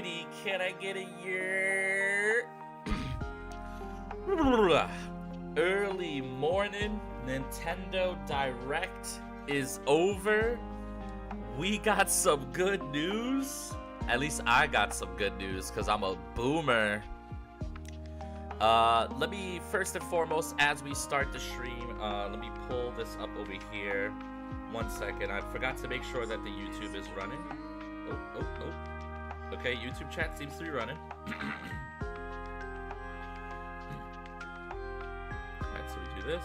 Alrighty, can I get a year? Early morning Nintendo Direct is over. We got some good news. At least I got some good news because I'm a boomer. Let me first and foremost, as we start the stream, let me pull this up over here. 1 second. I forgot to make sure that the YouTube is running. Oh. Okay, YouTube chat seems to be running. Alright, so we do this.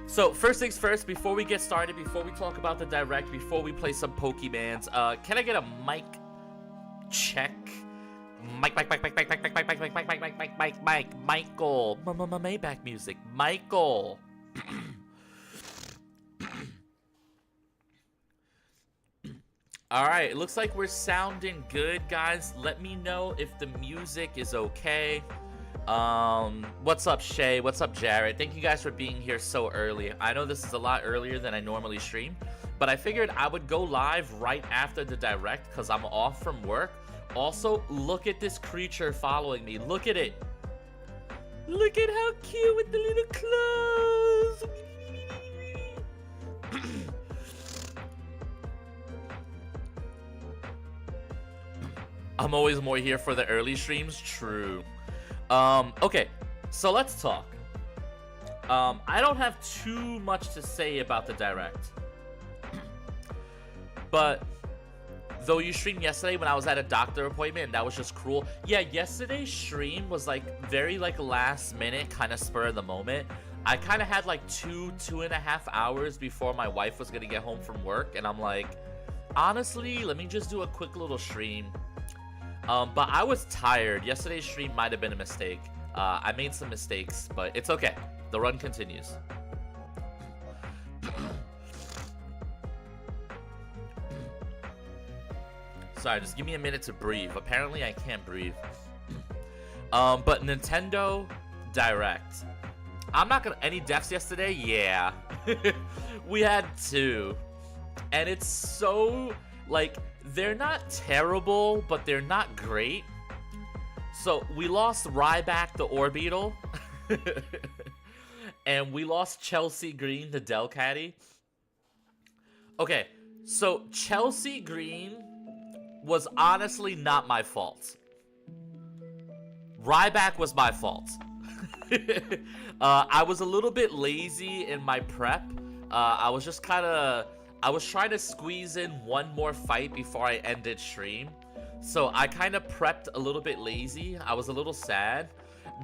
So first things first, before we get started, before we talk about the Direct, before we play some Pokemans, can I get a mic check? Michael. Maybach music. Michael. Alright, it looks like we're sounding good, guys. Let me know if the music is okay. What's up, Shay? What's up, Jared? Thank you guys for being here so early. I know this is a lot earlier than I normally stream, but I figured I would go live right after the Direct because I'm off from work. Also, look at this creature following me. Look at it. Look at how cute with the little claws. I'm always more here for the early streams. True. Okay, so let's talk. I don't have too much to say about the Direct. But though you streamed yesterday when I was at a doctor appointment and that was just cruel. Yeah, yesterday's stream was like very like last minute, kind of spur of the moment. I kind of had like 2.5 hours before my wife was gonna get home from work, and I'm like, honestly, let me just do a quick little stream. But I was tired. Yesterday's stream might have been a mistake. I made some mistakes, but it's okay. The run continues. Sorry, just give me a minute to breathe. Apparently, I can't breathe. But Nintendo Direct. I'm not gonna... Any deaths yesterday? Yeah. We had 2. And it's so... Like, they're not terrible, but they're not great. So, we lost Ryback the Orbeetle. And we lost Chelsea Green the Delcatty. Okay, so Chelsea Green was honestly not my fault. Ryback was my fault. I was a little bit lazy in my prep. I was just kind of... I was trying to squeeze in one more fight before I ended stream. So I kind of prepped a little bit lazy. I was a little sad.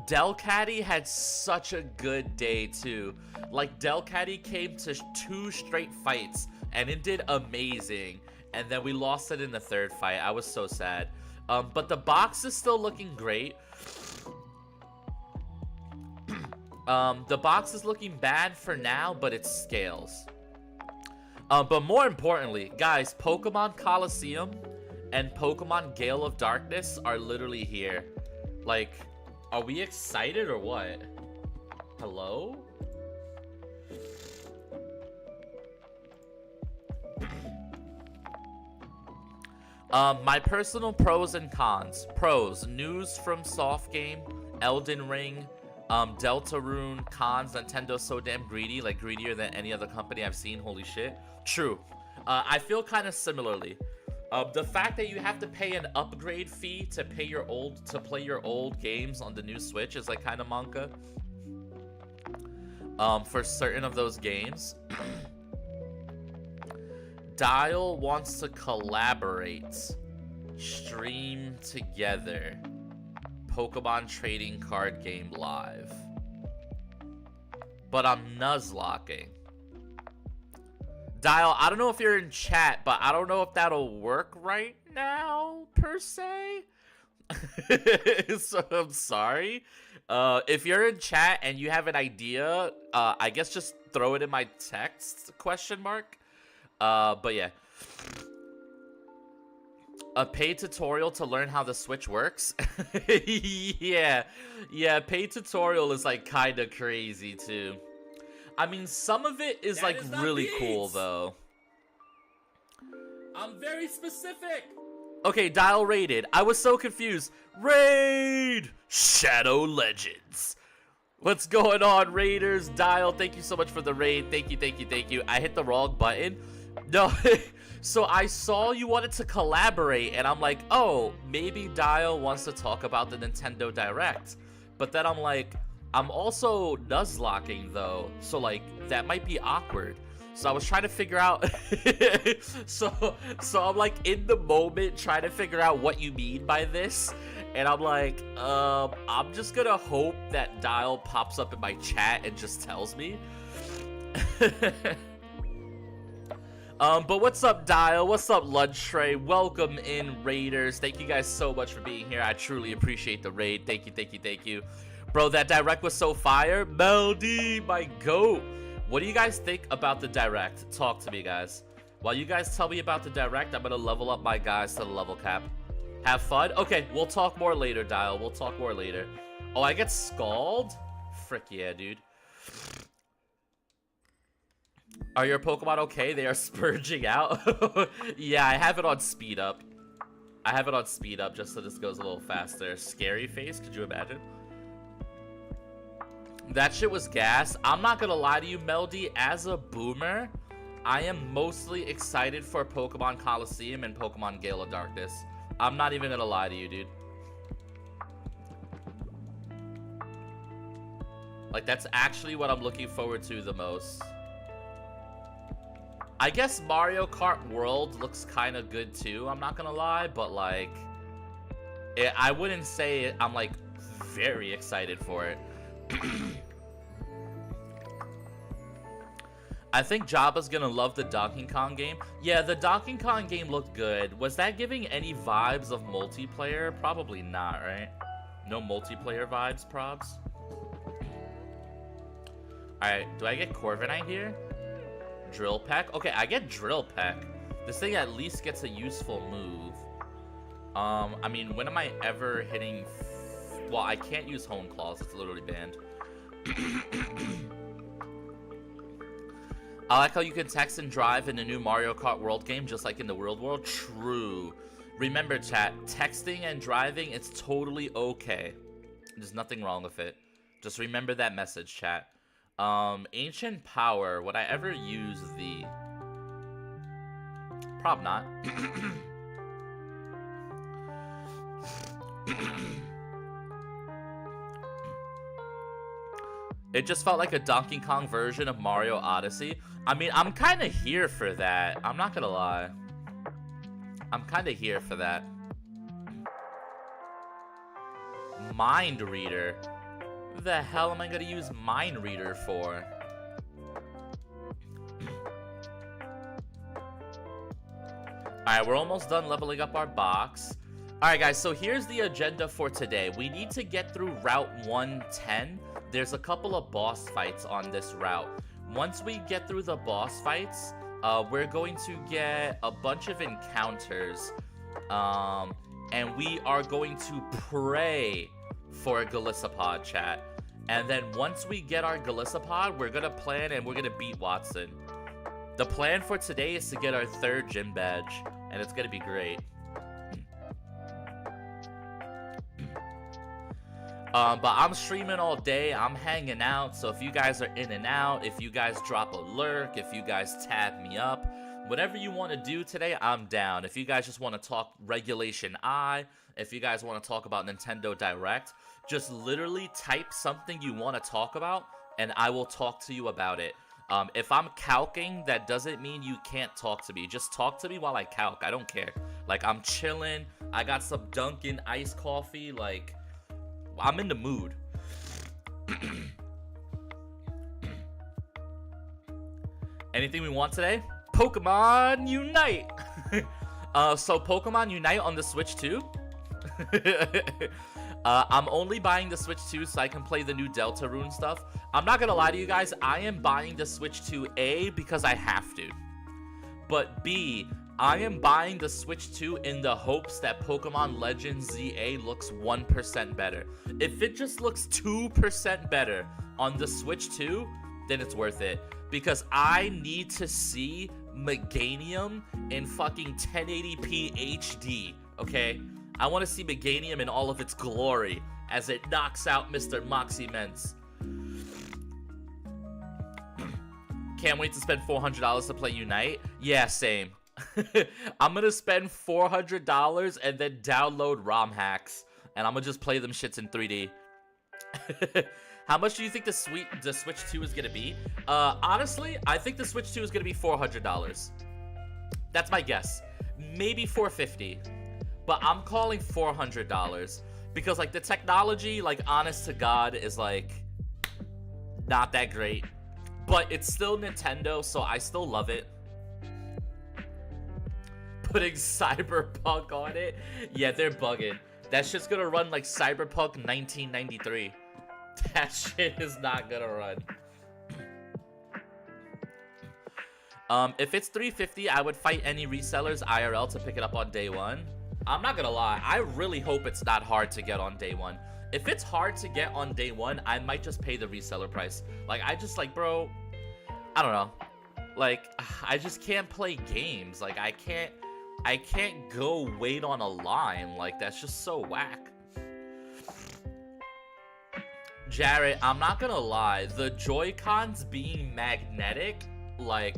Delcatty had such a good day too. Like, Delcatty came to 2 straight fights and it did amazing. And then we lost it in the 3rd fight. I was so sad. But the box is still looking great. The box is looking bad for now, but it scales. But more importantly, guys, Pokemon Coliseum and Pokemon Gale of Darkness are literally here. Like, are we excited or what? Hello? My personal pros and cons. Pros, news from Soft Game, Elden Ring, Deltarune. Cons, Nintendo so damn greedy, like greedier than any other company I've seen. Holy shit. True. I feel kind of similarly. The fact that you have to pay an upgrade fee to play your old games on the new Switch is like kind of manka. For certain of those games. Dial wants to collaborate, stream together, Pokemon trading card game live. But I'm Nuzlocking. Dial, I don't know if you're in chat, but I don't know if that'll work right now, per se. So I'm sorry. If you're in chat and you have an idea, I guess just throw it in my text, question mark. But yeah. A paid tutorial to learn how the Switch works? Yeah, paid tutorial is like kind of crazy too. I mean, some of it is like really cool though. I'm very specific. Okay, Dial raided. I was so confused. Raid! Shadow Legends. What's going on, Raiders? Dial, thank you so much for the raid. Thank you, thank you, thank you. I hit the wrong button. No, so I saw you wanted to collaborate, and I'm like, oh, maybe Dial wants to talk about the Nintendo Direct. But then I'm like, I'm also Nuzlocking, though, so, like, that might be awkward. So I was trying to figure out, so I'm like in the moment trying to figure out what you mean by this. And I'm like, I'm just gonna hope that Dial pops up in my chat and just tells me. But what's up, Dial? What's up, Lunch Tray? Welcome in, Raiders. Thank you guys so much for being here. I truly appreciate the raid. Thank you, thank you, thank you. Bro, that Direct was so fire. Meldy, my goat. What do you guys think about the Direct? Talk to me, guys. While you guys tell me about the Direct, I'm gonna level up my guys to the level cap. Have fun? Okay, we'll talk more later, Dial. We'll talk more later. Oh, I get scald? Frick yeah, dude. Are your Pokemon okay? They are spurging out? Yeah, I have it on speed up. I have it on speed up just so this goes a little faster. Scary face, could you imagine? That shit was gas. I'm not gonna lie to you, Meldy. As a boomer, I am mostly excited for Pokemon Coliseum and Pokemon Gale of Darkness. I'm not even gonna lie to you, dude. Like, that's actually what I'm looking forward to the most. I guess Mario Kart World looks kind of good too, I'm not gonna lie, but like, I wouldn't say I'm like very excited for it. I think Jabba's gonna love the Donkey Kong game. Yeah, the Donkey Kong game looked good. Was that giving any vibes of multiplayer? Probably not, right? No multiplayer vibes, probs? Alright, do I get Corviknight here? Drill Peck? Okay, I get Drill Peck. This thing at least gets a useful move. I mean, when am I ever hitting... Well, I can't use Hone Claws. It's literally banned. I like how you can text and drive in the new Mario Kart World game, just like in the World World. True. Remember, chat, texting and driving, it's totally okay. There's nothing wrong with it. Just remember that message, chat. Ancient Power. Would I ever use the... Prob not. It just felt like a Donkey Kong version of Mario Odyssey. I mean, I'm kind of here for that. I'm not gonna lie. I'm kind of here for that. Mind Reader. What the hell am I gonna use Mind Reader for? Alright, we're almost done leveling up our box. Alright guys, so here's the agenda for today. We need to get through Route 110. There's a couple of boss fights on this route. Once we get through the boss fights, we're going to get a bunch of encounters. And we are going to pray for a Golisopod, chat. And then once we get our Golisopod, we're gonna plan and we're gonna beat Watson. The plan for today is to get our 3rd gym badge, and it's gonna be great. But I'm streaming all day, I'm hanging out, so if you guys are in and out, if you guys drop a lurk, if you guys tab me up, whatever you want to do today, I'm down. If you guys just want to talk Regulation I, if you guys want to talk about Nintendo Direct, just literally type something you want to talk about, and I will talk to you about it. If I'm calcing, that doesn't mean you can't talk to me. Just talk to me while I calc, I don't care. Like, I'm chilling, I got some Dunkin' iced coffee, like... I'm in the mood. Anything we want today? Pokemon Unite! So Pokemon Unite on the Switch 2? I'm only buying the Switch 2 so I can play the new Deltarune stuff. I'm not gonna lie to you guys, I am buying the Switch 2 A because I have to. But B, I am buying the Switch 2 in the hopes that Pokemon Legends ZA looks 1% better. If it just looks 2% better on the Switch 2, then it's worth it. Because I need to see Meganium in fucking 1080p HD, okay? I want to see Meganium in all of its glory as it knocks out Mr. Moxie Mence. Can't wait to spend $400 to play Unite. Yeah, same. I'm gonna spend $400 and then download ROM hacks, and I'm gonna just play them shits in 3D. How much do you think the Switch 2 is gonna be? Honestly, I think the Switch 2 is gonna be $400. That's my guess. Maybe $450, but I'm calling $400 because like the technology, like honest to God, is like not that great, but it's still Nintendo, so I still love it. Putting Cyberpunk on it? Yeah, they're bugging. That shit's gonna run like Cyberpunk 1993. That shit is not gonna run. If it's $350, I would fight any resellers IRL to pick it up on day one. I'm not gonna lie, I really hope it's not hard to get on day one. If it's hard to get on day one, I might just pay the reseller price. Like, I just like, bro, I don't know. Like, I just can't play games. Like, I can't go wait on a line. Like, that's just so whack. Jarrett, I'm not gonna lie, the Joy-Cons being magnetic, like,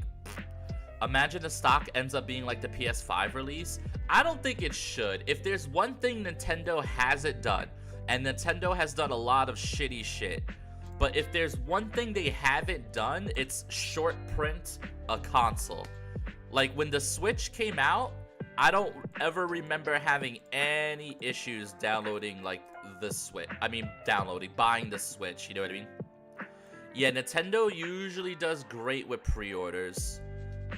imagine the stock ends up being like the PS5 release. I don't think it should. If there's one thing Nintendo hasn't done, and Nintendo has done a lot of shitty shit, but if there's one thing they haven't done, it's short print a console. Like, when the Switch came out, I don't ever remember having any issues downloading, like, the Switch. I mean, buying the Switch, you know what I mean? Yeah, Nintendo usually does great with pre-orders.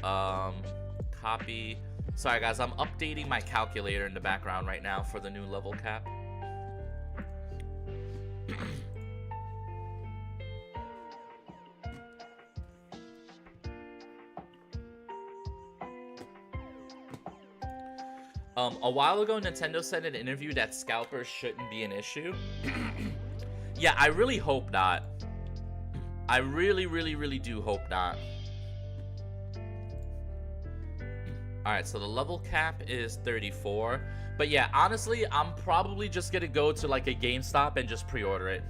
Copy. Sorry, guys, I'm updating my calculator in the background right now for the new level cap. A while ago, Nintendo said in an interview that scalpers shouldn't be an issue. Yeah, I really hope not. I really, really, really do hope not. Alright, so the level cap is 34. But yeah, honestly, I'm probably just gonna go to like a GameStop and just pre-order it.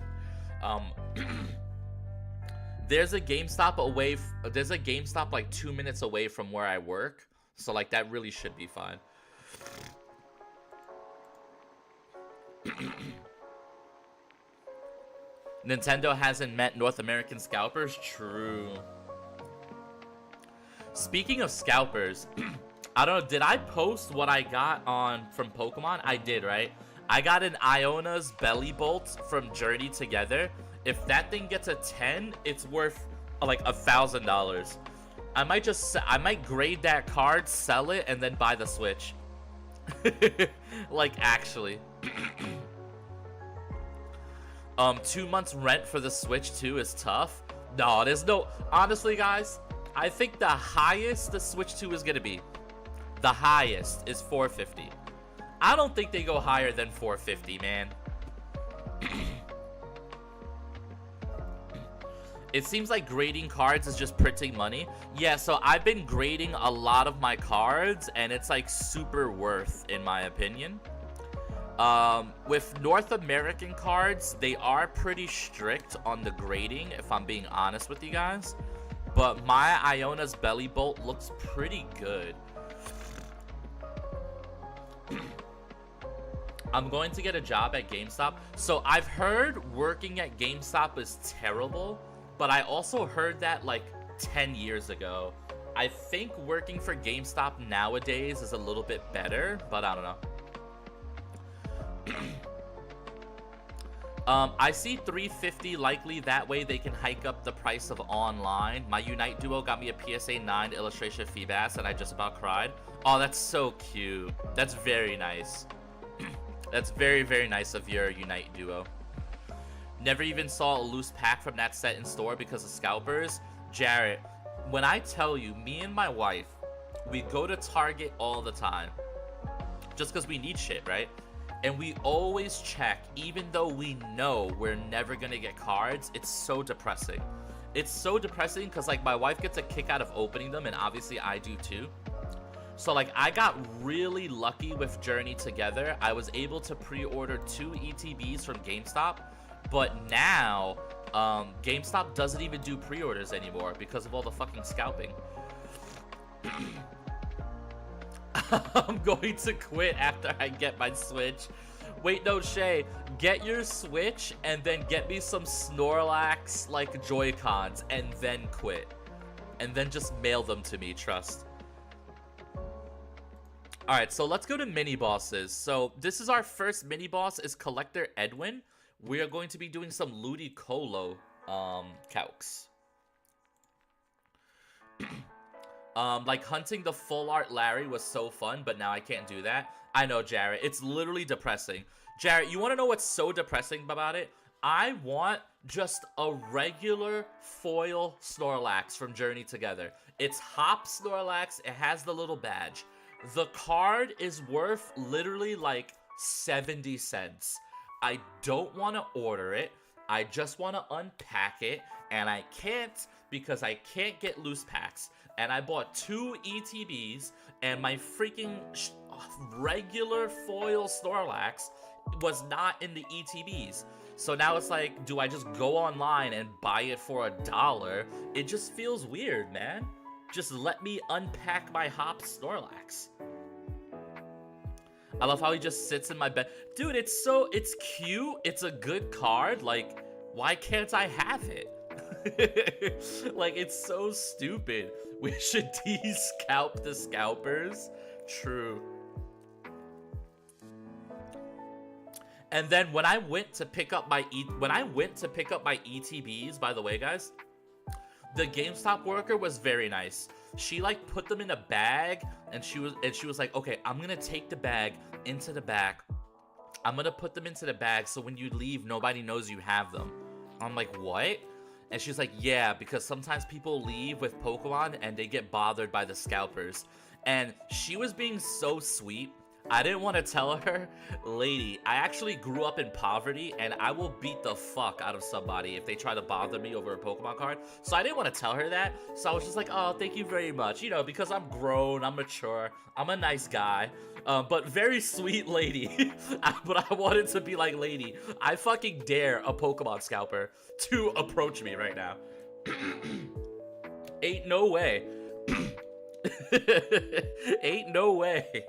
There's a GameStop like 2 minutes away from where I work. So like that really should be fine. Nintendo hasn't met North American scalpers? True. Speaking of scalpers, I don't know, did I post what I got from Pokemon? I did, right? I got an Iona's Belly Bolt from Journey Together. If that thing gets a 10, it's worth like $1,000. I might grade that card, sell it, and then buy the Switch. Like, actually. 2 months rent for the Switch 2 is tough. No, there's no... Honestly, guys, I think the highest the Switch 2 is going to be, the highest is $450. I don't think they go higher than $450, man. It seems like grading cards is just printing money. Yeah, so I've been grading a lot of my cards, and it's like super worth, in my opinion. With North American cards, they are pretty strict on the grading, if I'm being honest with you guys. But my Iona's Belly Bolt looks pretty good. I'm going to get a job at GameStop. So I've heard working at GameStop is terrible, but I also heard that like 10 years ago. I think working for GameStop nowadays is a little bit better, but I don't know. I see $350 likely. That way they can hike up the price of online. My Unite Duo got me a PSA 9 illustration Feebas, and I just about cried. Oh, that's so cute. That's very nice. That's very, very nice of your Unite Duo. Never even saw a loose pack from that set in store because of scalpers. Jarrett, when I tell you, me and my wife, we go to Target all the time. Just because we need shit, right? And we always check, even though we know we're never gonna get cards. It's so depressing. it's so depressing because like my wife gets a kick out of opening them, and obviously I do too. So like I got really lucky with Journey Together. I was able to pre-order 2 ETBs from GameStop, but now GameStop doesn't even do pre-orders anymore because of all the fucking scalping. I'm going to quit after I get my Switch. Wait, no, Shay, get your Switch and then get me some Snorlax like Joy-Cons and then quit. And then just mail them to me, trust. Alright, so let's go to mini bosses. So this is our first mini boss, is Collector Edwin. We are going to be doing some Ludicolo calcs. Like hunting the full art Larry was so fun, but now I can't do that. I know, Jarrett. It's literally depressing. Jarrett, you want to know what's so depressing about it? I want just a regular foil Snorlax from Journey Together. It's Hop Snorlax. It has the little badge. The card is worth literally like 70 cents. I don't want to order it. I just want to unpack it, and I can't because I can't get loose packs. And I bought 2 ETBs, and my freaking regular foil Snorlax was not in the ETBs. So now it's like, do I just go online and buy it for $1? It just feels weird, man. Just let me unpack my Hop Snorlax. I love how he just sits in my bed. Dude, it's cute. It's a good card. Like, why can't I have it? Like, it's so stupid. We should de-scalp the scalpers. True. And then when I went to pick up my ETBs, by the way, guys, the GameStop worker was very nice. She like put them in a bag, and she was like, okay, I'm gonna take the bag into the back. I'm gonna put them into the bag so when you leave, nobody knows you have them. I'm like, what? And she's like, yeah, because sometimes people leave with Pokemon and they get bothered by the scalpers. And she was being so sweet. I didn't want to tell her, lady, I actually grew up in poverty and I will beat the fuck out of somebody if they try to bother me over a Pokemon card. So I didn't want to tell her that. So I was just like, oh, thank you very much. You know, because I'm grown, I'm mature, I'm a nice guy. But very sweet lady. But I wanted to be like, lady, I fucking dare a Pokemon scalper to approach me right now. Ain't no way. Ain't no way.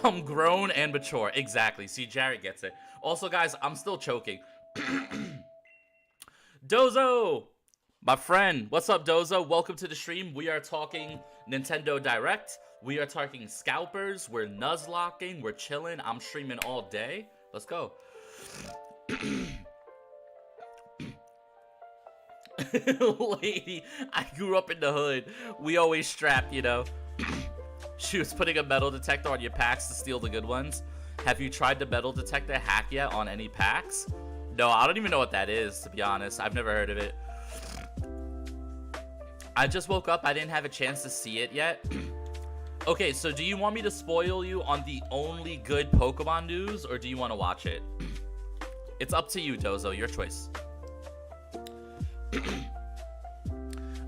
I'm grown and mature. Exactly. See, Jared gets it. Also, guys, I'm still choking. Dozo! My friend. What's up, Dozo? Welcome to the stream. We are talking Nintendo Direct. We are talking scalpers. We're Nuzlocking. We're chilling. I'm streaming all day. Let's go. Lady, I grew up in the hood. We always strapped, you know. She was putting a metal detector on your packs to steal the good ones. Have you tried the metal detector hack yet on any packs? No, I don't even know what that is, to be honest. I've never heard of it. I just woke up. I didn't have a chance to see it yet. Okay, so do you want me to spoil you on the only good Pokemon news, or do you want to watch it? It's up to you, Dozo. Your choice.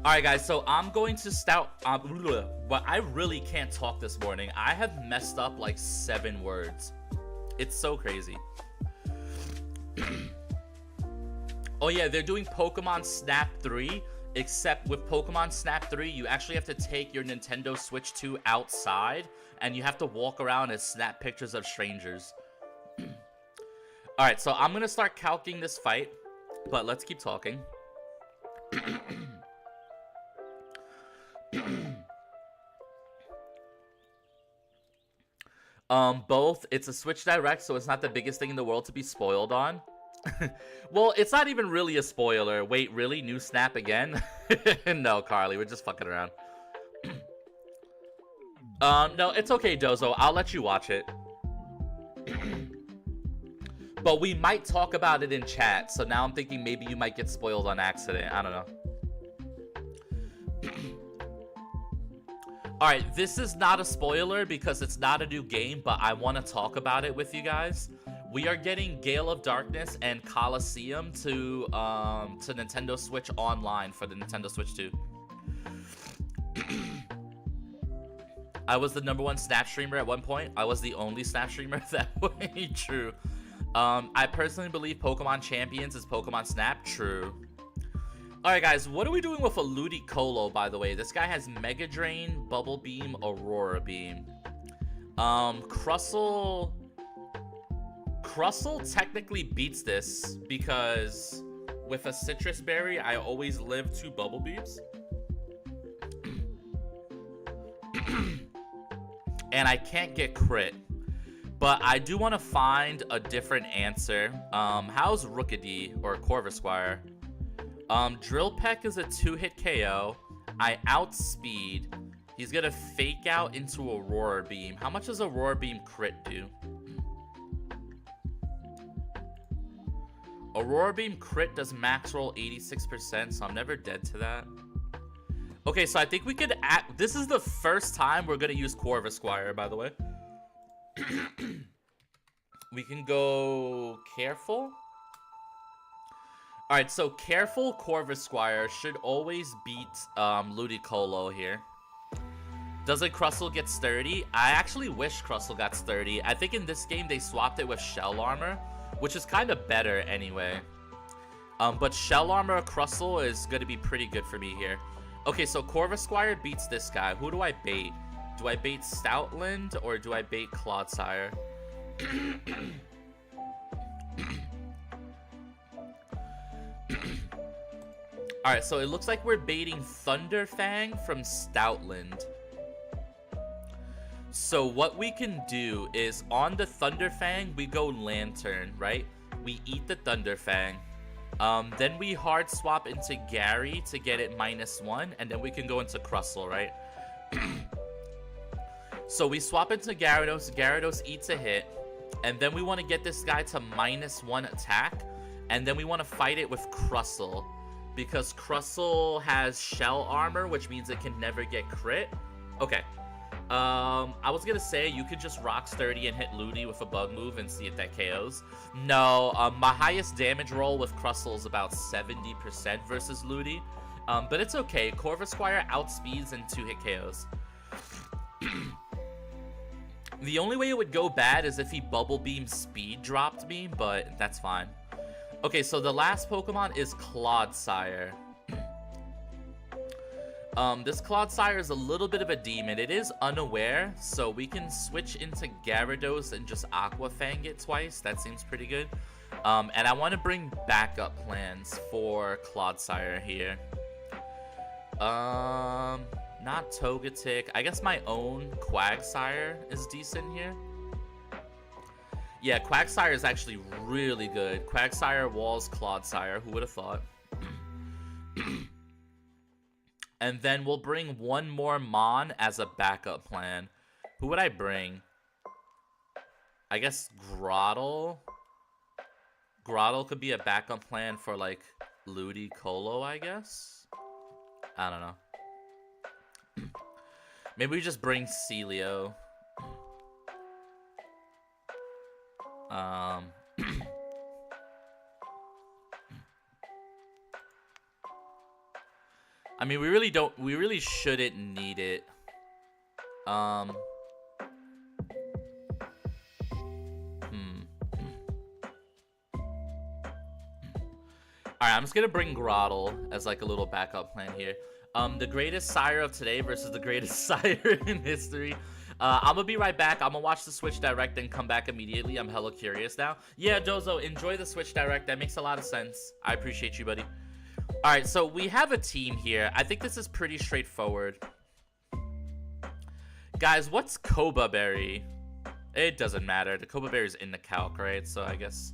Alright, guys, so I'm going to but I really can't talk this morning. I have messed up like 7 words. It's so crazy. Oh yeah, they're doing Pokemon Snap 3, except with Pokemon Snap 3, you actually have to take your Nintendo Switch 2 outside, and you have to walk around and snap pictures of strangers. Alright, so I'm gonna start calcing this fight, but let's keep talking. Both. It's a Switch Direct, so it's not the biggest thing in the world to be spoiled on. Well, it's not even really a spoiler. Wait, really? New Snap again? No, Carly, we're just fucking around. No, it's okay, Dozo. I'll let you watch it. But we might talk about it in chat, so now I'm thinking maybe you might get spoiled on accident. I don't know. Alright, this is not a spoiler because it's not a new game, but I want to talk about it with you guys. we are getting Gale of Darkness and Coliseum to Nintendo Switch Online for the Nintendo Switch 2. I was the #1 Snap streamer at one point. I was the only Snap streamer that way. True. I personally believe Pokemon Champions is Pokemon Snap. True. Alright guys, what are we doing with a Ludicolo, by the way? This guy has Mega Drain, Bubble Beam, Aurora Beam. Crustle technically beats this because with a Citrus Berry, I always live 2 Bubble Beams. And I can't get crit. But I do want to find a different answer. How's Rookidee or Corvisquire? Drill Peck is a 2-hit KO. I outspeed. He's gonna fake out into Aurora Beam. How much does Aurora Beam crit do? Aurora Beam crit does max roll 86%, so I'm never dead to that. Okay, so I think we could act. This is the first time we're gonna use Corvisquire, by the way. We can go Careful. Alright, so Careful Corvisquire should always beat Ludicolo here. Doesn't Crustle get sturdy? I actually wish Crustle got sturdy. I think in this game they swapped it with Shell Armor, which is kind of better anyway. But Shell Armor Crustle is going to be pretty good for me here. Okay, so Corvisquire beats this guy. Who do I bait? Do I bait Stoutland or do I bait Clodsire? Alright, so it looks like we're baiting Thunderfang from Stoutland. So what we can do is on the Thunderfang, we go Lantern, right? We eat the Thunderfang. Then we hard swap into Gary to get it -1, and then we can go into Crustle, right? So we swap into Gyarados. Gyarados eats a hit, and then we want to get this guy to -1 attack, and then we want to fight it with Crustle, because Crustle has Shell Armor, which means it can never get crit. Okay. I was gonna say you could just rock sturdy and hit Ludi with a bug move and see if that KOs. No, my highest damage roll with Crustle is about 70% versus Ludi. But it's okay. Corvisquire outspeeds and 2-hit KOs. The only way it would go bad is if he Bubble Beam speed dropped me, but that's fine. Okay, so the last Pokemon is Clodsire. This Clodsire is a little bit of a demon. It is unaware, so we can switch into Gyarados and just Aqua Fang it twice. That seems pretty good. And I want to bring backup plans for Clodsire here. Not Togetic. I guess my own Quagsire is decent here. Yeah, Quagsire is actually really good. Quagsire walls Clodsire. Who would have thought? And then we'll bring one more Mon as a backup plan. Who would I bring? I guess Grottle. Grottle could be a backup plan for, like, Ludicolo, I guess? I don't know. Maybe we just bring Celio. I mean, we really shouldn't need it. Alright, I'm just gonna bring Grottle as like a little backup plan here. The greatest sire of today versus the greatest sire in history. I'm gonna be right back. I'm gonna watch the Switch Direct and come back immediately. I'm hella curious now. Yeah, Dozo, enjoy the Switch Direct. That makes a lot of sense. I appreciate you, buddy. Alright, so we have a team here. I think this is pretty straightforward. Guys, what's Koba Berry? It doesn't matter. The Koba Berry's in the calc, right? So I guess,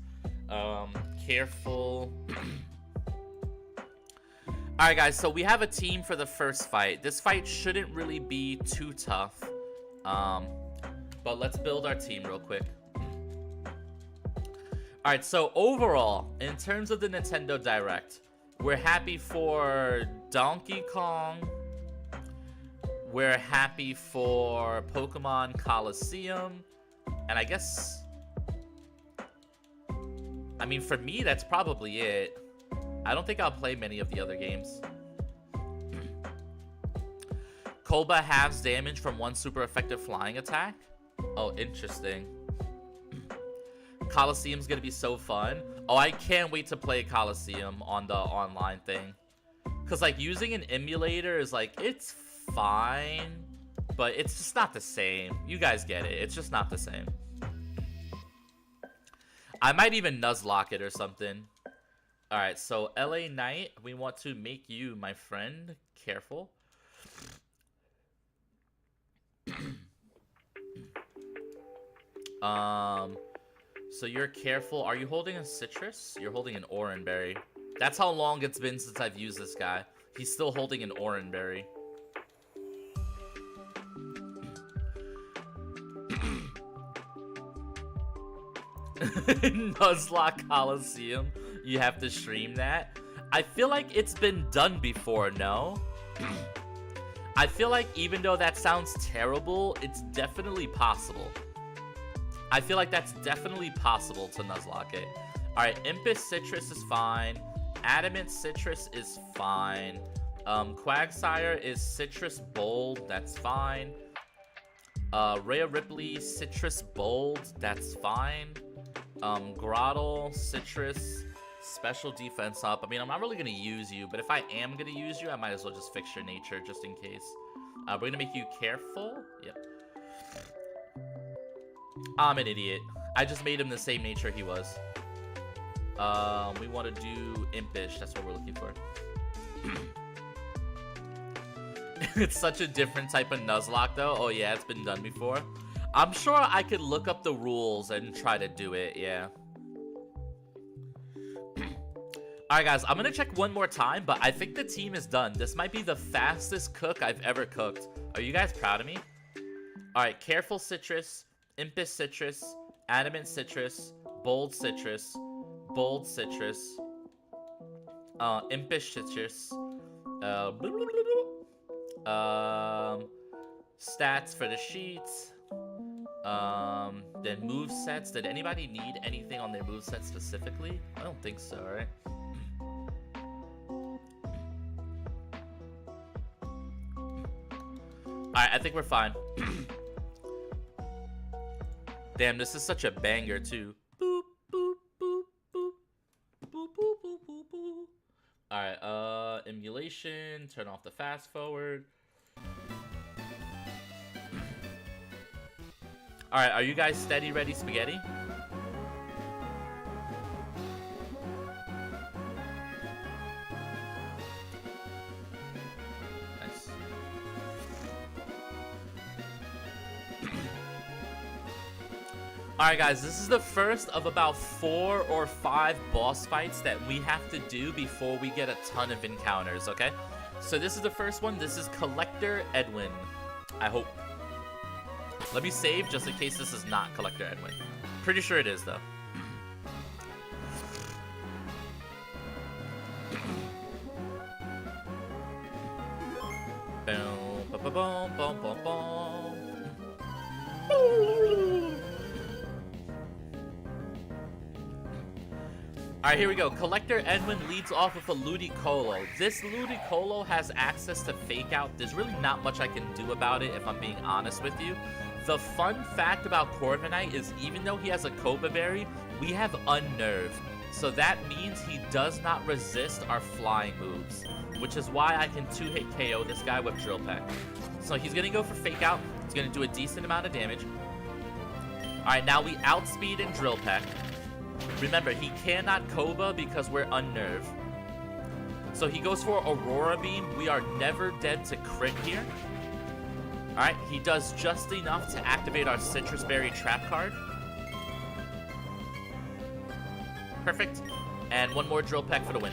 careful. Alright, guys, so we have a team for the first fight. This fight shouldn't really be too tough. But let's build our team real quick. Alright, so overall, in terms of the Nintendo Direct, we're happy for Donkey Kong. We're happy for Pokemon Coliseum. And I guess I mean, for me, that's probably it. I don't think I'll play many of the other games. Koba halves damage from one super effective flying attack. Oh, interesting. Coliseum's gonna be so fun. Oh, I can't wait to play Coliseum on the online thing. Cause like using an emulator is like, it's fine, but it's just not the same. You guys get it. It's just not the same. I might even Nuzlocke it or something. All right, so LA Knight, we want to make you my friend. Careful. So you're careful. Are you holding a citrus? You're holding an oranberry. That's how long it's been since I've used this guy. He's still holding an oranberry. Nuzlocke Coliseum. You have to stream that. I feel like it's been done before, no? I feel like even though that sounds terrible, it's definitely possible. I feel like that's definitely possible to Nuzlocke it. Alright, Impus Citrus is fine. Adamant Citrus is fine. Quagsire is Citrus Bold, that's fine. Rhea Ripley, Citrus Bold, that's fine. Grottle, Citrus, Special Defense up. I mean, I'm not really going to use you, but if I am going to use you, I might as well just fix your nature just in case. We're going to make you careful. Yep. I'm an idiot. I just made him the same nature he was. We want to do Impish. That's what we're looking for. It's such a different type of Nuzlocke, though. Oh, yeah, it's been done before. I'm sure I could look up the rules and try to do it, yeah. Alright, guys, I'm gonna check one more time, but I think the team is done. This might be the fastest cook I've ever cooked. Are you guys proud of me? Alright, Careful Citrus, Impus Citrus, Adamant Citrus, Bold Citrus, Bold Citrus, Impish Citrus, stats for the sheets, then move sets. Did anybody need anything on their move set specifically? I don't think so, right? Alright, I think we're fine. Damn, this is such a banger, too. Boop, boop, boop, boop. Boop, boop, boop, boop, boop. Alright, emulation. Turn off the fast forward. Alright, are you guys steady, ready, spaghetti? Nice. Alright guys, this is the first of about 4 or 5 boss fights that we have to do before we get a ton of encounters, okay? So this is the first one. This is Collector Edwin. I hope. Let me save just in case this is not Collector Edwin. Pretty sure it is, though. Boom, ba ba boom, boom, boom, boom. Alright, here we go. Collector Edwin leads off with a Ludicolo. This Ludicolo has access to Fake Out. There's really not much I can do about it, if I'm being honest with you. The fun fact about Corviknight is even though he has a Koba Berry, we have Unnerve. So that means he does not resist our flying moves, which is why I can 2-hit KO this guy with Drill Peck. So he's going to go for Fake Out. He's going to do a decent amount of damage. Alright, now we outspeed and Drill Peck. Remember, he cannot Koba because we're Unnerve. So he goes for Aurora Beam. We are never dead to crit here. Alright, he does just enough to activate our Citrus Berry trap card. Perfect. And one more Drill Peck for the win.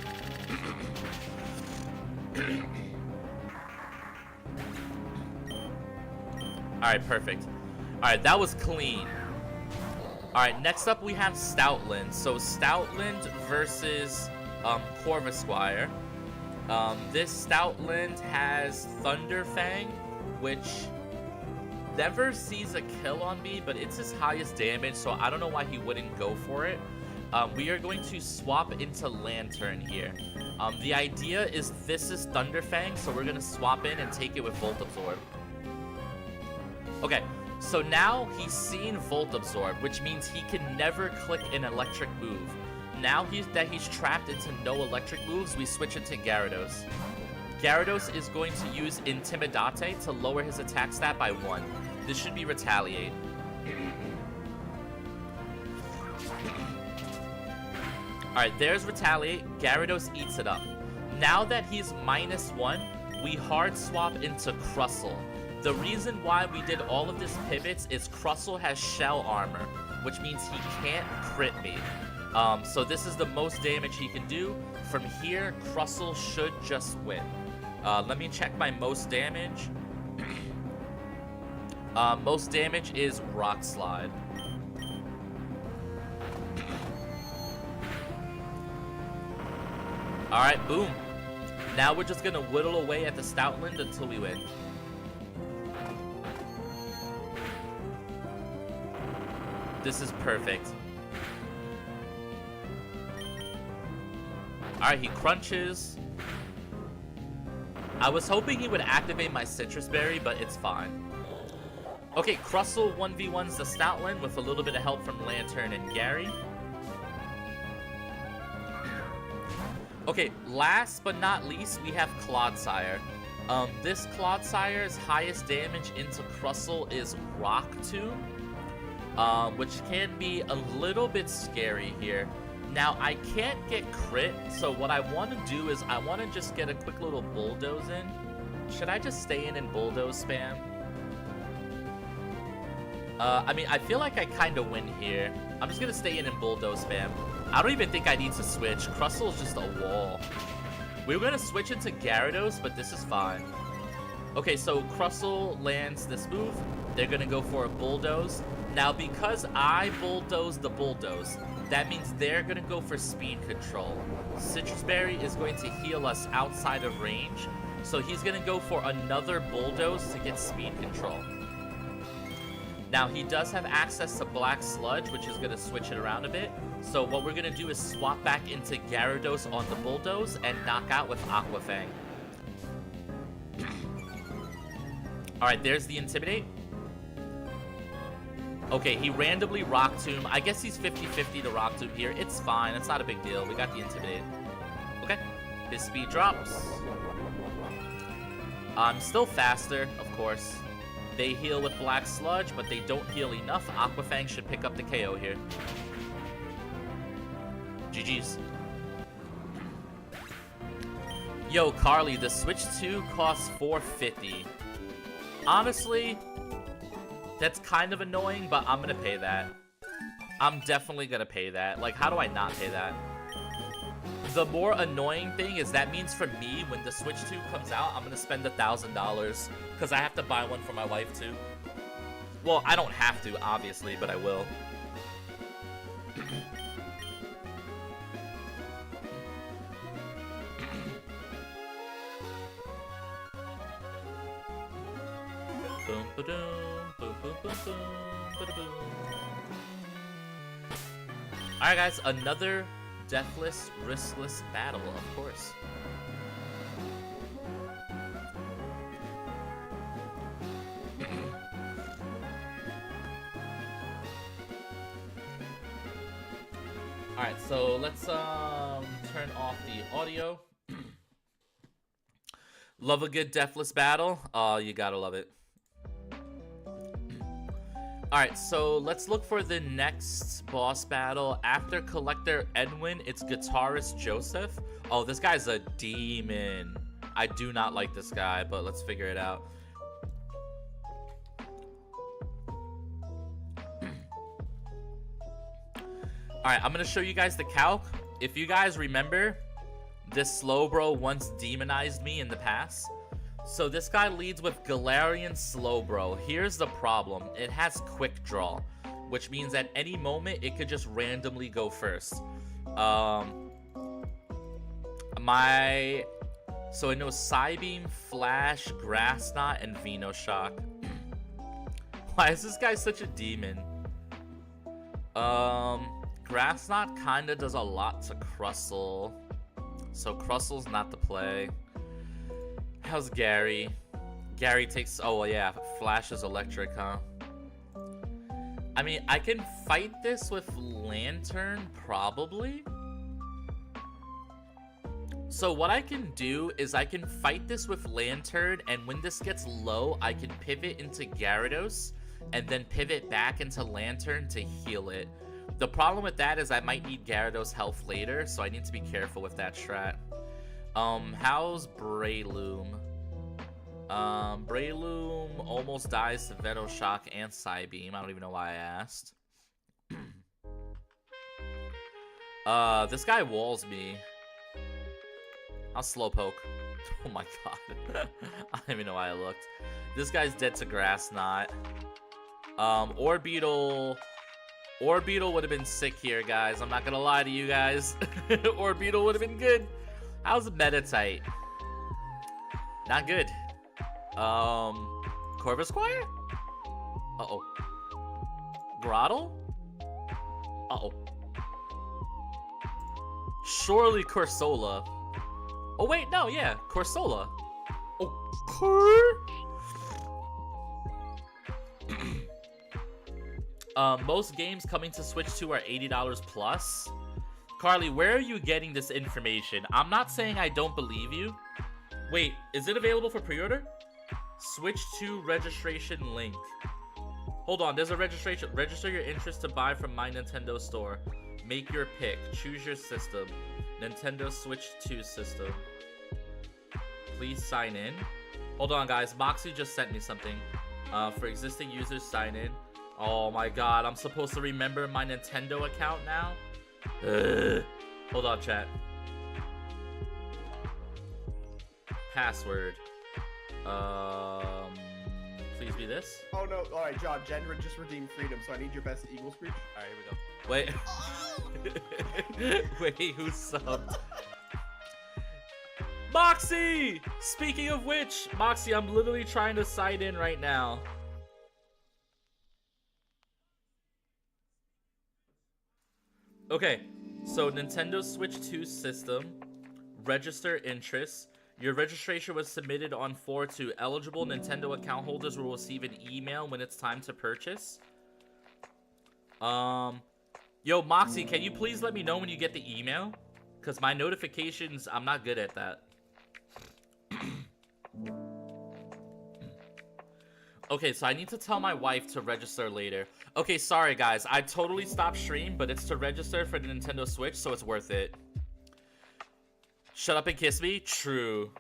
Alright, perfect. Alright, that was clean. Alright, next up we have Stoutland. So Stoutland versus Corvisquire. This Stoutland has Thunderfang, which never sees a kill on me, but it's his highest damage, so I don't know why he wouldn't go for it. we are going to swap into Lantern here. The idea is this is Thunderfang, so we're going to swap in and take it with Volt Absorb. Okay, so now he's seen Volt Absorb, which means he can never click an electric move. Now that he's trapped into no electric moves, we switch it to Gyarados. Gyarados is going to use Intimidate to lower his attack stat by 1. This should be Retaliate. Alright, there's Retaliate. Gyarados eats it up. Now that he's -1, we hard swap into Crustle. The reason why we did all of this pivots is Crustle has Shell Armor, which means he can't crit me. So this is the most damage he can do. From here, Crustle should just win. Let me check my most damage. Most damage is Rock Slide. Alright, boom. Now we're just gonna whittle away at the Stoutland until we win. This is perfect. Alright, he crunches. I was hoping he would activate my Citrus Berry, but it's fine. Okay, Crustle 1v1s the Stoutland with a little bit of help from Lantern and Gary. Okay, last but not least, we have Clodsire. This Clodsire's highest damage into Crustle is Rock Tomb, which can be a little bit scary here. Now, I can't get crit, so what I want to do is I want to just get a quick little Bulldoze in. Should I just stay in and Bulldoze spam? I mean, I feel like I kind of win here. I'm just going to stay in and Bulldoze spam. I don't even think I need to switch. Crustle is just a wall. We were going to switch into Gyarados, but this is fine. Okay, so Crustle lands this move. They're going to go for a Bulldoze. Now, because I Bulldoze the Bulldoze, that means they're going to go for speed control. Citrus Berry is going to heal us outside of range, so he's going to go for another Bulldoze to get speed control. Now, he does have access to Black Sludge, which is going to switch it around a bit. So what we're going to do is swap back into Gyarados on the Bulldoze and knock out with Aqua Fang. Alright, there's the Intimidate. Okay, he randomly Rock Tomb. I guess he's 50-50 to Rock Tomb here. It's fine. It's not a big deal. We got the Intimidate. Okay. His speed drops. I'm still faster, of course. They heal with Black Sludge, but they don't heal enough. Aqua Fang should pick up the KO here. GG's. Yo, Carly, the Switch 2 costs $450. Honestly, that's kind of annoying, but I'm gonna pay that. I'm definitely gonna pay that. Like, how do I not pay that? The more annoying thing is that means for me, when the Switch 2 comes out, I'm gonna spend $1,000 because I have to buy one for my wife too. Well, I don't have to, obviously, but I will. Boom, ba-doom, boom, boom, boom, boom, ba-da-boom. Alright guys, another deathless, riskless battle, of course. Alright, so let's turn off the audio. Love a good deathless battle. Oh, you gotta love it. Alright, so let's look for the next boss battle. After Collector Edwin, it's Guitarist Joseph. Oh, this guy's a demon. I do not like this guy, but let's figure it out. Alright, I'm gonna show you guys the calc. If you guys remember, this Slowbro once demonized me in the past. So this guy leads with Galarian Slowbro. Here's the problem. It has Quick Draw, which means at any moment it could just randomly go first. So it knows Psybeam, Flash, Grass Knot, and Venoshock. Why is this guy such a demon? Grass Knot kinda does a lot to Crustle. So Crustle's not the play. How's Gary? Gary takes... Oh, well, yeah. Flash is electric, huh? I mean, I can fight this with Lantern, probably. So what I can do is I can fight this with Lantern, and when this gets low, I can pivot into Gyarados, and then pivot back into Lantern to heal it. The problem with that is I might need Gyarados health later, so I need to be careful with that strat. How's Breloom? Breloom almost dies to Veto Shock and Psybeam. I don't even know why I asked. This guy walls me. I'll Slowpoke. Oh my god. I don't even know why I looked. This guy's dead to Grass Knot. Orbeetle would have been sick here, guys. I'm not gonna lie to you guys. Orbeetle would have been good. How's Metatite? Not good. Corvisquire? Uh-oh. Grottle? Uh-oh. Surely Corsola. Oh, wait, no, yeah. Corsola. Oh, most games coming to Switch 2 are $80 plus. Carly, where are you getting this information? I'm not saying I don't believe you. Wait, is it available for pre-order? Switch 2 registration link. Hold on, there's a registration. Register your interest to buy from My Nintendo Store. Make your pick. Choose your system. Nintendo Switch 2 system. Please sign in. Hold on, guys. Moxie just sent me something. For existing users, sign in. Oh my god, I'm supposed to remember my Nintendo account now? Hold on, chat. Password. Please be this. Oh no, alright, John, Jen just redeemed freedom, so I need your best Eagle Screech. Alright, here we go. Wait. Wait, who subbed? Moxie! Speaking of which, Moxie, I'm literally trying to sign in right now. Okay, so Nintendo Switch 2 system, register interest. Your registration was submitted on 4/2. Eligible Nintendo account holders will receive an email when it's time to purchase. Yo, Moxie, can you please let me know when you get the email? Because my notifications, I'm not good at that. Okay, so I need to tell my wife to register later. Okay, sorry guys, I totally stopped stream, but it's to register for the Nintendo Switch, so it's worth it. Shut up and kiss me? True.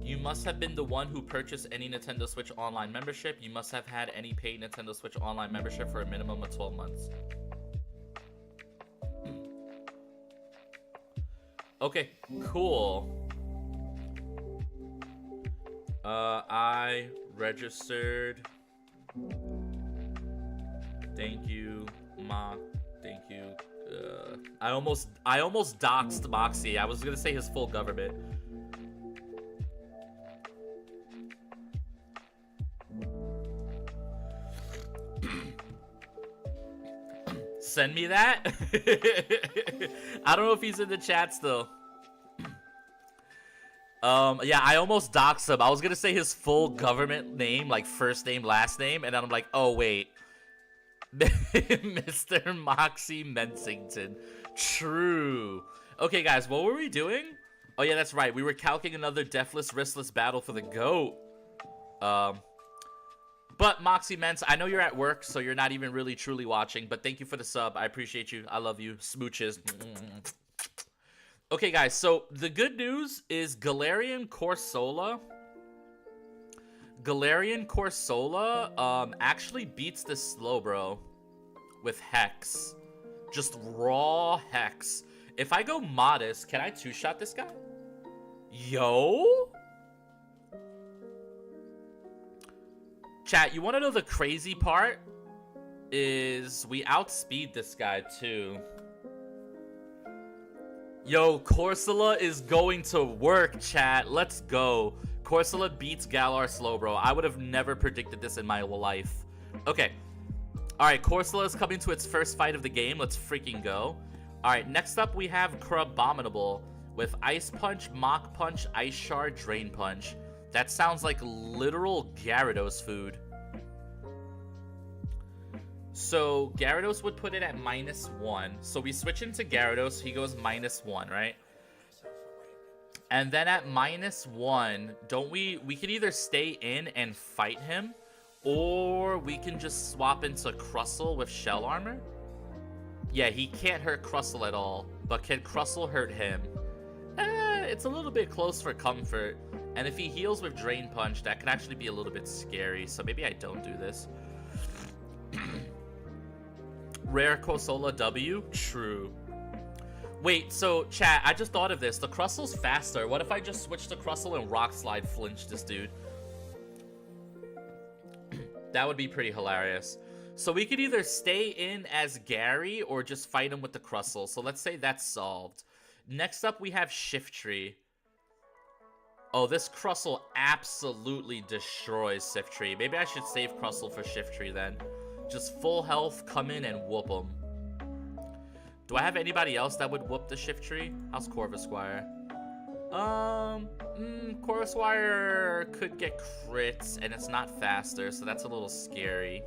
You must have been the one who purchased any Nintendo Switch Online membership. You must have had any paid Nintendo Switch Online membership for a minimum of 12 months. Okay, cool. I registered. Thank you, Ma. Thank you. I almost doxed Moxie. I was gonna say his full government. Send me that? I don't know if he's in the chat still. Yeah, I almost doxed him. I was gonna say his full government name, like first name, last name, and then I'm like, oh wait. Mr. Moxie Mensington. True. Okay, guys, what were we doing? Oh yeah, that's right. We were calculating another deathless, riskless battle for the GOAT. But Moxie Mens, I know you're at work, so you're not even really truly watching, but thank you for the sub. I appreciate you. I love you. Smooches. Okay, guys, so the good news is Galarian Corsola actually beats the Slowbro with Hex. Just raw Hex. If I go Modest, can I two-shot this guy? Yo? Chat, you want to know the crazy part? Is we outspeed this guy, too. Yo, Corsola is going to work, chat. Let's go. Corsola beats Galar Slowbro. I would have never predicted this in my life. Okay. Alright, Corsola is coming to its first fight of the game. Let's freaking go. Alright, next up we have Crabominable with Ice Punch, Mach Punch, Ice Shard, Drain Punch. That sounds like literal Gyarados food. So Gyarados would put it at -1. So we switch into Gyarados, he goes -1, right? And then at -1, don't we can either stay in and fight him, or we can just swap into Crustle with Shell Armor? Yeah, he can't hurt Crustle at all, but can Crustle hurt him? It's a little bit close for comfort. And if he heals with Drain Punch, that could actually be a little bit scary, so maybe I don't do this. Rare Corsola W? True. Wait, so chat, I just thought of this. The Crustle's faster. What if I just switch to Crustle and Rock Slide flinch this dude? That would be pretty hilarious. So we could either stay in as Gary or just fight him with the Crustle. So let's say that's solved. Next up, we have Shiftry. Oh, this Crustle absolutely destroys Shiftry. Maybe I should save Crustle for Shiftry then. Just full health, come in and whoop him. Do I have anybody else that would whoop the Shiftry? How's Corvisquire? Corvisquire could get crits, and it's not faster, so that's a little scary.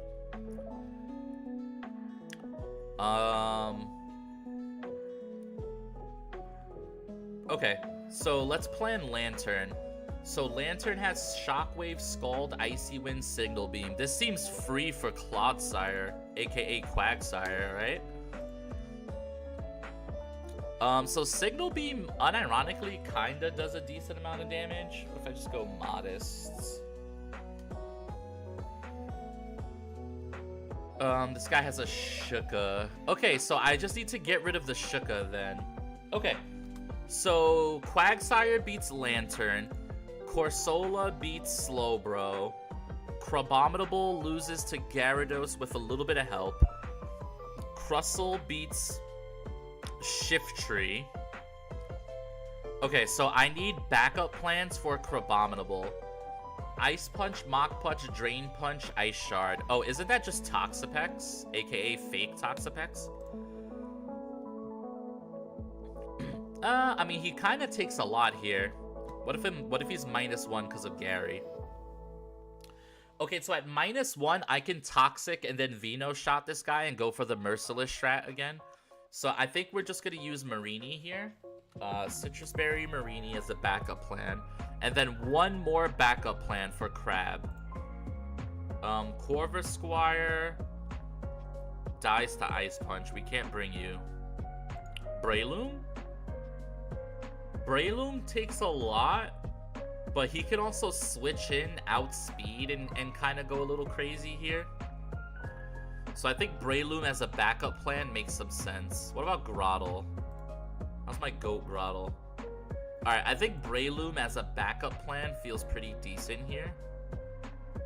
Okay, so let's plan Lantern. So Lantern has Shockwave, Scald, Icy Wind, Signal Beam. This seems free for Clodsire, aka Quagsire, right? So Signal Beam, unironically, kinda does a decent amount of damage. What if I just go Modest? This guy has a Shuka. Okay, so I just need to get rid of the Shuka then. Okay, so Quagsire beats Lantern. Corsola beats Slowbro. Crabominable loses to Gyarados with a little bit of help. Crustle beats Shiftry. Okay, so I need backup plans for Crabominable. Ice Punch, Mach Punch, Drain Punch, Ice Shard. Oh, isn't that just Toxapex? AKA fake Toxapex? I mean, he kind of takes a lot here. What if he's -1 because of Gary? Okay, so at -1, I can Toxic and then Veno shot this guy and go for the Merciless strat again. So I think we're just going to use Marini here. Citrus Berry, Marini as a backup plan. And then one more backup plan for Crab. Corvisquire dies to Ice Punch. We can't bring you. Breloom? Breloom takes a lot, but he can also switch in, outspeed, and kind of go a little crazy here. So I think Breloom as a backup plan makes some sense. What about Grottle? How's my goat Grottle? Alright, I think Breloom as a backup plan feels pretty decent here.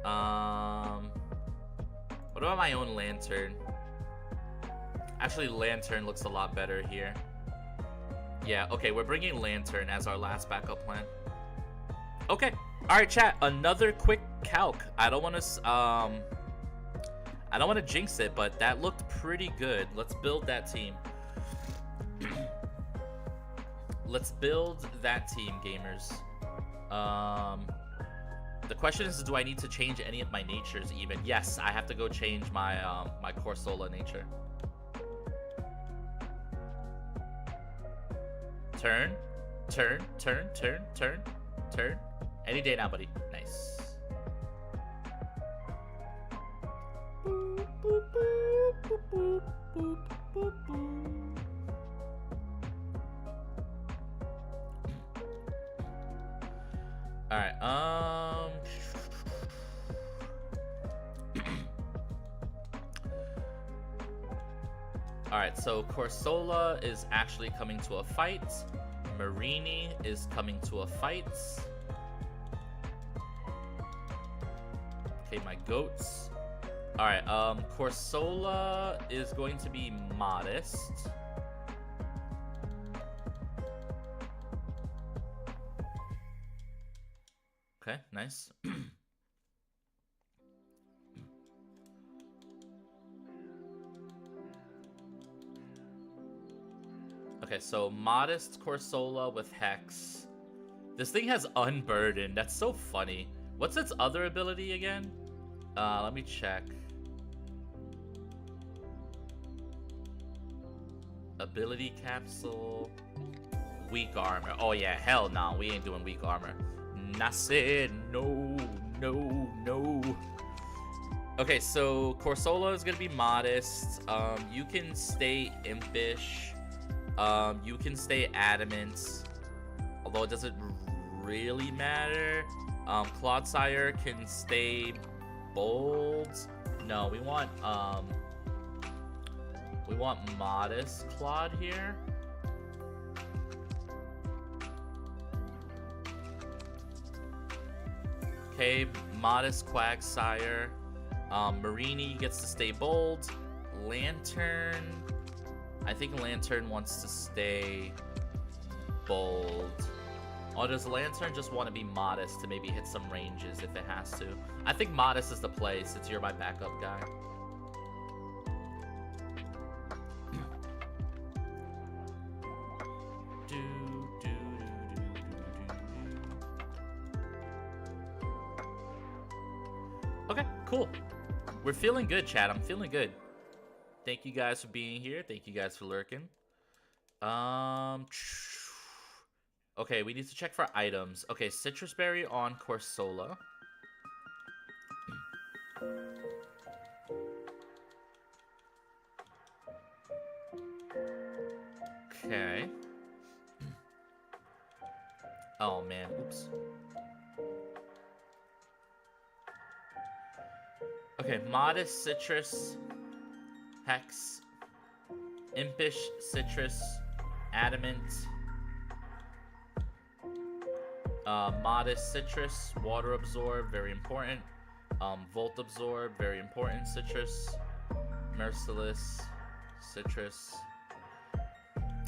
What about my own Lantern? Actually, Lantern looks a lot better here. Yeah, okay, we're bringing Lantern as our last backup plan. Okay, alright chat, another quick calc. I don't want to jinx it, but that looked pretty good. Let's build that team. Let's build that team, gamers. The question is, do I need to change any of my natures even? Yes, I have to go change my my Corsola nature. Turn, turn, turn, turn, turn, turn. Any day now, buddy. Nice. Boop, boop, boop, boop, boop, boop, boop. All right. All right, so Corsola is actually coming to a fight. Marini is coming to a fight. Okay, my goats. All right, Corsola is going to be Modest. Okay, nice. Okay, so Modest Corsola with Hex. This thing has Unburden. That's so funny. What's its other ability again? Let me check. Ability Capsule. Weak Armor. Oh yeah, hell no. We ain't doing Weak Armor. I said no, no, no. Okay, so Corsola is gonna be Modest. You can stay Impish. You can stay Adamant. Although it doesn't really matter. Clodsire can stay Bold. No, we want Modest Claude here. Okay, Modest Quagsire. Marini gets to stay Bold. Lantern. I think Lantern wants to stay Bold. Or does Lantern just want to be Modest to maybe hit some ranges if it has to? I think Modest is the play since you're my backup guy. Okay, cool. We're feeling good, chat. I'm feeling good. Thank you guys for being here. Thank you guys for lurking. Okay, we need to check for items. Okay, Citrus Berry on Corsola. Okay. Oh man, oops. Okay, Modest Citrus, Hex, Impish Citrus, Adamant, Modest Citrus, Water Absorb, very important. Volt Absorb, very important. Citrus, Merciless, Citrus.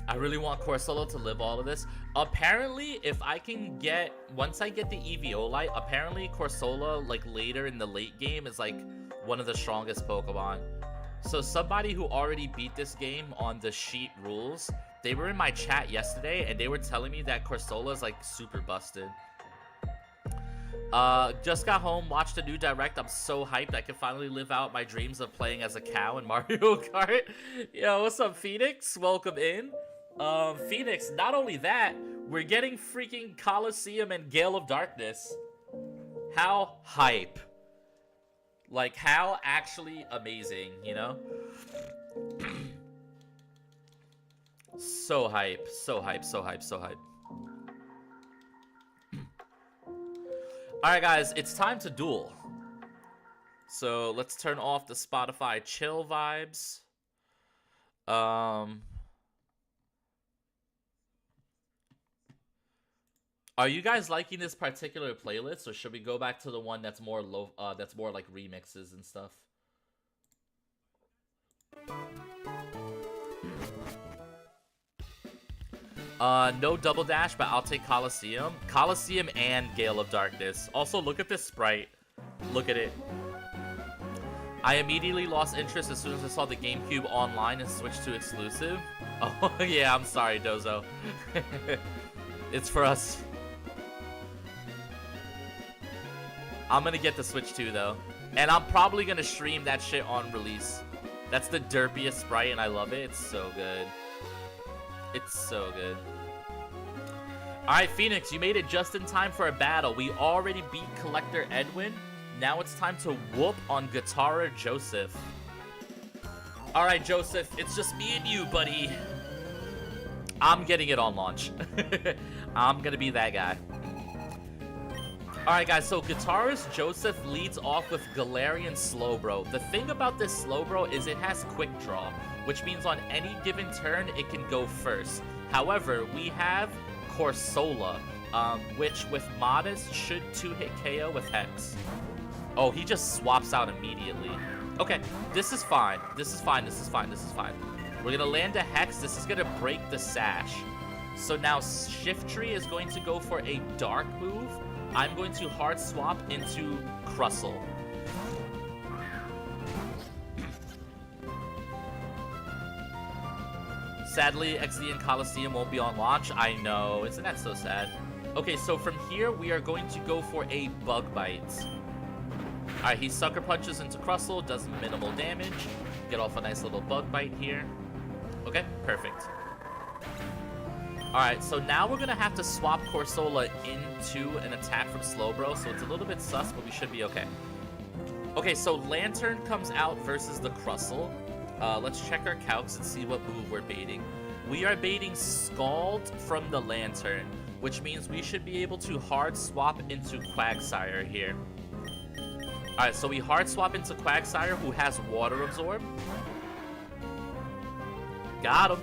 I really want Corsola to live all of this. Apparently, if I can get, once I get the EVO light, apparently Corsola, like later in the late game, is like one of the strongest Pokemon. So somebody who already beat this game on TheSheet rules, they were in my chat yesterday and they were telling me that Corsola is like super busted. Just got home, watched a new direct. I'm so hyped I can finally live out my dreams of playing as a cow in Mario Kart. Yo, what's up, Phoenix? Welcome in. Phoenix, not only that, we're getting freaking Coliseum and Gale of Darkness. How hype. Like, how actually amazing, you know? So hype, so hype, so hype, so hype. Alright guys, it's time to duel. So let's turn off the Spotify chill vibes. Are you guys liking this particular playlist, or should we go back to the one that's more low, that's more like remixes and stuff? No Double Dash, but I'll take Coliseum. Coliseum and Gale of Darkness. Also, look at this sprite. Look at it. I immediately lost interest as soon as I saw the GameCube online and switched to exclusive. Oh, yeah, I'm sorry, Dozo. It's for us. I'm gonna get the Switch too, though. And I'm probably gonna stream that shit on release. That's the derpiest sprite, and I love it. It's so good. It's so good. Alright, Phoenix, you made it just in time for a battle. We already beat Collector Edwin. Now it's time to whoop on Guitarra Joseph. Alright, Joseph, it's just me and you, buddy. I'm getting it on launch. I'm gonna be that guy. Alright guys, so Guitarist Joseph leads off with Galarian Slowbro. The thing about this Slowbro is it has Quick Draw, which means on any given turn it can go first. However, we have Corsola, which with Modest should 2-hit KO with Hex. Oh, he just swaps out immediately. Okay, this is fine. This is fine, this is fine, this is fine. We're gonna land a Hex. This is gonna break the Sash. So now Shiftry is going to go for a dark move. I'm going to hard swap into Crustle. Sadly, Exean Coliseum won't be on launch. I know, isn't that so sad? Okay, so from here, we are going to go for a Bug Bite. Alright, he Sucker Punches into Crustle, does minimal damage. Get off a nice little Bug Bite here. Okay, perfect. Alright, so now we're gonna have to swap Corsola into an attack from Slowbro, so it's a little bit sus, but we should be okay. Okay, so Lantern comes out versus the Crustle. Let's check our calcs and see what move we're baiting. We are baiting Scald from the Lantern, which means we should be able to hard swap into Quagsire here. Alright, so we hard swap into Quagsire, who has Water Absorb. Got him.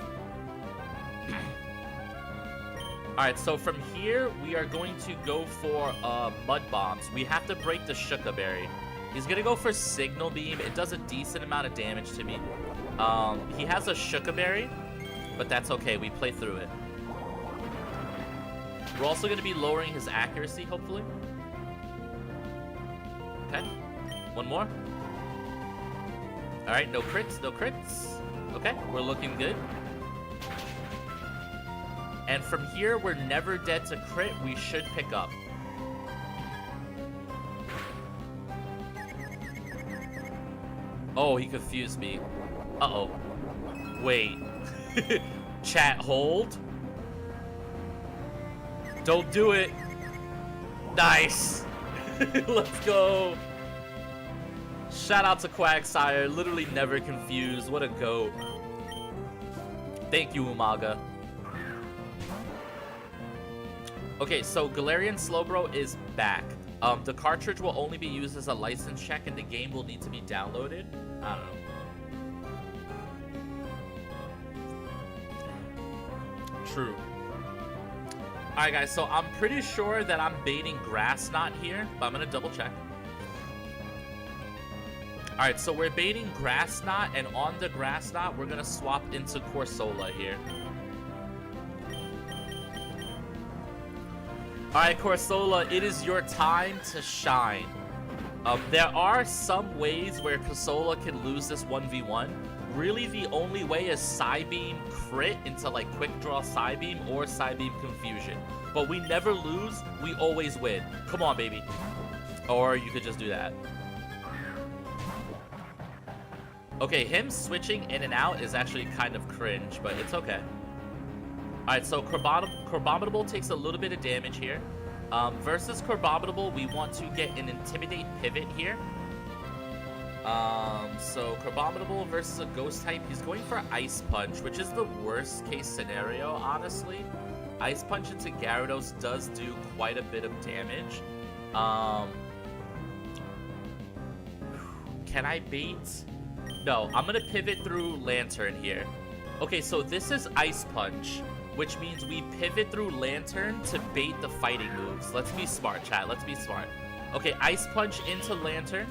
Alright, so from here, we are going to go for Mud Bombs. We have to break the Shuka Berry. He's gonna go for Signal Beam. It does a decent amount of damage to me. He has a Shuka Berry, but that's okay. We play through it. We're also gonna be lowering his accuracy, hopefully. Okay. One more. Alright, no crits, no crits. Okay, we're looking good. And from here, we're never dead to crit. We should pick up. Oh, he confused me. Uh-oh. Wait. Chat, hold. Don't do it. Nice. Let's go. Shout out to Quagsire. Literally never confused. What a goat. Thank you, Umaga. Okay, so Galarian Slowbro is back. The cartridge will only be used as a license check and the game will need to be downloaded. I don't know. True. Alright guys, so I'm pretty sure that I'm baiting Grass Knot here, but I'm gonna double check. Alright, so we're baiting Grass Knot, and on the Grass Knot, we're gonna swap into Corsola here. Alright, Corsola, it is your time to shine. There are some ways where Corsola can lose this 1v1. Really, the only way is Psybeam crit into like Quick Draw Psybeam or Psybeam Confusion. But we never lose, we always win. Come on, baby. Or you could just do that. Okay, him switching in and out is actually kind of cringe, but it's okay. Alright, so Crabominable takes a little bit of damage here. Versus Crabominable, we want to get an Intimidate pivot here. So Crabominable versus a Ghost type, he's going for Ice Punch, which is the worst case scenario, honestly. Ice Punch into Gyarados does do quite a bit of damage. Can I bait? No, I'm gonna pivot through Lantern here. Okay, so this is Ice Punch, which means we pivot through Lantern to bait the fighting moves. Let's be smart, chat. Let's be smart. Okay, Ice Punch into Lantern.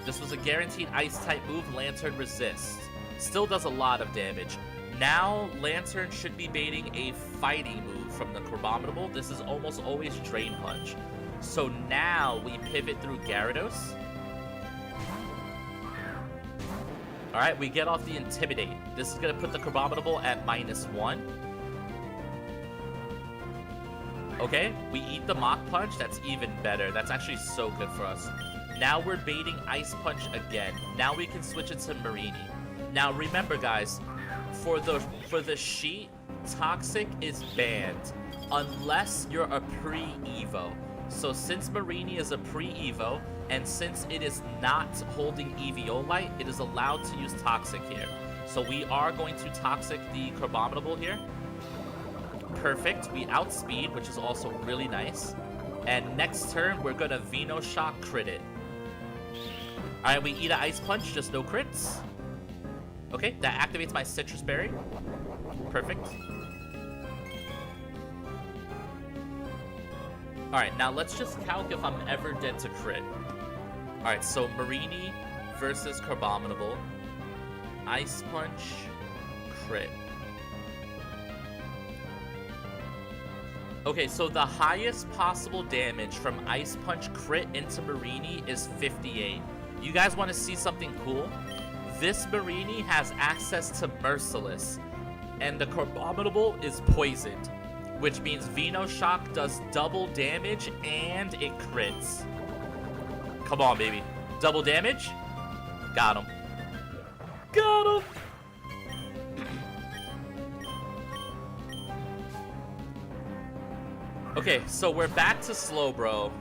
This was a guaranteed Ice type move. Lantern resists. Still does a lot of damage. Now, Lantern should be baiting a fighting move from the Crabominable. This is almost always Drain Punch. So now we pivot through Gyarados. Alright, we get off the Intimidate. This is going to put the Crabominable at -1. Okay, we eat the Mach Punch. That's even better. That's actually so good for us. Now we're baiting Ice Punch again. Now we can switch it to Marini. Now remember, guys, for the sheet, Toxic is banned unless you're a pre-Evo. So since Marini is a pre-Evo, and since it is not holding Eviolite, it is allowed to use Toxic here. So we are going to Toxic the Crabominable here. Perfect. We outspeed, which is also really nice. And next turn, we're going to Venoshock crit it. Alright, we eat an Ice Punch, just no crits. Okay, that activates my Citrus Berry. Perfect. Alright, now let's just calc if I'm ever dead to crit. Alright, so Marini versus Crabominable. Ice Punch, crit. Okay, so the highest possible damage from Ice Punch crit into Marini is 58. You guys want to see something cool? This Marini has access to Merciless, and the Crabominable is poisoned, which means Venoshock does double damage and it crits. Come on, baby. Double damage? Got him. Got him! Okay, so we're back to Slowbro.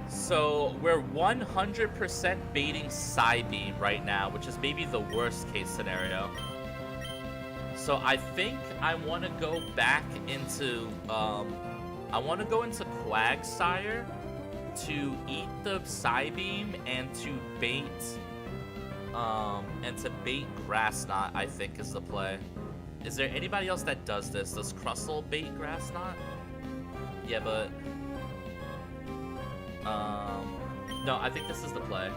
So we're 100% baiting Psybeam right now, which is maybe the worst case scenario. So I think I want to go back into, I want to go into Quagsire to eat the Psybeam and to bait Grass Knot, I think is the play. Is there anybody else that does this? Does Crustle bait Grass Knot? Yeah, but no, I think this is the play.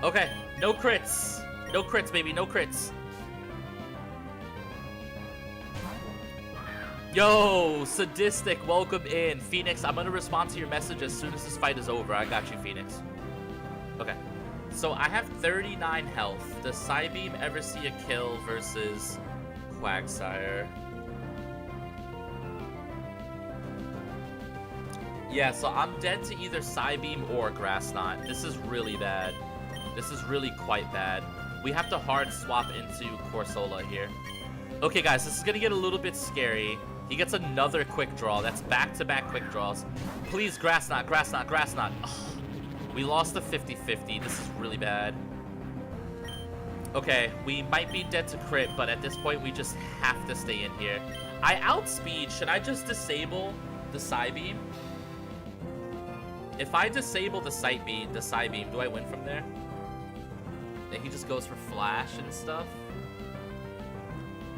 Okay, no crits. No crits, baby, no crits. Yo, Sadistic, welcome in. Phoenix, I'm gonna respond to your message as soon as this fight is over. I got you, Phoenix. Okay, so I have 39 health. Does Psybeam ever see a kill versus Quagsire? Yeah, so I'm dead to either Psybeam or Grass Knot. This is really bad. This is really quite bad. We have to hard swap into Corsola here. Okay, guys, this is gonna get a little bit scary. He gets another quick draw. That's back-to-back quick draws. Please, Grass Knot, Grass Knot, Grass Knot. Ugh. We lost the 50-50. This is really bad. Okay, we might be dead to crit, but at this point, we just have to stay in here. I outspeed. Should I just disable the Psybeam? If I disable the Psybeam, do I win from there? And he just goes for Flash and stuff?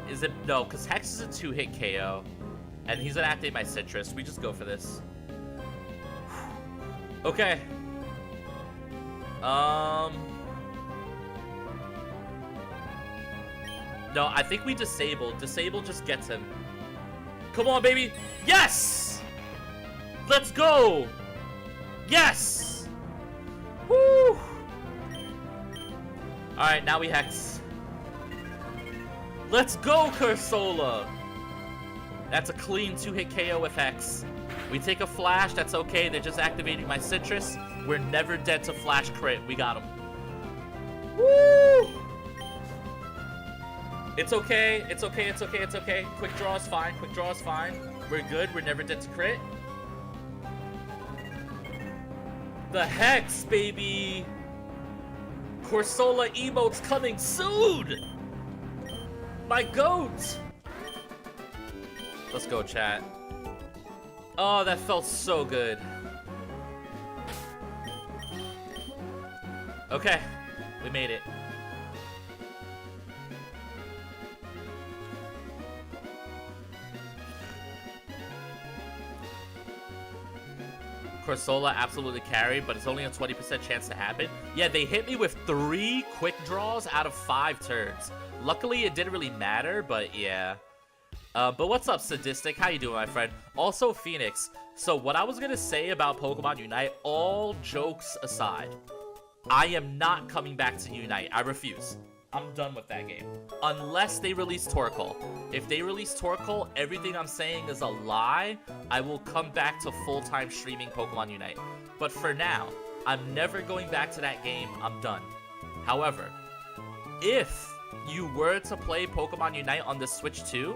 Is it? No, because Hex is a 2-hit KO. And he's gonna activate my Citrus. We just go for this. Okay. No, I think we disable. Disable just gets him. Come on, baby. Yes! Let's go! Yes! Woo! Alright, now we Hex. Let's go, Cursola! That's a clean 2-hit KO with Hex. We take a Flash, that's okay. They're just activating my Citrus. We're never dead to Flash crit. We got him. Woo! It's okay, it's okay, it's okay, it's okay. Quick draw is fine, quick draw is fine. We're good, we're never dead to crit. The Hex, baby! Corsola emotes coming soon! My goat! Let's go, chat. Oh, that felt so good. Okay, we made it. Corsola absolutely carried, but it's only a 20% chance to happen. Yeah, they hit me with 3 quick draws out of 5 turns. Luckily, it didn't really matter, but yeah. But what's up, Sadistic? How you doing, my friend? Also, Phoenix. So what I was gonna say about Pokemon Unite, all jokes aside, I am not coming back to Unite. I refuse. I'm done with that game. Unless they release Torkoal. If they release Torkoal, everything I'm saying is a lie. I will come back to full-time streaming Pokemon Unite. But for now, I'm never going back to that game. I'm done. However, if you were to play Pokemon Unite on the Switch too,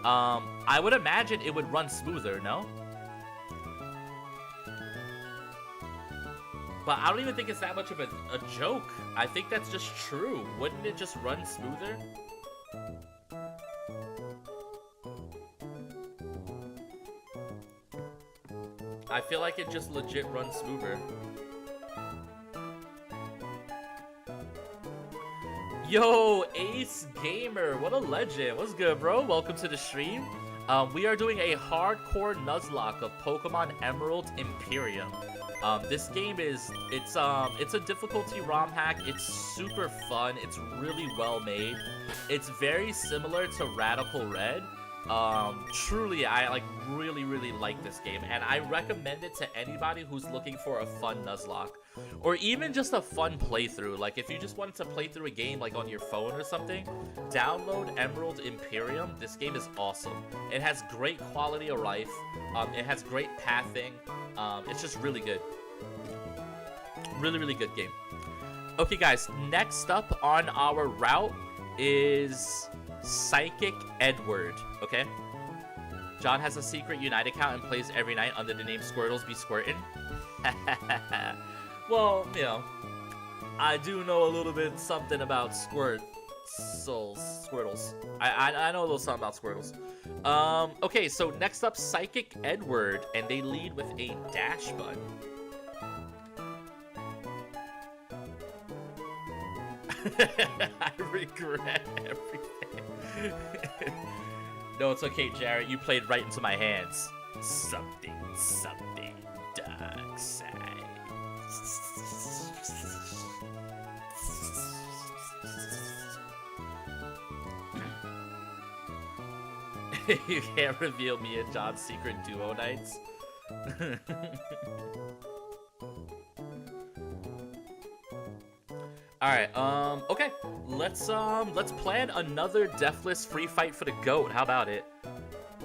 I would imagine it would run smoother, no? But I don't even think it's that much of a joke. I think that's just true. Wouldn't it just run smoother? I feel like it just legit runs smoother. Yo, Ace Gamer, what a legend. What's good, bro? Welcome to the stream. We are doing a hardcore Nuzlocke of Pokemon Emerald Imperium. This game is, it's a difficulty ROM hack. It's super fun. It's really well made. It's very similar to Radical Red. Truly, I like really like this game, and I recommend it to anybody who's looking for a fun Nuzlocke, or even just a fun playthrough. Like if you just wanted to play through a game like on your phone or something, download Emerald Imperium. This game is awesome. It has great quality of life. It has great pathing. It's just really good. Really good game. Okay, guys. Next up on our route is Psychic Edward, okay? John has a secret Unite account and plays every night under the name Squirtles Be Squirtin'. Well, you know, I do know a little bit something about Squirtles. I know a little something about Squirtles. Okay, so next up, Psychic Edward, and they lead with a dash button. I regret everything. No, it's okay, Jared. You played right into my hands. Something dark side. You can't reveal me and John's secret duo nights. Alright, okay. Let's plan another deathless free fight for the GOAT. How about it?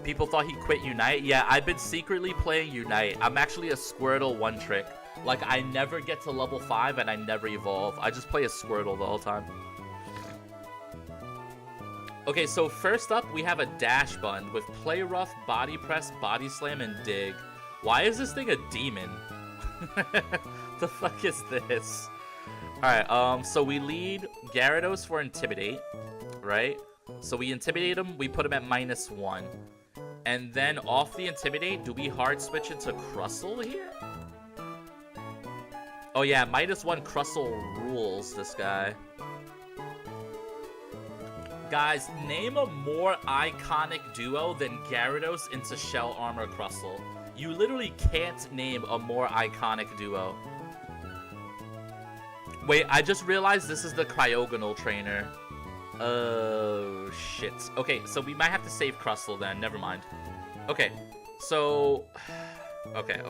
People thought he quit Unite. Yeah, I've been secretly playing Unite. I'm actually a Squirtle one trick. Like, I never get to level 5 and I never evolve. I just play a Squirtle the whole time. Okay, so first up, we have a dash button with play rough, body press, body slam, and dig. Why is this thing a demon? The fuck is this? Alright, so we lead Gyarados for Intimidate, right? So we Intimidate him, we put him at -1. And then off the Intimidate, do we hard switch into Crustle here? Oh yeah, -1 Crustle rules this guy. Guys, name a more iconic duo than Gyarados into Shell Armor Crustle. You literally can't name a more iconic duo. Wait, I just realized this is the Cryogonal trainer. Oh, shit. Okay, so we might have to save Crustle then. Never mind. Okay, so... Okay.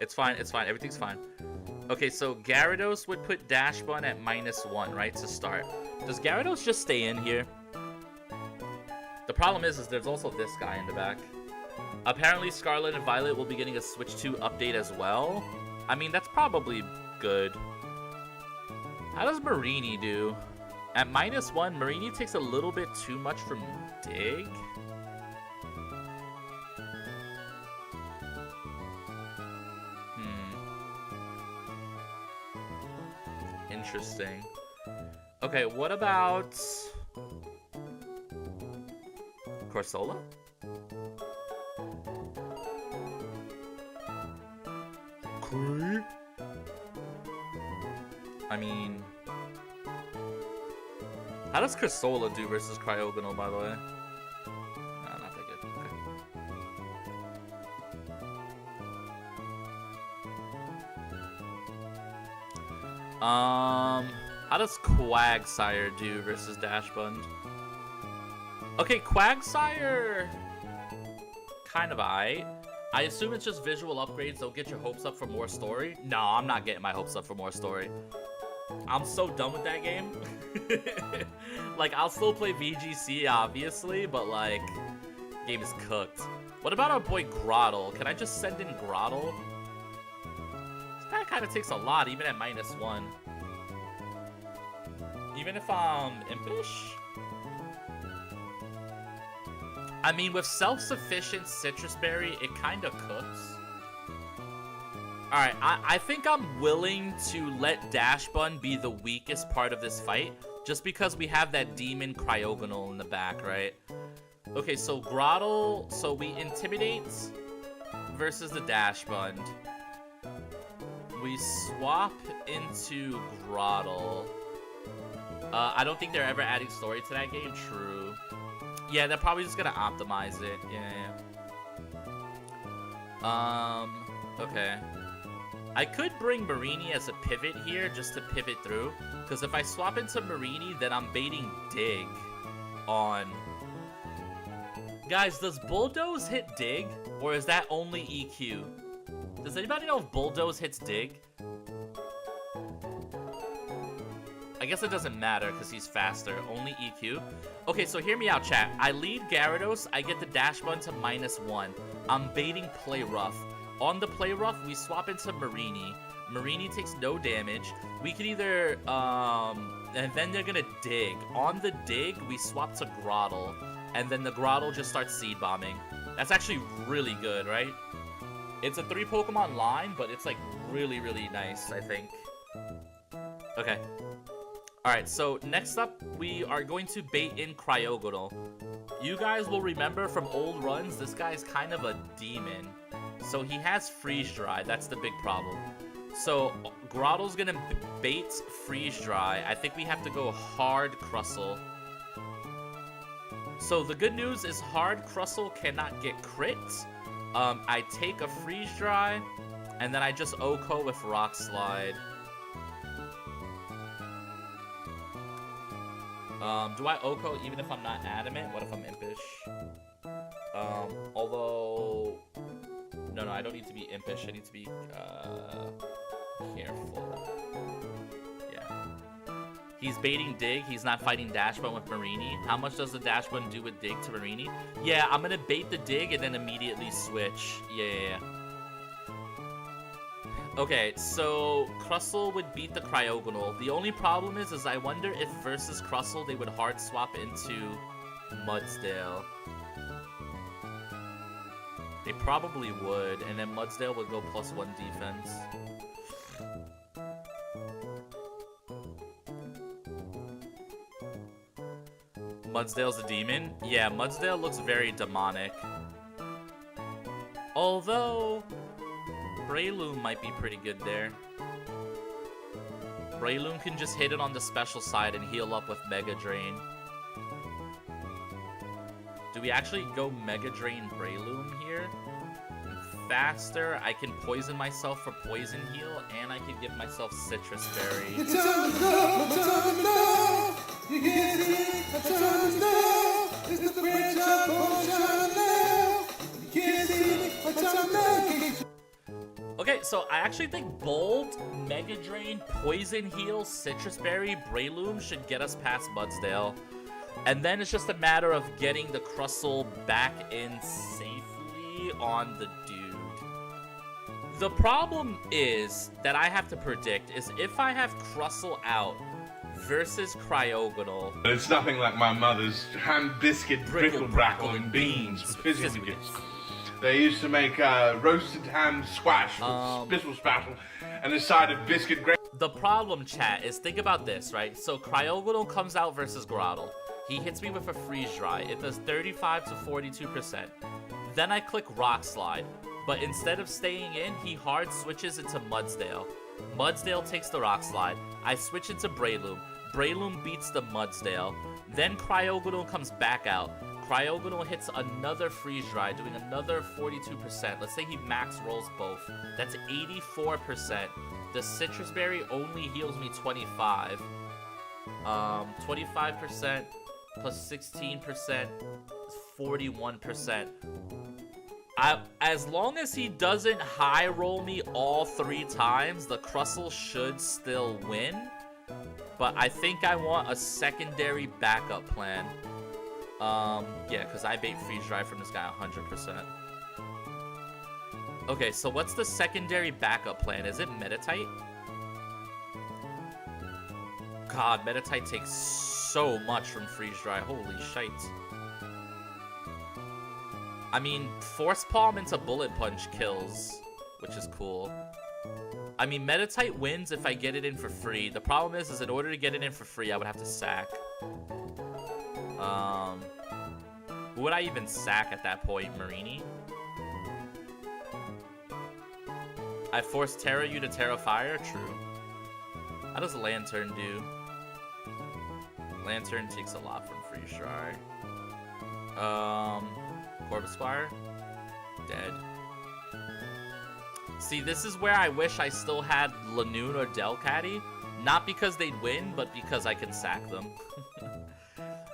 It's fine. Everything's fine. Okay, so Gyarados would put Dash Bun at -1, right, to start. Does Gyarados just stay in here? The problem is there's also this guy in the back. Apparently, Scarlet and Violet will be getting a Switch 2 update as well. I mean, that's probably good. How does Marini do? At -1, Marini takes a little bit too much from Dig. Interesting. Okay, what about Corsola? Okay. I mean, how does Corsola do versus Cryogonal, by the way? No, not that good. Okay. How does Quagsire do versus Dashbund? Okay, Quagsire, kind of aight. I assume it's just visual upgrades. They'll get your hopes up for more story. No, I'm not getting my hopes up for more story. I'm so done with that game. Like, I'll still play VGC, obviously, but, like, game is cooked. What about our boy Grottle? Can I just send in Grottle? This guy kind of takes a lot, even at -1. Even if I'm impish? I mean, with self-sufficient Citrus Berry, it kind of cooks. Alright, I think I'm willing to let Dashbun be the weakest part of this fight, just because we have that Demon Cryogonal in the back, right? Okay, so Grottle, so we Intimidate versus the Dashbund. We swap into Grottle. I don't think they're ever adding story to that game, true. Yeah, they're probably just gonna optimize it, yeah. Okay. I could bring Marini as a pivot here, just to pivot through. Because if I swap into Marini, then I'm baiting Dig on... Guys, does Bulldoze hit Dig? Or is that only EQ? Does anybody know if Bulldoze hits Dig? I guess it doesn't matter because he's faster. Only EQ. Okay, so hear me out, chat. I lead Gyarados. I get the dash button to -1. I'm baiting Play Rough. On the Play Rough, we swap into Marini. Marini takes no damage. We could either, and then they're gonna Dig. On the Dig, we swap to Grottle. And then the Grottle just starts Seed Bombing. That's actually really good, right? It's a 3 Pokemon line, but it's like really, really nice, I think. Okay. Alright, so next up, we are going to bait in Cryogonal. You guys will remember from old runs, this guy's kind of a demon. So he has Freeze Dry, that's the big problem. So Grottle's gonna bait Freeze Dry. I think we have to go Hard Crustle. So the good news is Hard Crustle cannot get crit. I take a Freeze Dry, and then I just OHKO with Rock Slide. Do I OHKO even if I'm not adamant? What if I'm impish? Although... No, I don't need to be impish. I need to be, careful. Yeah. He's baiting Dig. He's not fighting Dash Button with Marini. How much does the Dash Button do with Dig to Marini? Yeah, I'm gonna bait the Dig and then immediately switch. Yeah. Okay, so Crustle would beat the Cryogonal. The only problem is I wonder if versus Crustle they would hard swap into Mudsdale. They probably would, and then Mudsdale would go +1 defense. Mudsdale's a demon? Yeah, Mudsdale looks very demonic. Although... Breloom might be pretty good there. Breloom can just hit it on the special side and heal up with Mega Drain. Do we actually go Mega Drain Breloom here? Faster, I can poison myself for Poison Heal, and I can give myself Citrus Berry. It's time to know, it's time to know. You get it, it's time to know. It's the franchise potion now. You get it, it's time to know. Okay, so I actually think Bolt, Mega Drain, Poison Heal, Citrus Berry, Breloom should get us past Mudsdale. And then it's just a matter of getting the Crustle back in safely on the dude. The problem is that I have to predict is if I have Crustle out versus Cryogonal. It's nothing like my mother's ham biscuit, brickle brackle, and beans. Fizzle. They used to make roasted ham squash with spizzle spazzle and a side of biscuit gravy. The problem, chat, is think about this, right? So Cryogonal comes out versus Grottle. He hits me with a Freeze Dry. It does 35 to 42%. Then I click Rock Slide. But instead of staying in, he hard switches into Mudsdale. Mudsdale takes the Rock Slide. I switch into Breloom. Breloom beats the Mudsdale. Then Cryogonal comes back out. Cryogonal hits another Freeze Dry, doing another 42%. Let's say he max rolls both. That's 84%. The Citrus Berry only heals me 25. 25% plus 16% is 41%. As long as he doesn't high roll me all 3 times, the Crustle should still win. But I think I want a secondary backup plan. Yeah, because I bait Freeze Dry from this guy 100%. Okay, so what's the secondary backup plan? Is it Meditite? God, Meditite takes so much from Freeze Dry. Holy shite. I mean, Force Palm into Bullet Punch kills, which is cool. I mean, Meditite wins if I get it in for free. The problem is in order to get it in for free, I would have to sack. Who would I even sack at that point? Marini? I forced Terra you to Terra Fire? True. How does Lantern do? Lantern takes a lot from Freeze Dry. Corvisquire? Dead. See, this is where I wish I still had Lanoon or Delcatty. Not because they'd win, but because I can sack them.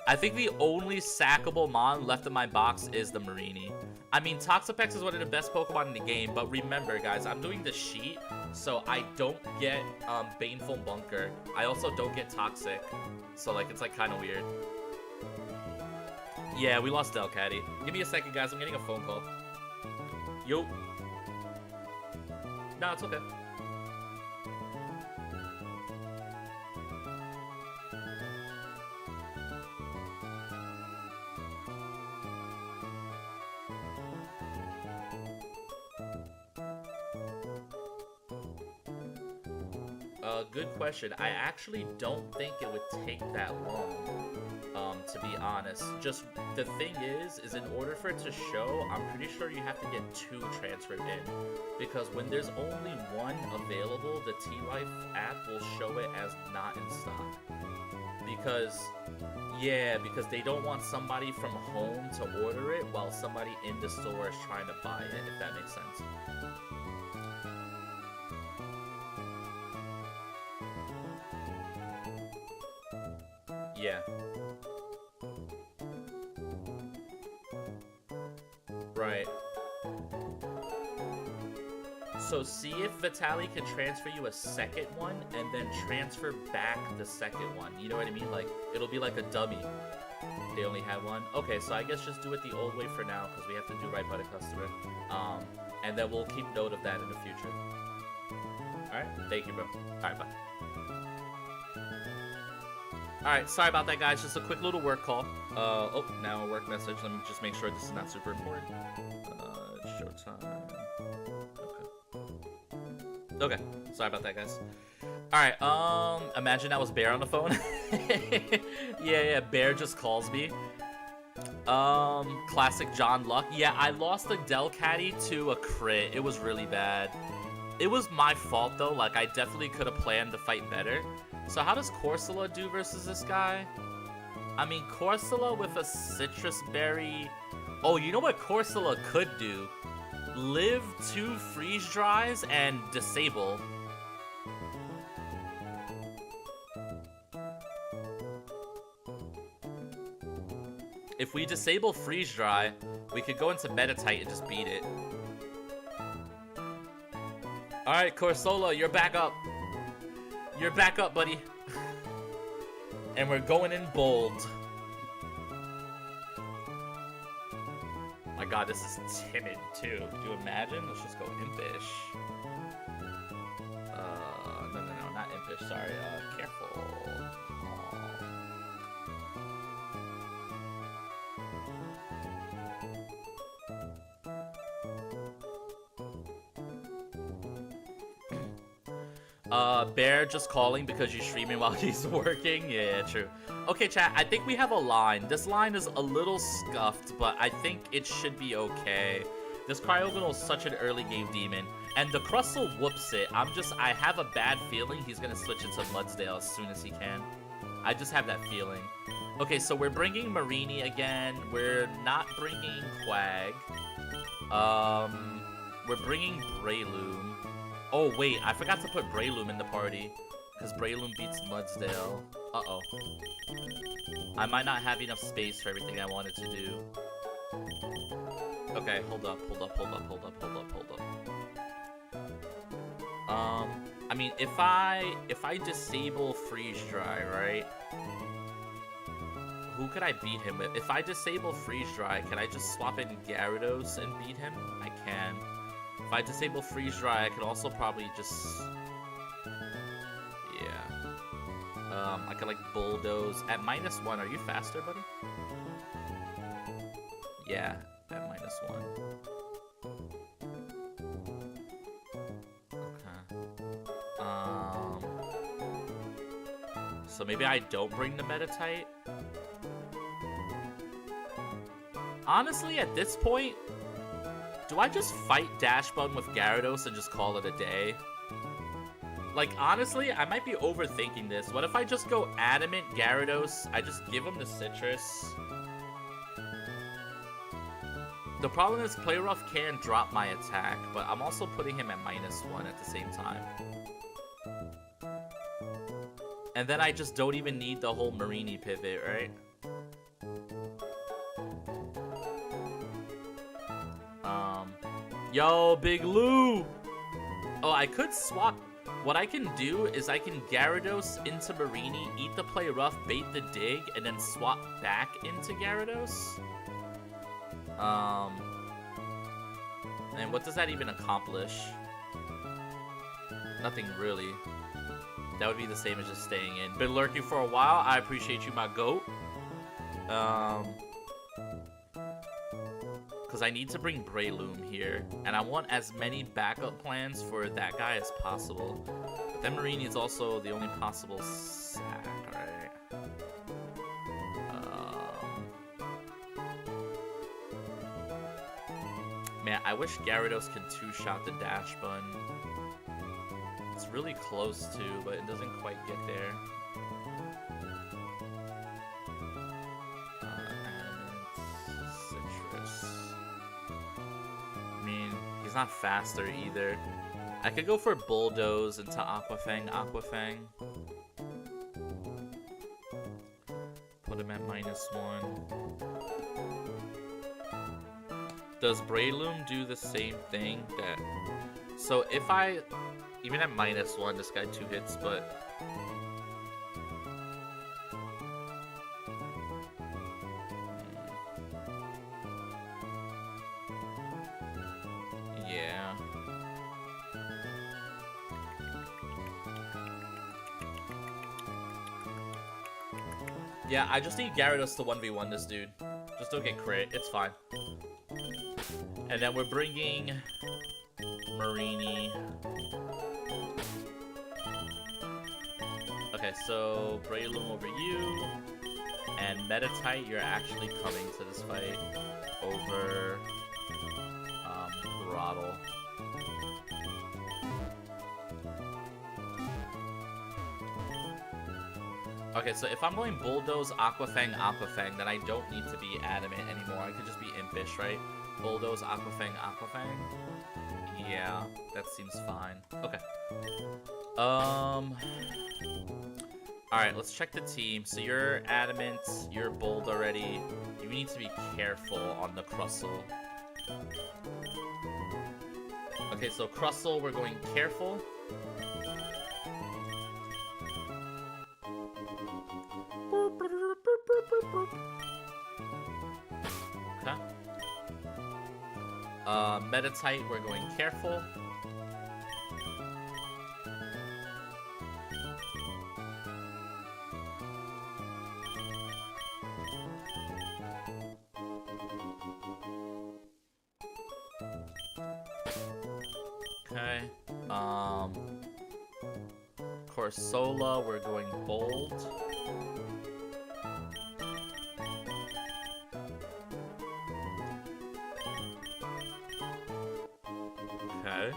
I think the only sackable mon left in my box is the Marini. I mean, Toxapex is one of the best Pokemon in the game, but remember, guys, I'm doing the sheet, so I don't get Baneful Bunker. I also don't get Toxic, so like it's like kind of weird. Yeah, we lost Delcatty. Give me a second, guys. I'm getting a phone call. Yo. No, it's okay. Good question. I actually don't think it would take that long, to be honest. Just, the thing is in order for it to show, I'm pretty sure you have to get 2 transferred in. Because when there's only 1 available, the T-Life app will show it as not in stock. Because, yeah, because they don't want somebody from home to order it while somebody in the store is trying to buy it, if that makes sense. Yeah. Right. So see if Vitaly can transfer you a second one and then transfer back the second one. You know what I mean? Like, it'll be like a dummy. They only have one. Okay, so I guess just do it the old way for now because we have to do right by the customer. And then we'll keep note of that in the future. Alright? Thank you, bro. Alright, bye. Alright, sorry about that, guys. Just a quick little work call. Oh, now a work message. Let me just make sure this is not super important. Showtime. Okay. Sorry about that, guys. Alright, imagine that was Bear on the phone. Yeah, Bear just calls me. Classic John Luck. Yeah, I lost the Delcatty to a crit. It was really bad. It was my fault, though. Like, I definitely could have planned the fight better. So how does Corsola do versus this guy? I mean, Corsola with a Citrus Berry... Oh, you know what Corsola could do? Live 2 Freeze Dries and disable. If we disable Freeze Dry, we could go into Metatite and just beat it. Alright, Corsola, you're back up. You're back up, buddy. And we're going in bold. My god, this is timid, too. Do you imagine? Let's just go impish. No, not impish. Sorry, careful. Bear just calling because you're streaming while he's working? Yeah, true. Okay, chat, I think we have a line. This line is a little scuffed, but I think it should be okay. This Cryogonal is such an early game demon, and the Crustle whoops it. I have a bad feeling he's gonna switch into Mudsdale as soon as he can. I just have that feeling. Okay, so we're bringing Marini again. We're not bringing Quag. We're bringing Breloom. Oh, wait, I forgot to put Breloom in the party, because Breloom beats Mudsdale. Uh-oh. I might not have enough space for everything I wanted to do. Okay, hold up. I mean, if I disable Freeze Dry, right? Who could I beat him with? If I disable Freeze Dry, can I just swap in Gyarados and beat him? I can. If I disable Freeze Dry, I could also probably just... Yeah. I could, like, Bulldoze. At -1, are you faster, buddy? Yeah, at -1. Okay. So maybe I don't bring the Metatite? Honestly, at this point... Do I just fight Dashbug with Gyarados and just call it a day? Like, honestly, I might be overthinking this. What if I just go Adamant Gyarados? I just give him the Citrus. The problem is Playrough can drop my attack, but I'm also putting him at -1 at the same time. And then I just don't even need the whole Marini pivot, right? Yo, Big Lou! Oh, I could swap. What I can do is I can Gyarados into Marini, eat the play rough, bait the dig, and then swap back into Gyarados. And what does that even accomplish? Nothing really. That would be the same as just staying in. Been lurking for a while. I appreciate you, my goat. Because I need to bring Breloom here, and I want as many backup plans for that guy as possible. But then Marini is also the only possible sack, right? Man, I wish Gyarados can two-shot the dash button. It's really close to, but it doesn't quite get there. He's not faster either. I could go for Bulldoze into Aquafang. Put him at -1. Does Breloom do the same thing that... So if I... Even at -1, this guy 2 hits, but... Yeah. Yeah, I just need Gyarados to 1v1 this dude. Just don't get crit, it's fine. And then we're bringing Marini. Okay, so Breloom over you. And Metatite, you're actually coming to this fight over Throttle. Okay, so if I'm going Bulldoze, Aquafang, then I don't need to be Adamant anymore. I could just be Impish, right? Bulldoze, Aquafang. Yeah, that seems fine. Okay. Alright, let's check the team. So you're Adamant, you're Bold already. You need to be careful on the Crustle. Okay, so Crustle, we're going careful. Okay. Metatite, we're going careful. Okay. Corsola, we're going Bold. Okay.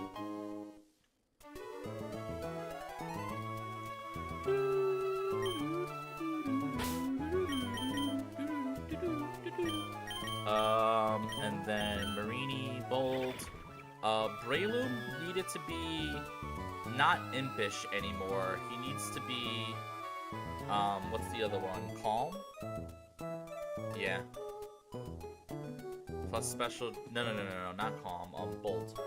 And then Marini, Bold. Breloom needed to be not Impish anymore. He needs to be, what's the other one? Calm? Yeah. Plus special, no, not Calm, Bold.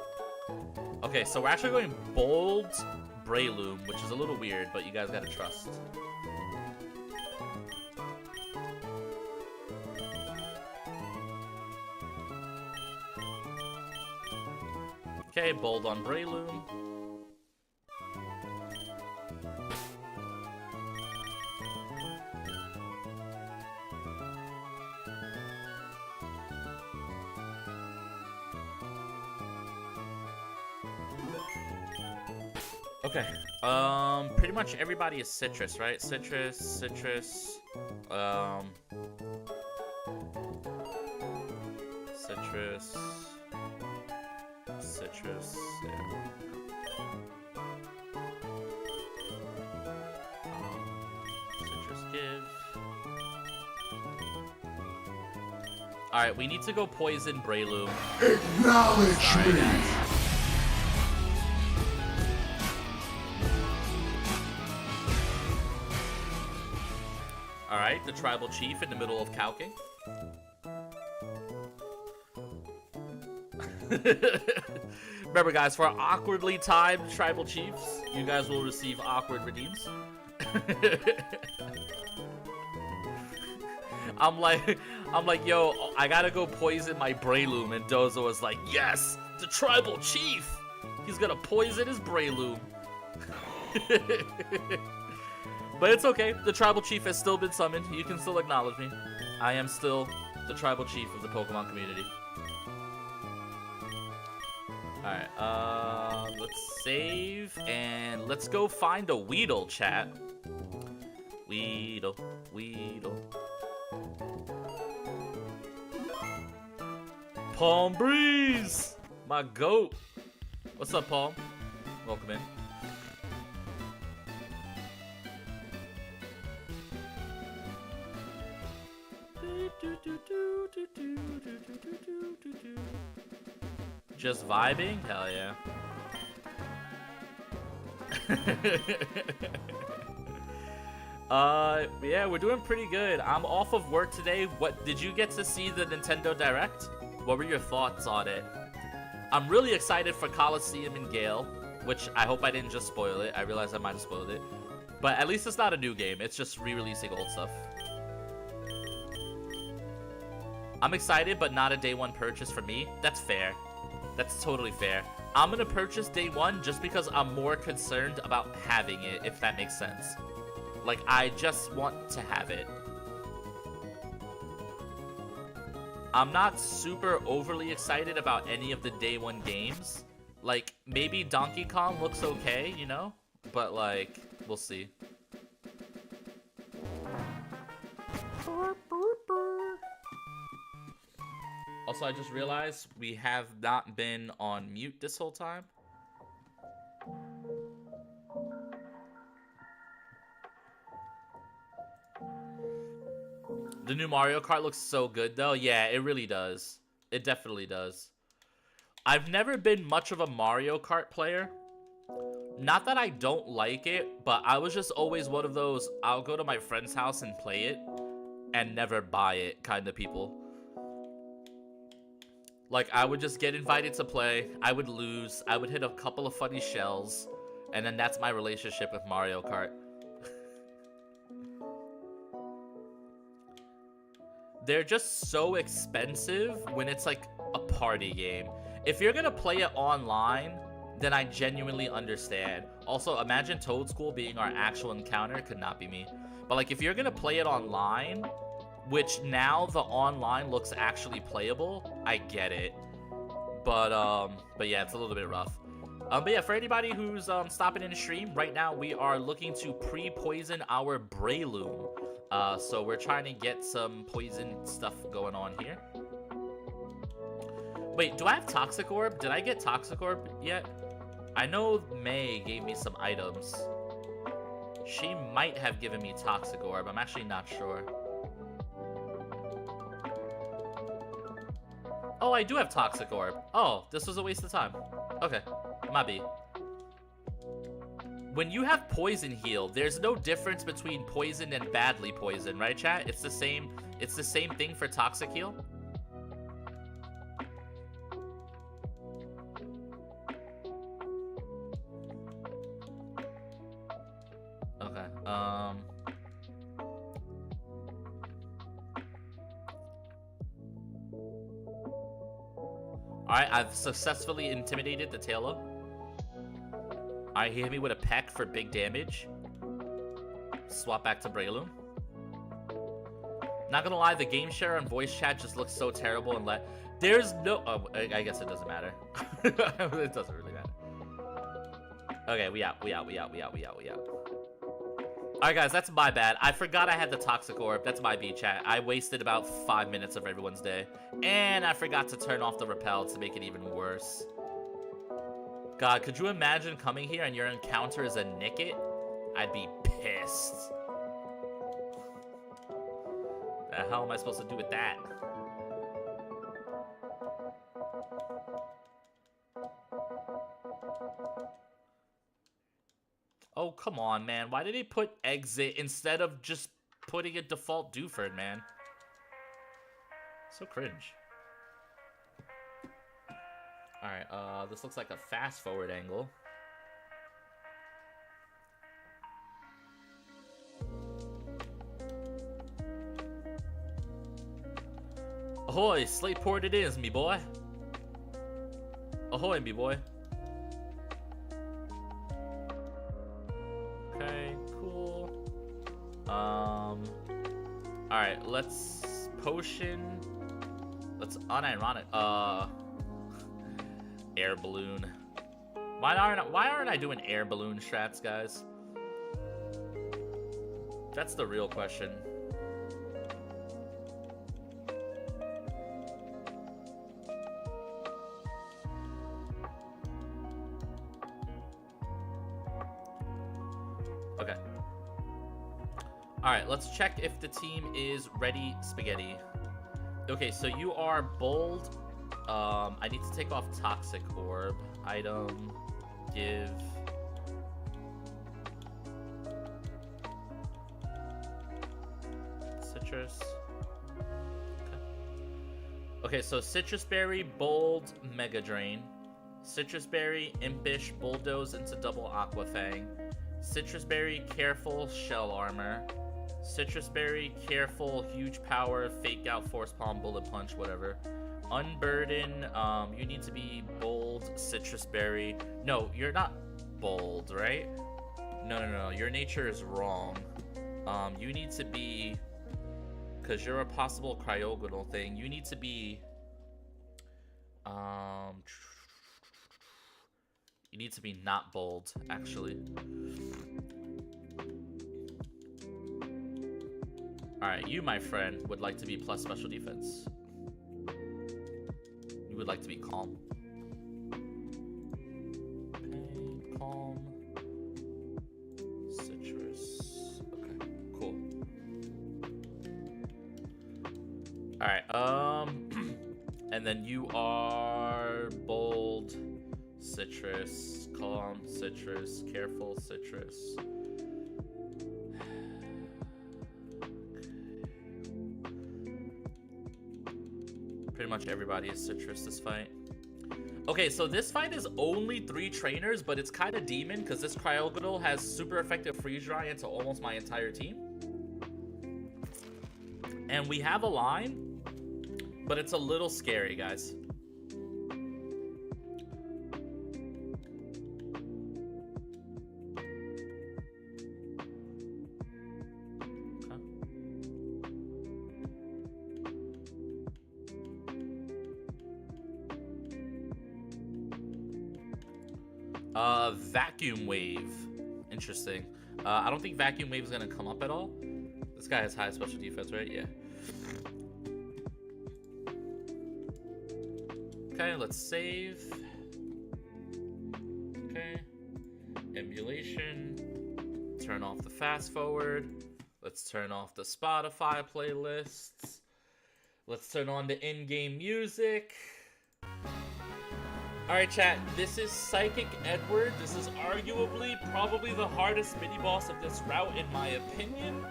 Okay, so we're actually going Bold Breloom, which is a little weird, but you guys gotta trust. Okay, Bold on Breloom. Okay, pretty much everybody is Citrus, right? Citrus, Citrus, yeah. Citrus give. Alright, we need to go Poison Breloom. Acknowledge me. Guys. Alright, the Tribal Chief in the middle of calking. Remember, guys, for awkwardly timed tribal chiefs, you guys will receive awkward redeems. I'm like, yo, I gotta go poison my Breloom, and Dozo was like, yes, the tribal chief. He's gonna poison his Breloom. But it's okay. The tribal chief has still been summoned. You can still acknowledge me. I am still the tribal chief of the Pokemon community. Alright, let's save, and let's go find a Weedle, chat. Weedle. Palm Breeze! My goat! What's up, Palm? Welcome in. Just vibing? Hell yeah. Yeah, we're doing pretty good. I'm off of work today. What did you get to see the Nintendo Direct? What were your thoughts on it? I'm really excited for Coliseum and Gale, which I hope I didn't just spoil it. I realize I might have spoiled it. But at least it's not a new game. It's just re-releasing old stuff. I'm excited, but not a day one purchase for me. That's fair. That's totally fair. I'm gonna purchase day one just because I'm more concerned about having it, if that makes sense. Like, I just want to have it. I'm not super overly excited about any of the day one games. Like, maybe Donkey Kong looks okay, you know? But, like, we'll see. Also, I just realized we have not been on mute this whole time. The new Mario Kart looks so good, though. Yeah, it really does. It definitely does. I've never been much of a Mario Kart player. Not that I don't like it, but I was just always one of those, I'll go to my friend's house and play it and never buy it kind of people. Like, I would just get invited to play, I would lose, I would hit a couple of funny shells, and then that's my relationship with Mario Kart. They're just so expensive when it's like a party game. If you're gonna play it online, then I genuinely understand. Also, imagine Toad School being our actual encounter. Could not be me. But like, if you're gonna play it online, which now the online looks actually playable, I get it. But yeah, it's a little bit rough. But yeah, for anybody who's stopping in the stream, right now we are looking to pre-poison our Breloom. So we're trying to get some poison stuff going on here. Wait, do I have Toxic Orb? Did I get Toxic Orb yet? I know May gave me some items. She might have given me Toxic Orb. I'm actually not sure. Oh, I do have Toxic Orb. Oh, this was a waste of time. Okay, my B. When you have Poison Heal, there's no difference between poison and badly poison, right, chat? It's the same thing for Toxic Heal. Okay, Alright, I've successfully intimidated the Taillow. Alright, he hit me with a peck for big damage. Swap back to Breloom. Not gonna lie, the game share on voice chat just looks so terrible and there's no... Oh, I guess it doesn't matter. It doesn't really matter. Okay, we out. Alright guys, that's my bad. I forgot I had the Toxic Orb. That's my B, chat. I wasted about 5 minutes of everyone's day. And I forgot to turn off the repel to make it even worse. God, could you imagine coming here and your encounter is a Nickit? I'd be pissed. The hell am I supposed to do with that? Oh, come on, man. Why did they put exit instead of just putting a default Dewford, man? So cringe. Alright, this looks like a fast forward angle. Ahoy, slate port it is, me boy. Ahoy, me boy. Okay, cool. Alright, let's potion. Let's unironic. Air balloon. Why aren't I doing air balloon strats, guys? That's the real question. Okay. Alright, let's check if the team is ready, spaghetti. Okay, so you are bold. I need to take off toxic orb. Item. Give. Citrus. Okay, so citrus berry, bold, mega drain. Citrus berry, impish, bulldoze into double aqua fang. Citrus berry, careful, shell armor. Citrus berry, careful, huge power, fake out, force palm, bullet punch, whatever. Unburden, you need to be bold, citrus berry. No, you're not bold, right? No, your nature is wrong. You need to be, because you're a possible cryogonal thing, you need to be, you need to be not bold, actually. Alright, you, my friend, would like to be plus special defense. You would like to be calm. Okay, calm. Citrus. Okay, cool. Alright, and then you are bold, citrus, calm, citrus, careful, citrus. Pretty much everybody is citrus this fight. Okay, so this fight is only 3 trainers, but it's kind of demon because this cryogonal has super effective freeze dry into almost my entire team. And we have a line, but it's a little scary, guys. Vacuum wave. Interesting. I don't think vacuum wave is gonna come up at all. This guy has high special defense, right? Yeah. Okay, let's save. Okay. Emulation. Turn off the fast forward. Let's turn off the Spotify playlists. Let's turn on the in-game music. Alright, chat, this is Psychic Edward. This is arguably probably the hardest mini-boss of this route, in my opinion.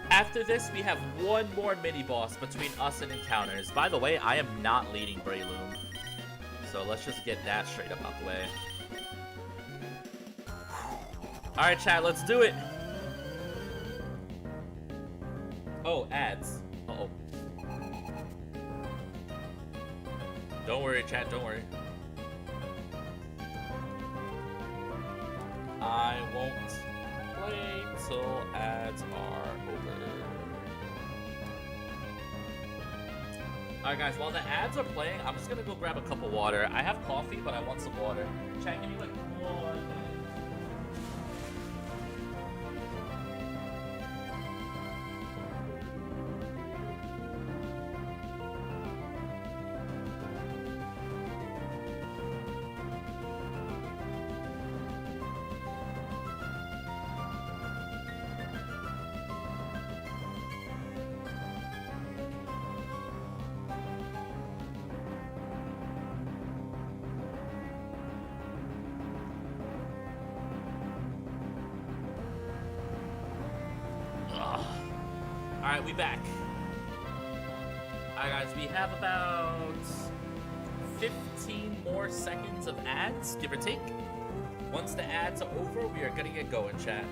After this, we have one more mini-boss between us and encounters. By the way, I am not leading Breloom. So let's just get that straight up out the way. Alright, chat, let's do it. Oh, ads. Uh-oh. Don't worry, chat, don't worry. I won't play till ads are over. Alright guys, while the ads are playing, I'm just gonna go grab a cup of water. I have coffee, but I want some water. Chat, give me like 1 minute. Alright, we back. Alright guys, we have about 15 15 more seconds of ads, give or take. Once the ads are over, we are gonna get going, chat.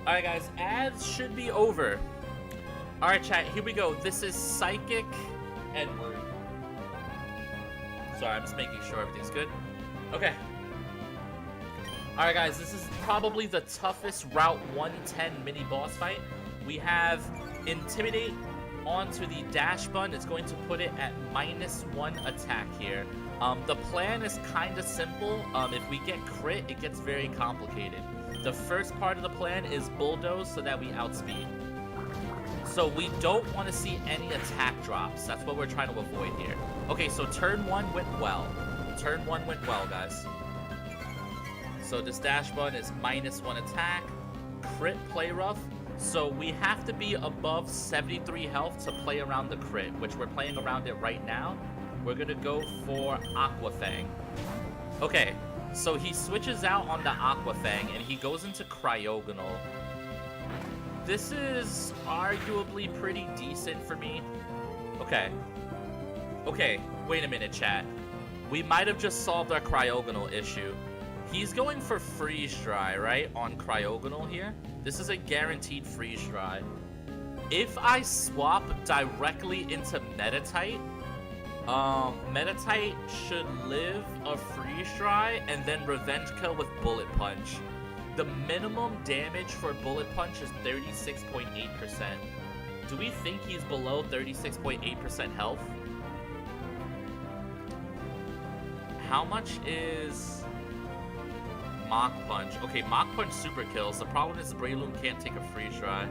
Alright guys, ads should be over. Alright chat, here we go. This is Psychic Edward. Sorry, I'm just making sure everything's good. Okay. Alright guys, this is probably the toughest Route 110 mini boss fight. We have Intimidate onto the dash button. It's going to put it at -1 attack here. The plan is kind of simple. If we get crit, it gets very complicated. The first part of the plan is bulldoze so that we outspeed. So we don't want to see any attack drops. That's what we're trying to avoid here. Okay, so turn 1 went well. Turn 1 went well, guys. So this dash button is -1 attack. Crit play rough. So we have to be above 73 health to play around the crit, which we're playing around it right now. We're gonna go for Aqua Fang. Okay, so he switches out on the Aqua Fang and he goes into Cryogonal. This is arguably pretty decent for me. Okay. Okay, wait a minute, chat. We might have just solved our Cryogonal issue. He's going for Freeze Dry, right? On Cryogonal here. This is a guaranteed Freeze Dry. If I swap directly into Metatite, Metatite should live a Freeze Dry and then Revenge Kill with Bullet Punch. The minimum damage for Bullet Punch is 36.8%. Do we think he's below 36.8% health? How much is Mach Punch? Okay, Mach Punch super kills. The problem is Breloom can't take a Freeze Dry.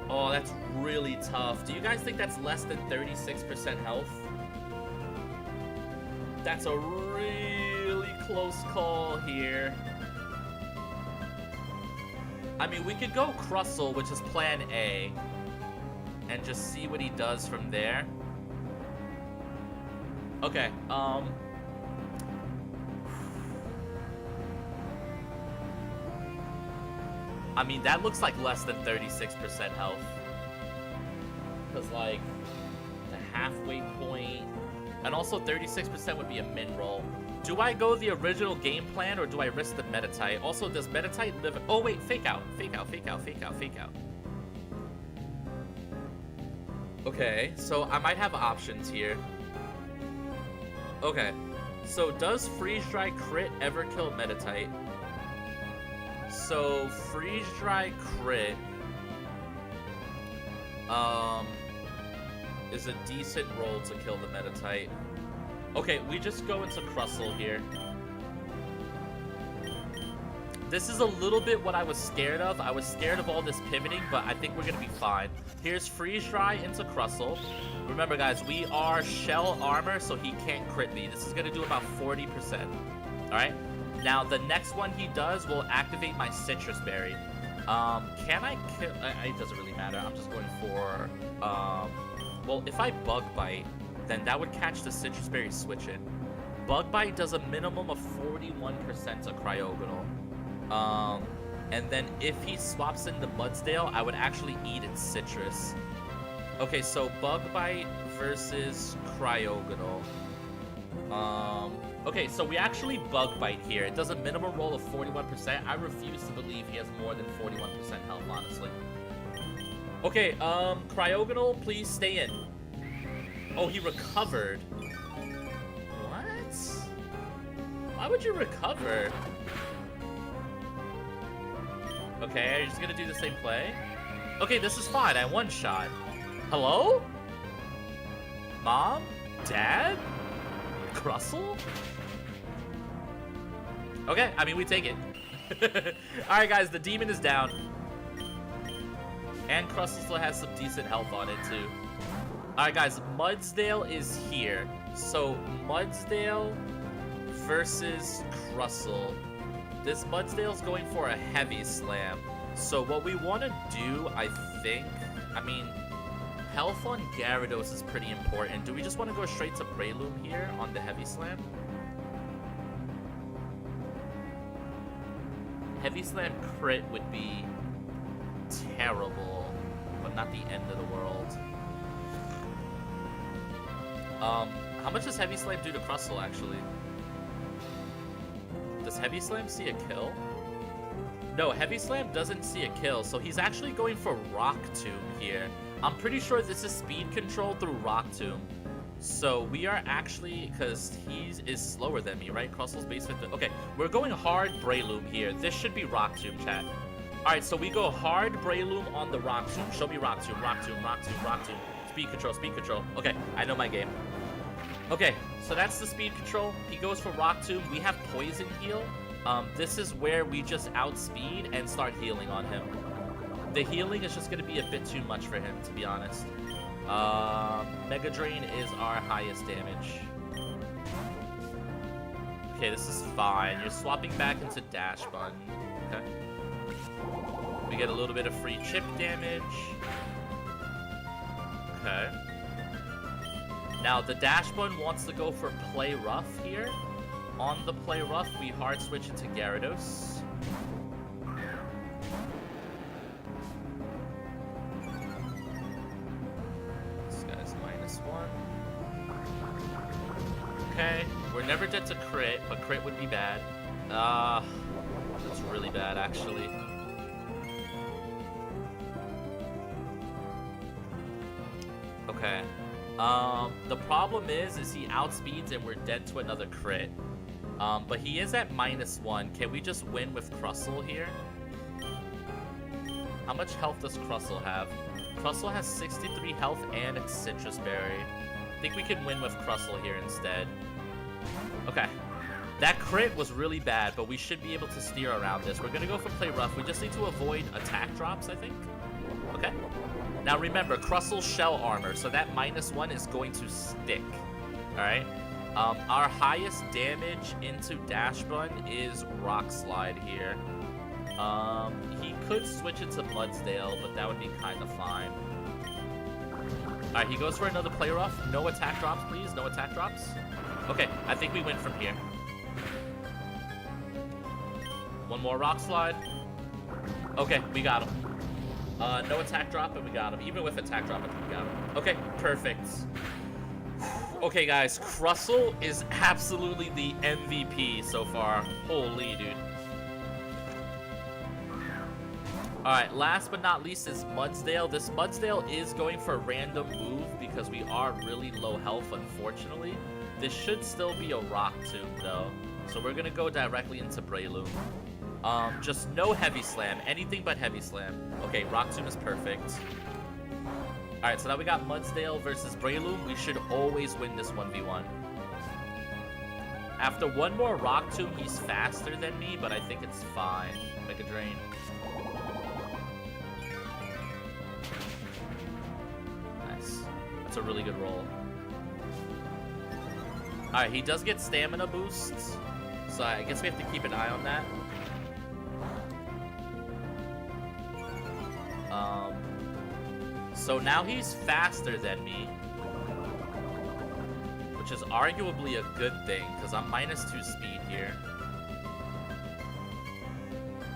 Oh, that's really tough. Do you guys think that's less than 36% health? That's a really close call here. I mean, we could go Crustle, which is plan A, and just see what he does from there. Okay, I mean, that looks like less than 36% health. Because, like, the halfway point, and also 36% would be a min roll. Do I go the original game plan, or do I risk the Metatite? Also, does Metatite live... Oh, wait, fake out. Fake out, fake out, fake out, fake out. Okay, so I might have options here. Okay, so does Freeze Dry crit ever kill Metatite? So, Freeze Dry crit is a decent roll to kill the Metatite. Okay, we just go into Crustle here. This is a little bit what I was scared of. I was scared of all this pivoting, but I think we're gonna be fine. Here's Freeze Dry into Crustle. Remember, guys, we are Shell Armor, so he can't crit me. This is gonna do about 40%. Alright? Now, the next one he does will activate my Citrus Berry. Can I kill... It doesn't really matter. I'm just going for... Well, if I Bug Bite, then that would catch the Citrus Berry switch in. Bug Bite does a minimum of 41% to Cryogonal. And then if he swaps into Mudsdale, I would actually eat its Citrus. Okay, so Bug Bite versus Cryogonal. Okay, so we actually Bug Bite here. It does a minimum roll of 41%. I refuse to believe he has more than 41% health, honestly. Okay, Cryogonal, please stay in. Oh, he recovered. What? Why would you recover? Okay, are you just gonna do the same play? Okay, this is fine. I one-shot. Hello? Mom? Dad? Crustle? Okay, I mean, we take it. Alright, guys, the demon is down. And Crustle still has some decent health on it, too. Alright, guys, Mudsdale is here. So, Mudsdale versus Crustle. This Mudsdale's going for a heavy slam. So, what we want to do, I think... I mean, health on Gyarados is pretty important. Do we just want to go straight to Breloom here on the heavy slam? Heavy slam crit would be terrible, but not the end of the world. How much does Heavy Slam do to Crustle, actually? Does Heavy Slam see a kill? No, Heavy Slam doesn't see a kill, so he's actually going for Rock Tomb here. I'm pretty sure this is speed control through Rock Tomb. So we are actually, because he is slower than me, right? Crustle's basement. Okay, we're going hard Breloom here. This should be Rock Tomb, chat. Alright, so we go hard Breloom on the Rock Tomb. Show me Rock Tomb, Rock Tomb, Rock Tomb, Rock Tomb. Speed control, speed control. Okay, I know my game. Okay, so that's the speed control. He goes for Rock Tomb. We have Poison Heal. This is where we just outspeed and start healing on him. The healing is just going to be a bit too much for him, to be honest. Mega Drain is our highest damage. Okay, this is fine. You're swapping back into Dash Bun. Okay. We get a little bit of free chip damage. Okay. Now, the Dash Bun wants to go for Play Rough here. On the Play Rough, we hard switch into Gyarados. This guy's -1. Okay, we're never dead to crit, but crit would be bad. That's really bad, actually. Okay. The problem is he outspeeds and we're dead to another crit. But he is at -1. Can we just win with Crustle here? How much health does Crustle have? Crustle has 63 health and it's Citrus Berry. I think we can win with Crustle here instead. Okay. That crit was really bad, but we should be able to steer around this. We're gonna go for Play Rough. We just need to avoid attack drops, I think. Okay. Now remember, Crustle's shell armor, so that -1 is going to stick. Alright? Our highest damage into Dash Bun is Rock Slide here. He could switch into Mudsdale, but that would be kind of fine. Alright, he goes for another Play Rough. No attack drops, please. No attack drops. Okay, I think we win from here. One more Rock Slide. Okay, we got him. No attack drop, and we got him. Even with attack drop, I think we got him. Okay, perfect. Okay, guys, Crustle is absolutely the MVP so far. Holy, dude. Alright, last but not least is Mudsdale. This Mudsdale is going for a random move because we are really low health, unfortunately. This should still be a Rock Tomb, though. So we're gonna go directly into Breloom. Just no Heavy Slam. Anything but Heavy Slam. Okay, Rock Tomb is perfect. Alright, so now we got Mudsdale versus Breloom. We should always win this 1v1. After one more Rock Tomb, he's faster than me, but I think it's fine. Mega Drain. Nice. That's a really good roll. Alright, he does get stamina boosts, so I guess we have to keep an eye on that. So now he's faster than me, which is arguably a good thing, because I'm -2 speed here.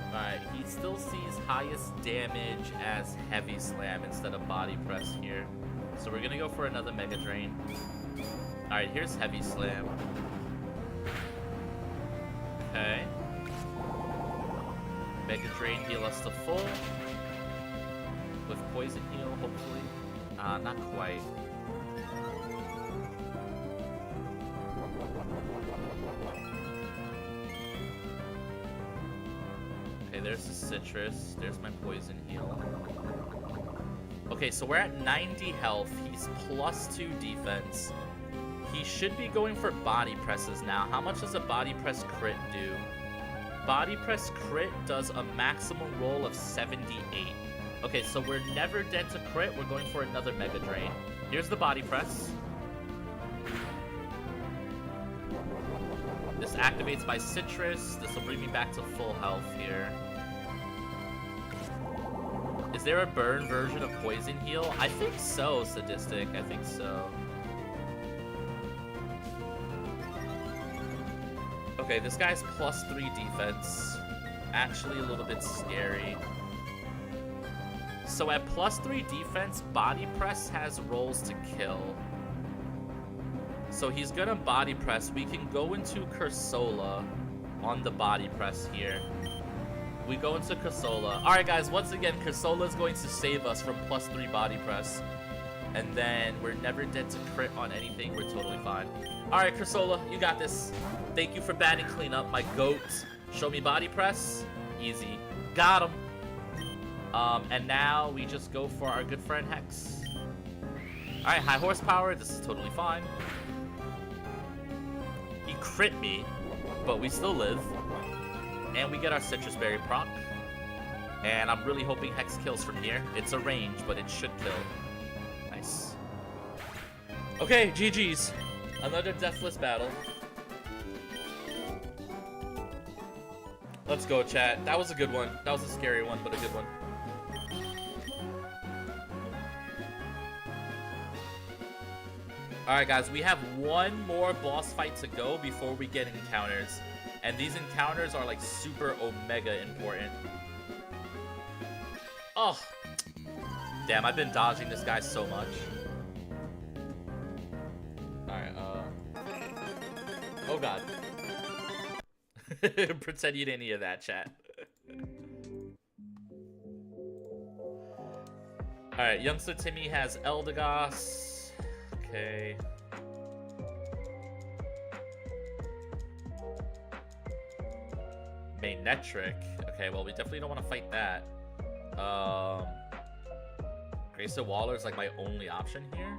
Alright, he still sees highest damage as Heavy Slam instead of Body Press here. So we're gonna go for another Mega Drain. Alright, here's Heavy Slam. Okay. Mega Drain, heal us to full. With Poison Heal, hopefully. Not quite. Okay, there's the Citrus. There's my Poison Heal. Okay, so we're at 90 health. He's +2 defense. He should be going for Body Presses now. How much does a Body Press crit do? Body Press crit does a maximum roll of 78. Okay, so we're never dead to crit. We're going for another Mega Drain. Here's the Body Press. This activates my Citrus. This will bring me back to full health here. Is there a burn version of Poison Heal? I think so, Sadistic. I think so. Okay, this guy's +3 defense. Actually a little bit scary. So at +3 defense, body press has rolls to kill. So he's gonna body press. We can go into Cursola on the body press here. We go into Cursola. Alright guys, once again, Cursola is going to save us from +3 body press. And then we're never dead to crit on anything. We're totally fine. Alright, Cursola, you got this. Thank you for batting cleanup, my goat. Show me body press. Easy. Got him. And now we just go for our good friend Hex. Alright, high horsepower. This is totally fine. He crit me, but we still live. And we get our citrus berry proc. And I'm really hoping Hex kills from here. It's a range, but it should kill. Nice. Okay, GG's. Another deathless battle. Let's go, chat. That was a good one. That was a scary one, but a good one. Alright, guys. We have one more boss fight to go before we get encounters. And these encounters are, like, super omega important. Oh. Damn, I've been dodging this guy so much. Alright, oh, God. Pretend you didn't hear that, chat. Alright, youngster Timmy has Eldegoss. Okay. Magnetric. Okay, well, we definitely don't want to fight that. Grayson Waller is like my only option here.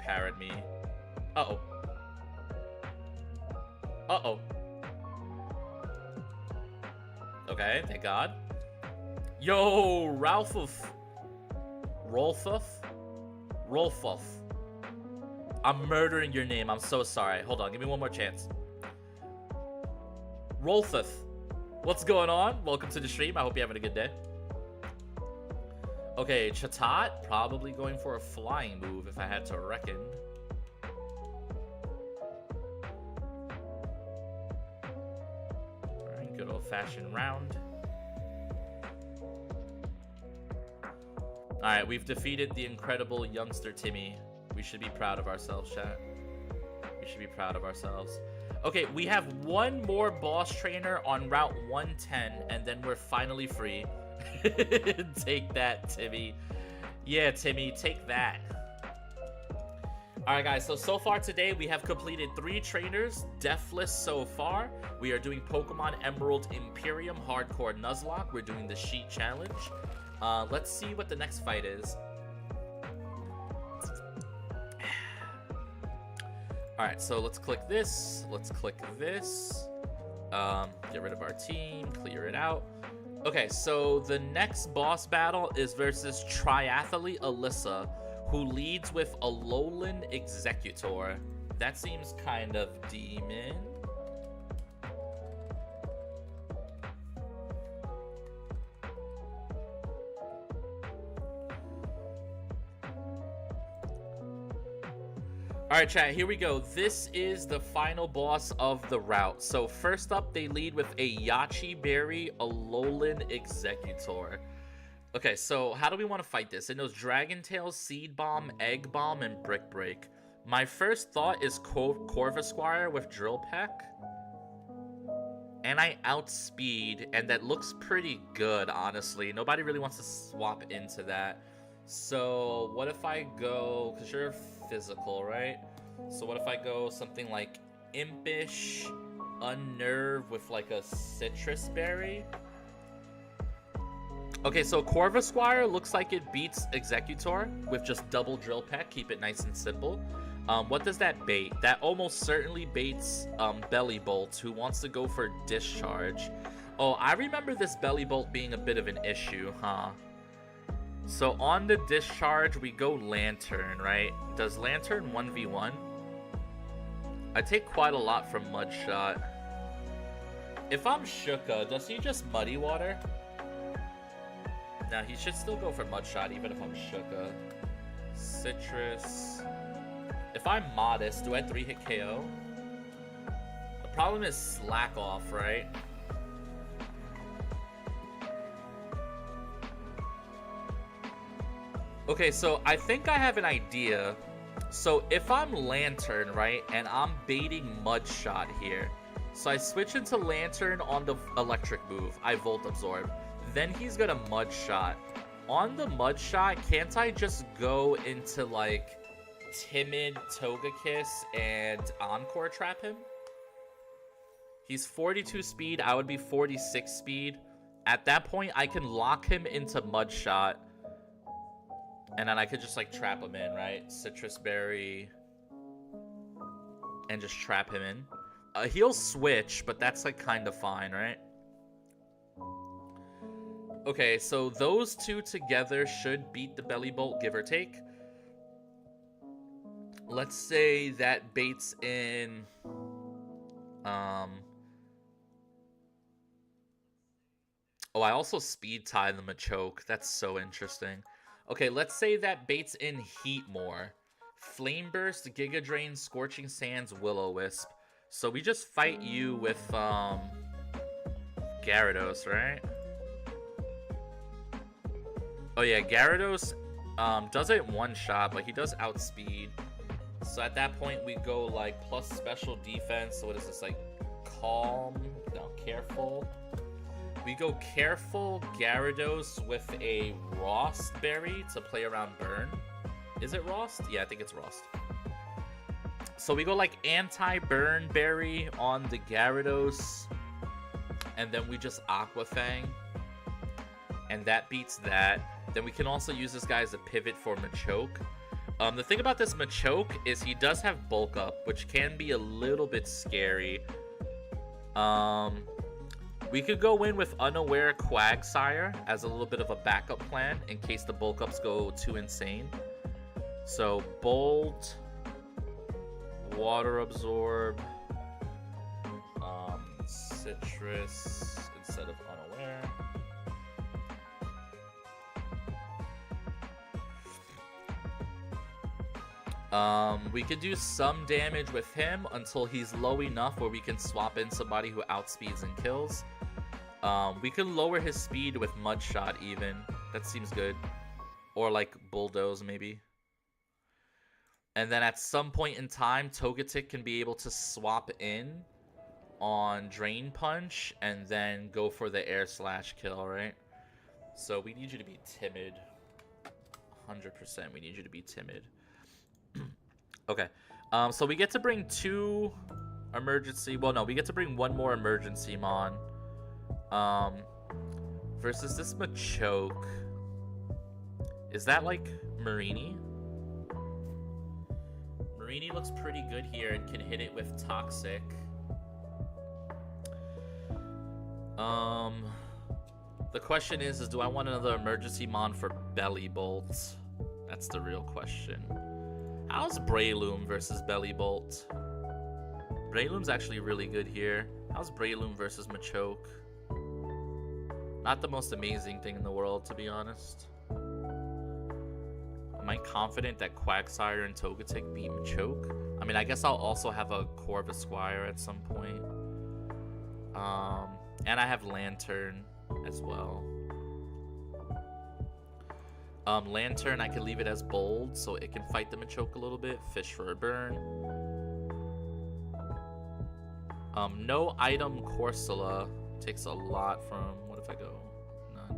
Parrot me. Uh-oh. Uh-oh. Okay, thank God. Yo, Rolfuff. Rolfuff. I'm murdering your name. I'm so sorry. Hold on, give me one more chance. Rolfuff. What's going on? Welcome to the stream. I hope you're having a good day. Okay, Chatot. Probably going for a flying move if I had to reckon. Alright, good old-fashioned round. Alright, we've defeated the incredible youngster Timmy. We should be proud of ourselves, chat. We should be proud of ourselves. Okay, we have one more boss trainer on Route 110, and then we're finally free. Take that, Timmy. Yeah, Timmy, take that. Alright, guys, so far today, we have completed 3 trainers, deathless so far. We are doing Pokemon Emerald Imperium Hardcore Nuzlocke. We're doing the Sheet Challenge. Let's see what the next fight is. Alright, so let's click this. Let's click this. Get rid of our team. Clear it out. Okay, so the next boss battle is versus Triathlete Alyssa, who leads with a Alolan Executor. That seems kind of demon. Alright, chat, here we go. This is the final boss of the route. So first up, they lead with a Yachi Berry Alolan Executor. Okay, so how do we want to fight this? It knows Dragon Tail, Seed Bomb, Egg Bomb, and Brick Break. My first thought is Corvisquire with Drill Peck. And I outspeed, and that looks pretty good, honestly. Nobody really wants to swap into that. So what if I go, because you're physical, right? So what if I go something like Impish, Unnerve with like a Citrus Berry? Okay, so Corvisquire looks like it beats Executor with just double Drill Peck. Keep it nice and simple. What does that bait? That almost certainly baits Belly Bolt, who wants to go for Discharge. Oh, I remember this Belly Bolt being a bit of an issue, huh? So on the Discharge, we go Lantern, right? Does Lantern 1v1? I take quite a lot from Mudshot. If I'm Shuka, does he just Muddy Water? Nah, he should still go for Mudshot, even if I'm Shuka. Citrus. If I'm Modest, do I 3-hit KO? The problem is Slack Off, right? Okay, so I think I have an idea. So if I'm Lantern, right, and I'm baiting Mud Shot here, so I switch into Lantern on the electric move. I Volt Absorb. Then he's gonna Mud Shot. On the Mud Shot, can't I just go into, like, Timid Togekiss and Encore Trap him? He's 42 speed. I would be 46 speed. At that point, I can lock him into Mud Shot. And then I could just, like, trap him in, right? Citrus Berry. And just trap him in. He'll switch, but that's, like, kind of fine, right? Okay, so those two together should beat the Belly Bolt, give or take. Let's say that baits in... Oh, I also speed tie the Machoke. That's so interesting. Okay, let's say that baits in Heat more. Flame Burst, Giga Drain, Scorching Sands, Will-O-Wisp. So we just fight you with Gyarados, right? Oh yeah, Gyarados doesn't one-shot, but he does outspeed. So at that point we go like plus special defense. So what is this, like calm? No, careful. We go careful Gyarados with a Rost Berry to play around Burn. Is it Rost? Yeah, I think it's Rost. So we go like anti-Burn Berry on the Gyarados. And then we just Aqua Fang. And that beats that. Then we can also use this guy as a pivot for Machoke. The thing about this Machoke is he does have Bulk Up, which can be a little bit scary. We could go in with Unaware Quagsire as a little bit of a backup plan in case the Bulk Ups go too insane. So Bolt, Water Absorb, Citrus instead of Unaware. We could do some damage with him until he's low enough where we can swap in somebody who outspeeds and kills. We could lower his speed with Mud Shot even. That seems good. Or like Bulldoze maybe. And then at some point in time, Togetic can be able to swap in on Drain Punch and then go for the Air Slash kill, right? So we need you to be timid. 100% we need you to be timid. Okay, so we get to bring two emergency, well no, we get to bring one more emergency mon. Versus this Machoke. Is that like Marini? Marini looks pretty good here and can hit it with Toxic. The question is do I want another emergency mon for Belly Bolt? That's the real question. How's Breloom versus Belly Bolt? Breloom's actually really good here. How's Breloom versus Machoke? Not the most amazing thing in the world, to be honest. Am I confident that Quagsire and Togetic beat Machoke? I mean, I guess I'll also have a Corvisquire at some point. And I have Lantern as well. Lantern, I can leave it as bold so it can fight the Machoke a little bit. Fish for a burn. No item Corsola takes a lot from... What if I go? None.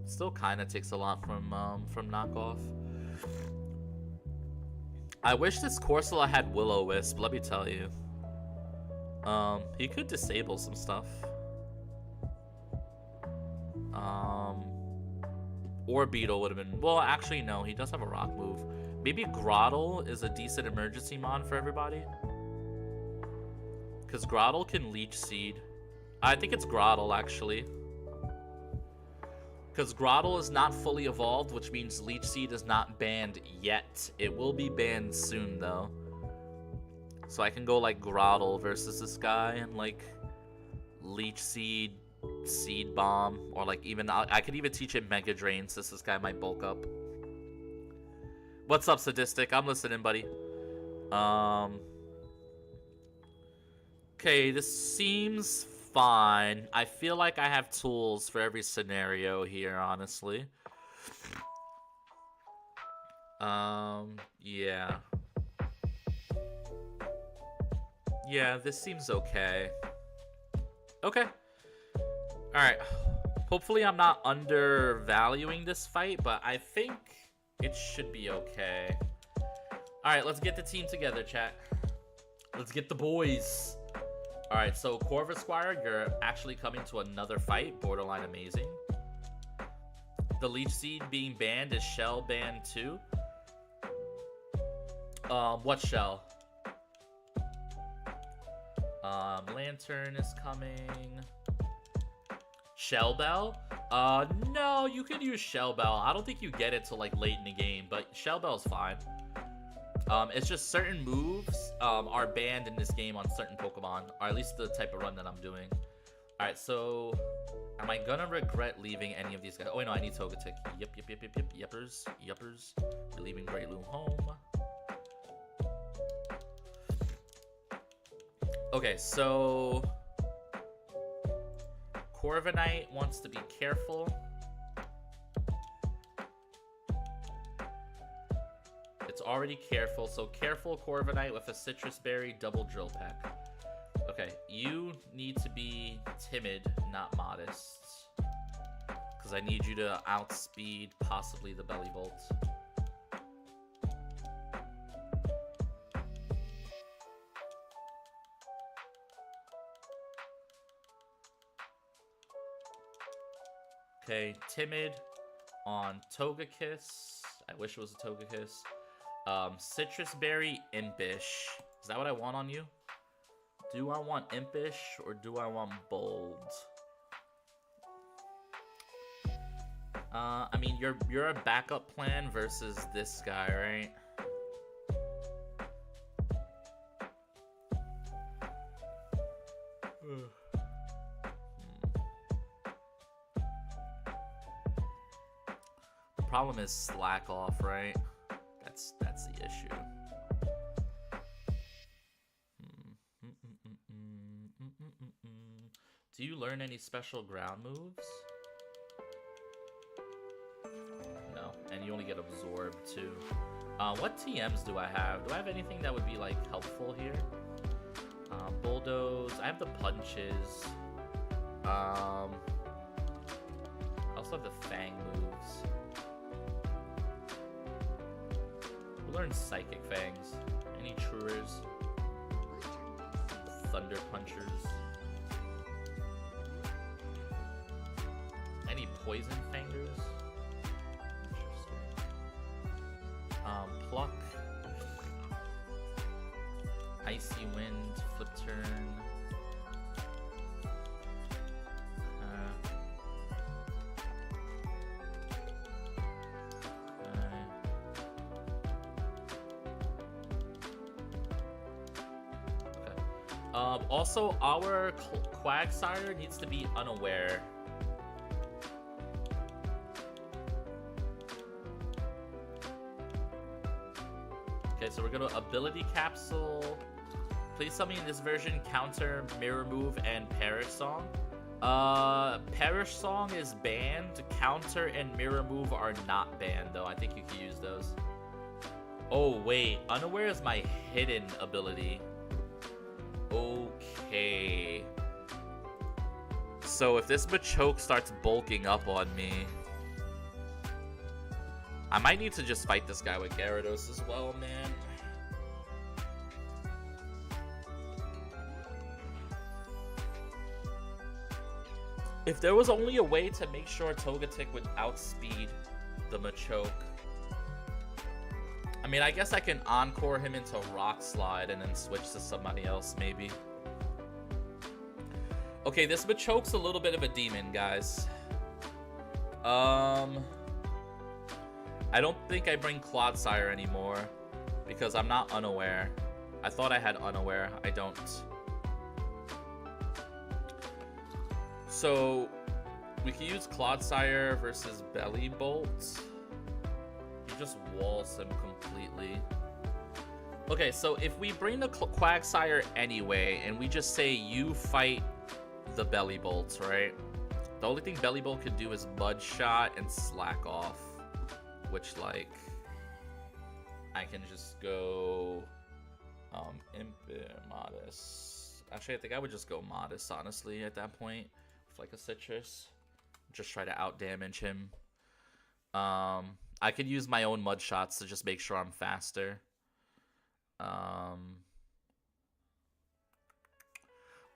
Still kind of takes a lot from knockoff. I wish this Corsola had Will-O-Wisp, let me tell you. He could disable some stuff. Or Beetle would have been... Well, actually, no. He does have a rock move. Maybe Groddle is a decent emergency mon for everybody. Because Groddle can Leech Seed. I think it's Groddle, actually. Because Groddle is not fully evolved, which means Leech Seed is not banned yet. It will be banned soon, though. So I can go, like, Groddle versus this guy and, like, Leech Seed... Seed Bomb, or like even I could even teach him Mega Drain since this guy might bulk up. What's up, Sadistic? I'm listening, buddy. Okay, this seems fine. I feel like I have tools for every scenario here, honestly. Yeah. Yeah, this seems okay. Okay. Alright. Hopefully I'm not undervaluing this fight, but I think it should be okay. Alright, let's get the team together, chat. Let's get the boys. Alright, so Corvus Squire, you're actually coming to another fight. Borderline amazing. The Leech Seed being banned is Shell banned too. What Shell? Lantern is coming. Shell Bell? No, you can use Shell Bell. I don't think you get it till like late in the game, but Shell Bell's fine. It's just certain moves are banned in this game on certain Pokemon, or at least the type of run that I'm doing. Alright, so am I gonna regret leaving any of these guys? Oh wait, no, I need Togetic. Yep. Yuppers. We're leaving Great Loom home. Okay, so Corviknight wants to be careful. It's already careful, so careful Corviknight with a Citrus Berry double Drill Peck. Okay, you need to be timid, not modest. Because I need you to outspeed possibly the Belly Bolt. Okay, timid on Togekiss. I wish it was a Togekiss. Citrus Berry, Impish. Is that what I want on you? Do I want Impish or do I want Bold? I mean, you're a backup plan versus this guy, right? The problem is slack off, right? That's the issue. Do you learn any special ground moves? No, and you only get absorbed too. What TMs do I have? Do I have anything that would be like helpful here? Bulldoze. I have the punches. I also have the Fang moves. We'll learn Psychic Fangs. Any Truers? Thunder Punchers? Any Poison Fangers? Interesting. Pluck. Icy Wind, Flip Turn. Also, our Quagsire needs to be unaware. Okay, so we're gonna Ability Capsule. Please tell me in this version counter, Mirror Move, and Perish Song. Perish Song is banned. Counter and Mirror Move are not banned, though. I think you can use those. Oh, wait. Unaware is my hidden ability. Okay. So if this Machoke starts bulking up on me, I might need to just fight this guy with Gyarados as well, man. If there was only a way to make sure Togetic would outspeed the Machoke. I mean, I guess I can Encore him into Rock Slide and then switch to somebody else, maybe. Okay, this Machoke's a little bit of a demon, guys. I don't think I bring Clodsire anymore because I'm not unaware. I thought I had unaware. I don't. So we can use Clodsire versus Belly Bolt. You just walls him completely. Okay, so if we bring the Quagsire anyway, and we just say you fight the belly bolts, right? The only thing belly bolt can do is mud shot and slack off, which like I can just go modest. Actually, I think I would just go modest, honestly, at that point with like a citrus. Just try to out damage him. I could use my own mud shots to just make sure I'm faster.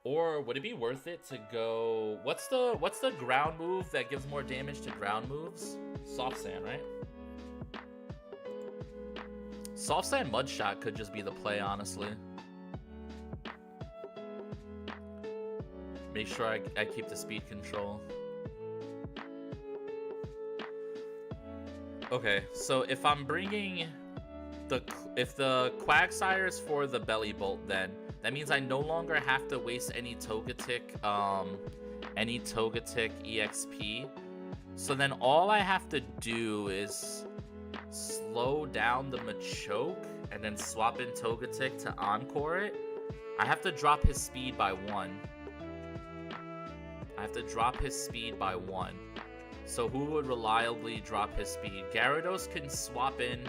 Or would it be worth it to go? What's the ground move that gives more damage to ground moves? Soft sand, right? Soft sand mud shot could just be the play, honestly. Make sure I keep the speed control. Okay, so if I'm bringing if the Quagsire is for the belly bolt, then that means I no longer have to waste any Togetic EXP. So then all I have to do is slow down the Machoke and then swap in Togetic to Encore it. I have to drop his speed by 1. So who would reliably drop his speed? Gyarados can swap in,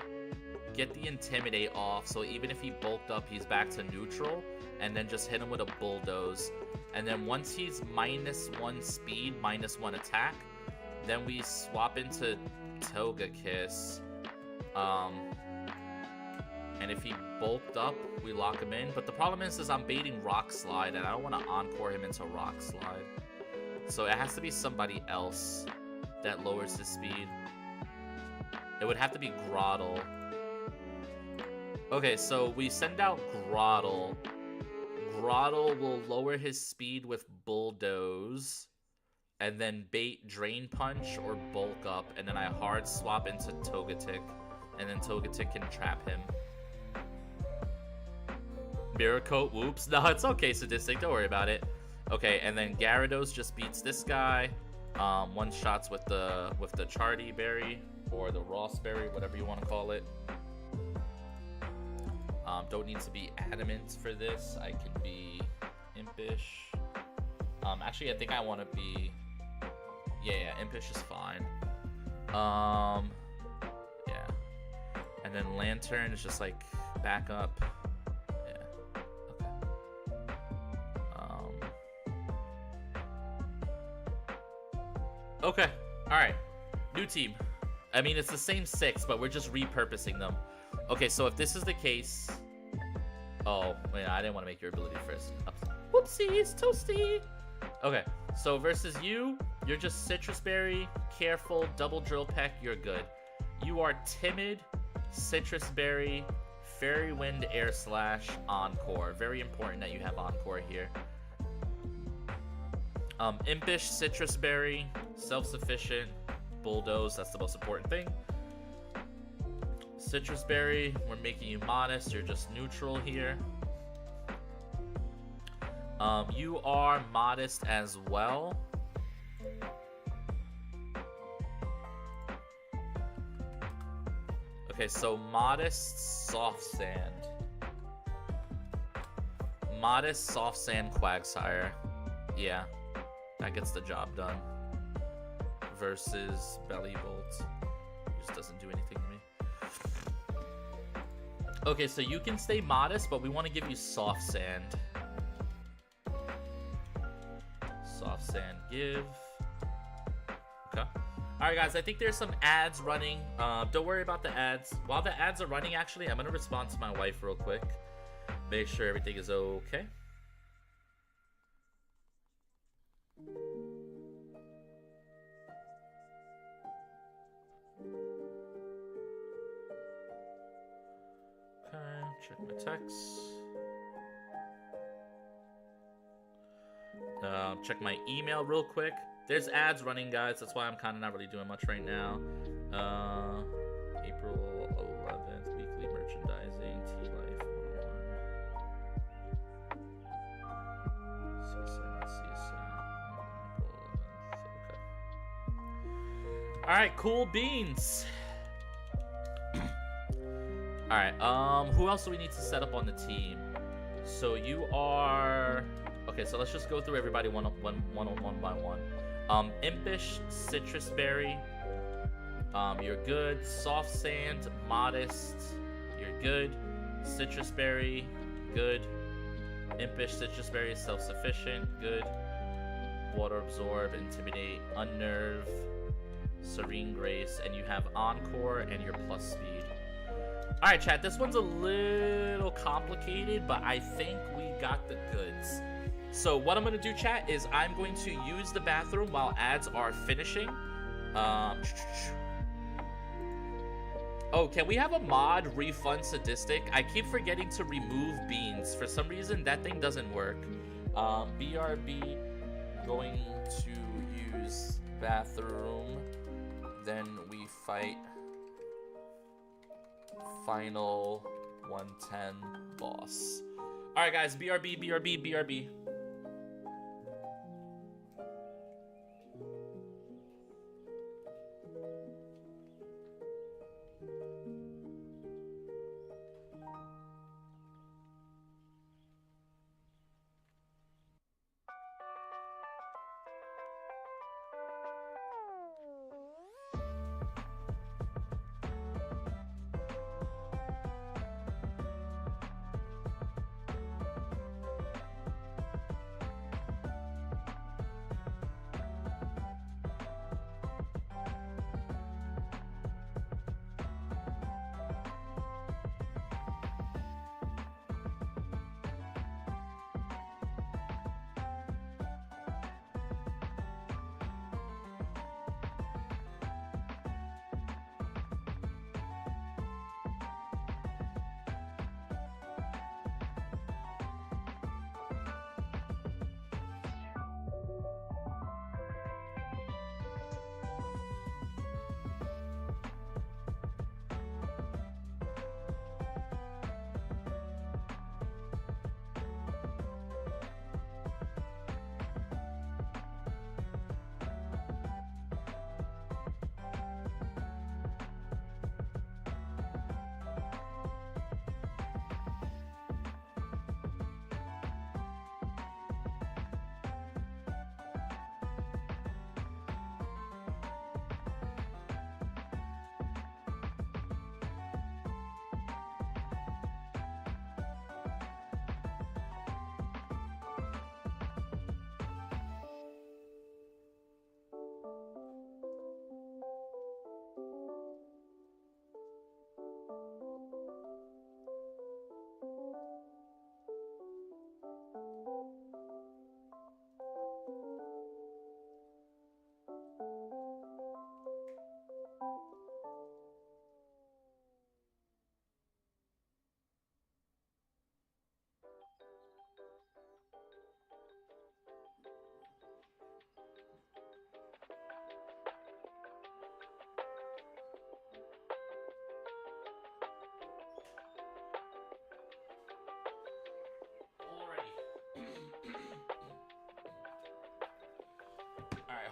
get the Intimidate off, so even if he bulked up, he's back to neutral, and then just hit him with a Bulldoze. And then once he's -1 speed, -1 attack, then we swap into Togekiss. And if he bulked up, we lock him in. But the problem is I'm baiting Rock Slide, and I don't want to Encore him into Rock Slide. So it has to be somebody else that lowers his speed. It would have to be Grotle. Okay, so we send out Grotle. Grotle will lower his speed with Bulldoze, and then bait Drain Punch or Bulk Up, and then I hard swap into Togetic, and then Togetic can trap him. Mirror Coat, whoops. No, it's okay, Sadistic, don't worry about it. Okay, and then Gyarados just beats this guy. One shots with the Chardy Berry or the Ross Berry, whatever you want to call it. Don't need to be adamant for this. I can be impish. Actually, I think I want to be. Yeah, impish is fine. Yeah, and then Lantern is just like back up. Okay, alright. New team. I mean, it's the same 6, but we're just repurposing them. Okay, so if this is the case... Oh, wait, I didn't want to make your ability first. Whoopsies, toasty! Okay, so versus you, you're just Citrus Berry, Careful, Double Drill Peck, you're good. You are Timid, Citrus Berry, Fairy Wind, Air Slash, Encore. Very important that you have Encore here. Impish, Citrus Berry, Self-Sufficient, Bulldoze, that's the most important thing. Citrus Berry, we're making you modest, you're just neutral here. You are modest as well. Okay, so modest, Soft Sand. Modest, Soft Sand, Quagsire. Yeah. That gets the job done. Versus Belly Bolt. Just doesn't do anything to me. Okay, so you can stay modest, but we want to give you Soft Sand. Soft Sand give. Okay. Alright guys, I think there's some ads running. Don't worry about the ads. While the ads are running, actually, I'm going to respond to my wife real quick. Make sure everything is okay. Check my texts. Check my email real quick. There's ads running, guys. That's why I'm kind of not really doing much right now. April 11th, weekly merchandising, T-Life 101. Okay. Alright, cool beans. Alright, who else do we need to set up on the team? So you are... Okay, so let's just go through everybody one by one. Impish, Citrus Berry, you're good. Soft Sand, Modest, you're good. Citrus Berry, good. Impish, Citrus Berry, Self-Sufficient, good. Water Absorb, Intimidate, Unnerve, Serene Grace, and you have Encore and your plus speed. Alright, chat, this one's a little complicated, but I think we got the goods. So what I'm going to do, chat, is I'm going to use the bathroom while ads are finishing. Oh, can we have a mod refund sadistic? I keep forgetting to remove beans. For some reason, that thing doesn't work. BRB, going to use bathroom. Then we fight final 110 boss. All right, guys, BRB, BRB, BRB.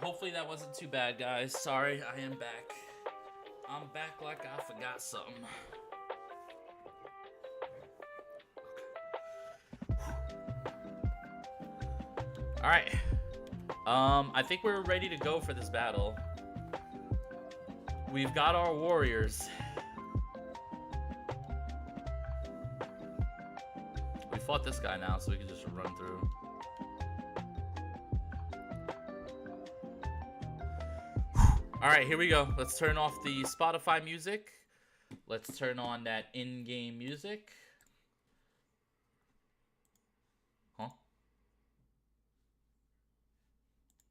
Hopefully that wasn't too bad, guys. Sorry, I am back. I'm back like I forgot something. Alright. I think we're ready to go for this battle. We've got our warriors. We fought this guy now, so we can just run through. Alright, here we go. Let's turn off the Spotify music. Let's turn on that in-game music. Huh?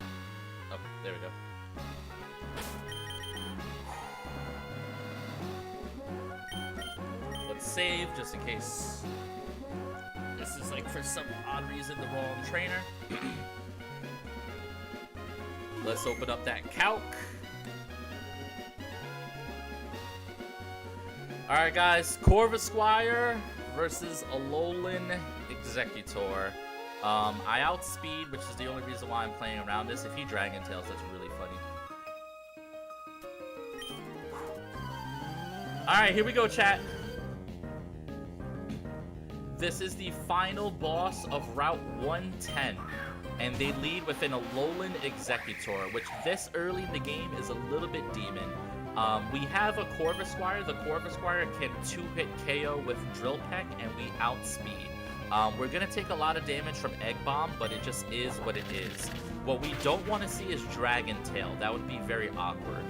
Oh, there we go. Let's save, just in case this is, like, for some odd reason, the wrong trainer. Let's open up that calc. Alright, guys, Corva Squire versus Alolan Executor. I outspeed, which is the only reason why I'm playing around this. If he Dragon Tails, that's really funny. Alright, here we go, chat. this is the final boss of Route 110, and they lead with an Alolan Executor, which this early in the game is a little bit demon. We have a Corvisquire. The Corvisquire can 2-hit KO with Drill Peck, and we outspeed. We're gonna take a lot of damage from Egg Bomb, but it just is what it is. What we don't want to see is Dragon Tail. That would be very awkward.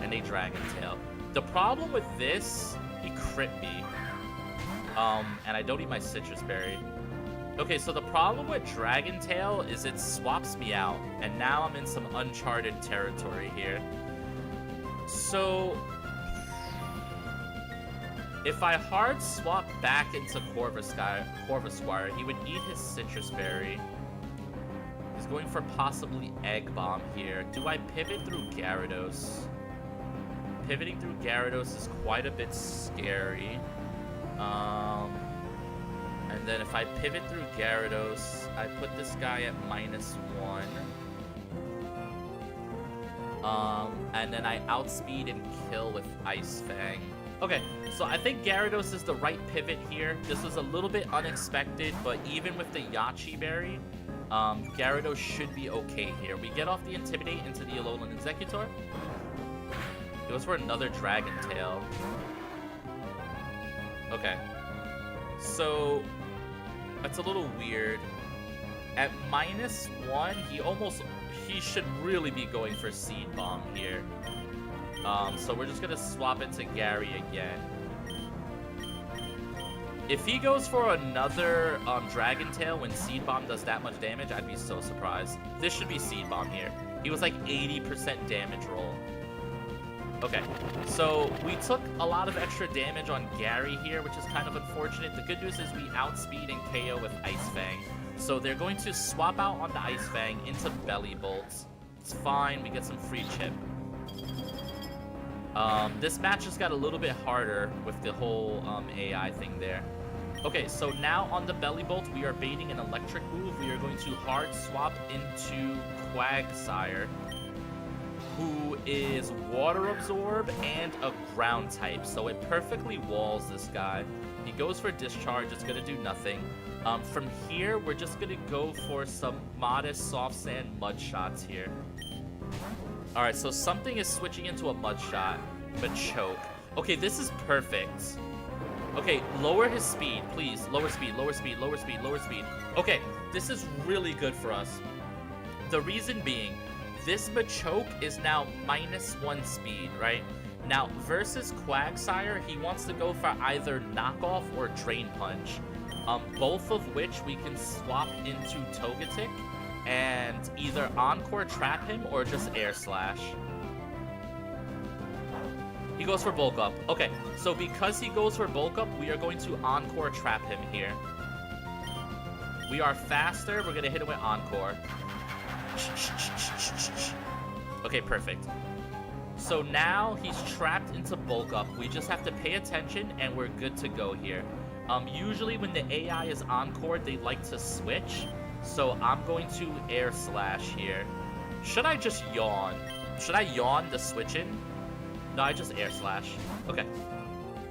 And a Dragon Tail. The problem with this, he crit me. And I don't eat my Citrus Berry. Okay, so the problem with Dragon Tail is it swaps me out, and now I'm in some uncharted territory here. So, if I hard swap back into Corvisquire, he would eat his Citrus Berry. He's going for possibly Egg Bomb here. Do I pivot through Gyarados? Pivoting through Gyarados is quite a bit scary. And then if I pivot through Gyarados, I put this guy at -1. And then I outspeed and kill with Ice Fang. Okay, so I think Gyarados is the right pivot here. This was a little bit unexpected, but even with the Yachi Berry, Gyarados should be okay here. We get off the Intimidate into the Alolan Executor. It goes for another Dragon Tail. Okay. So, that's a little weird. At -1, he should really be going for Seed Bomb here. So we're just gonna swap into Gary again. If he goes for another Dragon Tail when Seed Bomb does that much damage, I'd be so surprised. This should be Seed Bomb here. He was like 80% damage roll. Okay, so we took a lot of extra damage on Gary here, which is kind of unfortunate. The good news is we outspeed and KO with Ice Fang. So they're going to swap out on the Ice Fang into Belly Bolts. It's fine, we get some free chip. This match just got a little bit harder with the whole AI thing there. Okay, so now on the Belly Bolt, we are baiting an electric move. We are going to hard swap into Quagsire, who is Water Absorb and a ground type, so it perfectly walls this guy. He goes for Discharge, it's gonna do nothing. From here, we're just gonna go for some modest Soft Sand Mud Shots here. Alright, so something is switching into a Mud Shot, but Choke. Okay, this is perfect. Okay, lower his speed, please. Lower speed, lower speed, lower speed, lower speed. Okay, this is really good for us. The reason being, this Machoke is now -1 speed, right? Now, versus Quagsire, he wants to go for either Knockoff or Drain Punch. Both of which we can swap into Togetic and either Encore Trap him or just Air Slash. He goes for Bulk Up. Okay, so because he goes for Bulk Up, we are going to Encore Trap him here. We are faster, we're gonna hit him with Encore. Okay, perfect. So now he's trapped into Bulk Up. We just have to pay attention and we're good to go here. Usually when the AI is Encored, they like to switch. So I'm going to Air Slash here. Should I just yawn? Should I yawn the switch in? No, I just Air Slash. Okay.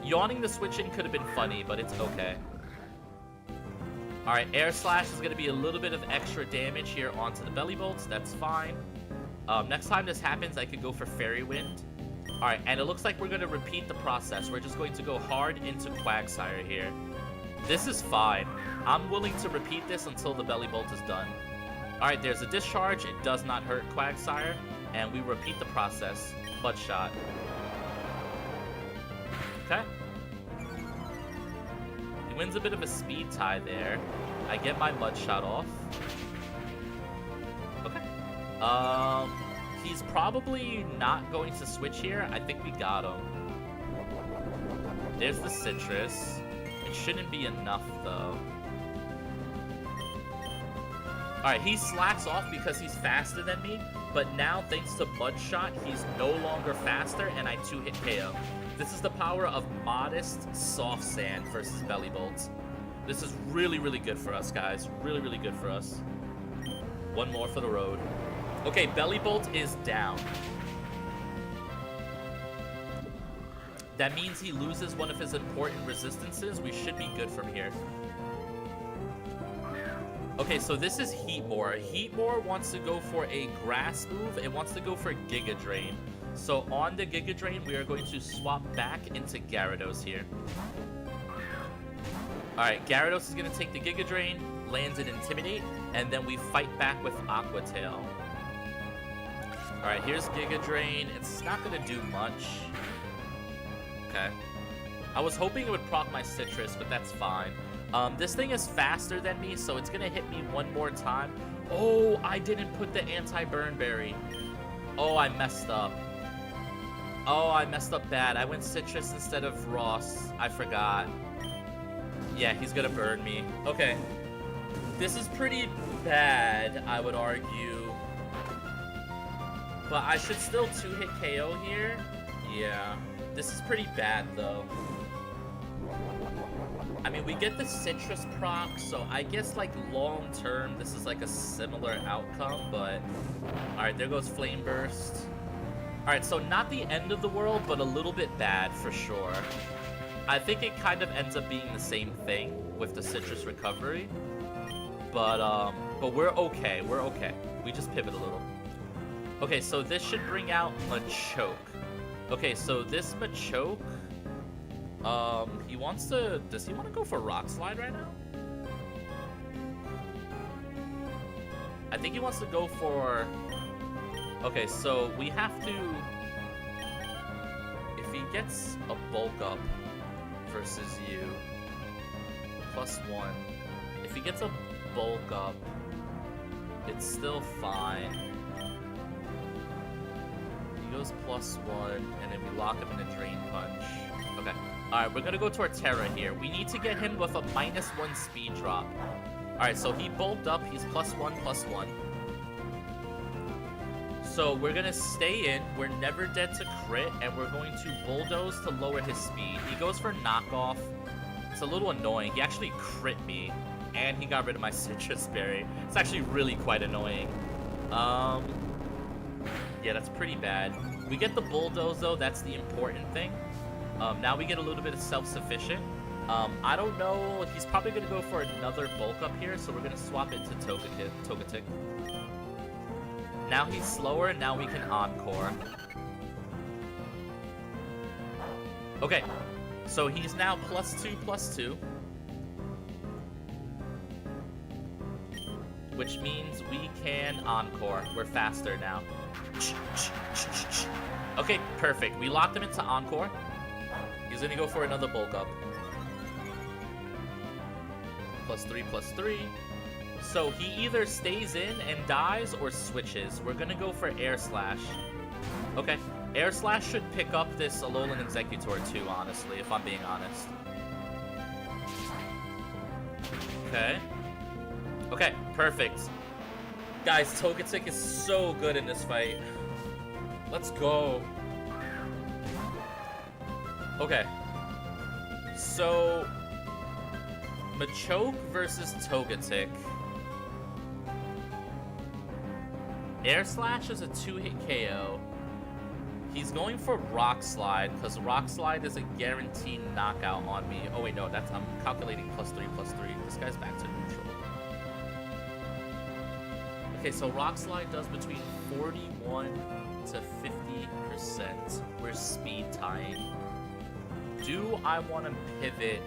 Yawning the switch in could have been funny, but it's okay. Alright, Air Slash is going to be a little bit of extra damage here onto the Belly Bolts. That's fine. Next time this happens, I could go for Fairy Wind. Alright, and it looks like we're going to repeat the process. We're just going to go hard into Quagsire here. This is fine. I'm willing to repeat this until the Belly Bolt is done. Alright, there's a Discharge. It does not hurt Quagsire. And we repeat the process. Mud Shot. Okay. He wins a bit of a speed tie there. I get my Mud Shot off. Okay. He's probably not going to switch here. I think we got him. There's the Citrus. It shouldn't be enough, though. Alright, he slacks off because he's faster than me, but now, thanks to Mud Shot, he's no longer faster, and I 2-hit KO. This is the power of modest Soft Sand versus Belly Bolts. This is really, really good for us, guys. Really, really good for us. One more for the road. Okay, Belly Bolt is down. That means he loses one of his important resistances. We should be good from here. Okay, so this is Heatmore. Heatmore wants to go for a grass move. It wants to go for Giga Drain. So on the Giga Drain, we are going to swap back into Gyarados here. Alright, Gyarados is going to take the Giga Drain, lands an Intimidate, and then we fight back with Aqua Tail. Alright, here's Giga Drain. It's not going to do much. Okay. I was hoping it would proc my Citrus, but that's fine. This thing is faster than me, so it's going to hit me one more time. Oh, I didn't put the anti-burn berry. Oh, I messed up. Oh, I messed up bad. I went Citrus instead of Ross. I forgot. Yeah, he's going to burn me. Okay. This is pretty bad, I would argue. But I should still 2-hit KO here. Yeah. This is pretty bad, though. I mean, we get the Citrus proc, so I guess, like, long-term, this is, like, a similar outcome, but... Alright, there goes Flame Burst. Alright, so not the end of the world, but a little bit bad, for sure. I think it kind of ends up being the same thing with the Citrus recovery. But we're okay, we're okay. We just pivot a little. Okay, so this should bring out Machoke. Okay, so this Machoke... he wants to... Does he want to go for Rock Slide right now? I think he wants to go for... Okay, so we have to... If he gets a Bulk Up versus you, +1. If he gets a Bulk Up, it's still fine. He goes +1, and then we lock him in a Drain Punch. Okay. Alright, we're gonna go to our Terra here. We need to get him with a -1 speed drop. Alright, so he bulked up. He's +1/+1. So we're gonna stay in. We're never dead to crit, and we're going to Bulldoze to lower his speed. He goes for knockoff. It's a little annoying. He actually crit me, and he got rid of my Citrus Berry. It's actually really quite annoying. Yeah, that's pretty bad. We get the Bulldoze, though. That's the important thing. Now we get a little bit of self-sufficient. I don't know. He's probably going to go for another bulk up here, so we're going to swap it to Togetic. Now he's slower. Now we can Encore. Okay. So he's now +2/+2. Which means we can Encore. We're faster now. Okay, perfect. We locked him into Encore. He's gonna go for another bulk up. +3/+3. So he either stays in and dies or switches. We're gonna go for Air Slash. Okay. Air Slash should pick up this Alolan Executor too, honestly, if I'm being honest. Okay. Okay, perfect. Guys, Togetic is so good in this fight. Let's go. Okay. So, Machoke versus Togetic. Air Slash is a 2-hit KO. He's going for Rock Slide, because Rock Slide is a guaranteed knockout on me. Oh wait, no, I'm calculating +3/+3. This guy's back to neutral. Okay, so Rock Slide does between 41 to 50%. We're speed tying. Do I want to pivot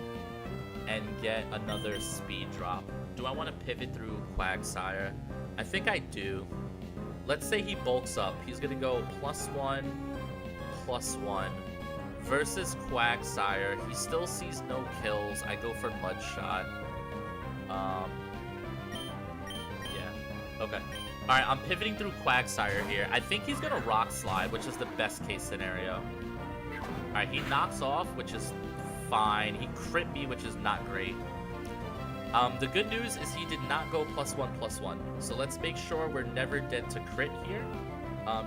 and get another speed drop? Do I want to pivot through Quagsire? I think I do. Let's say he bulks up. He's going to go +1/+1 versus Quagsire. He still sees no kills. I go for Mud Shot. Yeah. Okay. Alright, I'm pivoting through Quagsire here. I think he's going to Rock Slide, which is the best case scenario. Alright, he knocks off, which is fine. He crit me, which is not great. The good news is he did not go +1/+1. So let's make sure we're never dead to crit here.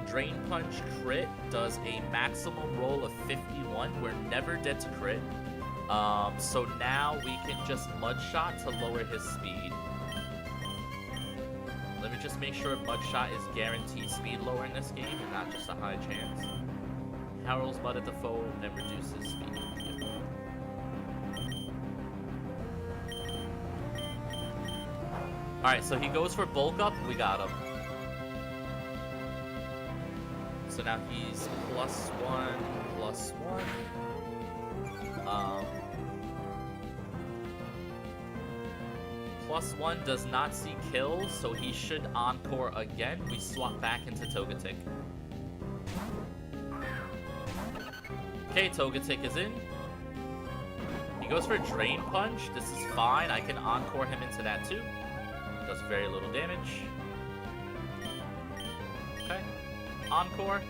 Drain Punch crit does a maximum roll of 51. We're never dead to crit. So now we can just Mud Shot to lower his speed. Let me just make sure Mud Shot is guaranteed speed lower in this game and not just a high chance. Harrow's Mud at the foe and reduces speed. Alright, so he goes for bulk up. We got him. So now he's +1, +1. +1 does not see kills, so he should encore again. We swap back into Togetic. Okay, Togetic is in. He goes for Drain Punch. This is fine. I can encore him into that too. Does very little damage. Okay. Encore.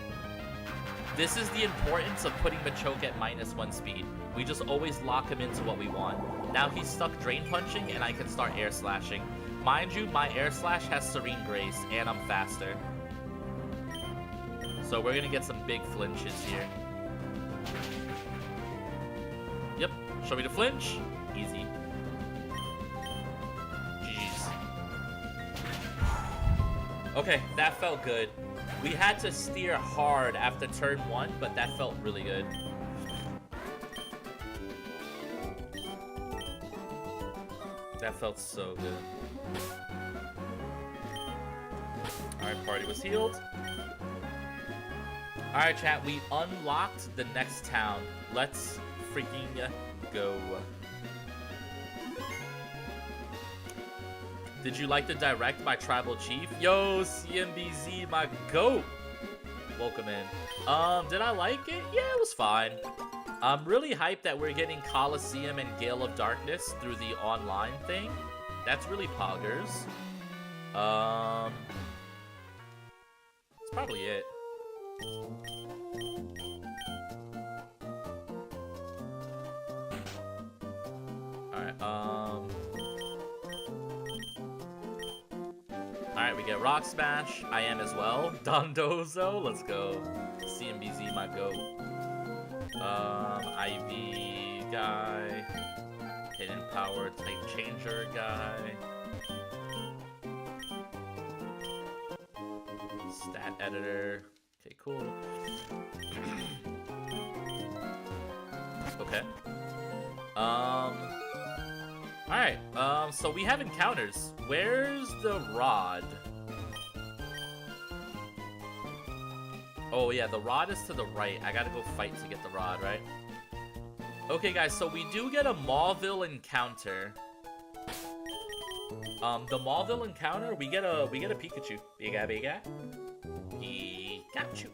This is the importance of putting Machoke at -1 speed. We just always lock him into what we want. Now he's stuck Drain Punching, and I can start Air Slashing. Mind you, my Air Slash has Serene Grace, and I'm faster. So we're gonna get some big flinches here. Yep, show me the flinch. Easy. GG's. Okay, that felt good. We had to steer hard after turn 1, but that felt really good. That felt so good. Alright, party was healed. Alright, chat, we unlocked the next town. Let's freaking go. Did you like the direct by Tribal Chief? Yo, CMBZ, my goat! Welcome in. Did I like it? Yeah, it was fine. I'm really hyped that we're getting Coliseum and Gale of Darkness through the online thing. That's really poggers. That's probably it. Alright, Alright, we get Rock Smash. I am as well. Dondozo, let's go. CMBZ, my goat. Ivy guy. Hidden Power Type Changer guy. Stat Editor. Okay, cool. Okay. Alright, so we have encounters. Where's the rod? Oh yeah, the rod is to the right. I gotta go fight to get the rod, right? Okay guys, so we do get a Mauville encounter. The Mauville encounter, we get a Pikachu. Pikachu.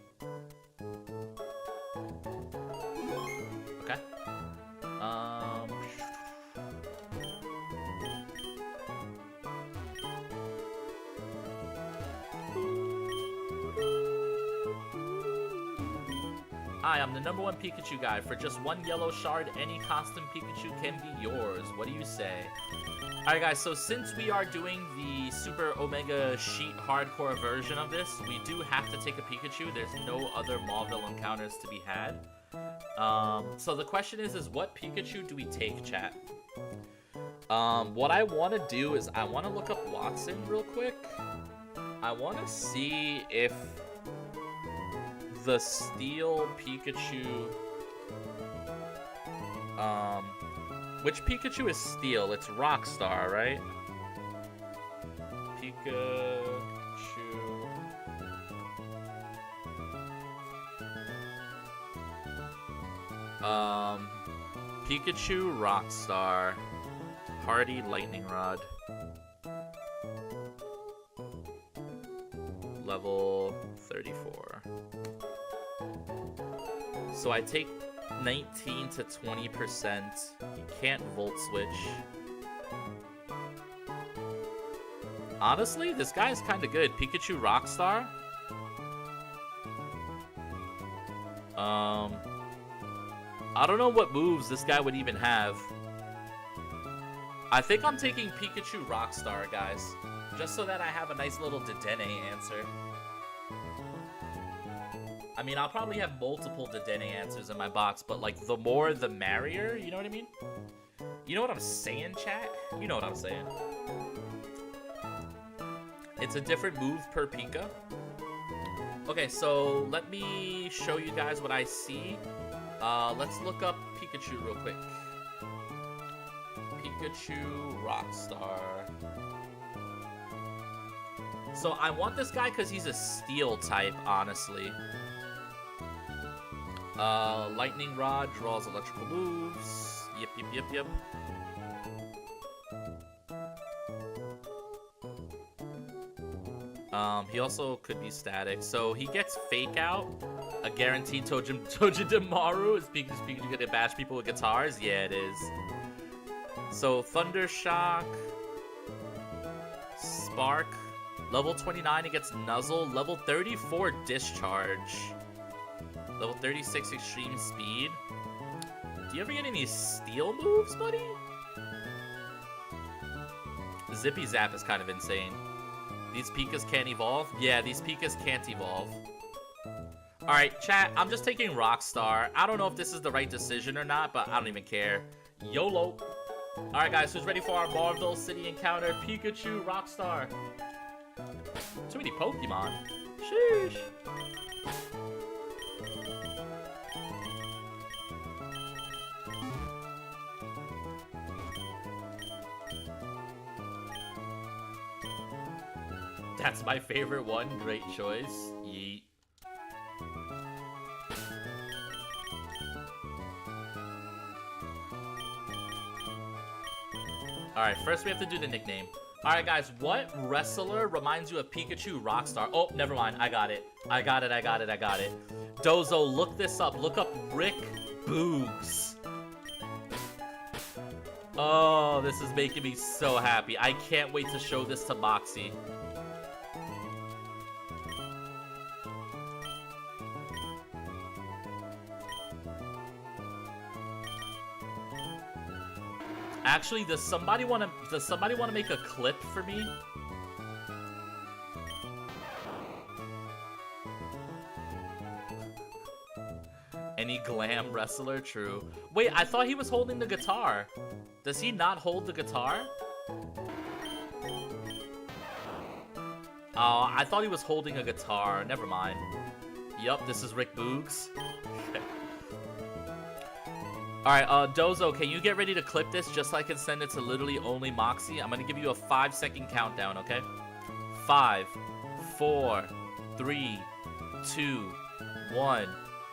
Okay. Hi, I'm the #1 Pikachu guy. For just 1 yellow shard, any costume Pikachu can be yours. What do you say? Alright guys, so since we are doing the Super Omega Sheet hardcore version of this, we do have to take a Pikachu. There's no other Mauville encounters to be had. So the question is what Pikachu do we take, chat? What I want to do is I want to look up Watson real quick. I want to see if the Steel Pikachu... which Pikachu is Steel? It's Rockstar, right? Pikachu... Pikachu, Rockstar, Hardy, Lightning Rod. Level 34. So I take 19 to 20%. You can't Volt Switch. Honestly, this guy's kind of good. Pikachu Rockstar. I don't know what moves this guy would even have. I think I'm taking Pikachu Rockstar, guys. Just so that I have a nice little Dedenne answer. I mean, I'll probably have multiple Dedenne answers in my box, but, like, the more the merrier, you know what I mean? You know what I'm saying, chat? You know what I'm saying. It's a different move per Pika. Okay, so let me show you guys what I see. Let's look up Pikachu real quick. Pikachu Rockstar. So I want this guy because he's a steel type, honestly. Lightning Rod draws electrical moves. Yep. He also could be static. So he gets Fake Out, a guaranteed Tojidamaru. Is Pikachu gonna bash people with guitars? Yeah, it is. So Thunder Shock, Spark, level 29 he gets Nuzzle, level 34 Discharge, level 36 Extreme Speed. Do you ever get any steel moves, buddy? Zippy Zap is kind of insane. These Pikas can't evolve? Yeah, these Pikas can't evolve. Alright, chat, I'm just taking Rockstar. I don't know if this is the right decision or not, but I don't even care. YOLO. Alright, guys, who's ready for our Marvel City encounter? Pikachu, Rockstar. Too many Pokemon. Sheesh. That's my favorite one. Great choice. Yeet. Alright, first we have to do the nickname. Alright, guys, what wrestler reminds you of Pikachu Rockstar? Oh, never mind. I got it. I got it. Dozo, look this up. Look up Rick Boogs. Oh, this is making me so happy. I can't wait to show this to Moxie. Actually, does somebody want to make a clip for me? Any glam wrestler? True. Wait, I thought he was holding the guitar. Does he not hold the guitar? Oh, I thought he was holding a guitar. Never mind. Yup, this is Rick Boogs. Alright, Dozo, can you get ready to clip this just so I can send it to literally only Moxie? I'm gonna give you a 5-second countdown, okay? 5, 4, 3, 2, 1.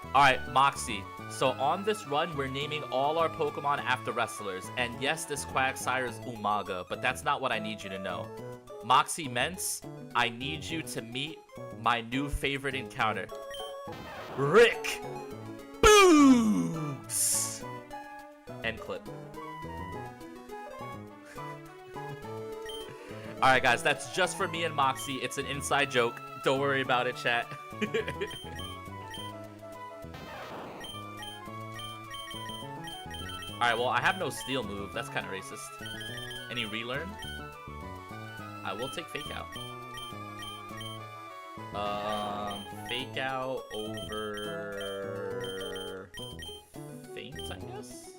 Alright, Moxie. So on this run, we're naming all our Pokemon after wrestlers. And yes, this Quagsire is Umaga, but that's not what I need you to know. Moxie Mence, I need you to meet my new favorite encounter. Rick Boogs! End clip. Alright, guys, that's just for me and Moxie. It's an inside joke. Don't worry about it, chat. Alright, well, I have no steel move. That's kind of racist. Any relearn? I will take Fake Out. Fake Out over... Faint, I guess?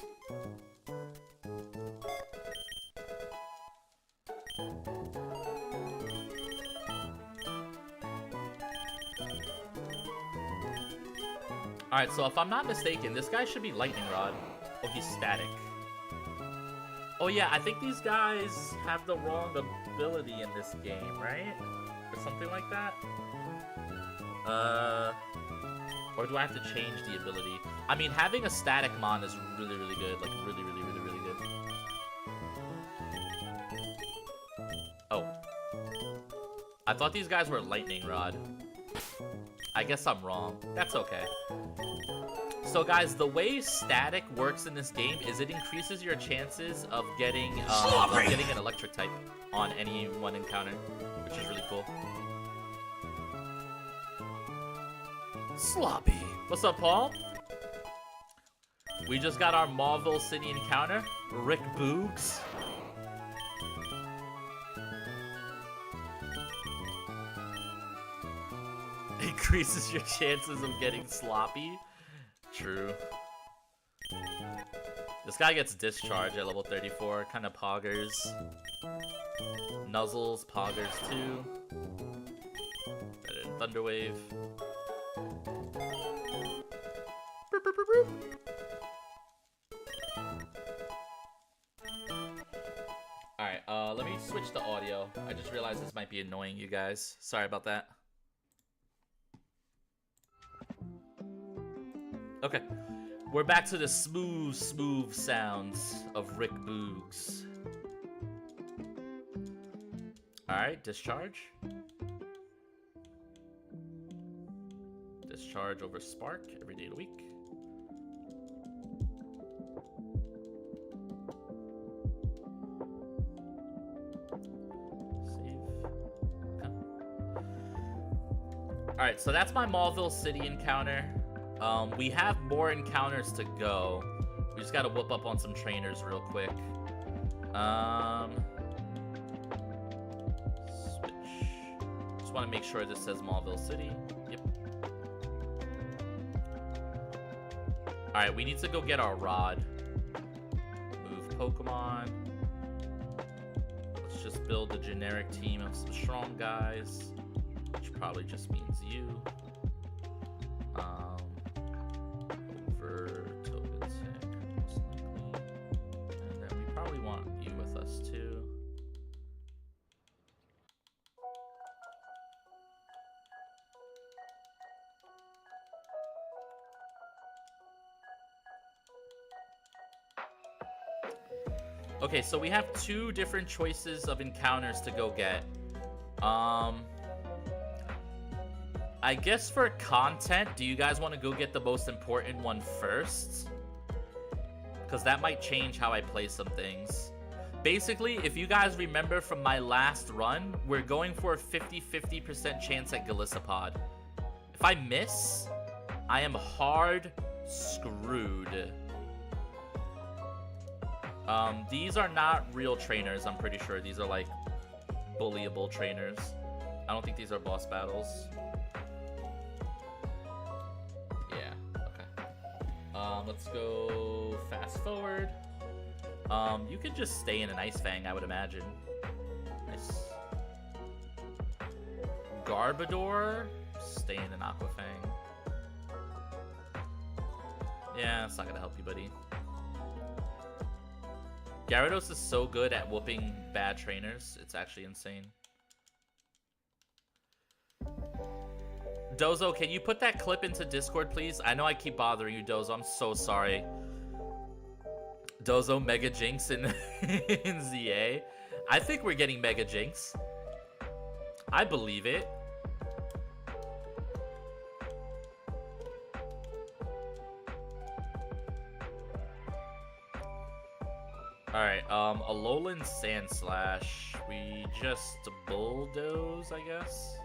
Alright, so if I'm not mistaken, this guy should be Lightning Rod. Oh, he's static. Oh yeah, I think these guys have the wrong ability in this game, right? Or something like that? Or do I have to change the ability? I mean, having a static mon is really, really good. Like, really, really, really, really good. Oh. I thought these guys were Lightning Rod. I guess I'm wrong. That's okay. So guys, the way static works in this game is it increases your chances of getting an electric type on any one encounter, which is really cool. Sloppy. What's up, Paul? We just got our Marvel City encounter. Rick Boogs. Increases your chances of getting sloppy. True. This guy gets Discharge at level 34, kind of poggers. Nuzzles, poggers too. Better than Thunder Wave. Boop, boop, boop, boop. Alright, let me switch the audio. I just realized this might be annoying you guys. Sorry about that. Okay. We're back to the smooth, smooth sounds of Rick Boogs. Alright, discharge. Discharge over Spark every day of the week. Alright, so that's my Maulville City encounter. We have more encounters to go. We just gotta whoop up on some trainers real quick. Switch. Just wanna make sure this says Maulville City. Yep. Alright, we need to go get our rod. Move Pokemon. Let's just build a generic team of some strong guys. Which probably just means you. Over Tokensec, most likely. And then we probably want you with us too. Okay, so we have two different choices of encounters to go get. I guess for content, do you guys want to go get the most important one first? Because that might change how I play some things. Basically, if you guys remember from my last run, we're going for a 50-50% chance at Golisopod. If I miss, I am hard screwed. These are not real trainers, I'm pretty sure. These are like bullyable trainers. I don't think these are boss battles. Let's go fast forward. You could just stay in an Ice Fang, I would imagine. Nice. Garbodor, stay in an Aqua Fang. Yeah, it's not gonna help you, buddy. Gyarados is so good at whooping bad trainers. It's actually insane. Dozo, can you put that clip into Discord, please? I know I keep bothering you, Dozo. I'm so sorry. Dozo, Mega Jinx in, in ZA. I think we're getting Mega Jinx. I believe it. Alright, Alolan Sandslash. We just bulldoze, I guess.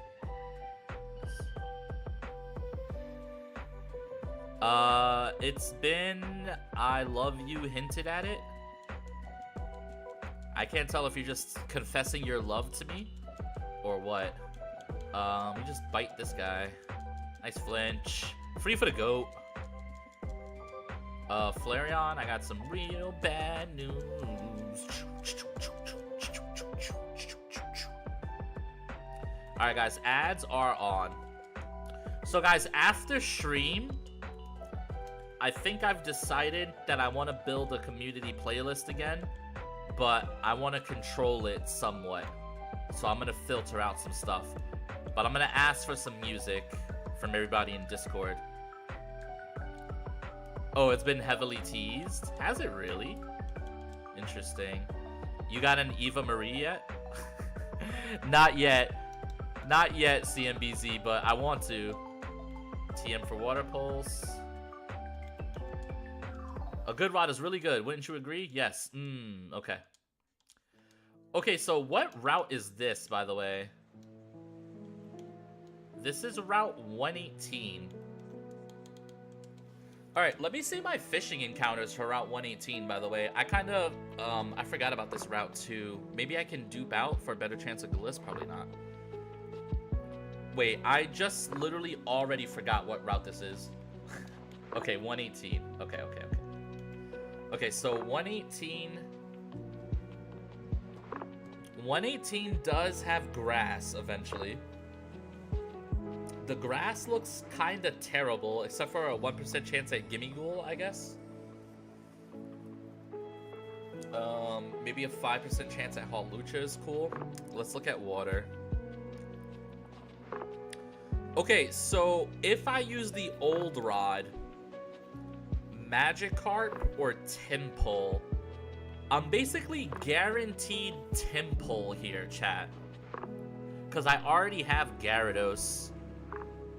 It's been I love you hinted at it. I can't tell if you're just confessing your love to me or what. We just bite this guy. Nice flinch. Free for the goat. Flareon, I got some real bad news. Alright guys, ads are on. So guys, after stream, I think I've decided that I want to build a community playlist again, but I want to control it somewhat. So I'm going to filter out some stuff. But I'm going to ask for some music from everybody in Discord. Oh, it's been heavily teased? Has it really? Interesting. You got an Eva Marie yet? Not yet. Not yet, CMBZ, but I want to. TM for Water Pulse. A good rod is really good. Wouldn't you agree? Yes. Okay. Okay, so what route is this, by the way? This is Route 118. Alright, let me see my fishing encounters for Route 118, by the way. I kind of, I forgot about this route, too. Maybe I can dupe out for a better chance of Galis? Probably not. Wait, I just literally already forgot what route this is. Okay, 118. Okay. Okay, so 118... 118 does have grass, eventually. The grass looks kind of terrible, except for a 1% chance at Gimmighoul, I guess. Maybe a 5% chance at Hawlucha is cool. Let's look at water. Okay, so if I use the old rod, Magikarp or Tympole, I'm basically guaranteed Tympole here, chat. Because I already have Gyarados.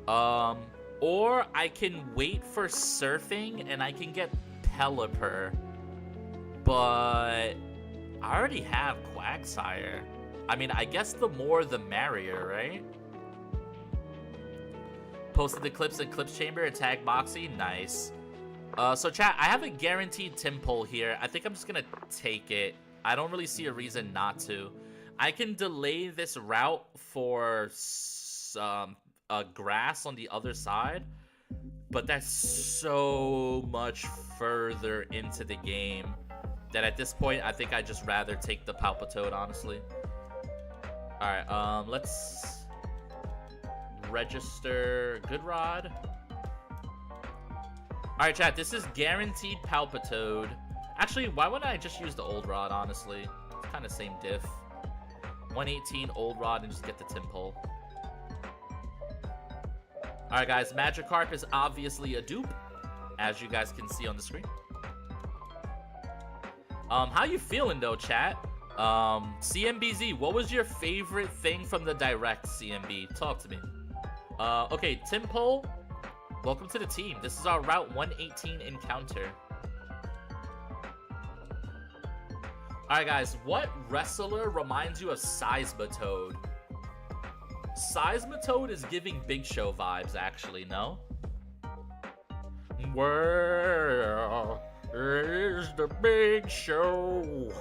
Or I can wait for Surfing and I can get Pelipper. But I already have Quagsire. I mean, I guess the more the merrier, right? Posted the clips in Clips Chamber and tag Moxie. Nice. So chat, I have a guaranteed Tympole here. I think I'm just gonna take it. I don't really see a reason not to. I can delay this route for grass on the other side, but that's so much further into the game that at this point, I think I'd just rather take the Palpitoad, honestly. Alright, let's register Good Rod. Alright, chat, this is guaranteed Palpitoad. Actually, why wouldn't I just use the old rod, honestly? It's kind of same diff. 118 old rod and just get the Tympole. Alright, guys, Magikarp is obviously a dupe, as you guys can see on the screen. How you feeling, though, chat? CMBZ, what was your favorite thing from the Direct, CMB? Talk to me. Okay, Tympole, welcome to the team. This is our Route 118 encounter. Alright, guys, what wrestler reminds you of Seismitoad? Seismitoad is giving Big Show vibes, actually, no? Where is the Big Show?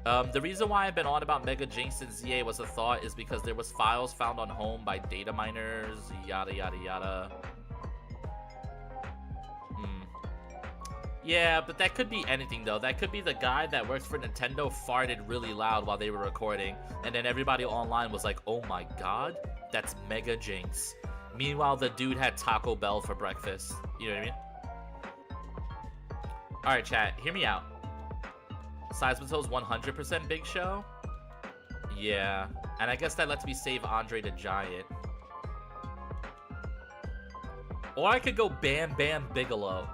The reason why I've been on about Mega Jinx and ZA was a thought is because there was files found on home by data miners, yada yada yada. Yeah, but that could be anything, though. That could be the guy that works for Nintendo farted really loud while they were recording, and then everybody online was like, oh my god, that's Mega Jinx. Meanwhile, the dude had Taco Bell for breakfast. You know what I mean? Alright, chat, hear me out. Seismitoad's 100% Big Show? Yeah, and I guess that lets me save Andre the Giant. Or I could go Bam Bam Bigelow.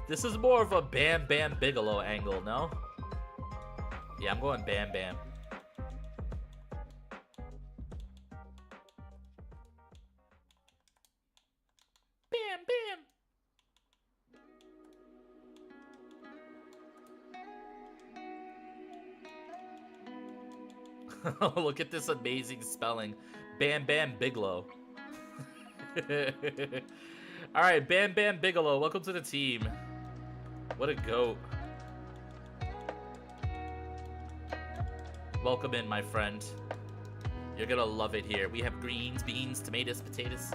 This is more of a Bam Bam Bigelow angle, no? Yeah, I'm going Bam Bam. Bam Bam! Look at this amazing spelling. Bam Bam Bigelow. Alright, Bam Bam Bigelow, welcome to the team. What a goat. Welcome in, my friend. You're gonna love it here. We have greens, beans, tomatoes, potatoes.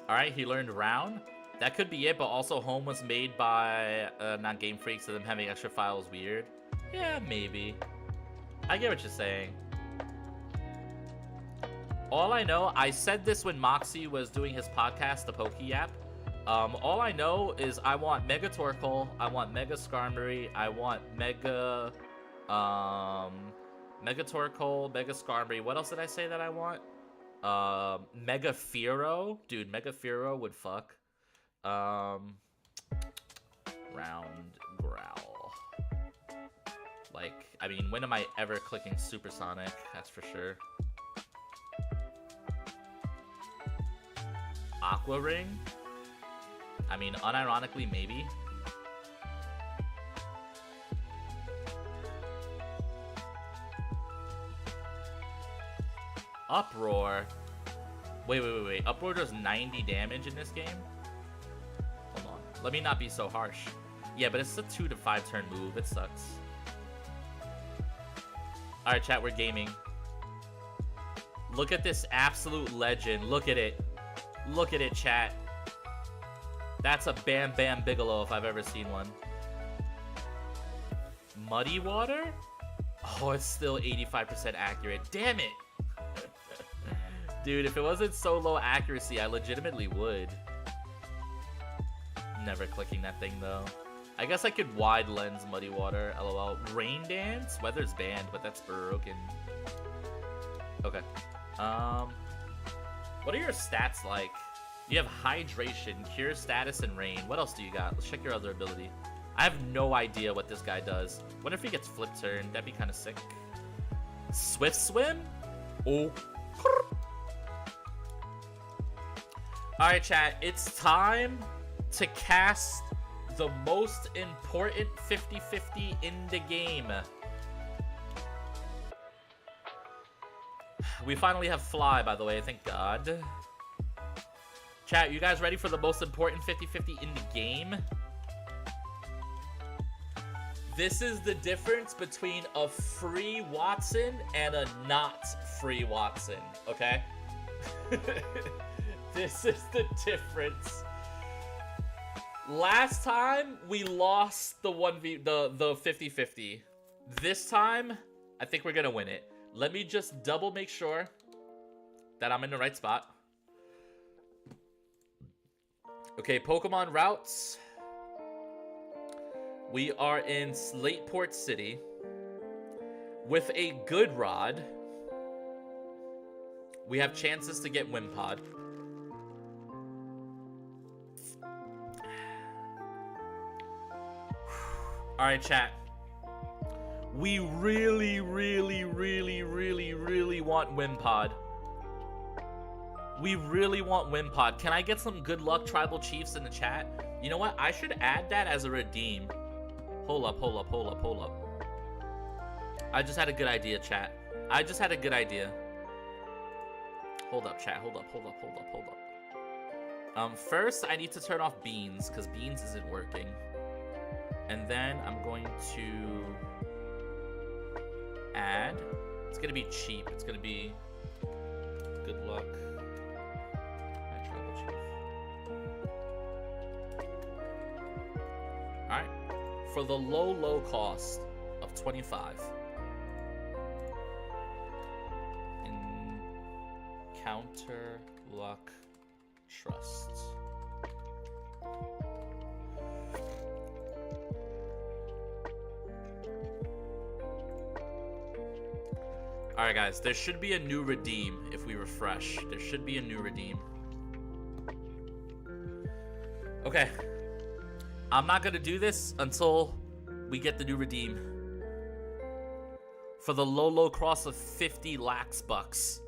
Alright, he learned round. That could be it, but also home was made by not Game Freak, so them having extra files weird. Yeah, maybe. I get what you're saying. All I know, I said this when Moxie was doing his podcast, the Poke app. All I know is I want Mega Torkoal, I want Mega Skarmory, I want Mega Torkoal, Mega Skarmory. What else did I say that I want? Mega Fearow. Dude, Mega Fearow would fuck. Round Growl. Like, I mean, when am I ever clicking Supersonic? That's for sure. Aqua Ring? I mean, unironically, maybe. Uproar? Wait. Uproar does 90 damage in this game? Hold on. Let me not be so harsh. Yeah, but it's a 2 to 5 turn move. It sucks. Alright, chat, we're gaming. Look at this absolute legend. Look at it. Look at it, chat. That's a Bam Bam Bigelow if I've ever seen one. Muddy Water? Oh, it's still 85% accurate. Damn it! Dude, if it wasn't so low accuracy, I legitimately would. never clicking that thing though. I guess I could wide lens Muddy Water, lol. Rain Dance? Weather's banned, but that's broken. Okay. What are your stats like? You have Hydration, Cure Status, and Rain. What else do you got? Let's check your other ability. I have no idea what this guy does. Wonder if he gets Flip Turn. That'd be kind of sick. Swift Swim? Oh. Alright, chat. It's time to cast the most important 50-50 in the game. We finally have Fly, by the way. Thank God. Chat, you guys ready for the most important 50-50 in the game? This is the difference between a free Watson and a not free Watson, okay? This is the difference. Last time we lost the 50-50. This time, I think we're gonna win it. Let me just double make sure that I'm in the right spot. Okay, Pokemon routes. We are in Slateport City with a good rod. We have chances to get Wimpod. Alright, chat. We really want Wimpod. We really want Wimpod. Can I get some good luck tribal chiefs in the chat? You know what? I should add that as a redeem. Hold up. I just had a good idea, chat. I just had a good idea. Hold up, chat. Hold up. First, I need to turn off beans, because beans isn't working. And then I'm going to add. It's going to be cheap. It's going to be good luck. My tribal chief. Alright. For the low cost of 25. Encounter luck trust. Alright guys, there should be a new redeem if we refresh. There should be a new redeem. Okay. I'm not gonna do this until we get the new redeem. For the low cross of 50 lax bucks.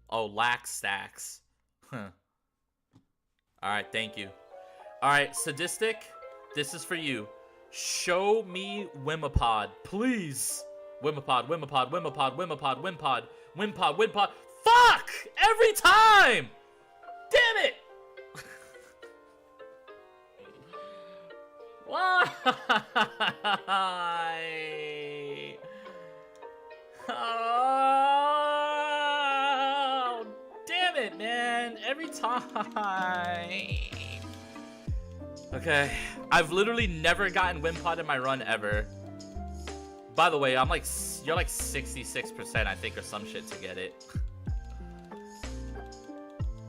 Oh, lax stacks. Huh. Alright, thank you. Alright, Sadistic, this is for you. Show me Wimpod, please. Wimpod. Fuck! Every time! Damn it! Why? Oh, damn it, man. Every time. Okay, I've literally never gotten Wimpod in my run ever. By the way, you're like 66%, I think, or some shit to get it.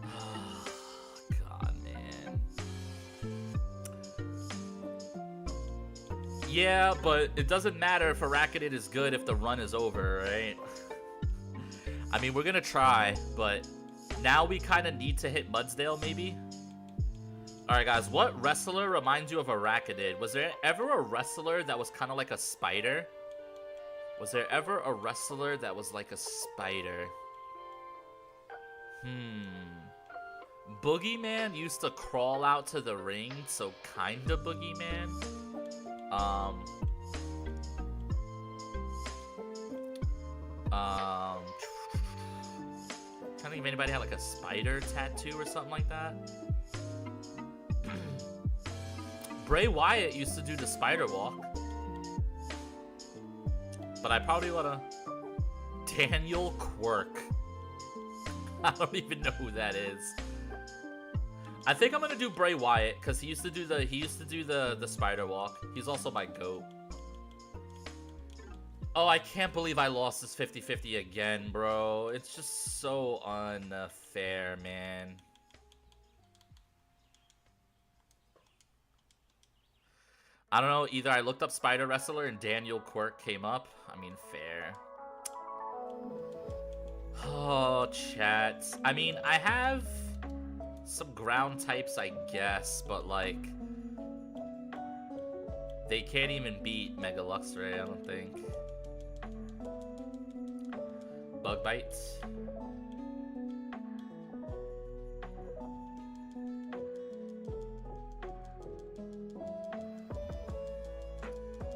Oh, God, man. Yeah, but it doesn't matter if Arachnid is good if the run is over, right? I mean, we're gonna try, but now we kind of need to hit Mudsdale, maybe? Alright guys, what wrestler reminds you of Arachnid? Was there ever a wrestler that was kind of like a spider? Was there ever a wrestler that was like a spider? Boogeyman used to crawl out to the ring, so kinda Boogeyman. Trying to think if anybody had like a spider tattoo or something like that. Bray Wyatt used to do the spider walk. But I probably wanna... Daniel Quirk. I don't even know who that is. I think I'm gonna do Bray Wyatt, because he used to do the spider walk. He's also my GOAT. Oh, I can't believe I lost this 50-50 again, bro. It's just so unfair, man. I don't know, either I looked up Spider Wrestler and Daniel Quirk came up. I mean, fair. Oh, chat. I mean, I have some ground types, I guess, but like, they can't even beat Mega Luxray, I don't think. Bug bites.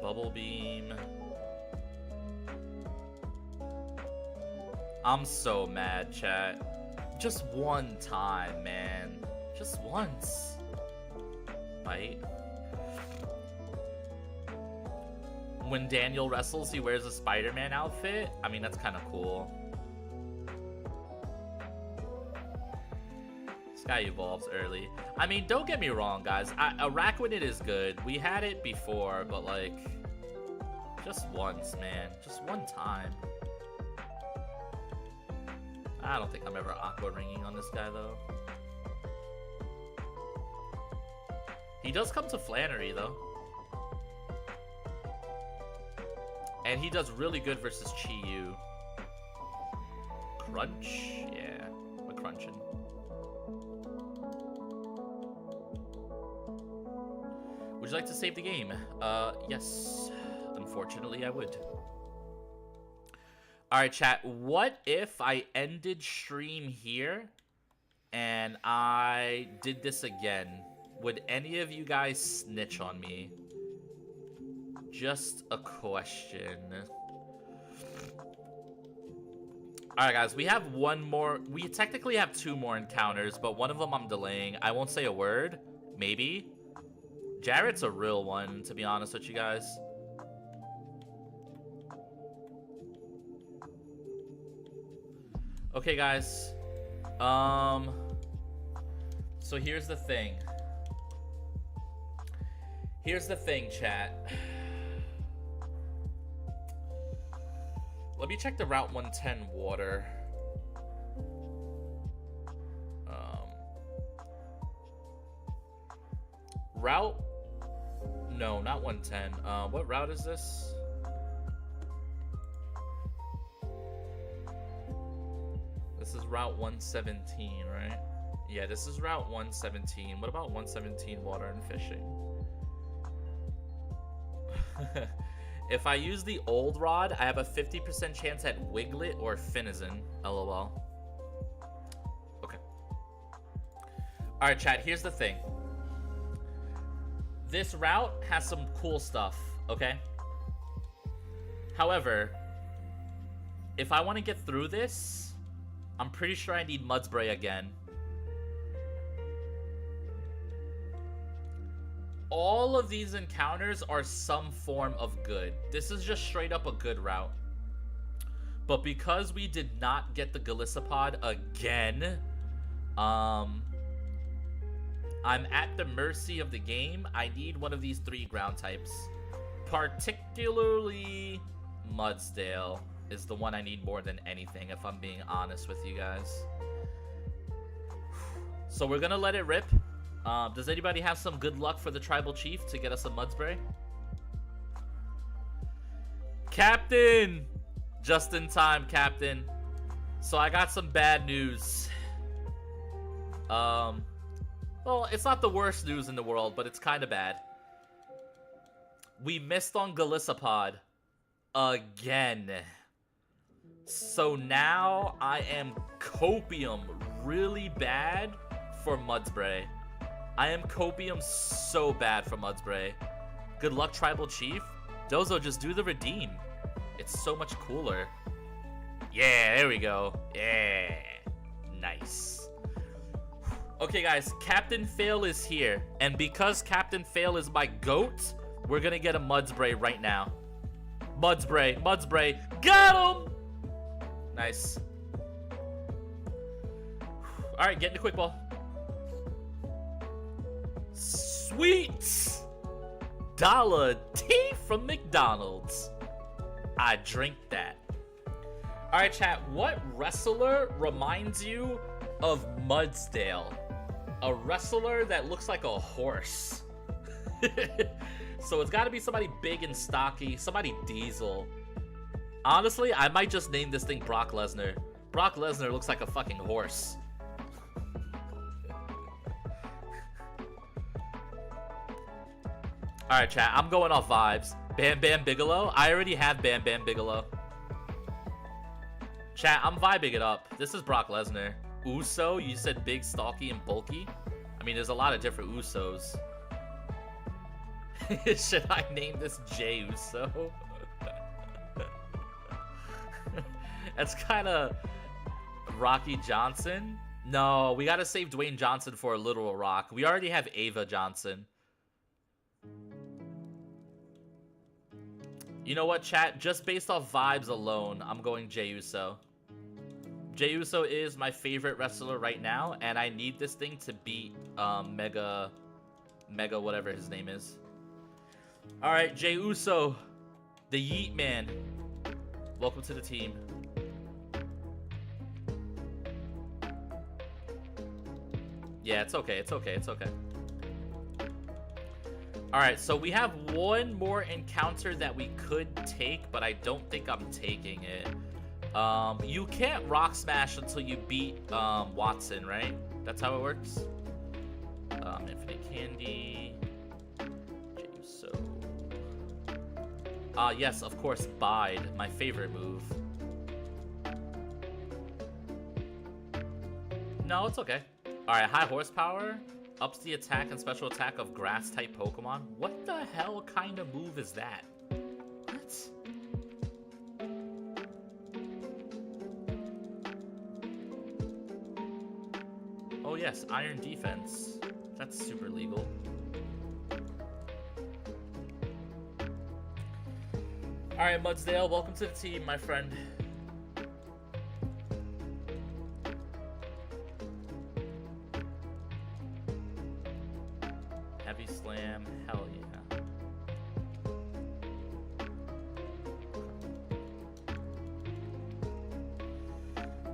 Bubble Beam. I'm so mad, chat. Just one time, man. Just once. Bite. When Daniel wrestles, he wears a Spider-Man outfit. I mean, that's kind of cool. This guy evolves early. I mean, don't get me wrong, guys. Araquanid is good. We had it before, but like, just once, man. Just one time. I don't think I'm ever aqua ringing on this guy, though. He does come to Flannery, though. And he does really good versus Chi-Yu. Crunch? Yeah, we're crunching. Would you like to save the game? Yes. Unfortunately, I would. Alright, chat. What if I ended stream here and I did this again? Would any of you guys snitch on me? Just a question. Alright, guys. We have one more. We technically have two more encounters, but one of them I'm delaying. I won't say a word. Maybe. Jarrett's a real one, to be honest with you guys. Okay, guys. So here's the thing. Here's the thing, chat. Let me check the Route 110 water. Route? No, not 110. What route is this? This is Route 117, right? Yeah, this is Route 117. What about 117 water and fishing? If I use the old rod, I have a 50% chance at Wiglet or Finizen. LOL. Okay. Alright, chat, here's the thing. This route has some cool stuff, okay? However, if I want to get through this, I'm pretty sure I need Mudspray again. All of these encounters are some form of good. This is just straight up a good route. But because we did not get the Golisopod again, I'm at the mercy of the game. I need one of these three ground types. Particularly Mudsdale is the one I need more than anything, if I'm being honest with you guys. So we're gonna let it rip. Does anybody have some good luck for the tribal chief to get us a Mudspray? Captain! Just in time, Captain. So I got some bad news. Well, it's not the worst news in the world, but it's kind of bad. We missed on Golisopod. Again. So now I am copium really bad for Mudspray. I am copium so bad for Mudspray. Good luck, Tribal Chief. Dozo, just do the redeem. It's so much cooler. Yeah, there we go. Yeah. Nice. Okay, guys. Captain Fail is here. And because Captain Fail is my GOAT, we're going to get a Mudspray right now. Mudspray. Mudspray. Got him! Nice. Alright, get in the quick ball. Sweet! Dollar tea from McDonald's. I drink that. Alright, chat. What wrestler reminds you of Mudsdale? A wrestler that looks like a horse. So it's got to be somebody big and stocky, somebody diesel. Honestly, I might just name this thing Brock Lesnar. Brock Lesnar looks like a fucking horse. Alright, chat, I'm going off vibes. Bam Bam Bigelow? I already have Bam Bam Bigelow. Chat, I'm vibing it up. This is Brock Lesnar. Uso? You said big, stocky, and bulky? I mean, there's a lot of different Usos. Should I name this Jey Uso? That's kind of Rocky Johnson. No, we gotta save Dwayne Johnson for a literal Rock. We already have Ava Johnson. You know what, chat? Just based off vibes alone, I'm going Jey Uso. Jey Uso is my favorite wrestler right now, and I need this thing to beat Mega whatever his name is. Alright, Jey Uso, the Yeet Man. Welcome to the team. Yeah, it's okay, it's okay, it's okay. Alright, so we have one more encounter that we could take, but I don't think I'm taking it. You can't rock smash until you beat Watson, right? That's how it works? Infinite Candy. Jey Uso. Yes, of course, Bide, my favorite move. No, it's okay. Alright, high horsepower. Ups the attack and special attack of grass-type Pokemon. What the hell kind of move is that? What? Oh yes, Iron Defense. That's super legal. Alright, Mudsdale, welcome to the team, my friend. Heavy Slam, hell yeah.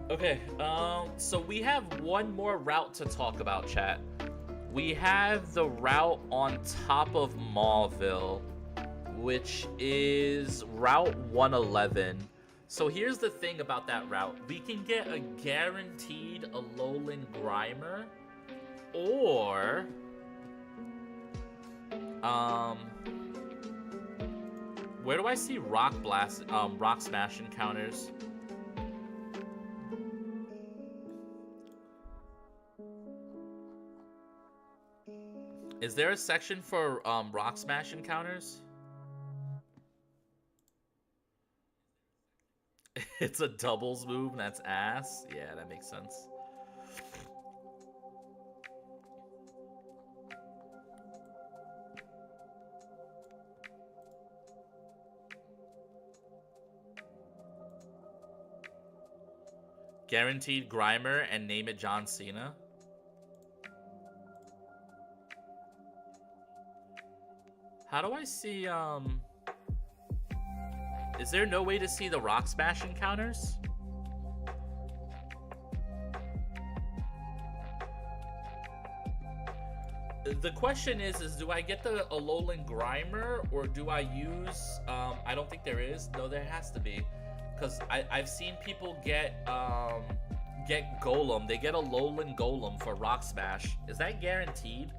Okay, so we have one more route to talk about, chat. We have the route on top of Mauville, which is Route 111. So here's the thing about that route. We can get a guaranteed Alolan Grimer, or where do I see Rock Smash encounters? Is there a section for Rock Smash encounters? It's a doubles move and that's ass. Yeah, that makes sense. Guaranteed Grimer and name it John Cena. How do I see, is there no way to see the Rock Smash encounters? The question is do I get the Alolan Grimer or do I use, I don't think there is. No, there has to be. Because I've seen people get Golem. They get a Alolan Golem for Rock Smash. Is that guaranteed?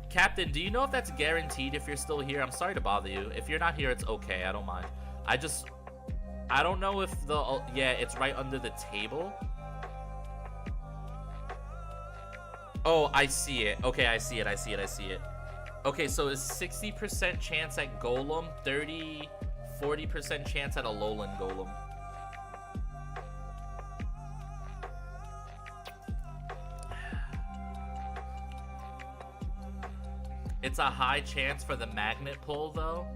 Captain, do you know if that's guaranteed if you're still here? I'm sorry to bother you. If you're not here, it's okay. I don't mind. I don't know if the... Yeah, it's right under the table. Oh, I see it. Okay, I see it. Okay, so it's 60% chance at Golem, 40% chance at Alolan Golem. It's a high chance for the magnet pull, though.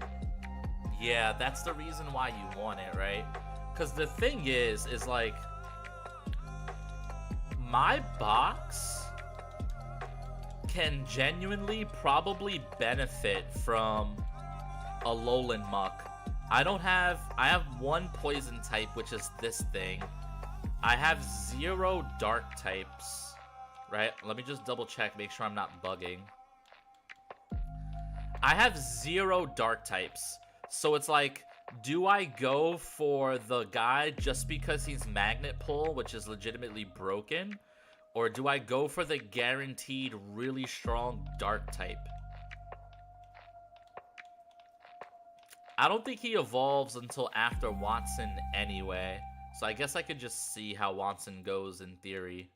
Yeah, that's the reason why you want it, right? Because the thing is like, my box can genuinely probably benefit from a Alolan Muck. I have one poison type, which is this thing. I have 0 dark types, right? Let me just double check, make sure I'm not bugging. I have 0 dark types. So it's like, do I go for the guy just because he's magnet pull, which is legitimately broken? Or do I go for the guaranteed really strong dark type? I don't think he evolves until after Watson anyway. So I guess I could just see how Watson goes in theory.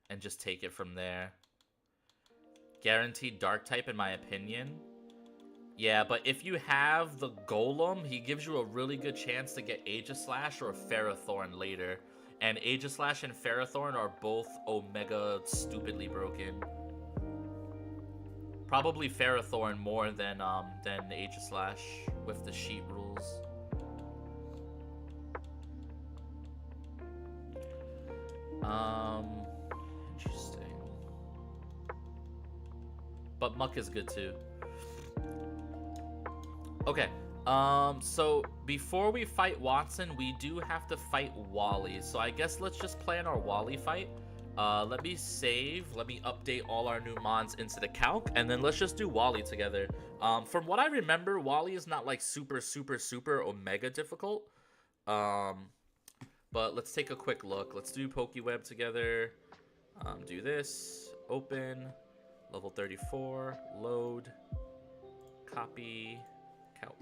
And just take it from there. Guaranteed dark type in my opinion. Yeah, but if you have the Golem, he gives you a really good chance to get Aegislash or Ferrothorn later. And Aegislash and Ferrothorn are both Omega stupidly broken. Probably Ferrothorn more than Aegislash with the sheet rules. Interesting. But Muck is good too. Okay. So before we fight Watson, we do have to fight Wally. So I guess let's just plan our Wally fight. Let me save. Let me update all our new mons into the calc, and then let's just do Wally together. From what I remember, Wally is not like super Omega difficult. But let's take a quick look. Let's do Pokeweb together. Do this. Open. Level 34. Load. Copy. Calc.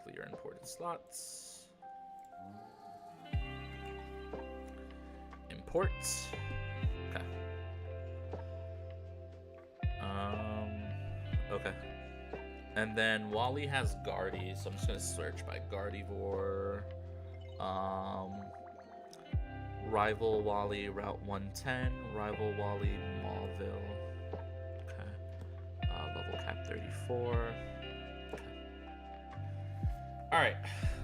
Clear important slots. Import. Okay. Okay. And then Wally has Guardy, so I'm just gonna search by Gardevoir. Rival Wally, Route 110. Rival Wally, Mauville. Okay. Level cap 34. Okay. Alright,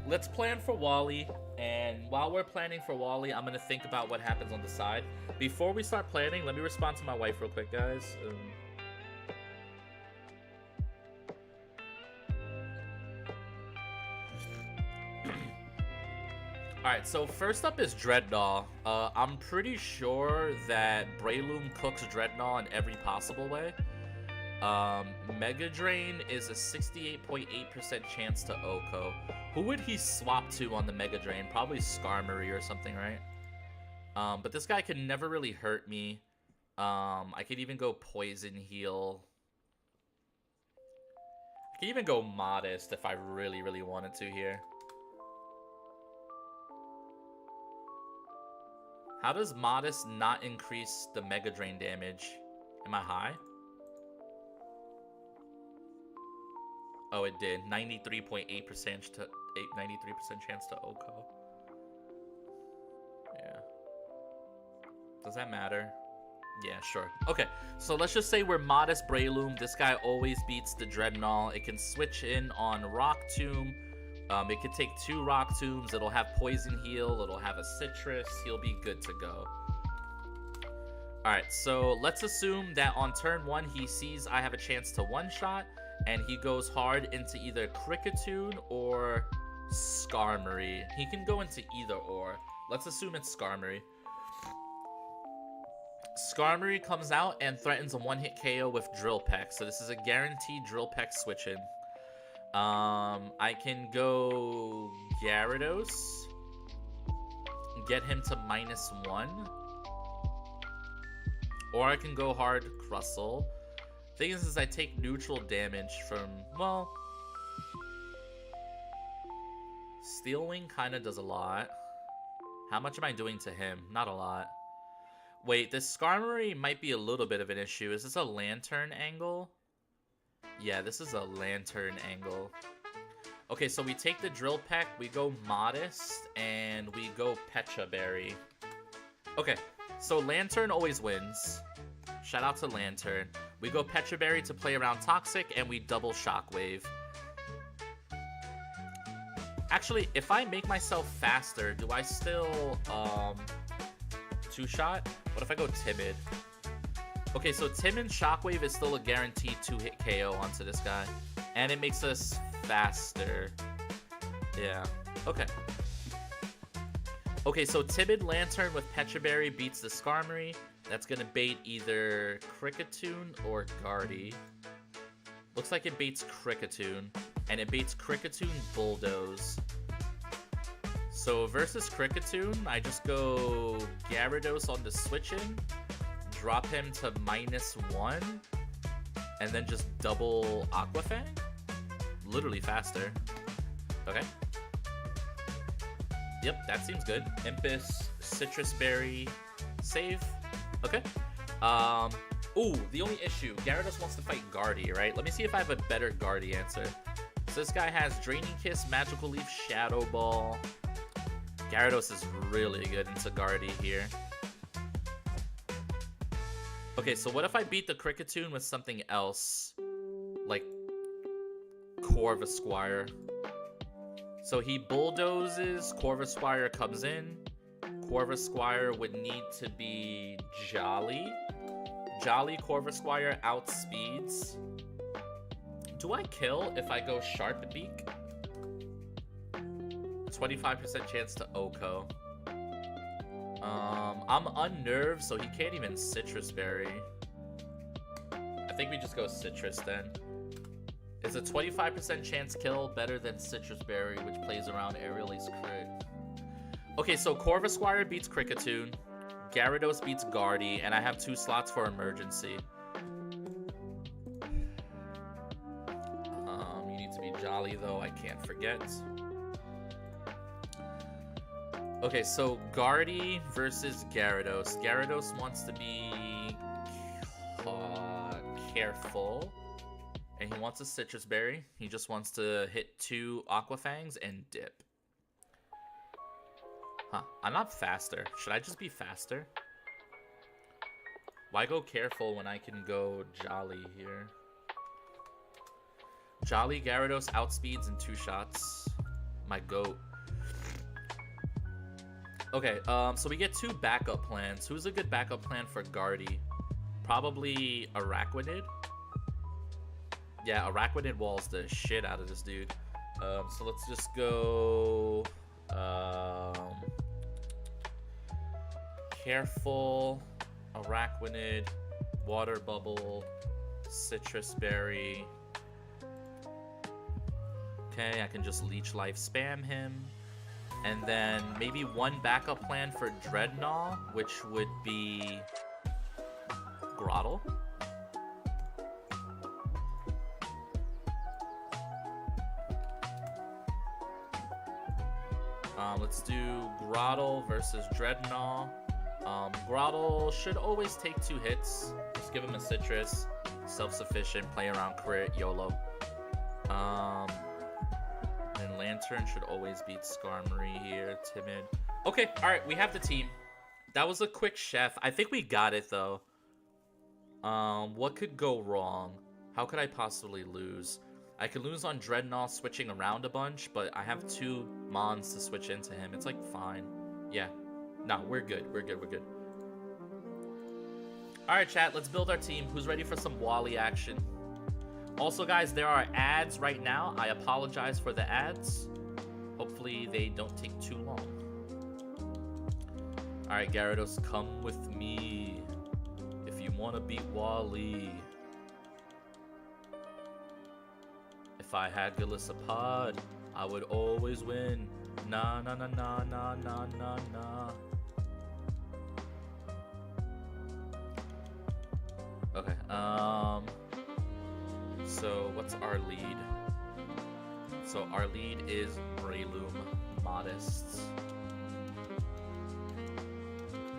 let's plan for Wally. And while we're planning for Wally, I'm gonna think about what happens on the side. Before we start planning, let me respond to my wife real quick, guys. Alright, so first up is Dreadnought. I'm pretty sure that Breloom cooks Dreadnought in every possible way. Mega Drain is a 68.8% chance to Oko. Who would he swap to on the Mega Drain? Probably Skarmory or something, right? But this guy can never really hurt me. I could even go Poison Heal. I could even go Modest if I really wanted to here. How does Modest not increase the Mega Drain damage? Am I high? Oh, it did. 93.8% to 93% chance to Oko. Yeah. Does that matter? Yeah, sure. Okay, so let's just say we're Modest Breloom. This guy always beats the Dreadnought. It can switch in on Rock Tomb. It could take 2 Rock Tombs. It'll have Poison Heal. It'll have a Citrus. He'll be good to go. Alright, so let's assume that on turn 1, he sees I have a chance to one-shot, and he goes hard into either Kricketune or Skarmory. He can go into either or. Let's assume it's Skarmory. Skarmory comes out and threatens a one-hit KO with Drill Peck, so this is a guaranteed Drill Peck switch-in. I can go Gyarados, get him to -1, or I can go hard Crustle. Thing is I take neutral damage from, well, Steel Wing kind of does a lot. How much am I doing to him? Not a lot. Wait, this Skarmory might be a little bit of an issue. Is this a Lantern angle? Yeah, this is a Lantern angle. Okay, so we take the Drill Peck, we go Modest, and we go Pecha Berry. Okay, so Lantern always wins. Shout out to Lantern. We go Pecha Berry to play around Toxic, and we double Shockwave. Actually, if I make myself faster, do I still, two-shot? What if I go Timid? Okay, so Timid Shockwave is still a guaranteed 2-hit KO onto this guy. And it makes us faster. Yeah. Okay. Okay, so Timid Lantern with Pecha Berry beats the Skarmory. That's gonna bait either Kricketune or Guardy. Looks like it baits Kricketune, and it baits Kricketune Bulldoze. So versus Kricketune, I just go Gyarados on the switch in, drop him to -1, and then just double Aqua Fang? Literally faster. Okay. Yep, that seems good. Impus, Citrus Berry, save. Okay. Ooh, the only issue, Gyarados wants to fight Guardy, right? Let me see if I have a better Guardy answer. So this guy has Draining Kiss, Magical Leaf, Shadow Ball. Gyarados is really good into Guardy here. Okay, so what if I beat the Kricketune with something else? Like Corvisquire. So he bulldozes, Corvisquire comes in. Corvisquire would need to be Jolly. Jolly Corvisquire outspeeds. Do I kill if I go Sharp Beak? 25% chance to Oko. I'm unnerved, so he can't even Citrus Berry. I think we just go Citrus then. Is a 25% chance kill better than Citrus Berry, which plays around Aerial's crit? Okay, so Corvisquire beats Kricketune, Gyarados beats Guardy, and I have 2 slots for Emergency. You need to be Jolly, though, I can't forget. Okay, so Guardy versus Gyarados. Gyarados wants to be careful, and he wants a Citrus Berry. He just wants to hit 2 Aqua Fangs and dip. Huh, I'm not faster. Should I just be faster? Why go careful when I can go Jolly here? Jolly Gyarados outspeeds in 2 shots. My goat. Okay, so we get 2 backup plans. Who's a good backup plan for Guardy? Probably Araquanid. Yeah, Araquanid walls the shit out of this dude. So let's just go... Careful, Araquanid, Water Bubble, Citrus Berry. Okay, I can just Leech Life spam him. And then maybe 1 backup plan for Dreadnought, which would be Grottle. Let's do Grottle versus Dreadnought. Grottle should always take 2 hits. Just give him a Citrus. Self-sufficient, play around crit, YOLO. And Lantern should always beat Skarmory here. Timid. Okay, alright, we have the team. That was a quick chef. I think we got it, though. What could go wrong? How could I possibly lose? I could lose on Dreadnought switching around a bunch, but I have 2 Mons to switch into him. It's like fine. Yeah. No, we're good. We're good. We're good. Alright, chat. Let's build our team. Who's ready for some Wally action? Also, guys, there are ads right now. I apologize for the ads. Hopefully, they don't take too long. Alright, Gyarados, come with me. If you want to beat Wally. If I had Golisopod, I would always win. Nah, nah, nah, nah, nah, nah, nah, nah. Okay, so what's our lead? So our lead is Breloom, Modest.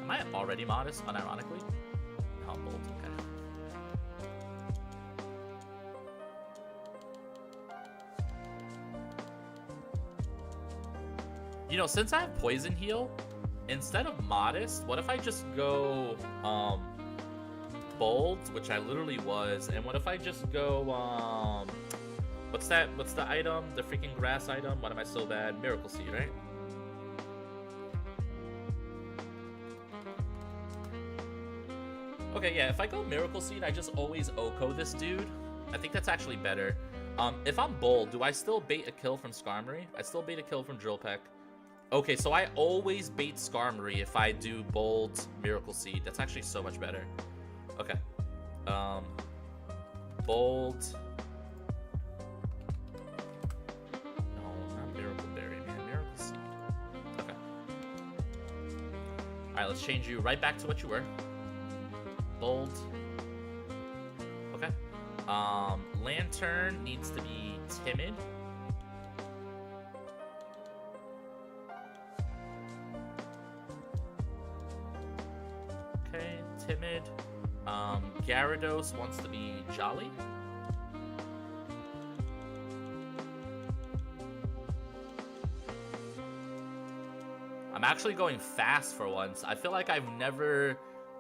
Am I already Modest, unironically? Humbled, okay. You know, since I have Poison Heal, instead of Modest, what if I just go, Bold, which I literally was, and what if I just go, what's the item? The freaking grass item? Why am I so bad? Miracle Seed, right? Okay, yeah, if I go Miracle Seed, I just always Oko this dude. I think that's actually better. If I'm Bold, do I still bait a kill from Skarmory? I still bait a kill from Drill Peck. Okay, so I always bait Skarmory if I do Bold Miracle Seed. That's actually so much better. Okay. Bold. Alright, let's change you right back to what you were. Bold. Okay. Lantern needs to be timid. Okay, timid. Gyarados wants to be jolly. I'm actually going fast for once. I feel like I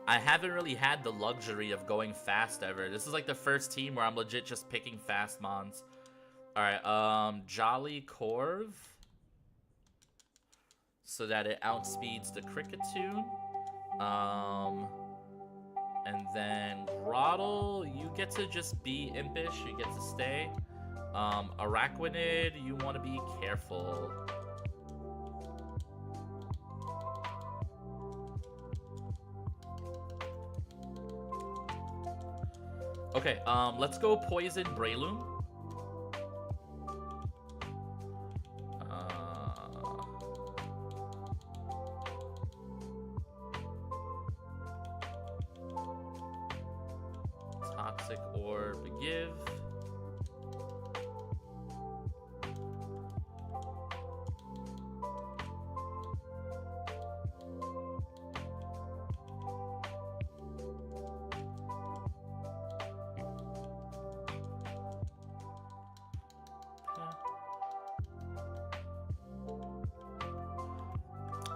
haven't really had the luxury of going fast ever. This is like the first team where I'm legit just picking fast mons. Alright, Jolly Corv. So that it outspeeds the Kricketune. And then Groddle, you get to just be impish, you get to stay. Araquanid, you want to be careful. Okay, let's go Poison Breloom. Toxic Orb, give.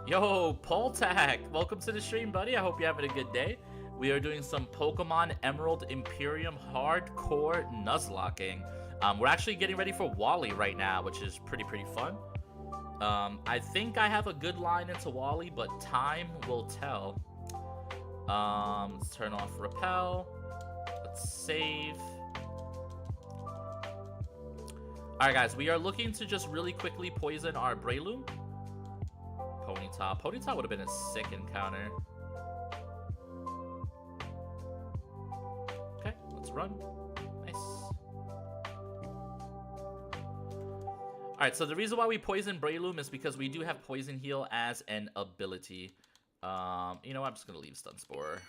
Yo, Poltag, welcome to the stream, buddy. I hope you're having a good day. We are doing some Pokemon Emerald Imperium hardcore Nuzlocking. We're actually getting ready for Wally right now, which is pretty fun. I think I have a good line into Wally, but time will tell. Let's turn off Repel. Let's save. Alright, guys, we are looking to just really quickly poison our Breloom. Ponyta. Ponyta would have been a sick encounter. Okay, let's run. Nice. Alright, so the reason why we poison Breloom is because we do have Poison Heal as an ability. You know what? I'm just going to leave Stun Spore.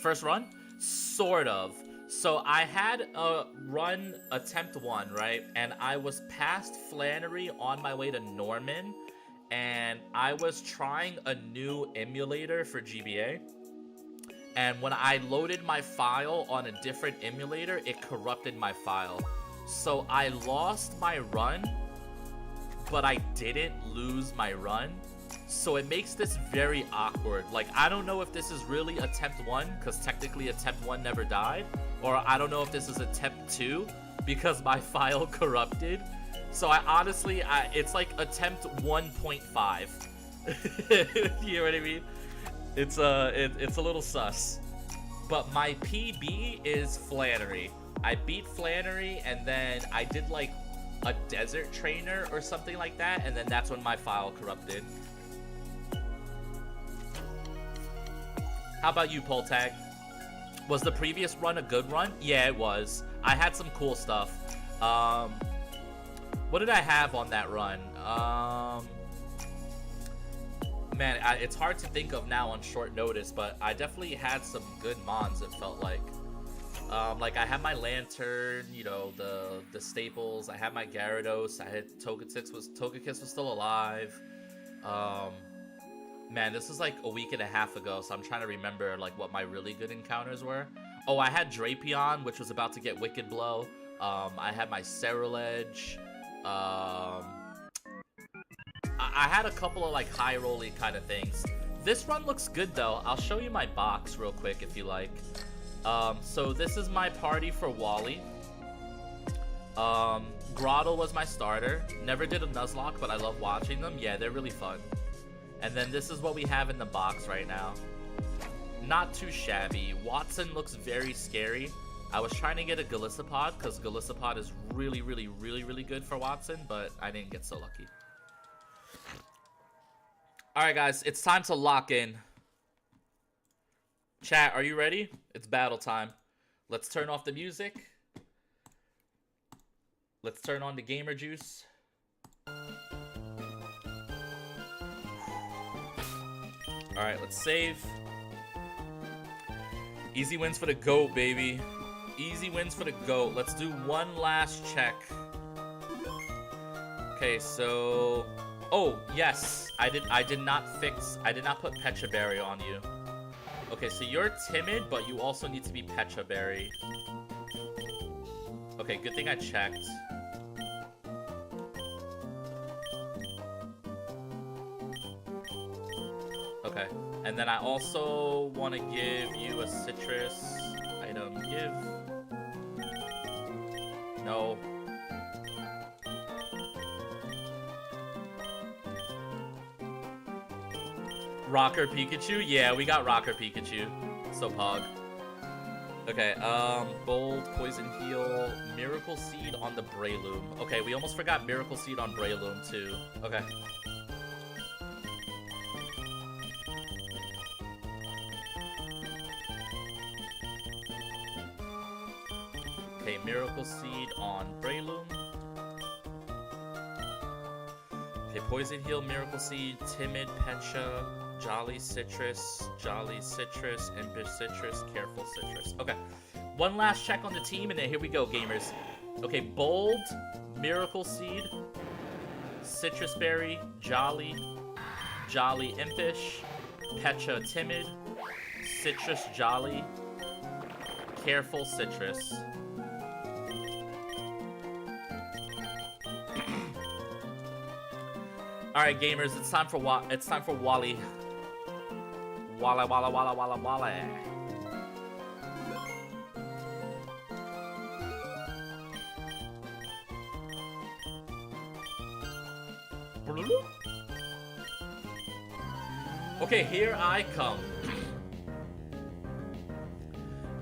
First run? Sort of. So I had a run attempt 1, right? And I was past Flannery on my way to Norman. And I was trying a new emulator for GBA. And when I loaded my file on a different emulator, it corrupted my file. So I lost my run, but I didn't lose my run. So it makes this very awkward. Like, I don't know if this is really attempt 1, because technically attempt 1 never died. Or I don't know if this is attempt 2, because my file corrupted. So I honestly, it's like attempt 1.5. You know what I mean? It's a little sus. But my PB is Flannery. I beat Flannery, and then I did like a desert trainer or something like that, and then that's when my file corrupted. How about you, Poltag? Was the previous run a good run? Yeah, it was. I had some cool stuff. What did I have on that run? Man, it's hard to think of now on short notice, but I definitely had some good mons, it felt like. Like, I had my Lantern, you know, the staples. I had my Gyarados. I had Togekiss was still alive. Man, this was like a week and a half ago, so I'm trying to remember, like, what my really good encounters were. Oh, I had Drapion, which was about to get Wicked Blow. I had my Ceruledge. I had a couple of like high rolly kind of things. This run looks good though. I'll show you my box real quick if you like. So this is my party for Wally. Groddle was my starter. Never did a Nuzlocke, but I love watching them. Yeah, they're really fun. And then this is what we have in the box right now. Not too shabby. Watson looks very scary. I was trying to get a Golisopod because Golisopod is really good for Watson, but I didn't get so lucky. Alright guys, it's time to lock in. Chat, are you ready? It's battle time. Let's turn off the music. Let's turn on the gamer juice. Alright, Alright, let's save. Easy wins for the GOAT, baby. Easy wins for the GOAT. Let's do one last check. Okay, so... Oh, yes. I did not put Pecha Berry on you. Okay, so you're timid, but you also need to be Pecha Berry. Okay, good thing I checked. Okay, and then I also want to give you a citrus item. Give. No. Rocker Pikachu? Yeah, we got Rocker Pikachu. So pog. Okay, Bold, Poison Heal, Miracle Seed on the Breloom. Okay, we almost forgot Miracle Seed on Breloom too. Okay. Okay, Miracle Seed on Breloom. Okay, Poison Heal, Miracle Seed, Timid, Pecha, Jolly Citrus, Impish Citrus, Careful Citrus. Okay, one last check on the team, and then here we go, gamers. Okay, Bold, Miracle Seed, Citrus Berry, Jolly, Impish, Pecha, Timid, Citrus, Jolly, Careful Citrus. All right, gamers, it's time for Wally. Walla. Okay, here I come.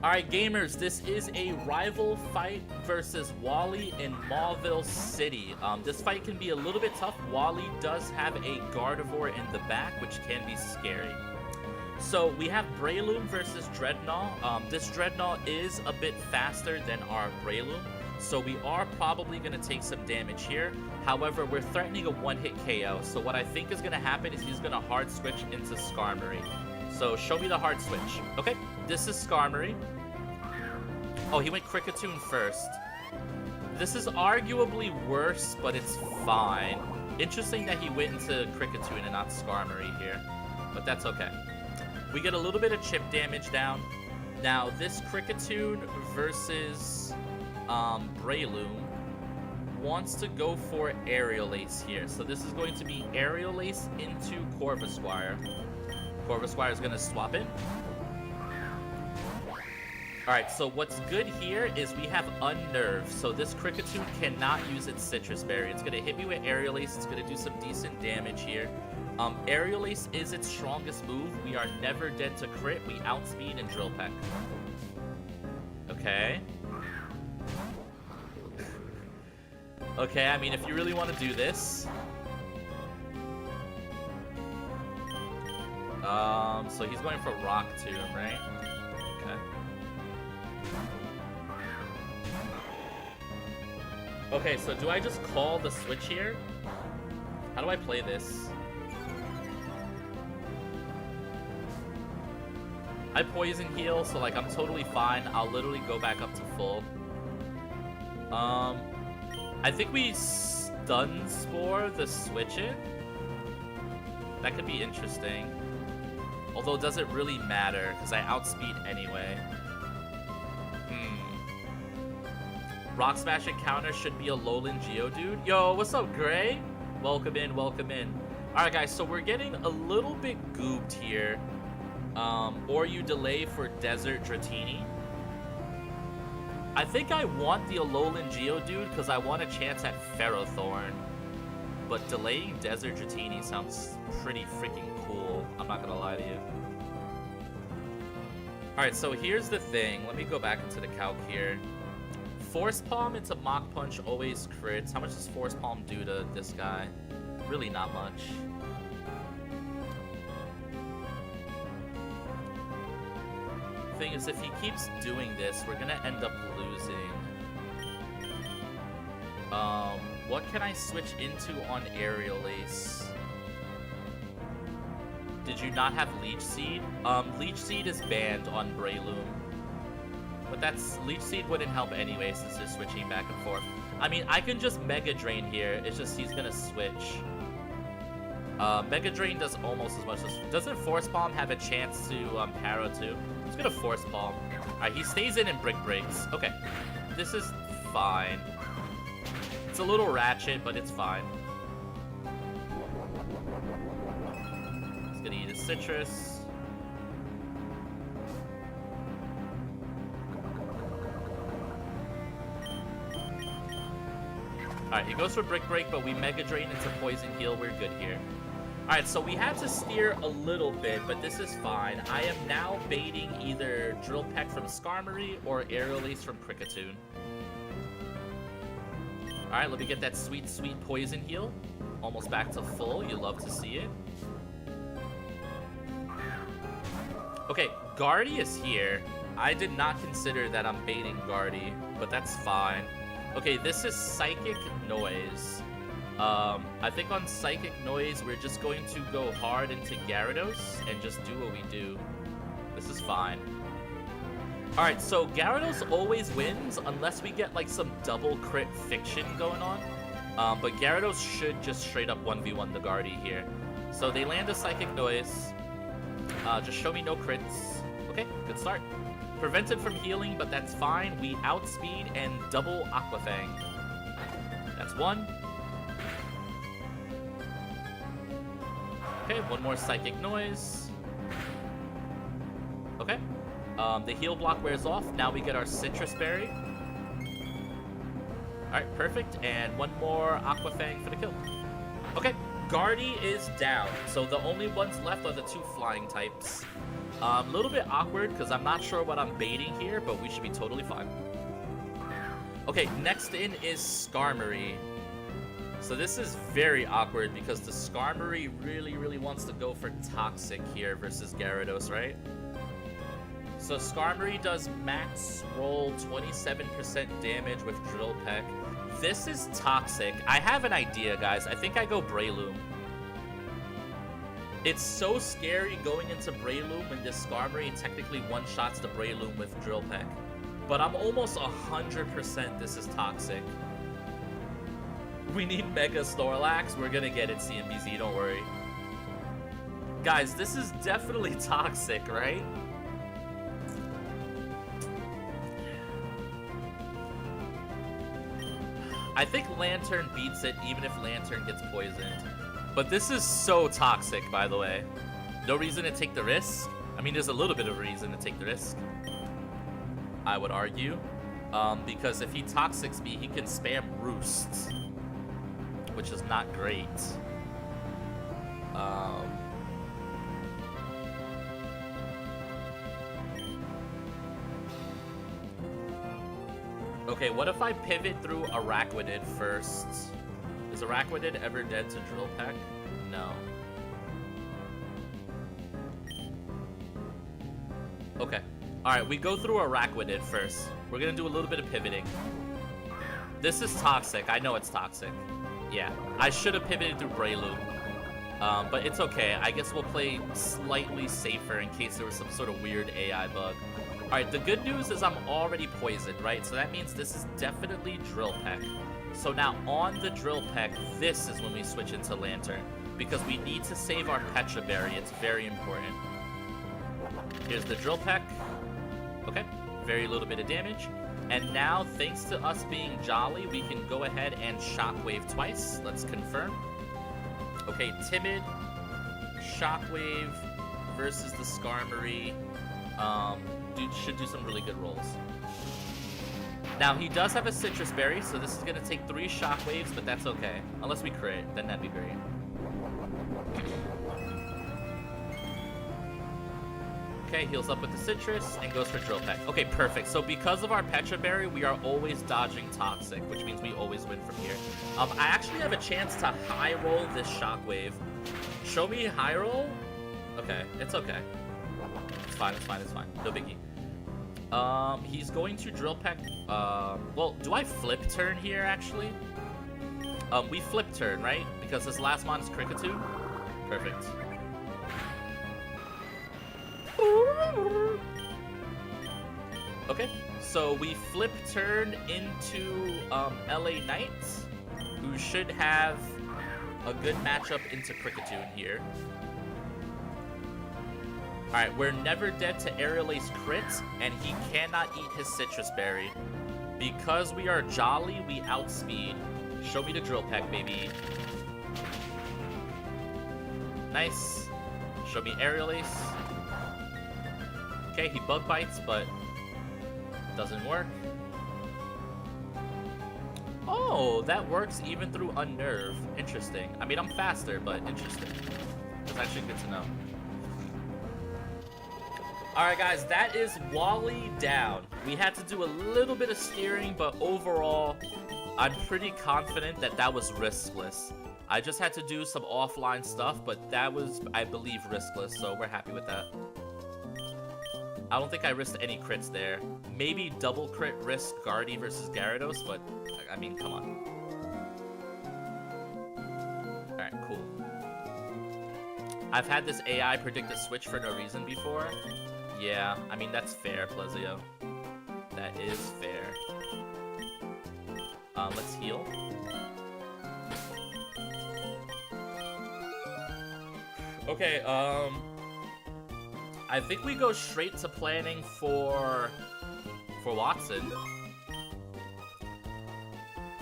Alright, gamers, this is a rival fight versus Wally in Mauville City. This fight can be a little bit tough. Wally does have a Gardevoir in the back, which can be scary. So we have Breloom versus Dreadnought. This Dreadnought is a bit faster than our Breloom, so we are probably going to take some damage here. However, we're threatening a one-hit KO, so what I think is going to happen is he's going to hard switch into Skarmory. So show me the hard switch. Okay, this is Skarmory. Oh, he went Kricketune first. This is arguably worse, but it's fine. Interesting that he went into Kricketune and not Skarmory here, but that's okay. We get a little bit of chip damage down. Now, this Kricketune versus Breloom wants to go for Aerial Ace here. So this is going to be Aerial Ace into Corvisquire. Corvisquire is going to swap it. Alright, so what's good here is we have Unnerve. So this Kricketune cannot use its Citrus Berry. It's going to hit me with Aerial Ace. It's going to do some decent damage here. Aerial Ace is its strongest move. We are never dead to crit. We outspeed and Drill Peck. Okay. Okay, I mean, if you really want to do this. So he's going for Rock Tomb, right? Okay. Okay, so do I just call the switch here? How do I play this? I Poison Heal, so like I'm totally fine. I'll literally go back up to full. I think we Stun Spore the switch in. That could be interesting. Although, does it really matter? Because I outspeed anyway. Rock Smash and counter should be a Alolan Geodude. Yo, what's up, Gray? Welcome in, welcome in. Alright, guys, so we're getting a little bit gooped here. Or you delay for Desert Dratini. I think I want the Alolan Geodude because I want a chance at Ferrothorn. But delaying Desert Dratini sounds pretty freaking cool. I'm not gonna lie to you. Alright, so here's the thing. Let me go back into the calc here. Force Palm into Mach Punch always crits. How much does Force Palm do to this guy? Really not much. Thing is, if he keeps doing this, we're gonna end up losing. What can I switch into on Aerial Ace? Did you not have Leech Seed? Leech Seed is banned on Breloom. But Leech Seed wouldn't help anyway since they're switching back and forth. I mean, I can just Mega Drain here. It's just he's gonna switch. Mega Drain does almost as much as... Doesn't Force Palm have a chance to Harrow too? He's gonna Force Palm. Alright, he stays in and Brick Breaks. Okay. This is fine. It's a little ratchet, but it's fine. He's gonna eat his citrus. Alright, he goes for Brick Break, but we Mega Drain into Poison Heal. We're good here. Alright, so we had to steer a little bit, but this is fine. I am now baiting either Drill Peck from Skarmory or Aerial Ace from Kricketune. Alright, let me get that sweet, sweet Poison Heal. Almost back to full. You love to see it. Okay, Guardy is here. I did not consider that I'm baiting Guardy, but that's fine. Okay, this is Psychic Noise. I think on Psychic Noise, we're just going to go hard into Gyarados and just do what we do. This is fine. Alright, so Gyarados always wins unless we get like some double crit fiction going on. But Gyarados should just straight up 1v1 the Guardy here. So they land a Psychic Noise. Just show me no crits. Okay, good start. Prevented from healing, but that's fine. We outspeed and double Aqua Fang. That's one. Okay, one more Psychic Noise. Okay. The heal block wears off. Now we get our Citrus Berry. Alright, perfect. And one more Aqua Fang for the kill. Okay, Guardy is down. So the only ones left are the two flying types. A little bit awkward because I'm not sure what I'm baiting here, but we should be totally fine. Okay, next in is Skarmory. So this is very awkward because the Skarmory really, really wants to go for Toxic here versus Gyarados, right? So Skarmory does max roll 27% damage with Drill Peck. This is Toxic. I have an idea, guys. I think I go Breloom. It's so scary going into Breloom when this Skarmory technically one-shots the Breloom with Drill Peck. But I'm almost 100% this is Toxic. We need Mega Snorlax. We're gonna get it, CMBZ, don't worry. Guys, this is definitely Toxic, right? I think Lantern beats it even if Lantern gets poisoned. But this is so Toxic, by the way. No reason to take the risk. I mean, there's a little bit of a reason to take the risk, I would argue. Because if he Toxics me, he can spam Roosts, which is not great. Okay, what if I pivot through Araquanid first? Is Araquanid ever dead to Drill Peck? No. Okay. Alright, we go through Araquanid first. We're gonna do a little bit of pivoting. This is Toxic. I know it's Toxic. Yeah. I should have pivoted through Breloom. But it's okay. I guess we'll play slightly safer in case there was some sort of weird AI bug. Alright, the good news is I'm already poisoned, right? So that means this is definitely Drill Peck. So now on the Drill Peck, this is when we switch into Lantern. Because we need to save our Petra Berry. It's very important. Here's the Drill Peck. Okay, very little bit of damage. And now, thanks to us being jolly, we can go ahead and Shockwave twice. Let's confirm. Okay, Timid, Shockwave versus the Skarmory. Dude should do some really good rolls. Now, he does have a Citrus Berry, so this is going to take 3 Shockwaves, but that's okay. Unless we crit, then that'd be great. Okay, heals up with the Citrus and goes for Drill Peck. Okay, perfect. So because of our Petra Berry, we are always dodging Toxic, which means we always win from here. I actually have a chance to high roll this Shockwave. Show me high roll? Okay, it's okay. It's fine, it's fine, it's fine. No biggie. He's going to Drill Peck. Well, do I flip turn here, actually? We flip turn, right? Because this last mon's Kricketune? Perfect. Okay, so we flip turn into LA Knights, who should have a good matchup into Cricketoon here. Alright, we're never dead to Aerial Ace crits, and he cannot eat his Citrus Berry. Because we are jolly, we outspeed. Show me the drill peck, baby. Nice. Show me Aerial Ace. Okay, he bug bites, but doesn't work. Oh, that works even through Unnerve. Interesting. I mean, I'm faster, but interesting. It's actually good to know. Alright guys, that is Wally down. We had to do a little bit of steering, but overall, I'm pretty confident that that was riskless. I just had to do some offline stuff, but that was, I believe, riskless, so we're happy with that. I don't think I risked any crits there. Maybe double crit risk Guardy versus Gyarados, but, I mean, come on. Alright, cool. I've had this AI predict a switch for no reason before. Yeah, I mean, that's fair, Plezio. That is fair. Let's heal. Okay, I think we go straight to planning for Watson.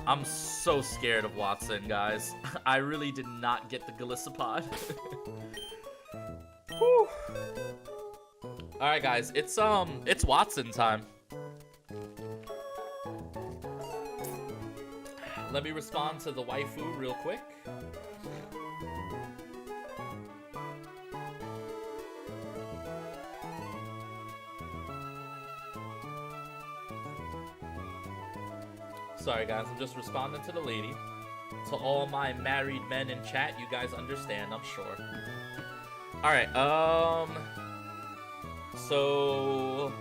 I'm so scared of Watson, guys. I really did not get the Golisopod. Whew. Alright guys, it's Watson time. Let me respond to the waifu real quick. Sorry guys, I'm just responding to the lady. To all my married men in chat, you guys understand, I'm sure. Alright, so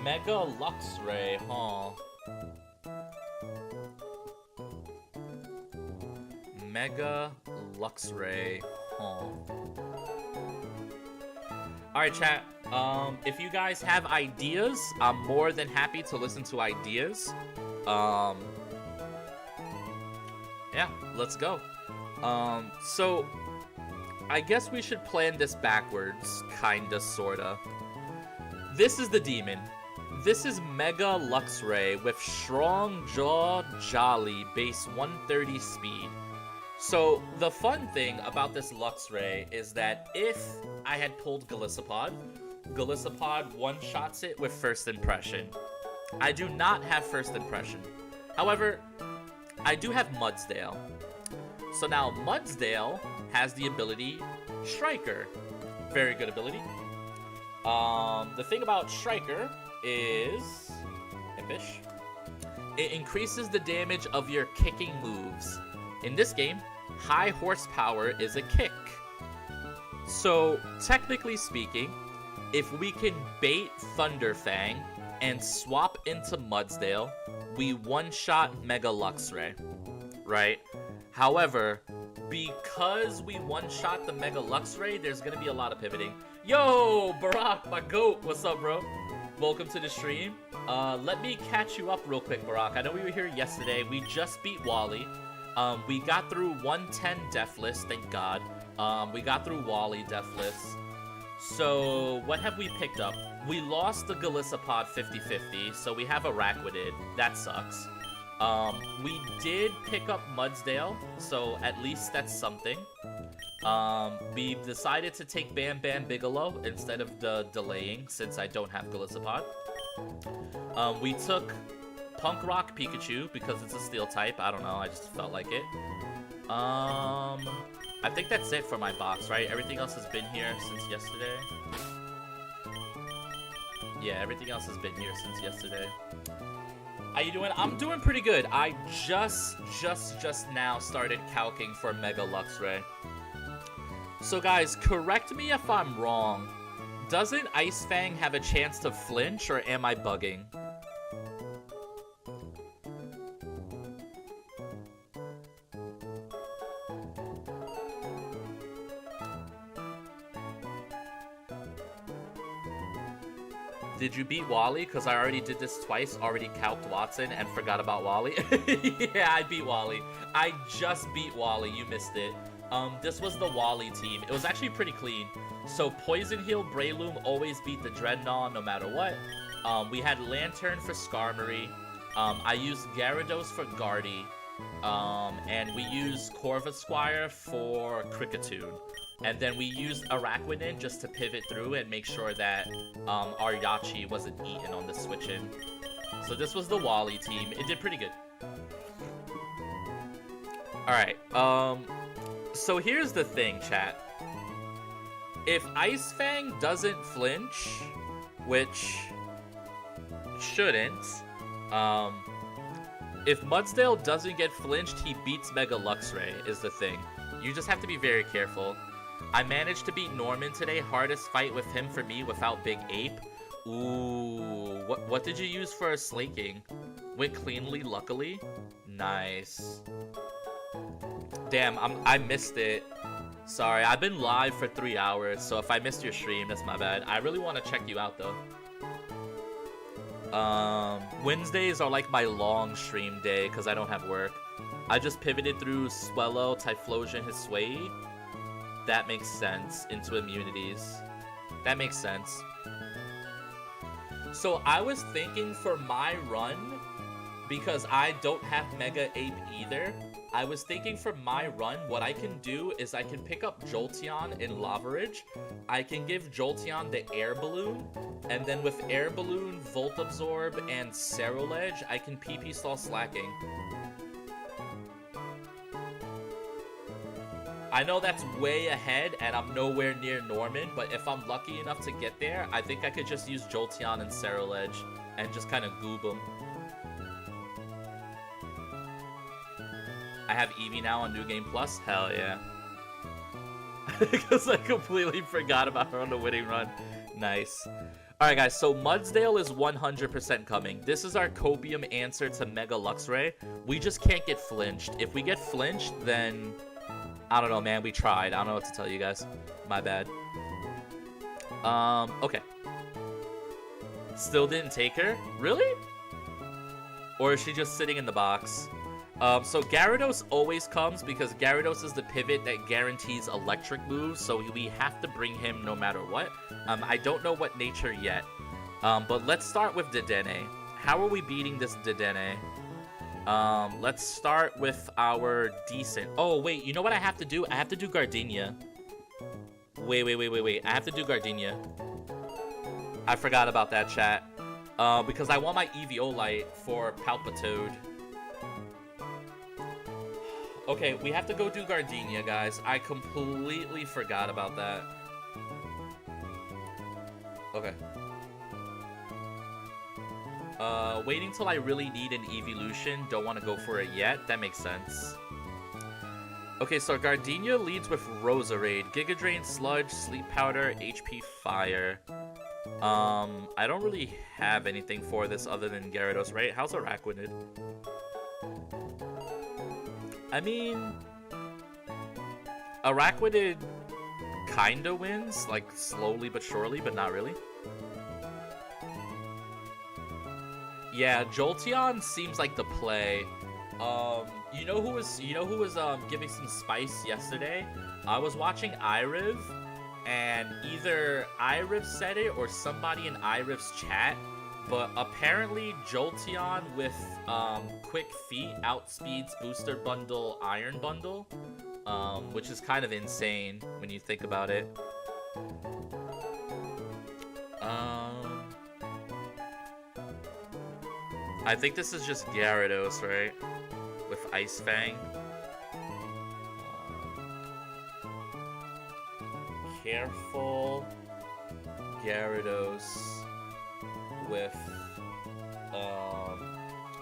Mega Luxray, huh? Mega Luxray, huh? Alright chat, if you guys have ideas, I'm more than happy to listen to ideas. Yeah, let's go. So I guess we should plan this backwards, kinda, sorta. This is the demon. This is Mega Luxray with Strong Jaw Jolly, base 130 speed. So the fun thing about this Luxray is that if I had pulled Golisopod, Golisopod one-shots it with First Impression. I do not have First Impression. However, I do have Mudsdale. So now Mudsdale has the ability Striker. Very good ability. The thing about Striker is impish. It increases the damage of your kicking moves. In this game, high horsepower is a kick. So technically speaking, if we can bait Thunderfang and swap into Mudsdale, we one-shot Mega Luxray, right? However, because we one-shot the Mega Luxray, there's gonna be a lot of pivoting. Yo, Barack, my goat, what's up, bro? Welcome to the stream. Let me catch you up real quick, Barack. I know we were here yesterday. We just beat Wally. We got through 110 Deathless, thank God. We got through Wally Deathless. So, what have we picked up? We lost the Golisopod 50-50, so we have Araquanid. That sucks. We did pick up Mudsdale, so at least that's something. We decided to take Bam Bam Bigelow instead of the delaying, since I don't have Golisopod. We took Punk Rock Pikachu, because it's a steel type. I don't know, I just felt like it. I think that's it for my box, right? Everything else has been here since yesterday. Yeah, everything else has been here since yesterday. How you doing? I'm doing pretty good. I just now started calcing for Mega Luxray. So guys, correct me if I'm wrong. Doesn't Ice Fang have a chance to flinch, or am I bugging? did you beat Wally? Because I already did this twice, already calced Watson, and forgot about Wally. Yeah, I beat Wally. I just beat Wally, you missed it. This was the Wally team. It was actually pretty clean. So Poison Heal Breloom always beat the Dreadnought no matter what. We had Lantern for Skarmory. I used Gyarados for Guardy. And we used Corvusquire for Kricketune. And then we used Araquanid just to pivot through and make sure that our Yachi wasn't eaten on the switch in. So this was the Wally team. It did pretty good. Alright, so here's the thing, chat. If Ice Fang doesn't flinch, which shouldn't, if Mudsdale doesn't get flinched, he beats Mega Luxray, is the thing. You just have to be very careful. I managed to beat Norman today. Hardest fight with him for me without Big Ape. Ooh, what did you use for a slaking? Went cleanly, luckily. Nice. Damn, I missed it. Sorry, I've been live for 3 hours, so if I missed your stream, that's my bad. I really want to check you out, though. Wednesdays are like my long stream day because I don't have work. I just pivoted through Swellow, Typhlosion, Hisuian. That makes sense. Into immunities. That makes sense. So I was thinking for my run, because I don't have Mega Ape either, I was thinking for my run, what I can do is I can pick up Jolteon in Lavarage. I can give Jolteon the Air Balloon, and then with Air Balloon, Volt Absorb, and Ceruledge, I can PP stall Slacking. I know that's way ahead, and I'm nowhere near Norman, but if I'm lucky enough to get there, I think I could just use Jolteon and Ceruledge, and just kind of goob them. I have Eevee now on New Game Plus? Hell yeah. Because I completely forgot about her on the winning run. Nice. Alright guys, so Mudsdale is 100% coming. This is our copium answer to Mega Luxray. We just can't get flinched. If we get flinched, then... I don't know, man. We tried. I don't know what to tell you guys. My bad. Okay. Still didn't take her? Really? Or is she just sitting in the box? So Gyarados always comes because Gyarados is the pivot that guarantees electric moves, so we have to bring him no matter what. I don't know what nature yet, but let's start with Dedenne. How are we beating this Dedenne? Let's start with our decent... Oh, wait, you know what I have to do? I have to do Gardenia. Wait. I have to do Gardenia. I forgot about that, chat. Because I want my Eviolite for Palpitoad. Okay, we have to go do Gardenia, guys. I completely forgot about that. Okay. Waiting till I really need an Evolution. Don't want to go for it yet. That makes sense. Okay, so Gardenia leads with Roserade, Giga Drain, Sludge, Sleep Powder, HP Fire. I don't really have anything for this other than Gyarados, right? How's Araquanid? I mean, Araquanid kinda wins, like slowly but surely, but not really. Yeah, Jolteon seems like the play. You know who was giving some spice yesterday? I was watching iRiv, and either iRiv said it or somebody in iRiv's chat, but apparently Jolteon with Quick Feet outspeeds Booster Bundle Iron Bundle, which is kind of insane when you think about it. I think this is just Gyarados, right? With Ice Fang. Careful. Gyarados with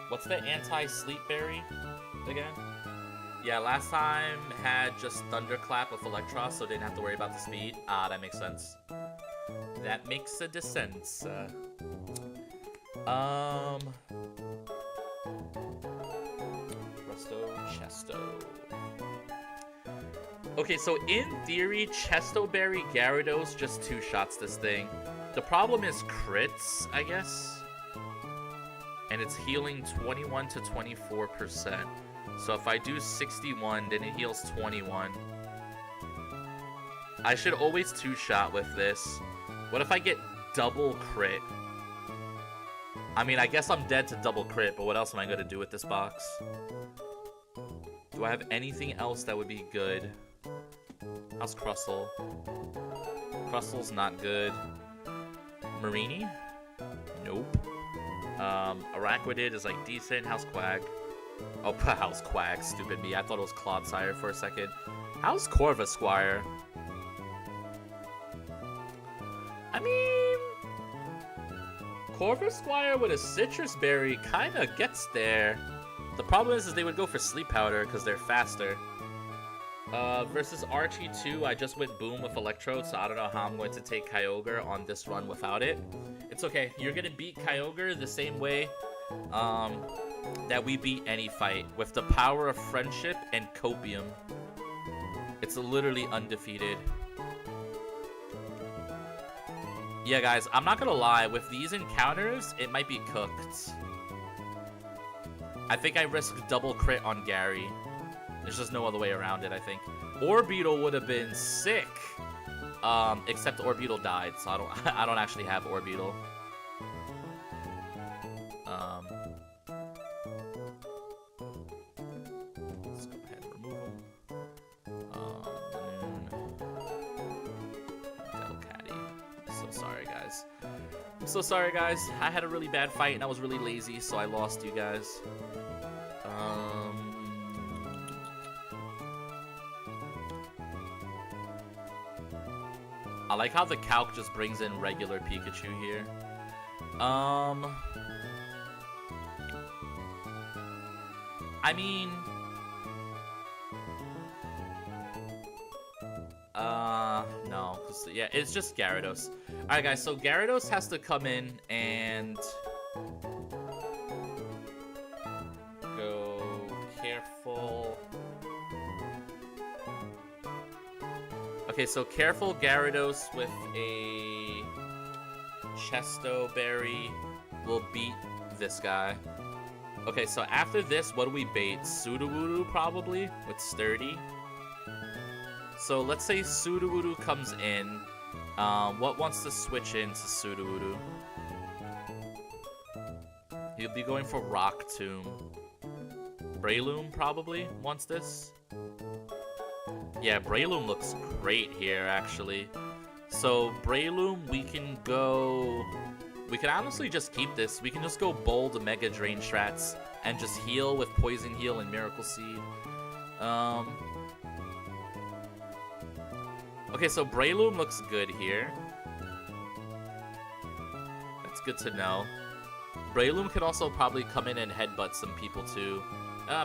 what's the anti-sleep berry again? Yeah, last time had just Thunderclap with Electros, so didn't have to worry about the speed. Ah, that makes sense. That makes a sense. Resto, Chesto. Okay, so in theory, Chesto Berry Gyarados just two-shots this thing. The problem is crits, I guess. And it's healing 21 to 24%. So if I do 61, then it heals 21. I should always two-shot with this. What if I get double crit? I mean, I guess I'm dead to double crit, but what else am I going to do with this box? Do I have anything else that would be good? How's Crustle? Crustle's not good. Marini? Nope. Araquidid is like decent. How's Quag? Oh, how's Quag? Stupid me. I thought it was Clodsire for a second. How's Corvusquire? I mean, Corvusquire with a Citrus Berry kind of gets there. The problem is they would go for Sleep Powder because they're faster. Versus Archie 2, I just went boom with Electrode, so I don't know how I'm going to take Kyogre on this run without it. It's okay. You're going to beat Kyogre the same way that we beat any fight, with the power of Friendship and Copium. It's literally undefeated. Yeah, guys, I'm not gonna lie. With these encounters, it might be cooked. I think I risked double crit on Gary. There's just no other way around it, I think. Orbeetle would have been sick. Except Orbeetle died, so I don't actually have Orbeetle. Let's go ahead and remove him. Sorry, guys. I'm so sorry, guys. I had a really bad fight and I was really lazy, so I lost you guys. I like how the calc just brings in regular Pikachu here. I mean, no, yeah, it's just Gyarados. Alright, guys, so Gyarados has to come in and go careful. Okay, so careful Gyarados with a Chesto Berry will beat this guy. Okay, so after this, what do we bait? Sudowoodo probably with Sturdy. So let's say Sudowoodo comes in. What wants to switch into Sudowoodo? He'll be going for Rock Tomb. Breloom probably wants this. Yeah, Breloom looks great here, actually. So Breloom, we can go... We can honestly just keep this. We can just go bold Mega Drain strats and just heal with Poison Heal and Miracle Seed. Okay, so Breloom looks good here. That's good to know. Breloom could also probably come in and headbutt some people too.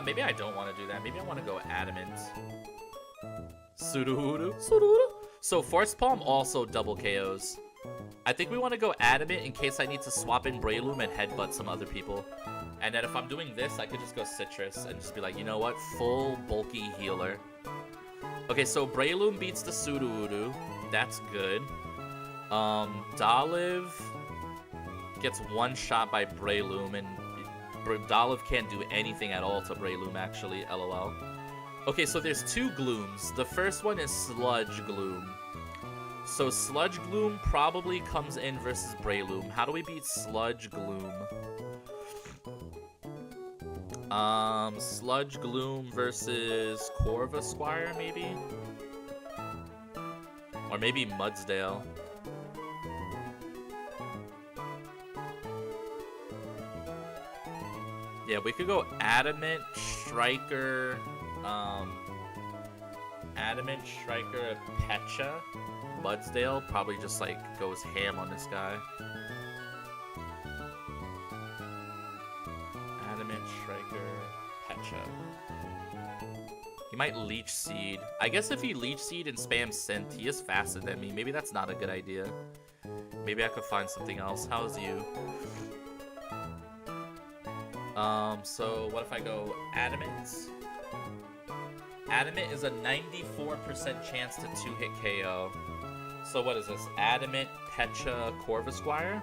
Maybe I don't want to do that. Maybe I want to go Adamant. Sudowoodo. So Force Palm also double KOs. I think we want to go Adamant in case I need to swap in Breloom and headbutt some other people. And then if I'm doing this, I could just go Citrus and just be like, you know what? Full bulky healer. Okay, so Breloom beats the Sudowoodo. That's good. Dolive gets one shot by Breloom, and Dolive can't do anything at all to Breloom, actually. LOL. Okay, so there's two Glooms. The first one is Sludge Gloom. So Sludge Gloom probably comes in versus Breloom. How do we beat Sludge Gloom? Sludge Gloom versus Corvusquire, maybe? Or maybe Mudsdale. Yeah, we could go Adamant, Striker, Pecha. Mudsdale probably just like goes ham on this guy. Adamant, Striker, Pecha. He might Leech Seed. I guess if he Leech Seed and spams Scent, he is faster than me. Maybe that's not a good idea. Maybe I could find something else. How's you? So what if I go Adamant? Adamant is a 94% chance to 2-hit KO. So what is this? Adamant, Pecha Corvisquire.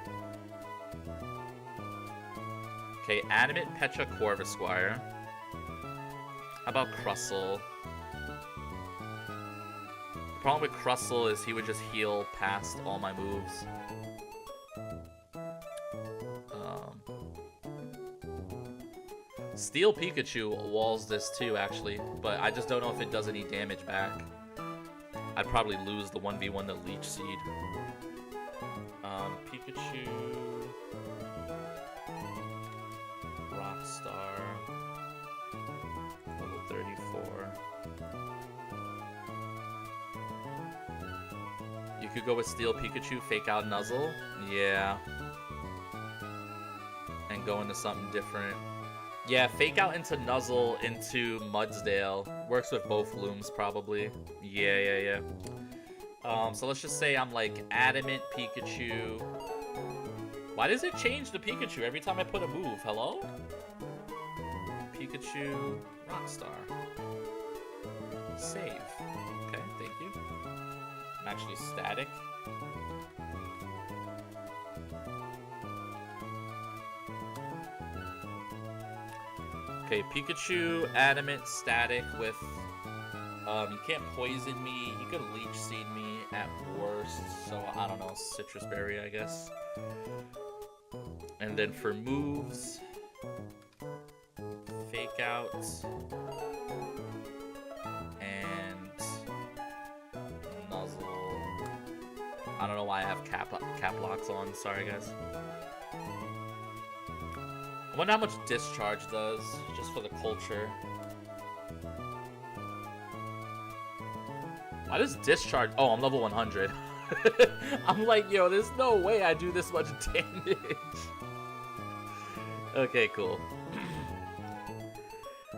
Okay, Adamant Pecha Corvisquire. How about Crustle? The problem with Crustle is he would just heal past all my moves. Steel Pikachu walls this too, actually, but I just don't know if it does any damage back. I'd probably lose the 1v1 to Leech Seed. Pikachu... Rockstar... Level 34. You could go with Steel Pikachu, fake out Nuzzle. Yeah. And go into something different. Yeah, fake out into Nuzzle into Mudsdale. Works with both Looms, probably. Yeah. So let's just say I'm like Adamant Pikachu. Why does it change the Pikachu every time I put a move? Hello? Pikachu, Rockstar. Save. Okay, thank you. I'm actually static. Okay, Pikachu, Adamant, Static with, you can't poison me, you could Leech Seed me at worst, so I don't know, Citrus Berry, I guess. And then for moves, Fake Out, and Nuzzle. I don't know why I have cap locks on, sorry guys. I wonder how much Discharge does, just for the culture. Why does Discharge... Oh, I'm level 100. I'm like, yo, there's no way I do this much damage. Okay, cool.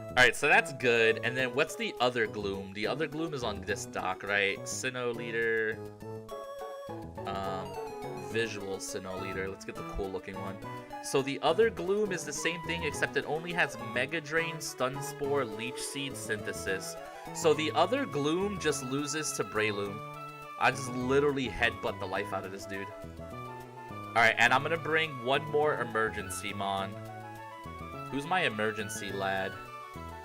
Alright, so that's good. And then what's the other Gloom? The other Gloom is on this dock, right? Sinnoh Leader. Visual Sinnoh Leader. Let's get the cool looking one. So the other Gloom is the same thing, except it only has Mega Drain, Stun Spore, Leech Seed, Synthesis. So the other Gloom just loses to Breloom. I just literally headbutt the life out of this dude. Alright, and I'm gonna bring one more Emergency Mon. Who's my emergency lad?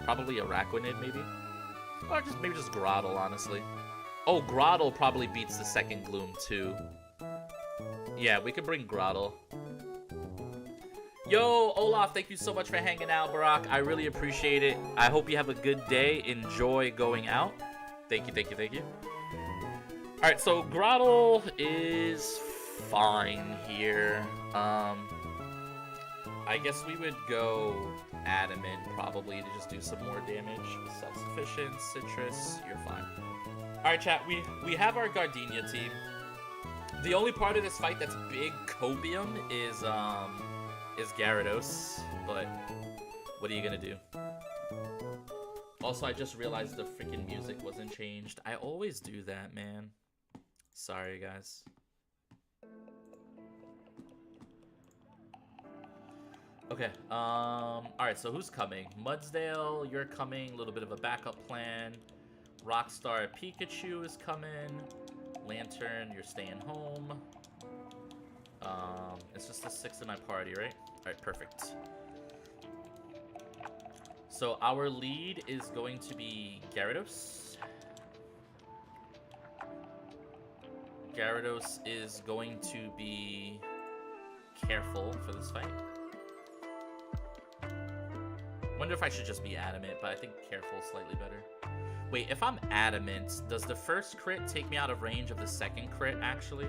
Probably Araquanid, maybe? Or maybe just Groddle, honestly. Oh, Groddle probably beats the second Gloom, too. Yeah, we could bring Groddle. Yo, Olaf, thank you so much for hanging out, Barack. I really appreciate it. I hope you have a good day. Enjoy going out. Thank you. Alright, so Groddle is fine here. I guess we would go Adamant, probably, to just do some more damage. Self-sufficient, Citrus, you're fine. Alright, chat, we have our Gardenia team. The only part of this fight that's big copium is Gyarados, but what are you gonna do? Also, I just realized the freaking music wasn't changed. I always do that, man. Sorry, guys. Okay, alright, so who's coming? Mudsdale, you're coming, a little bit of a backup plan. Rockstar Pikachu is coming. Lantern, you're staying home. It's just the 6 in my party, right? Alright, perfect. So our lead is going to be Gyarados. Gyarados is going to be careful for this fight. Wonder if I should just be Adamant, but I think careful is slightly better. Wait, if I'm Adamant, does the first crit take me out of range of the second crit, actually?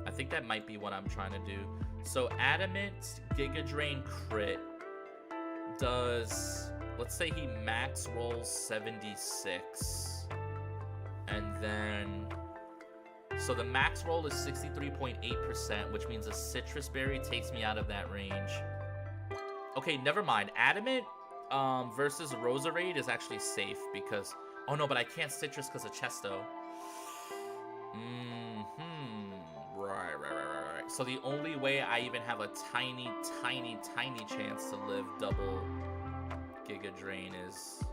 I think that might be what I'm trying to do. So Adamant, Giga Drain crit does... Let's say he max rolls 76. And then... So the max roll is 63.8%, which means a Citrus Berry takes me out of that range. Okay, never mind. Adamant versus Roserade is actually safe because... Oh no, but I can't Citrus because of Chesto. Right. So the only way I even have a tiny chance to live double Giga Drain is...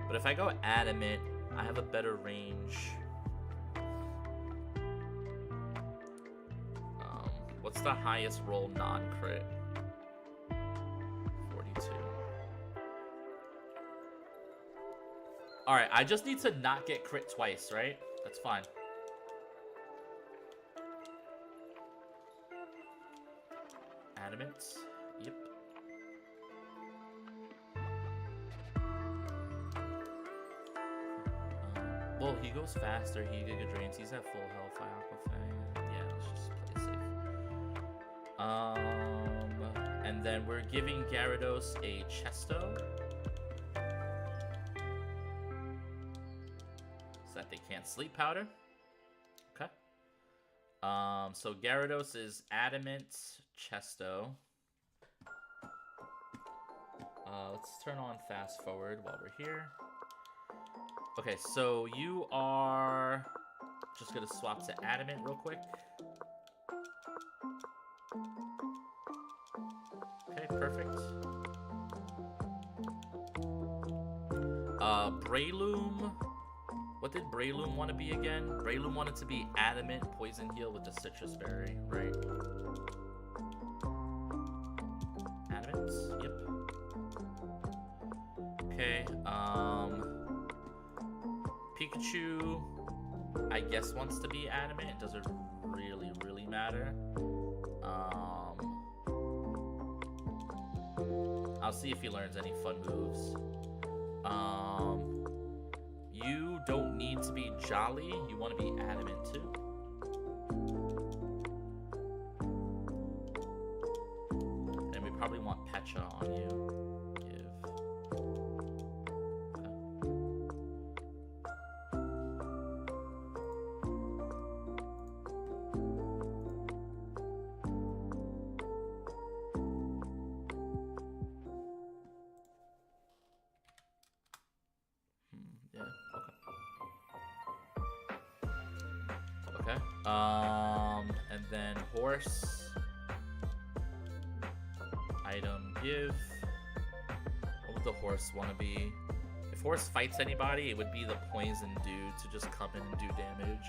But if I go Adamant, I have a better range. the highest roll non-crit? 42. Alright, I just need to not get crit twice, right? That's fine. Adamant. Yep. Well, he goes faster. He Giga Drains. He's at full health. I Aquafang. Yeah, let's just play safe. And then we're giving Gyarados a Chesto, so that they can't sleep powder. Okay. So Gyarados is Adamant, Chesto. Let's turn on fast forward while we're here. Okay, so you are just gonna swap to Adamant real quick. Okay, perfect. Breloom. What did Breloom want to be again? Breloom wanted to be Adamant, Poison Heal with the Citrus Berry, right? Adamant, yep. Okay, Pikachu, I guess, wants to be Adamant. It doesn't really matter. I'll see if he learns any fun moves. You don't need to be Jolly. You want to be Adamant too. And we probably want Pecha on you. And then horse. Item give. What would the horse want to be? If horse fights anybody, it would be the poison dude to just come in and do damage.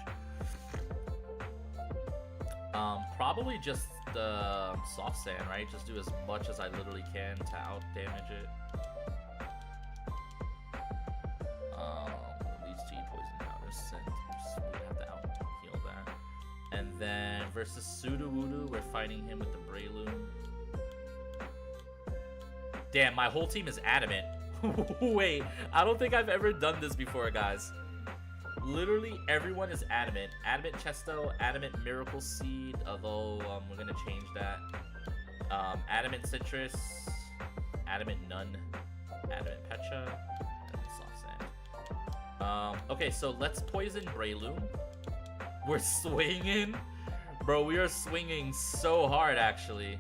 Probably just the soft sand, right? Just do as much as I literally can to out damage it. Leads to poison powders, and we have to out heal that. And then versus Sudowoodo, we're fighting him with the Breloom. Damn, my whole team is Adamant. Wait, I don't think I've ever done this before, guys. Literally everyone is Adamant. Adamant Chesto, Adamant Miracle Seed, although we're gonna change that. Adamant Citrus, Adamant None, Adamant Pecha, and Soft Sand. Okay, so let's poison Breloom. We're swinging? Bro, we are swinging so hard, actually.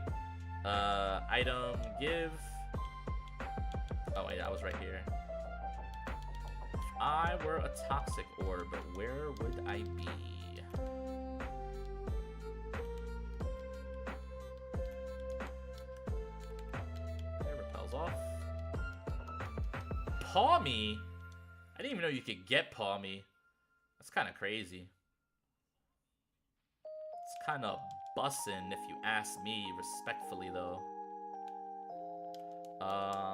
Item give. Oh, wait, I was right here. If I were a toxic orb, where would I be? Okay, repels off. Paw Me? I didn't even know you could get Paw Me. That's kind of crazy. It's kind of bussin' if you ask me, respectfully, though.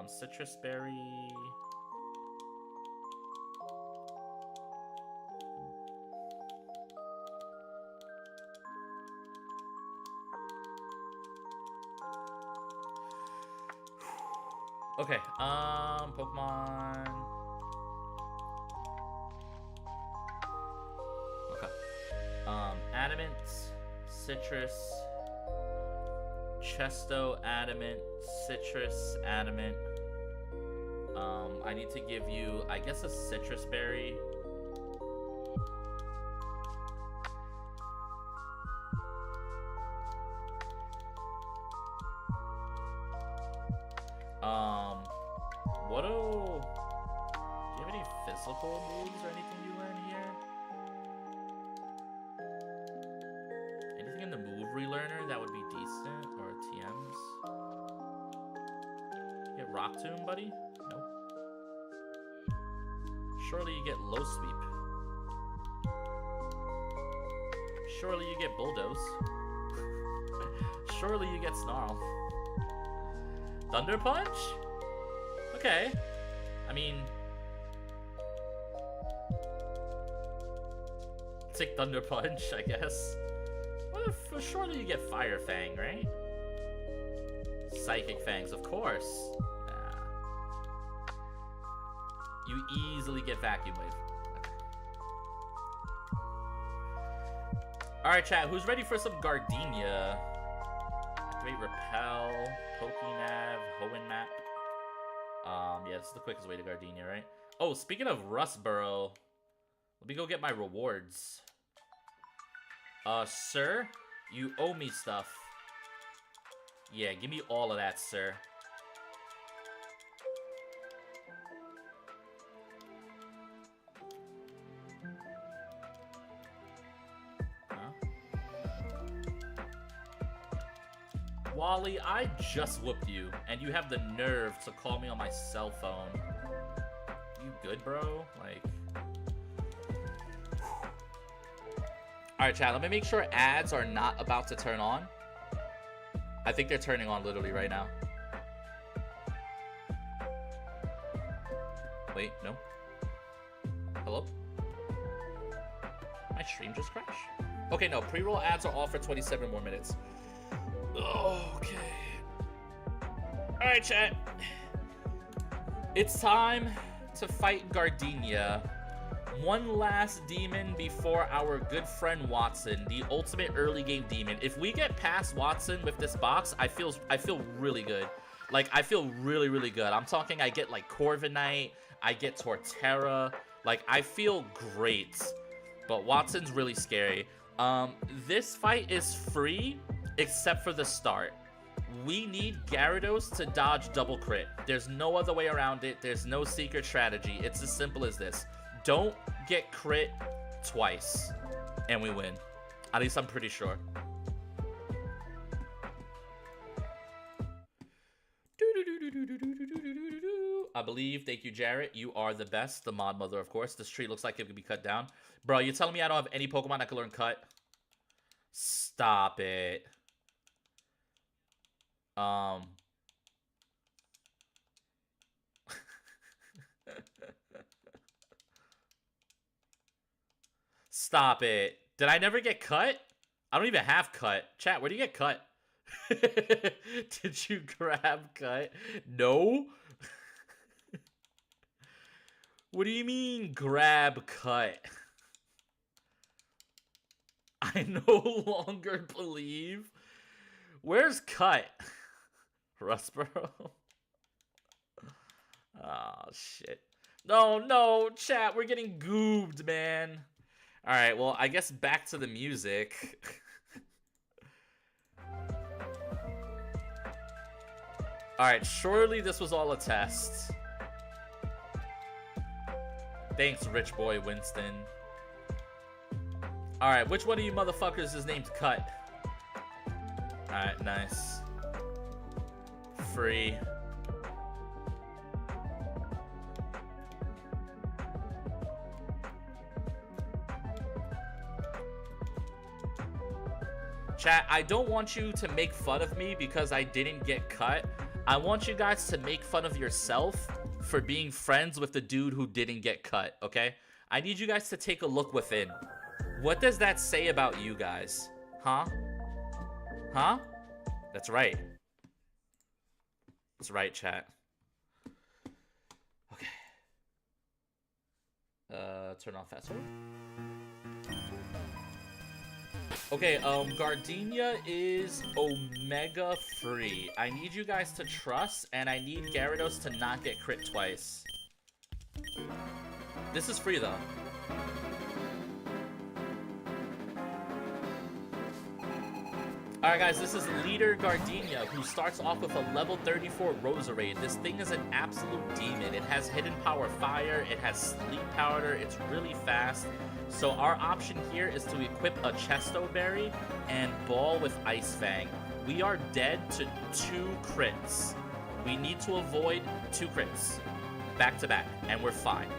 Citrus Berry. Okay, Pokemon. Okay. Adamant, Citrus, Chesto, Adamant, Citrus, Adamant. I need to give you, I guess, a Citrus Berry. Do you have any physical moves or anything you learn here? Anything in the move relearner that would be decent, or TMs? You get Rock Tomb, buddy? Nope. Surely you get Low Sweep. Surely you get Bulldoze. Surely you get Snarl. Thunder Punch? Okay. I mean... take Thunder Punch, I guess. Well, for surely you get Fire Fang, right? Psychic Fangs, of course. Nah. You easily get Vacuum Wave. Alright, chat, who's ready for some Gardenia? Great Repel, Pokénav, Hoenn Map. Yeah, this is the quickest way to Gardenia, right? Oh, speaking of Rustboro, let me go get my rewards. Sir, you owe me stuff. Yeah, give me all of that, sir. Wally, I just whooped you, and you have the nerve to call me on my cell phone. You good, bro? Like... Alright, chat, let me make sure ads are not about to turn on. I think they're turning on literally right now. Wait, no. Hello? My stream just crashed? Okay, no, pre-roll ads are off for 27 more minutes. Okay. Alright, chat. It's time to fight Gardenia. One last demon before our good friend Watson, the ultimate early game demon. If we get past Watson with this box, I feel really good. Like, I feel really good. I'm talking I get like Corviknight, I get Torterra. Like, I feel great. But Watson's really scary. This fight is free except for the start. We need Gyarados to dodge double crit. There's no other way around it. There's no secret strategy. It's as simple as this. Don't get crit twice, and we win. At least I'm pretty sure. I believe, thank you, Jarrett. You are the best. The mod mother, of course. This tree looks like it could be cut down. Bro, you're telling me I don't have any Pokemon that can learn cut? Stop it. Stop it. Did I never get cut? I don't even have cut. Chat, where do you get cut? Did you grab cut? No? What do you mean grab cut? I no longer believe. Where's cut? Rustboro? Oh, shit. No, chat, we're getting goobed, man. Alright, well, I guess back to the music. Alright, surely this was all a test. Thanks, rich boy Winston. Alright, which one of you motherfuckers is named Cut? Alright, nice. Free. Chat, I don't want you to make fun of me because I didn't get cut. I want you guys to make fun of yourself for being friends with the dude who didn't get cut, okay? I need you guys to take a look within. What does that say about you guys? Huh? Huh? That's right. That's right, chat. Okay. Turn off fast forward. Okay, Gardenia is Omega free. I need you guys to trust, and I need Gyarados to not get crit twice. This is free, though. Alright guys, this is Leader Gardenia, who starts off with a level 34 Roserade. This thing is an absolute demon. It has Hidden Power Fire, it has Sleep Powder, it's really fast. So our option here is to equip a Chesto Berry and Ball with Ice Fang. We are dead to 2 crits. We need to avoid 2 crits. Back to back, and we're fine.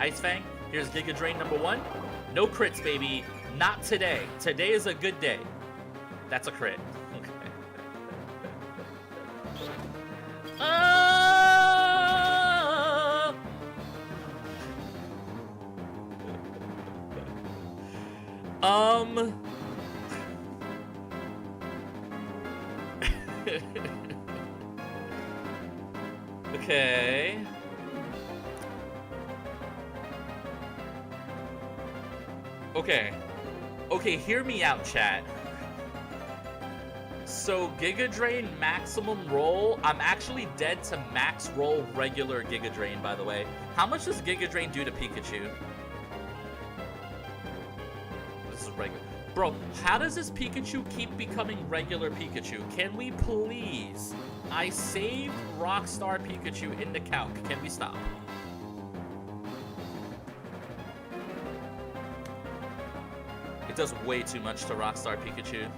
Ice Fang, here's Giga Drain number 1. No crits, baby. Not today. Today is a good day. That's a crit. Okay. Okay. Okay, hear me out, chat. So, Giga Drain maximum roll, I'm actually dead to max roll regular Giga Drain, by the way. How much does Giga Drain do to Pikachu? This is regular. Bro, how does this Pikachu keep becoming regular Pikachu? Can we please? I saved Rockstar Pikachu in the calc. Can we stop? It does way too much to Rockstar Pikachu.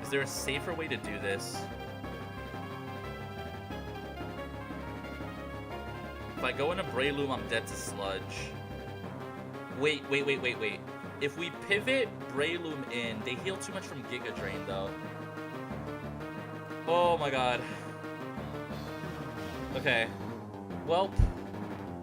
Is there a safer way to do this? If I go into Breloom, I'm dead to Sludge. Wait. If we pivot Breloom in, they heal too much from Giga Drain, though. Oh my god. Okay. Well,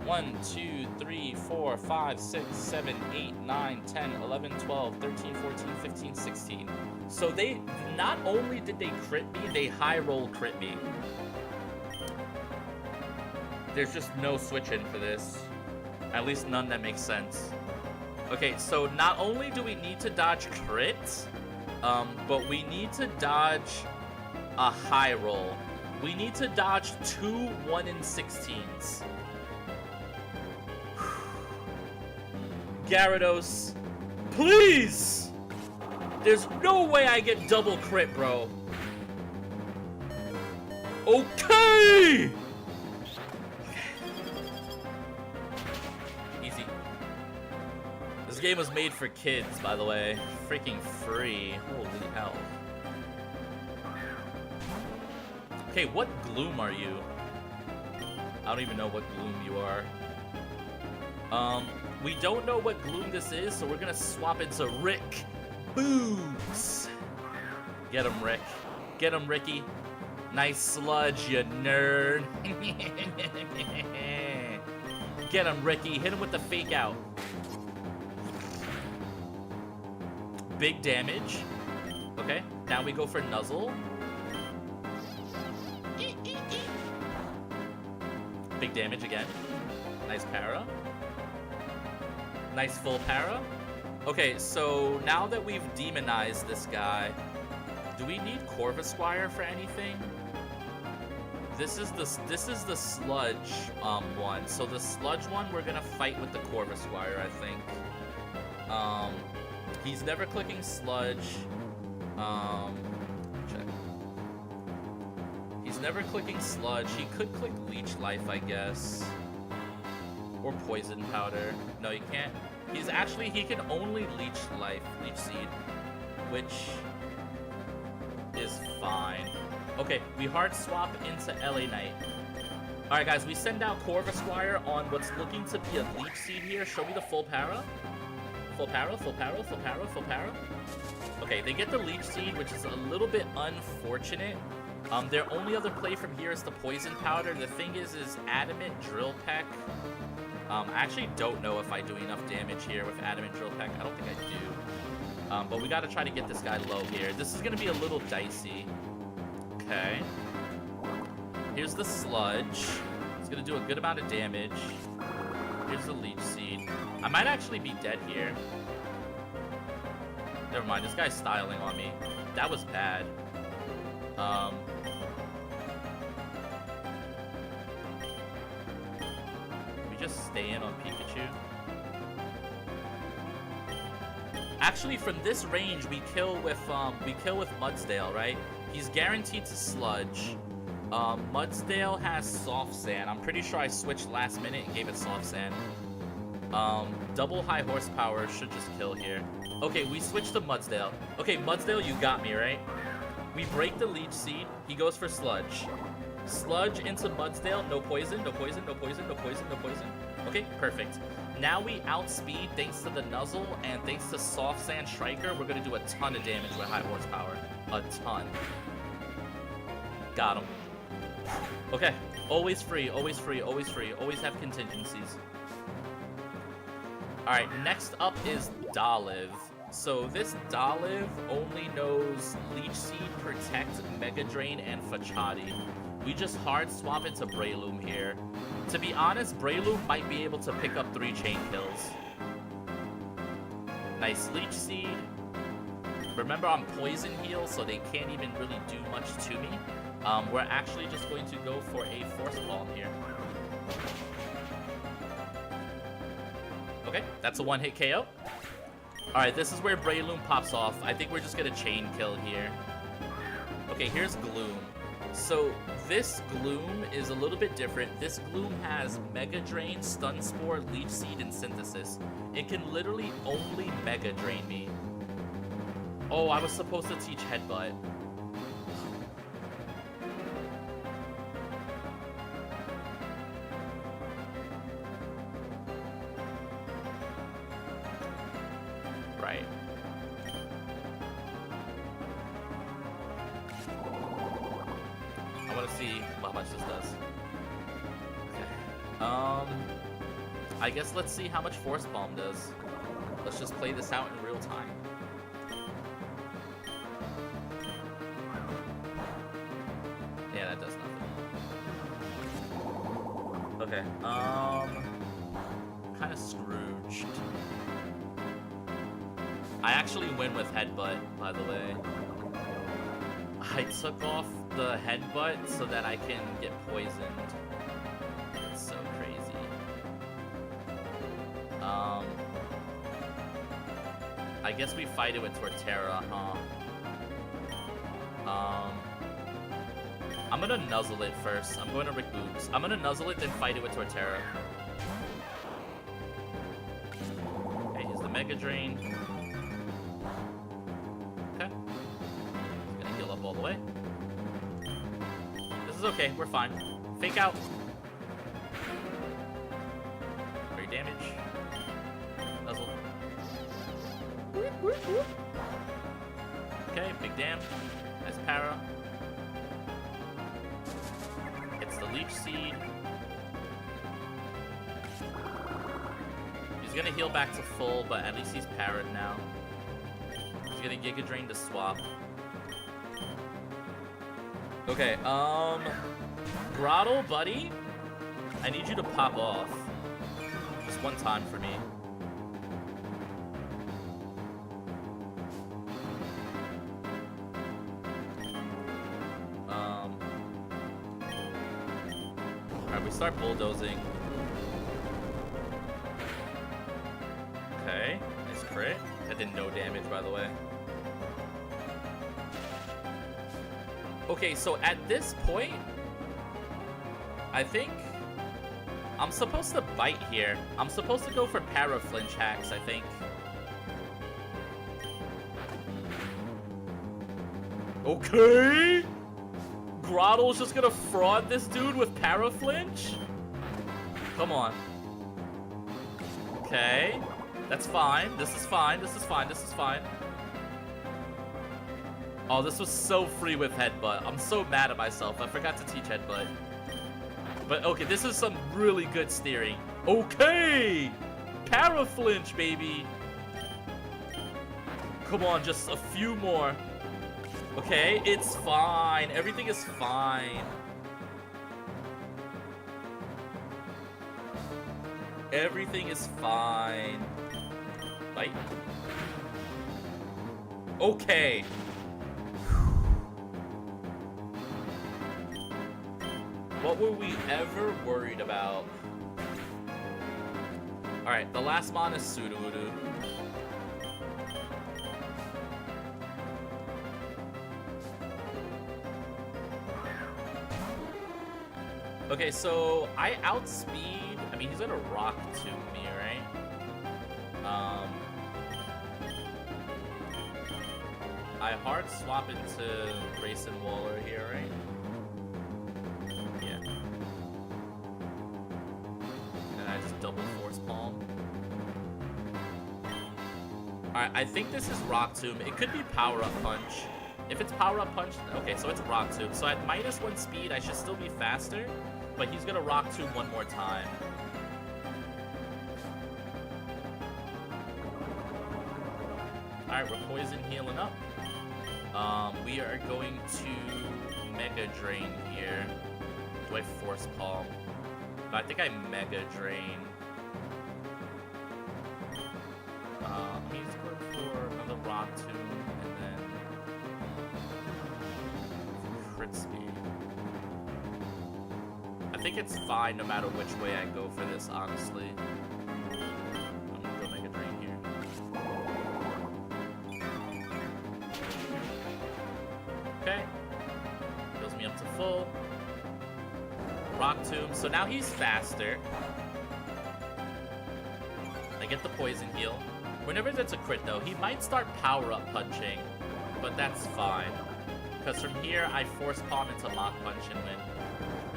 1, 2, 3, 4, 5, 6, 7, 8, 9, 10, 11, 12, 13, 14, 15, 16. So they, not only did they crit me, they high roll crit me. There's just no switch in for this. At least none that makes sense. Okay, so not only do we need to dodge crit, but we need to dodge a high roll. We need to dodge 2 1-in-16s. Gyarados, please! There's no way I get double crit, bro. Okay! Easy. This game was made for kids, by the way. Freaking free. Holy hell. Okay, what Gloom are you? I don't even know what Gloom you are. We don't know what Gloom this is, so we're gonna swap into Rick Boots. Get him, Rick. Get him, Ricky. Nice Sludge, you nerd. Get him, Ricky. Hit him with the fake out. Big damage. Okay, now we go for Nuzzle. Big damage again. Nice para. Nice full para. Okay, so now that we've demonized this guy, do we need Corvisquire for anything? This is the Sludge one. So the Sludge one we're gonna fight with the Corvisquire, I think. He's never clicking Sludge. Check. He's never clicking Sludge. He could click Leech Life, I guess. Or Poison Powder. No, he can't. He can only Leech Life, Leech Seed, which is fine. Okay, we hard swap into LA Knight. Alright guys, we send out Corvisquire on what's looking to be a Leech Seed here. Show me the full para. Full para, full para, full para, full para. Okay, they get the Leech Seed, which is a little bit unfortunate. Their only other play from here is the Poison Powder. The thing is Adamant Drill Peck. I actually don't know if I do enough damage here with Adamant Drill Peck. I don't think I do. But we gotta try to get this guy low here. This is gonna be a little dicey. Okay. Here's the Sludge. It's gonna do a good amount of damage. Here's the Leech Seed. I might actually be dead here. Never mind, this guy's styling on me. That was bad. Just stay in on Pikachu. Actually, from this range, we kill with Mudsdale, right? He's guaranteed to Sludge. Mudsdale has Soft Sand. I'm pretty sure I switched last minute and gave it Soft Sand. Double high horsepower should just kill here. Okay, we switched to Mudsdale. Okay, Mudsdale, you got me, right? We break the Leech Seed. He goes for Sludge. Sludge into Mudsdale, no poison, no poison, no poison, no poison, no poison. Okay, perfect. Now we outspeed thanks to the Nuzzle and thanks to Soft Sand Striker. We're gonna do a ton of damage with high horsepower. A ton. Got him. Okay, always free, always free, always free. Always have contingencies. Alright, next up is Daliv. So this Daliv only knows Leech Seed, Protect, Mega Drain, and Fachati. We just hard swap into Breloom here. To be honest, Breloom might be able to pick up 3 chain kills. Nice Leech Seed. Remember, I'm Poison Heal, so they can't even really do much to me. We're actually just going to go for a Force Palm here. Okay, that's a one-hit KO. Alright, this is where Breloom pops off. I think we're just gonna chain kill here. Okay, here's Gloom. So this Gloom is a little bit different. This Gloom has Mega Drain, Stun Spore, Leech Seed, and Synthesis. It can literally only Mega Drain me. Oh, I was supposed to teach Headbutt. Right. I want to see how much this does. Okay. I guess let's see how much Force Palm does. Let's just play this out in real time. Yeah, that does nothing. Okay. Kind of Scrooged. I actually win with Headbutt, by the way. I took off the Headbutt so that I can get poisoned. That's so crazy. I guess we fight it with Torterra, huh? I'm gonna Nuzzle it first. I'm going to Rick Boogs. I'm gonna Nuzzle it, then fight it with Torterra. Okay, here's the Mega Drain. Okay. He's gonna heal up all the way. This is okay, we're fine. Fake out. Very damage. Nuzzle. Okay, big dam. Nice para. Hits the Leech Seed. He's gonna heal back to full, but at least he's parried now. He's gonna Giga Drain to swap. Okay, Grottle, buddy, I need you to pop off. Just one time for me. Alright, we start bulldozing. Okay, nice crit. That did no damage, by the way. Okay, so at this point, I think I'm supposed to bite here. I'm supposed to go for para flinch hacks, I think. Okay! Grottle's just gonna fraud this dude with para flinch? Come on. Okay. That's fine. This is fine. This is fine. This is fine. Oh, this was so free with Headbutt. I'm so mad at myself. I forgot to teach Headbutt. But okay, this is some really good steering. Okay! Para flinch, baby! Come on, just a few more. Okay, it's fine. Everything is fine. Everything is fine. Bite. Okay. What were we ever worried about? Alright, the last mon is Sudowoodo. Okay, so I outspeed. I mean, he's gonna rock to me, right? I hard swap into Grayson Waller here, right? Yeah. And I just double force palm. Alright, I think this is Rock Tomb. It could be Power Up Punch. If it's power up punch, okay, so it's rock tomb. So at -1 speed, I should still be faster, but he's gonna rock tomb one more time. Alright, we're poison healing up. We are going to Mega Drain here. Do I Force Palm? I think I Mega Drain. He's going for another Rock Tomb, and then crit speed. I think it's fine no matter which way I go for this, honestly. I'm gonna go Mega Drain here. Okay. Fills me up to full. Rock Tomb. So now he's faster. I get the poison heal. Whenever that's a crit, though, he might start power-up punching, but that's fine. Because from here, I force palm into Mach Punch and win.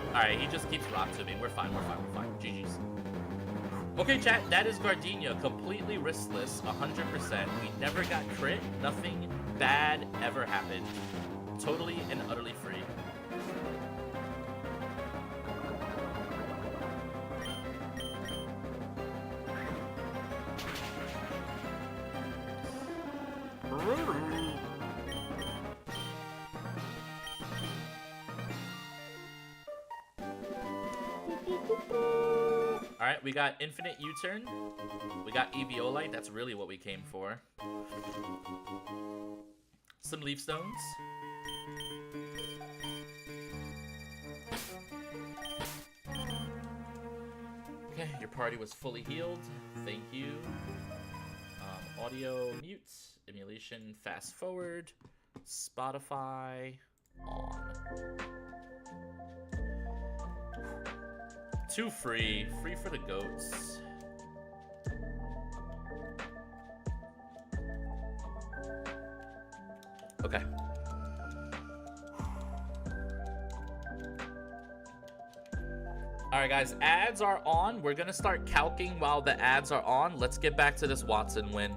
Alright, he just keeps rock tubing. We're fine, we're fine, we're fine. GG's. Okay, chat, that is Gardenia. Completely riskless, 100%. We never got crit. Nothing bad ever happened. Totally and utterly free. Alright, we got Infinite U-Turn. We got Eviolite. That's really what we came for. Some Leaf Stones. Okay, your party was fully healed. Thank you. Audio mute. Emulation fast forward. Spotify on. Too free. Free for the goats. Okay. Alright guys, ads are on. We're gonna start calcing while the ads are on. Let's get back to this Watson win.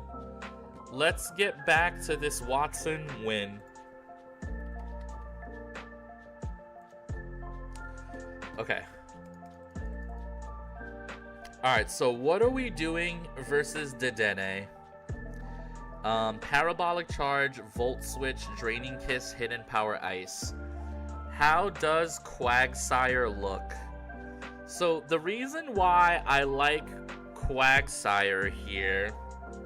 Let's get back to this Watson win. Okay. Alright, so what are we doing versus Dedenne? Parabolic Charge, Volt Switch, Draining Kiss, Hidden Power Ice. How does Quagsire look? So the reason why I like Quagsire here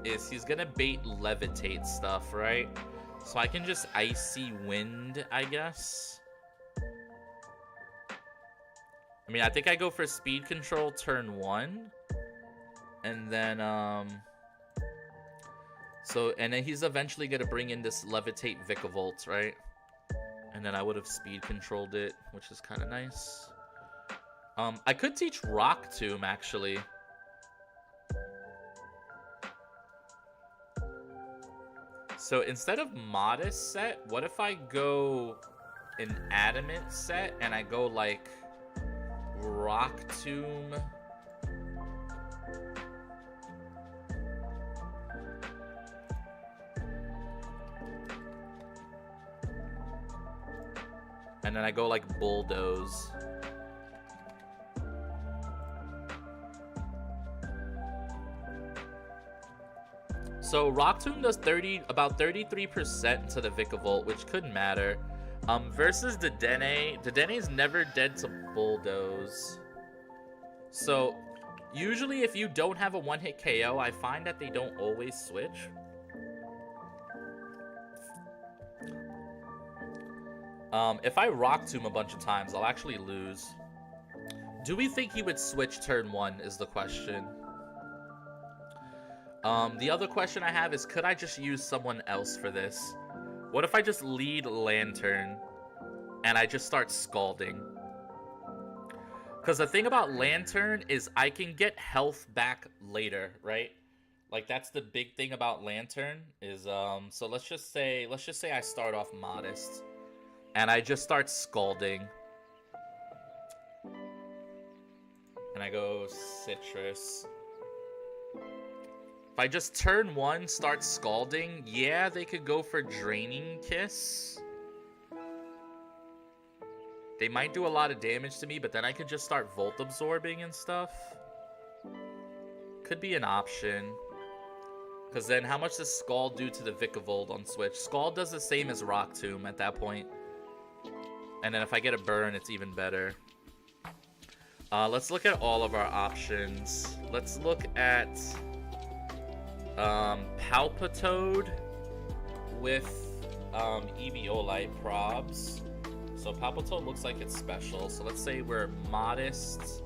is he's gonna bait Levitate stuff, right? So I can just Icy Wind, I guess. I mean, I think I go for Speed Control turn 1. And then, and then he's eventually gonna bring in this Levitate Vikavolt, right? And then I would have Speed Controlled it, which is kind of nice. I could teach Rock Tomb, actually. So instead of Modest set, what if I go an Adamant set and I go like Rock Tomb? And then I go like Bulldoze. So Rock Tomb does about 33% to the Vikavolt, which could matter. Versus Dedenne. Dedenne's never dead to Bulldoze. So usually if you don't have a one-hit KO, I find that they don't always switch. If I Rock Tomb a bunch of times, I'll actually lose. Do we think he would switch turn 1 is the question. The other question I have is, could I just use someone else for this? What if I just lead Lantern and I just start Scalding? Because the thing about Lantern is I can get health back later, right? Like that's the big thing about Lantern is so let's just say I start off Modest and I just start Scalding. And I go Citrus. If I just turn 1, start Scalding, yeah, they could go for Draining Kiss. They might do a lot of damage to me, but then I could just start Volt Absorbing and stuff. Could be an option. Because then how much does Scald do to the Vikavolt on Switch? Scald does the same as Rock Tomb at that point. And then if I get a burn, it's even better. Let's look at all of our options. Let's look at Palpitoad with Eviolite probs. So Palpitoad looks like it's special. So let's say we're Modest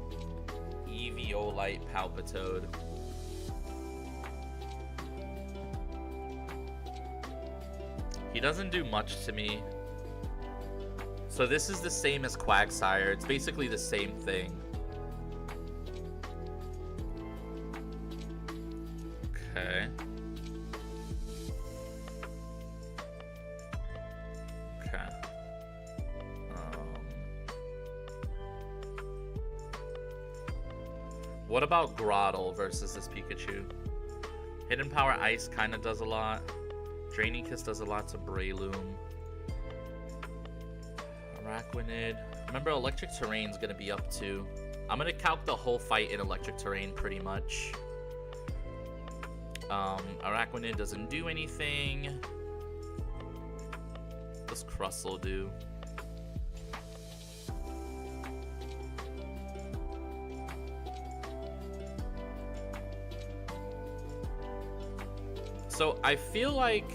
Eviolite Palpitoad. He doesn't do much to me. So this is the same as Quagsire. It's basically the same thing. Okay. Okay. What about Grotle versus this Pikachu? Hidden Power Ice kind of does a lot. Draining Kiss does a lot to Breloom. Araquanid. Remember, Electric Terrain's gonna be up too. I'm gonna calc the whole fight in Electric Terrain pretty much. Araquanid doesn't do anything. What does Crustle do? So I feel like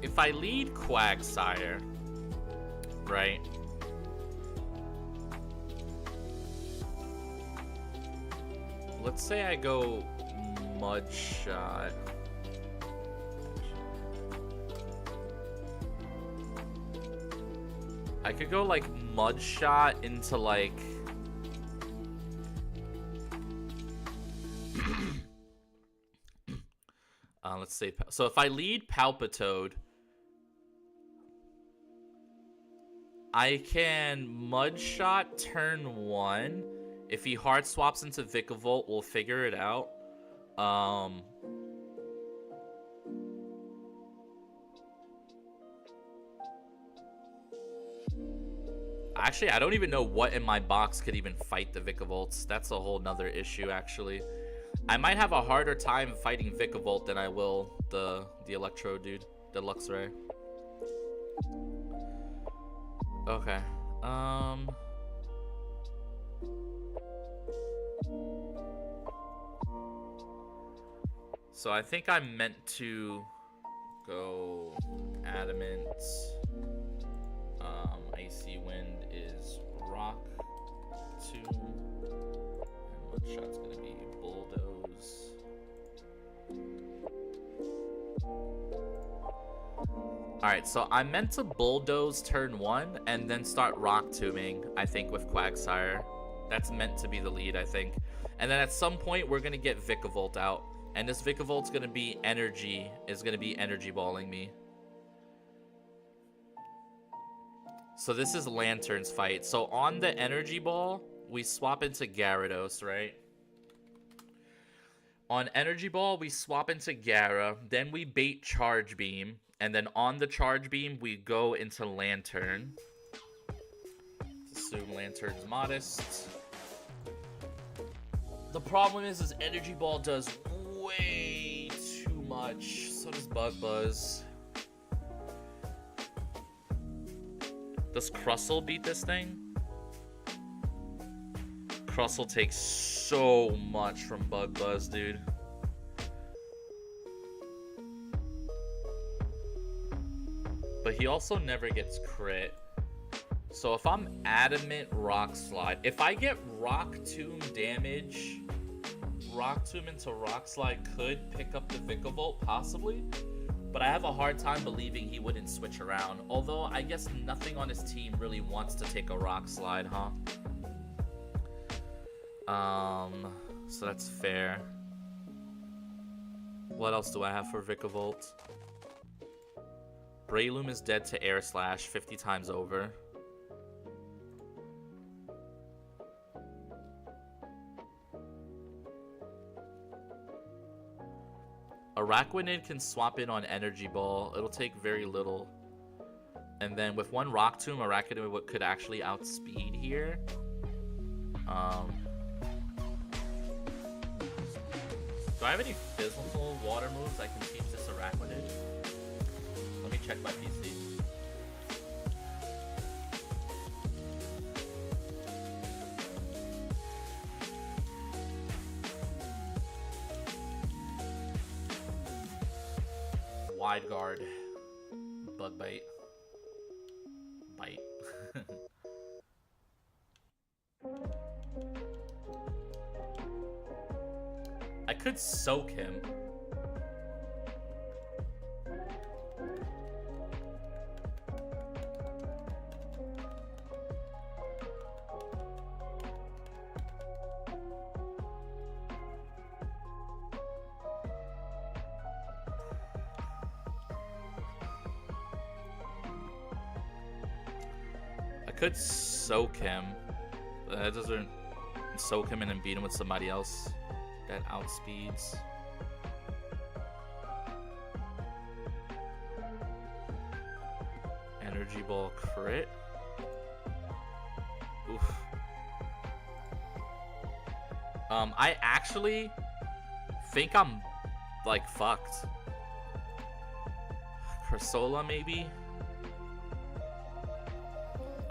if I lead Quagsire, right? Let's say I go Mud Shot. I could go like Mud Shot into like let's say, so if I lead Palpitoad, I can Mud Shot turn 1. If he hard swaps into Vikavolt, we'll figure it out. Actually, I don't even know what in my box could even fight the Vikavolts. That's a whole nother issue, actually. I might have a harder time fighting Vikavolt than I will the Electro dude, the Luxray. Okay. So I think I'm meant to go Adamant. Icy Wind is Rock Tomb. And Mudshot's gonna be Bulldoze. Alright, so I'm meant to Bulldoze turn 1 and then start Rock Tombing, I think, with Quagsire. That's meant to be the lead, I think. And then at some point, we're gonna get Vikavolt out. And this Vikavolt's gonna be energy balling me. So this is Lantern's fight. So on the energy ball, we swap into Gyarados, right? On energy ball, we swap into Gyara. Then we bait Charge Beam. And then on the Charge Beam, we go into Lantern. Let's assume Lantern's Modest. The problem is energy ball does way too much. So does Bug Buzz. Does Crustle beat this thing? Crustle takes so much from Bug Buzz, dude. But he also never gets crit. So if I'm Adamant Rock Slide, if I get Rock Tomb damage, Rock Tomb into Rock Slide could pick up the Vikavolt, possibly. But I have a hard time believing he wouldn't switch around. Although, I guess nothing on his team really wants to take a Rock Slide, huh? So that's fair. What else do I have for Vikavolt? Breloom is dead to Air Slash 50 times over. Araquanid can swap in on Energy Ball. It'll take very little. And then with one Rock Tomb, Araquanid could actually outspeed here. Do I have any physical water moves I can teach this Araquanid? Let me check my PC. Wide Guard. Bug Bite. Bite. I could soak him. I could soak him. That doesn't soak him and then beat him with somebody else that outspeeds. Energy Ball crit. Oof. I actually think I'm like fucked. Corsola maybe?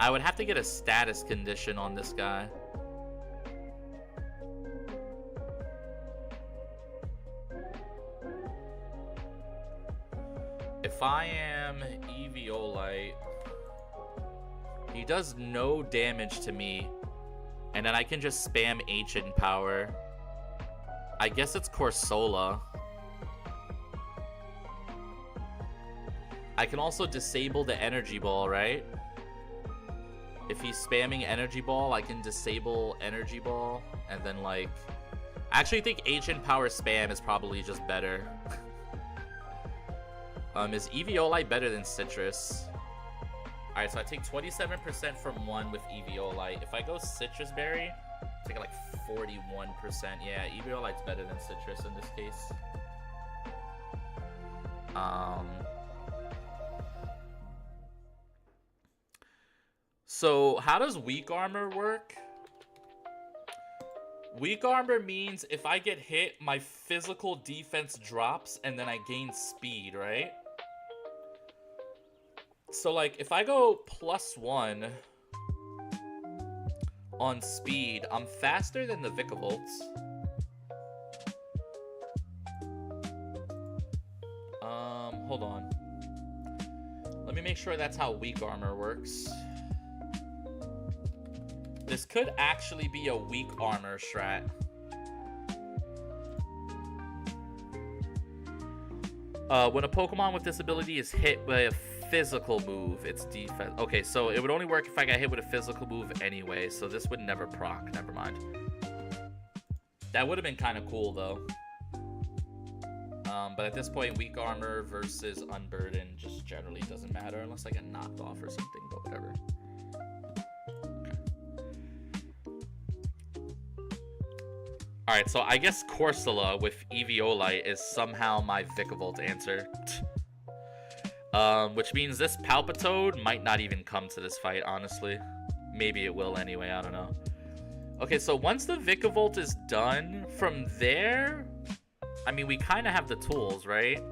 I would have to get a status condition on this guy. If I am Eviolite, he does no damage to me, and then I can just spam Ancient Power. I guess it's Corsola. I can also disable the Energy Ball, right? If he's spamming Energy Ball, I can disable Energy Ball, and then like... I actually think Ancient Power spam is probably just better. Is Eviolite better than Citrus? Alright, so I take 27% from one with Eviolite. If I go Citrus Berry, I take like 41%. Yeah, Eviolite's better than Citrus in this case. So how does weak armor work? Weak armor means if I get hit, my physical defense drops and then I gain speed, right? So like if I go +1 on speed, I'm faster than the Vicavolts. Hold on. Let me make sure that's how weak armor works. This could actually be a weak armor strat. When a Pokemon with this ability is hit by a physical move, it's defense. Okay, so it would only work if I got hit with a physical move anyway, so this would never proc. Never mind. That would have been kind of cool, though. But at this point, weak armor versus unburdened just generally doesn't matter unless I get knocked off or something, but whatever. Alright, so I guess Corsola with Eviolite is somehow my Vicavolt answer. Which means this Palpitoad might not even come to this fight, honestly. Maybe it will anyway, I don't know. Okay, so once the Vicavolt is done, from there, I mean, we kind of have the tools, right?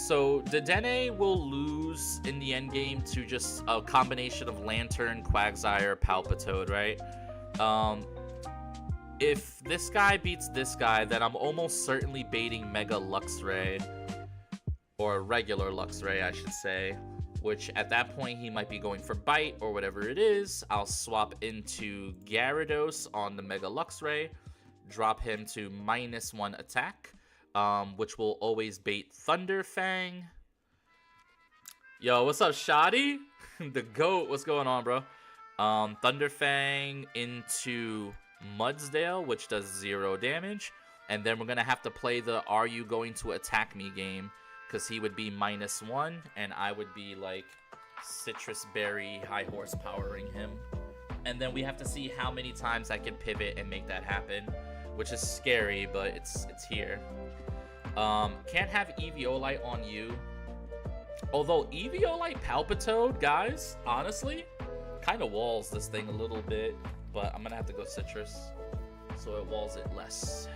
So Dedenne will lose in the endgame to just a combination of Lantern, Quagsire, Palpitoad, right? If this guy beats this guy, then I'm almost certainly baiting Mega Luxray. Or regular Luxray, I should say. Which, at that point, he might be going for Bite or whatever it is. I'll swap into Gyarados on the Mega Luxray. Drop him to -1 attack. Which will always bait Thunder Fang. Yo, what's up, Shoddy? The GOAT, what's going on, bro? Thunder Fang into Mudsdale, which does 0 damage. And then we're going to have to play the Are You Going to Attack Me game. Because he would be -1, and I would be, like, Citrus Berry high horsepowering him. And then we have to see how many times I can pivot and make that happen. Which is scary, but it's here. Can't have Eviolite on you. Although Eviolite Palpitoad, guys, honestly, kind of walls this thing a little bit. But I'm gonna have to go Citrus, so it walls it less.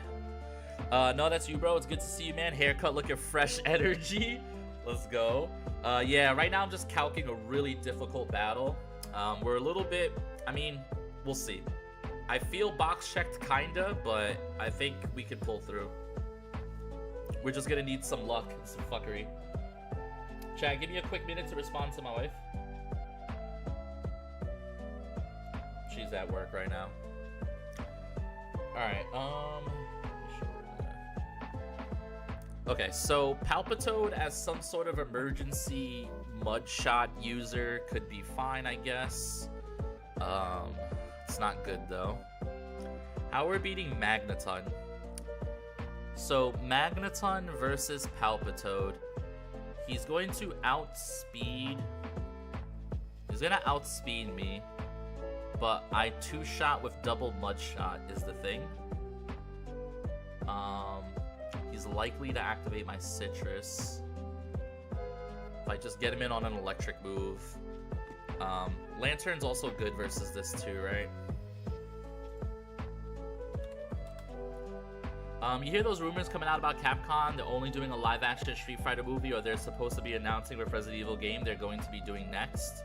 No, that's you, bro. It's good to see you, man. Haircut looking fresh energy. Let's go. Yeah, right now I'm just calcing a really difficult battle. We're a little bit, I mean, we'll see. I feel box checked kinda, but I think we could pull through. We're just gonna need some luck and some fuckery. Chad, give me a quick minute to respond to my wife. She's at work right now. Alright, okay, so Palpitoad as some sort of emergency mudshot user could be fine, I guess. It's not good though. How we're beating Magneton. So Magneton versus Palpitoad. He's going to outspeed. He's gonna outspeed me, but I two-shot with double mudshot is the thing. He's likely to activate my Citrus. If I just get him in on an electric move. Lantern's also good versus this too, right? You hear those rumors coming out about Capcom? They're only doing a live-action Street Fighter movie, or they're supposed to be announcing what Resident Evil game they're going to be doing next.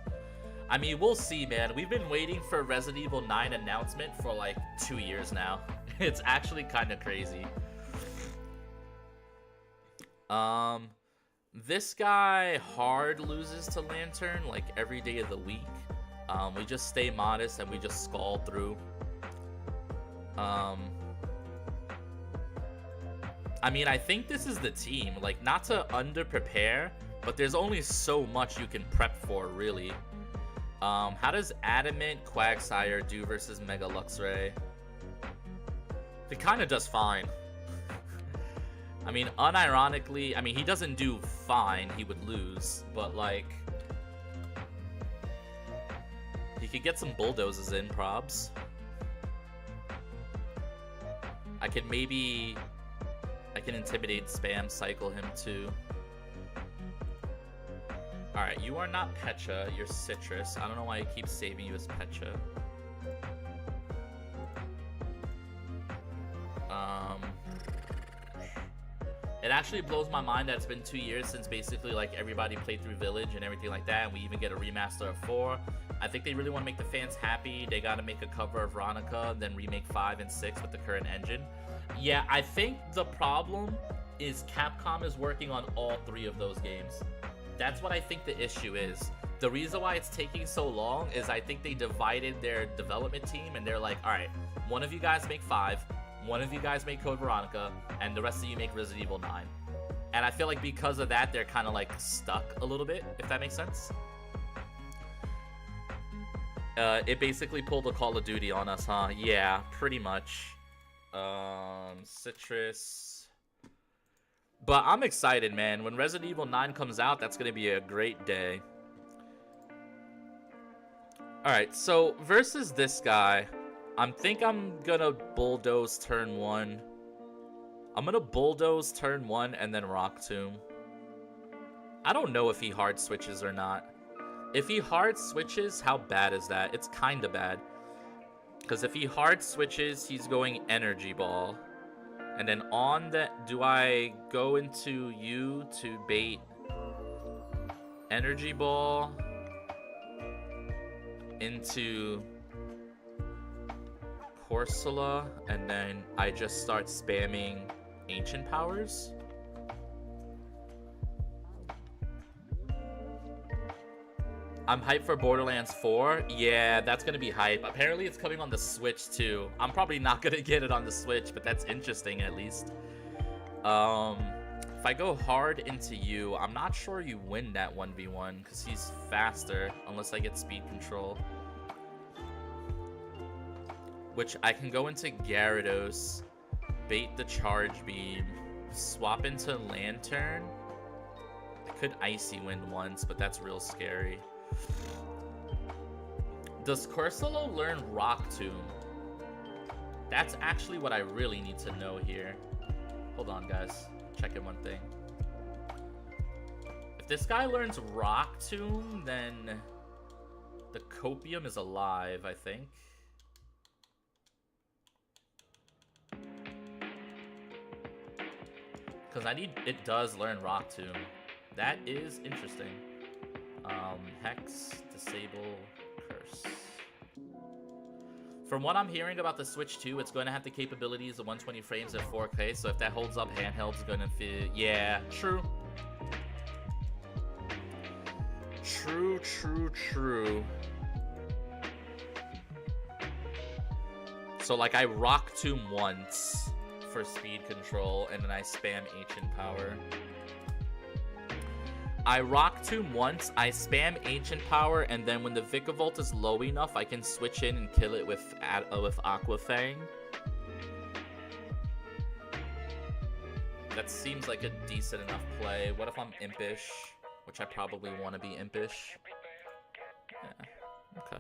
I mean, we'll see, man. We've been waiting for a Resident Evil 9 announcement for like 2 years now. It's actually kind of crazy. This guy hard loses to Lantern like every day of the week. We just stay modest and we just skull through. I mean, I think this is the team. Like, not to under-prepare, but there's only so much you can prep for, really. How does Adamant Quagsire do versus Mega Luxray? It kind of does fine. I mean, unironically, I mean, he doesn't do fine. He would lose, but, like, he could get some bulldozers in, probs. I can intimidate spam cycle him too. Alright, you are not Pecha, you're Citrus. I don't know why I keep saving you as Pecha. It actually blows my mind that it's been 2 years since basically like everybody played through Village and everything like that, and we even get a remaster of 4. I think they really want to make the fans happy. They gotta make a cover of Veronica, then remake 5 and 6 with the current engine. Yeah, I think the problem is Capcom is working on all 3 of those games. That's what I think the issue is. The reason why it's taking so long is I think they divided their development team and they're like, alright, one of you guys make 5, one of you guys make Code Veronica, and the rest of you make Resident Evil 9. And I feel like because of that, they're kind of like stuck a little bit, if that makes sense. It basically pulled a Call of Duty on us, huh? Yeah, pretty much. Citrus. But I'm excited, man. When Resident Evil 9 comes out, that's going to be a great day. Alright, so versus this guy, I think I'm going to bulldoze turn 1. I'm going to bulldoze turn 1 and then Rock Tomb. I don't know if he hard switches or not. If he hard switches, how bad is that? It's kind of bad. Because if he hard switches, he's going Energy Ball. And then on that, do I go into you to bait Energy Ball into Corsola, and then I just start spamming Ancient Powers? I'm hyped for Borderlands 4. Yeah, that's gonna be hype. Apparently it's coming on the Switch too. I'm probably not gonna get it on the Switch, but that's interesting at least. If I go hard into you, I'm not sure you win that 1v1 because he's faster unless I get speed control. Which I can go into Gyarados, bait the Charge Beam, swap into Lantern. I could Icy Wind once, but that's real scary. Does Corsola learn Rock Tomb? That's actually what I really need to know here. Hold on, guys. checking one thing. If this guy learns Rock Tomb, then the Copium is alive, I think. Because it does learn Rock Tomb. That is interesting. Hex, disable, curse. From what I'm hearing about the Switch 2, it's going to have the capabilities of 120 frames at 4K, so if that holds up, handheld's going to fit. Yeah, true. True. So, like, I Rock Tomb once for speed control, and then I spam Ancient Power. I Rock Tomb once, I spam Ancient Power, and then when the Vikavolt is low enough, I can switch in and kill it with Aqua Fang. That seems like a decent enough play. What if I'm Impish? Which I probably want to be Impish. Yeah, okay.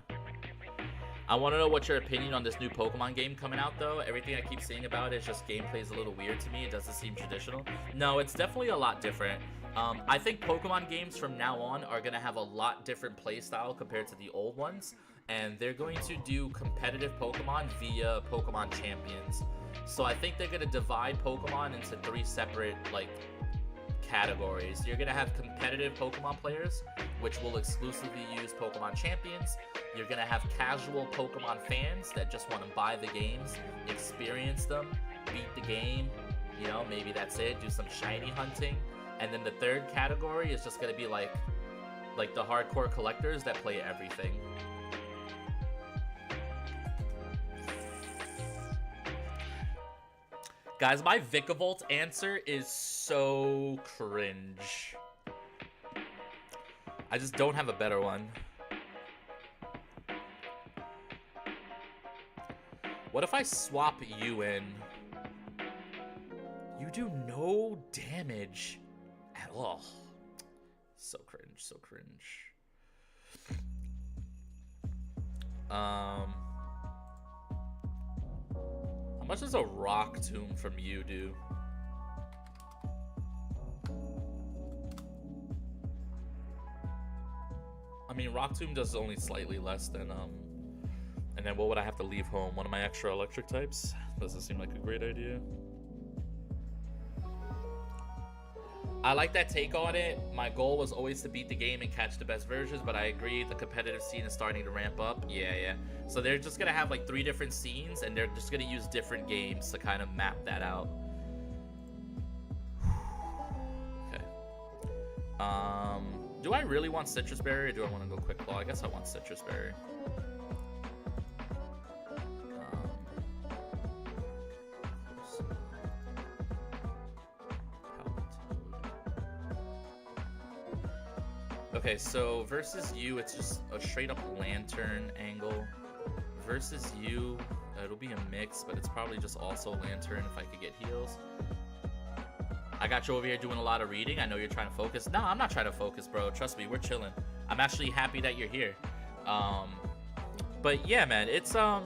I want to know what your opinion on this new Pokemon game coming out, though. Everything I keep seeing about it is just gameplay's a little weird to me. It doesn't seem traditional. No, it's definitely a lot different. I think Pokemon games from now on are going to have a lot different playstyle compared to the old ones. And they're going to do competitive Pokemon via Pokemon Champions. So I think they're going to divide Pokemon into 3 separate, like, categories. You're going to have competitive Pokemon players, which will exclusively use Pokemon Champions. You're going to have casual Pokemon fans that just want to buy the games, experience them, beat the game, you know, maybe that's it, do some shiny hunting. And then the third category is just going to be like the hardcore collectors that play everything. Guys, my Vikavolt answer is so cringe. I just don't have a better one. What if I swap you in? You do no damage at all. So cringe, so cringe. How much does a Rock Tomb from you do? I mean, Rock Tomb does only slightly less than, and then what would I have to leave home? One of my extra electric types? Doesn't seem like a great idea. I like that take on it. My goal was always to beat the game and catch the best versions, but I agree the competitive scene is starting to ramp up. Yeah. So they're just gonna have like 3 different scenes, and they're just gonna use different games to kind of map that out. Okay. Do I really want Citrus Berry, or do I want to go Quick Claw? I guess I want Citrus Berry. Okay, so versus you, it's just a straight up Lantern angle. Versus you, it'll be a mix, but it's probably just also Lantern if I could get heals. I got you over here doing a lot of reading. I know you're trying to focus. No, I'm not trying to focus, bro. Trust me, we're chilling. I'm actually happy that you're here. But yeah, man, it's I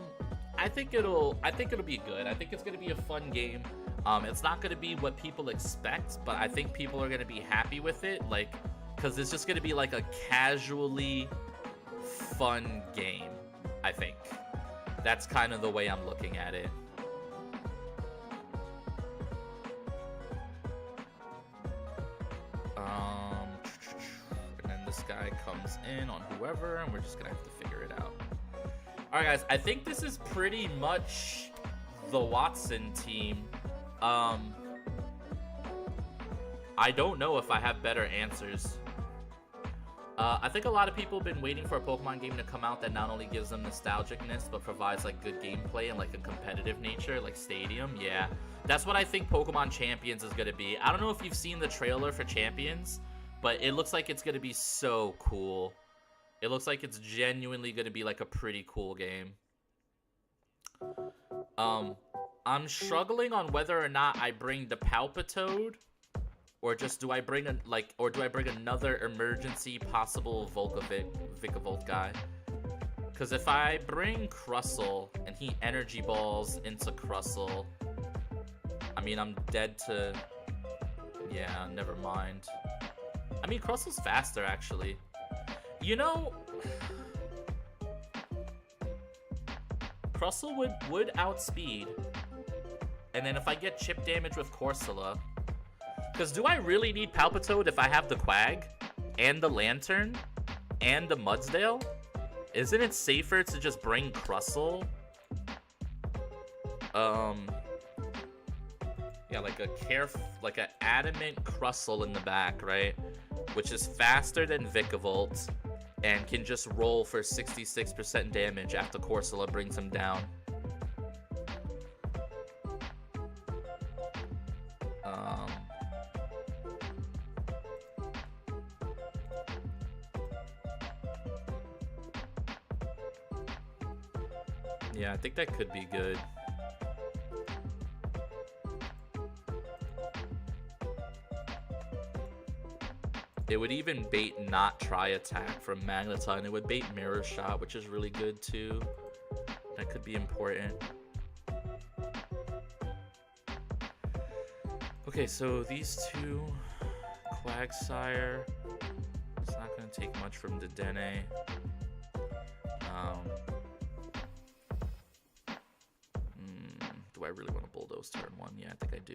think it'll be good. I think it's gonna be a fun game. It's not gonna be what people expect, but I think people are gonna be happy with it. Like, because it's just going to be like a casually fun game, I think. That's kind of the way I'm looking at it. And then this guy comes in on whoever, and we're just going to have to figure it out. All right, guys, I think this is pretty much the Watson team. I don't know if I have better answers. I think a lot of people have been waiting for a Pokemon game to come out that not only gives them nostalgicness, but provides like good gameplay and like a competitive nature, like Stadium. Yeah, that's what I think Pokemon Champions is going to be. I don't know if you've seen the trailer for Champions, but it looks like it's going to be so cool. It looks like it's genuinely going to be like a pretty cool game. I'm struggling on whether or not I bring the Palpitoad, or just do I bring another emergency possible Vikavolt guy? Because if I bring Crustle and he energy balls into Crustle, I mean, I'm dead to Yeah, never mind. I mean, Crustle's faster, actually. You know, Crustle would outspeed. And then if I get chip damage with Corsola... Because do I really need Palpitoad if I have the Quag, and the Lantern, and the Mudsdale? Isn't it safer to just bring Crustle? Yeah, like a adamant Crustle in the back, right? Which is faster than Vikavolt and can just roll for 66% damage after Corsola brings him down. Yeah, I think that could be good. It would even bait not try attack from Magneton. It would bait Mirror Shot, which is really good too. That could be important. Okay, so these two, Quagsire. It's not going to take much from Dedenne. Do I really want to bulldoze turn 1? Yeah, I think I do.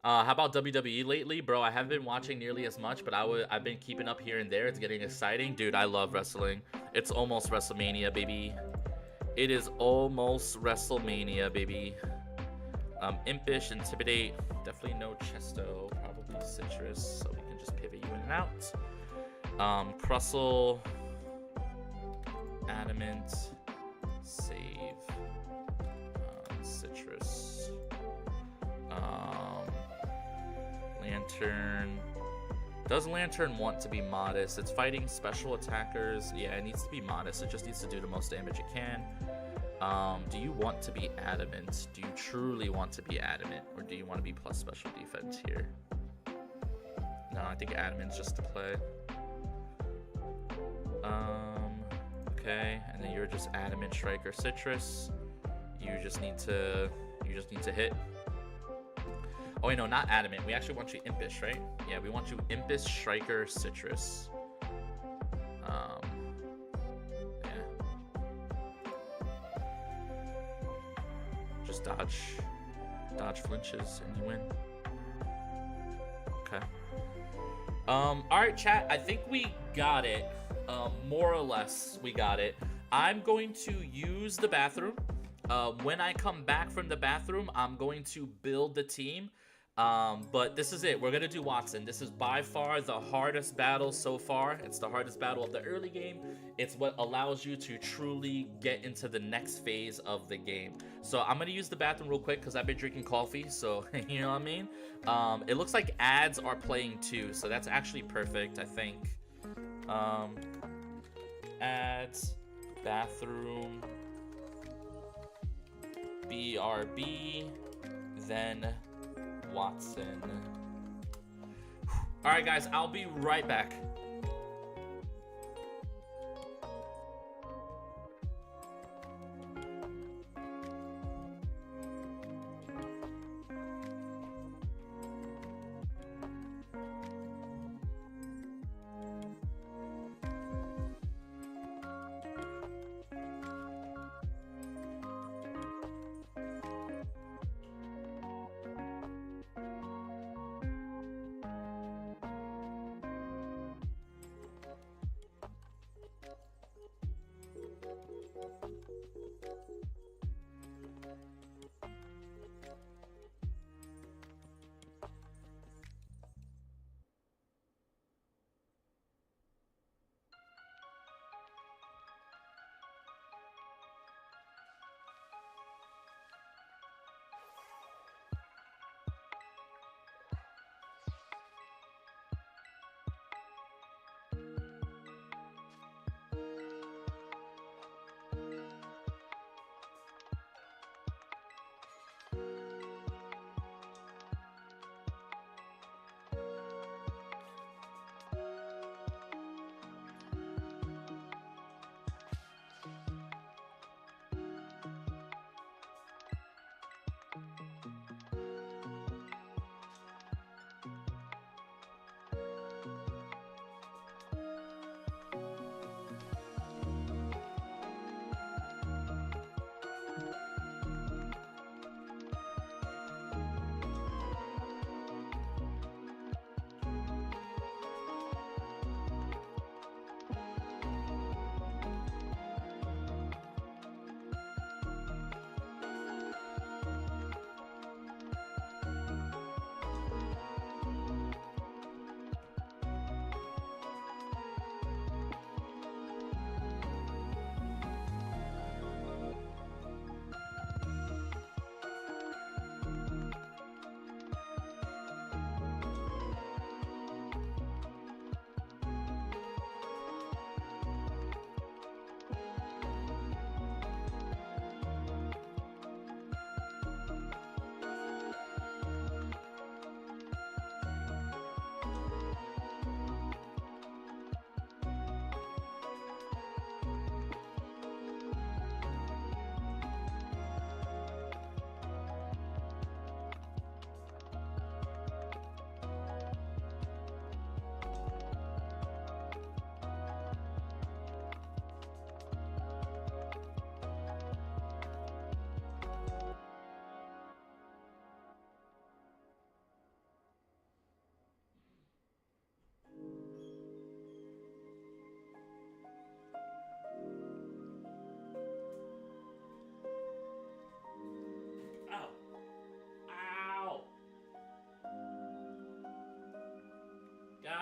How about WWE lately? Bro, I haven't been watching nearly as much, but I've been keeping up here and there. It's getting exciting. Dude, I love wrestling. It's almost WrestleMania, baby. It is almost WrestleMania, baby. Impish, Intimidate. Definitely no Chesto. Probably Citrus, so we can just pivot you in and out. Crustle. Adamant. Save. Citrus. Lantern. Does Lantern want to be modest? It's fighting special attackers. Yeah, it needs to be modest. It just needs to do the most damage it can. Do you want to be adamant? Do you truly want to be adamant? Or do you want to be plus special defense here? No, I think adamant's just to play. Okay, and then you're just adamant, striker, citrus. You just need to hit. Oh wait, no, not adamant. We actually want you impish, right? Yeah, we want you impish, striker, citrus. Yeah. Just dodge flinches, and you win. Okay. All right, chat. I think we got it. More or less, we got it. I'm going to use the bathroom. When I come back from the bathroom, I'm going to build the team. But this is it. We're going to do Watson. This is by far the hardest battle so far. It's the hardest battle of the early game. It's what allows you to truly get into the next phase of the game. So I'm going to use the bathroom real quick because I've been drinking coffee. So, you know what I mean? It looks like ads are playing too. So that's actually perfect, I think. Ads, bathroom, BRB, then Watson. All right, guys, I'll be right back.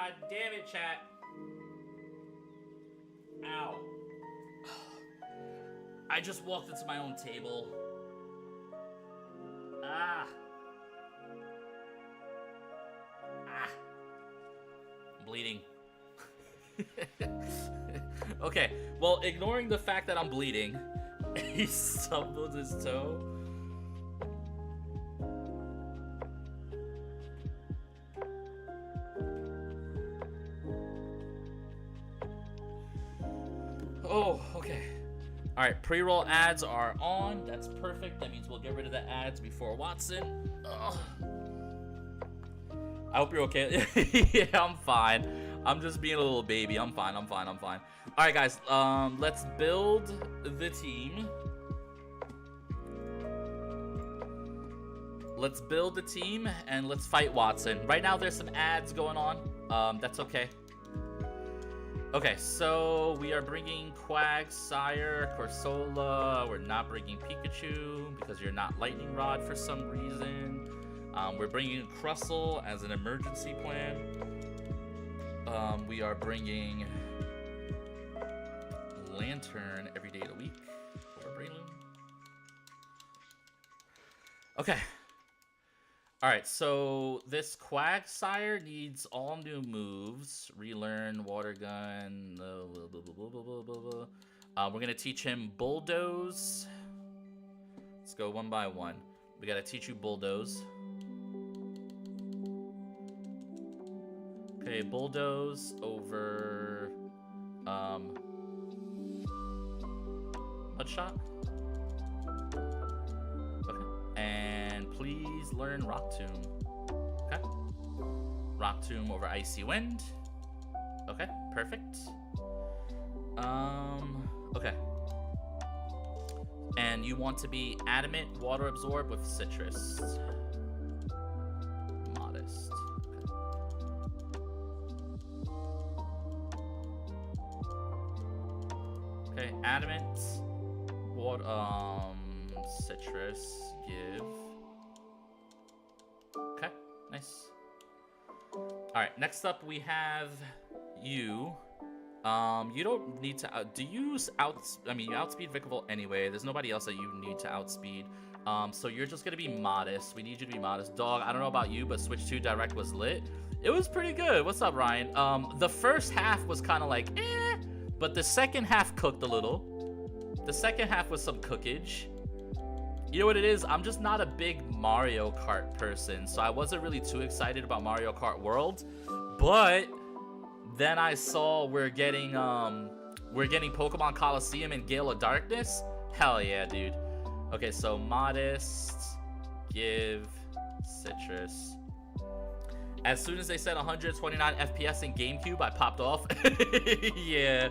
God damn it, chat. Ow. I just walked into my own table. Ah. Ah. I'm bleeding. Okay, well, ignoring the fact that I'm bleeding, he stumbled his toe. Oh, okay. All right, pre-roll ads are on. That's perfect. That means we'll get rid of the ads before Watson. Ugh. I hope you're okay. Yeah, I'm fine. I'm just being a little baby. I'm fine. All right, guys. Let's build the team. Let's build the team and let's fight Watson. Right now, there's some ads going on. That's okay. Okay, so we are bringing Quagsire, Corsola. We're not bringing Pikachu because you're not Lightning Rod for some reason. We're bringing Crustle as an emergency plan. We are bringing Lantern every day of the week. Or Breloom. Okay. Alright, so this Quagsire needs all new moves. Relearn, Water Gun, we're going to teach him Bulldoze. Let's go one by one. We got to teach you Bulldoze. Okay, Bulldoze over Mudshot. Okay. And please learn Rock Tomb. Okay. Rock Tomb over Icy Wind. Okay, perfect. Okay. And you want to be Adamant, Water Absorb with Citrus. Modest. Okay, Adamant, water, Citrus, give. Okay, nice. Alright, next up we have you. You don't need to, do you you outspeed Vikavolt anyway. There's nobody else that you need to outspeed. So you're just gonna be modest. We need you to be modest. Dog, I don't know about you, but Switch 2 Direct was lit. It was pretty good. What's up, Ryan? The first half was kind of like, eh, but the second half cooked a little. The second half was some cookage. You know what it is? I'm just not a big Mario Kart person, so I wasn't really too excited about Mario Kart World. But then I saw we're getting Pokemon Coliseum and Gale of Darkness. Hell yeah, dude. Okay, so modest, give, citrus. As soon as they said 129 FPS in GameCube, I popped off. Yeah.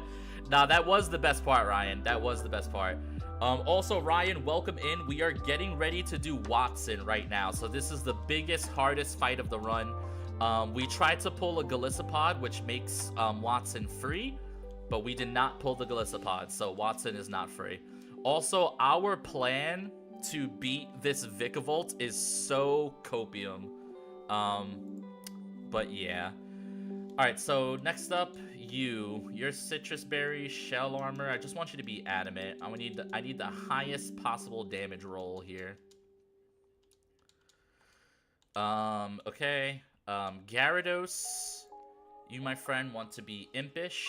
Nah, that was the best part, Ryan. That was the best part. Also, Ryan, welcome in. We are getting ready to do Watson right now. So this is the biggest, hardest fight of the run. We tried to pull a Golisopod, which makes Watson free, but we did not pull the Golisopod, so Watson is not free. Also, our plan to beat this Vikavolt is so copium. But yeah. Alright, so next up, your Citrus Berry, Shell Armor. I just want you to be Adamant. I need the highest possible damage roll here. Okay. Gyarados, you, my friend, want to be Impish.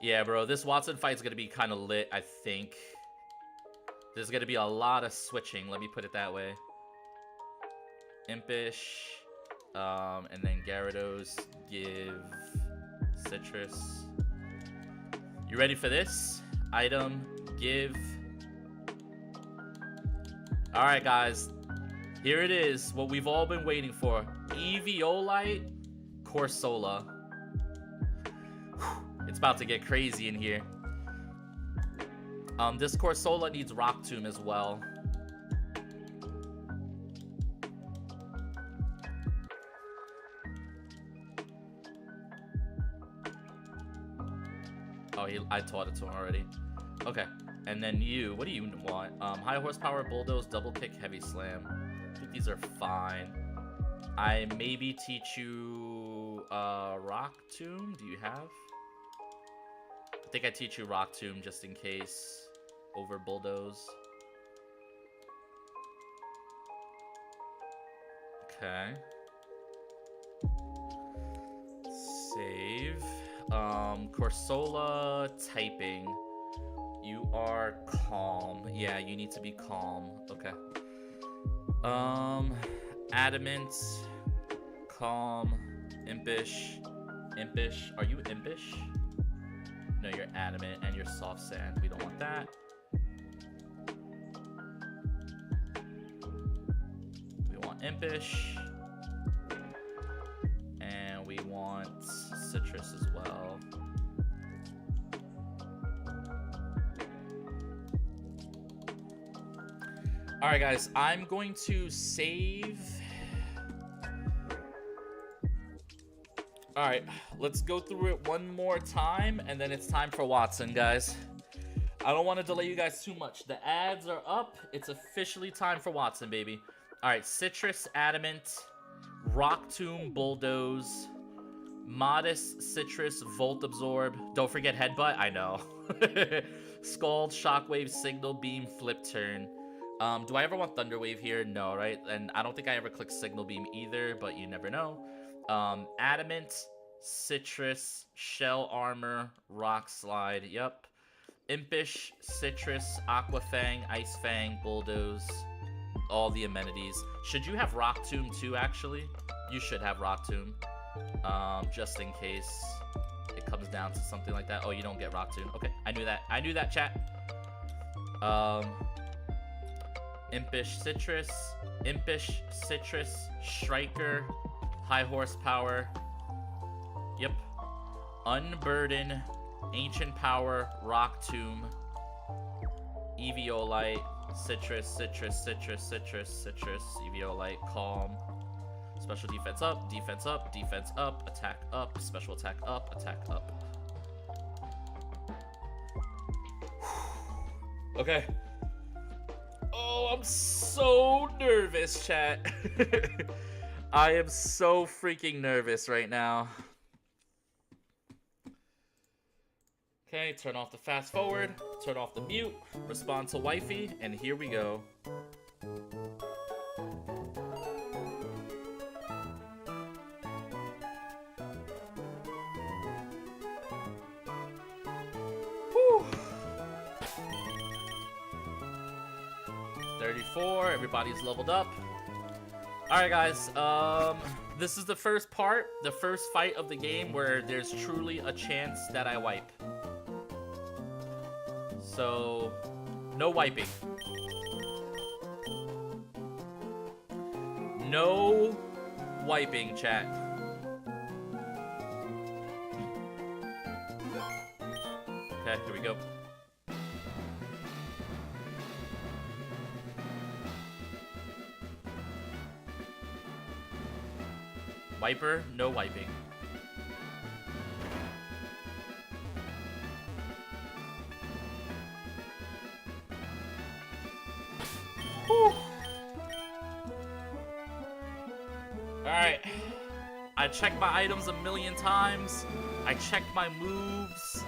Yeah, bro, this Watson fight's gonna be kind of lit, I think. There's gonna be a lot of switching, let me put it that way. Impish, and then Gyarados, give, Citrus. You ready for this? Item, give. Alright, guys. Here it is, what we've all been waiting for. Eviolite, Corsola. It's about to get crazy in here. This Corsola needs Rock Tomb as well. Oh, I taught it to him already. Okay, and then you, what do you want? High horsepower, bulldoze, double kick, heavy slam. I think these are fine. I maybe teach you Rock Tomb, do you have? I think I teach you Rock Tomb just in case over Bulldoze. Okay. Save. Corsola typing. You are calm. Yeah, you need to be calm. Okay. Adamant. Calm. Impish. Impish. Are you impish? No, you're adamant and you're soft sand. We don't want that. We want impish. And we want citrus as well. Alright guys, I'm going to save. Alright, let's go through it one more time, and then it's time for Watson, guys. I don't want to delay you guys too much. The ads are up. It's officially time for Watson, baby. Alright, Citrus, Adamant, Rock Tomb, Bulldoze, Modest, Citrus, Volt Absorb. Don't forget Headbutt, I know. Scald, Shockwave, Signal Beam, Flip Turn. Do I ever want Thunderwave here? No, right? And I don't think I ever click Signal Beam either, but you never know. Adamant, Citrus, Shell Armor, Rock Slide, yep. Impish, Citrus, Aqua Fang, Ice Fang, Bulldoze, all the amenities. Should you have Rock Tomb too, actually? You should have Rock Tomb, just in case it comes down to something like that. Oh, you don't get Rock Tomb. Okay, I knew that. I knew that, chat. Impish, Citrus, Striker, High Horsepower, yep. Unburden, Ancient Power, Rock Tomb, Eviolite, Citrus, Eviolite, Calm, Special Defense up, Defense up, Defense up, Attack up, Special Attack up, Attack up. Okay. Oh, I'm so nervous, chat. I am so freaking nervous right now. Okay, turn off the fast forward, turn off the mute, respond to wifey, and here we go. Whew. 34, everybody's leveled up. Alright guys, this is the first part, the first fight of the game where there's truly a chance that I wipe. So, no wiping. No wiping, chat. Okay, here we go. Wiper, no wiping. Whew. Alright. I checked my items a million times. I checked my moves.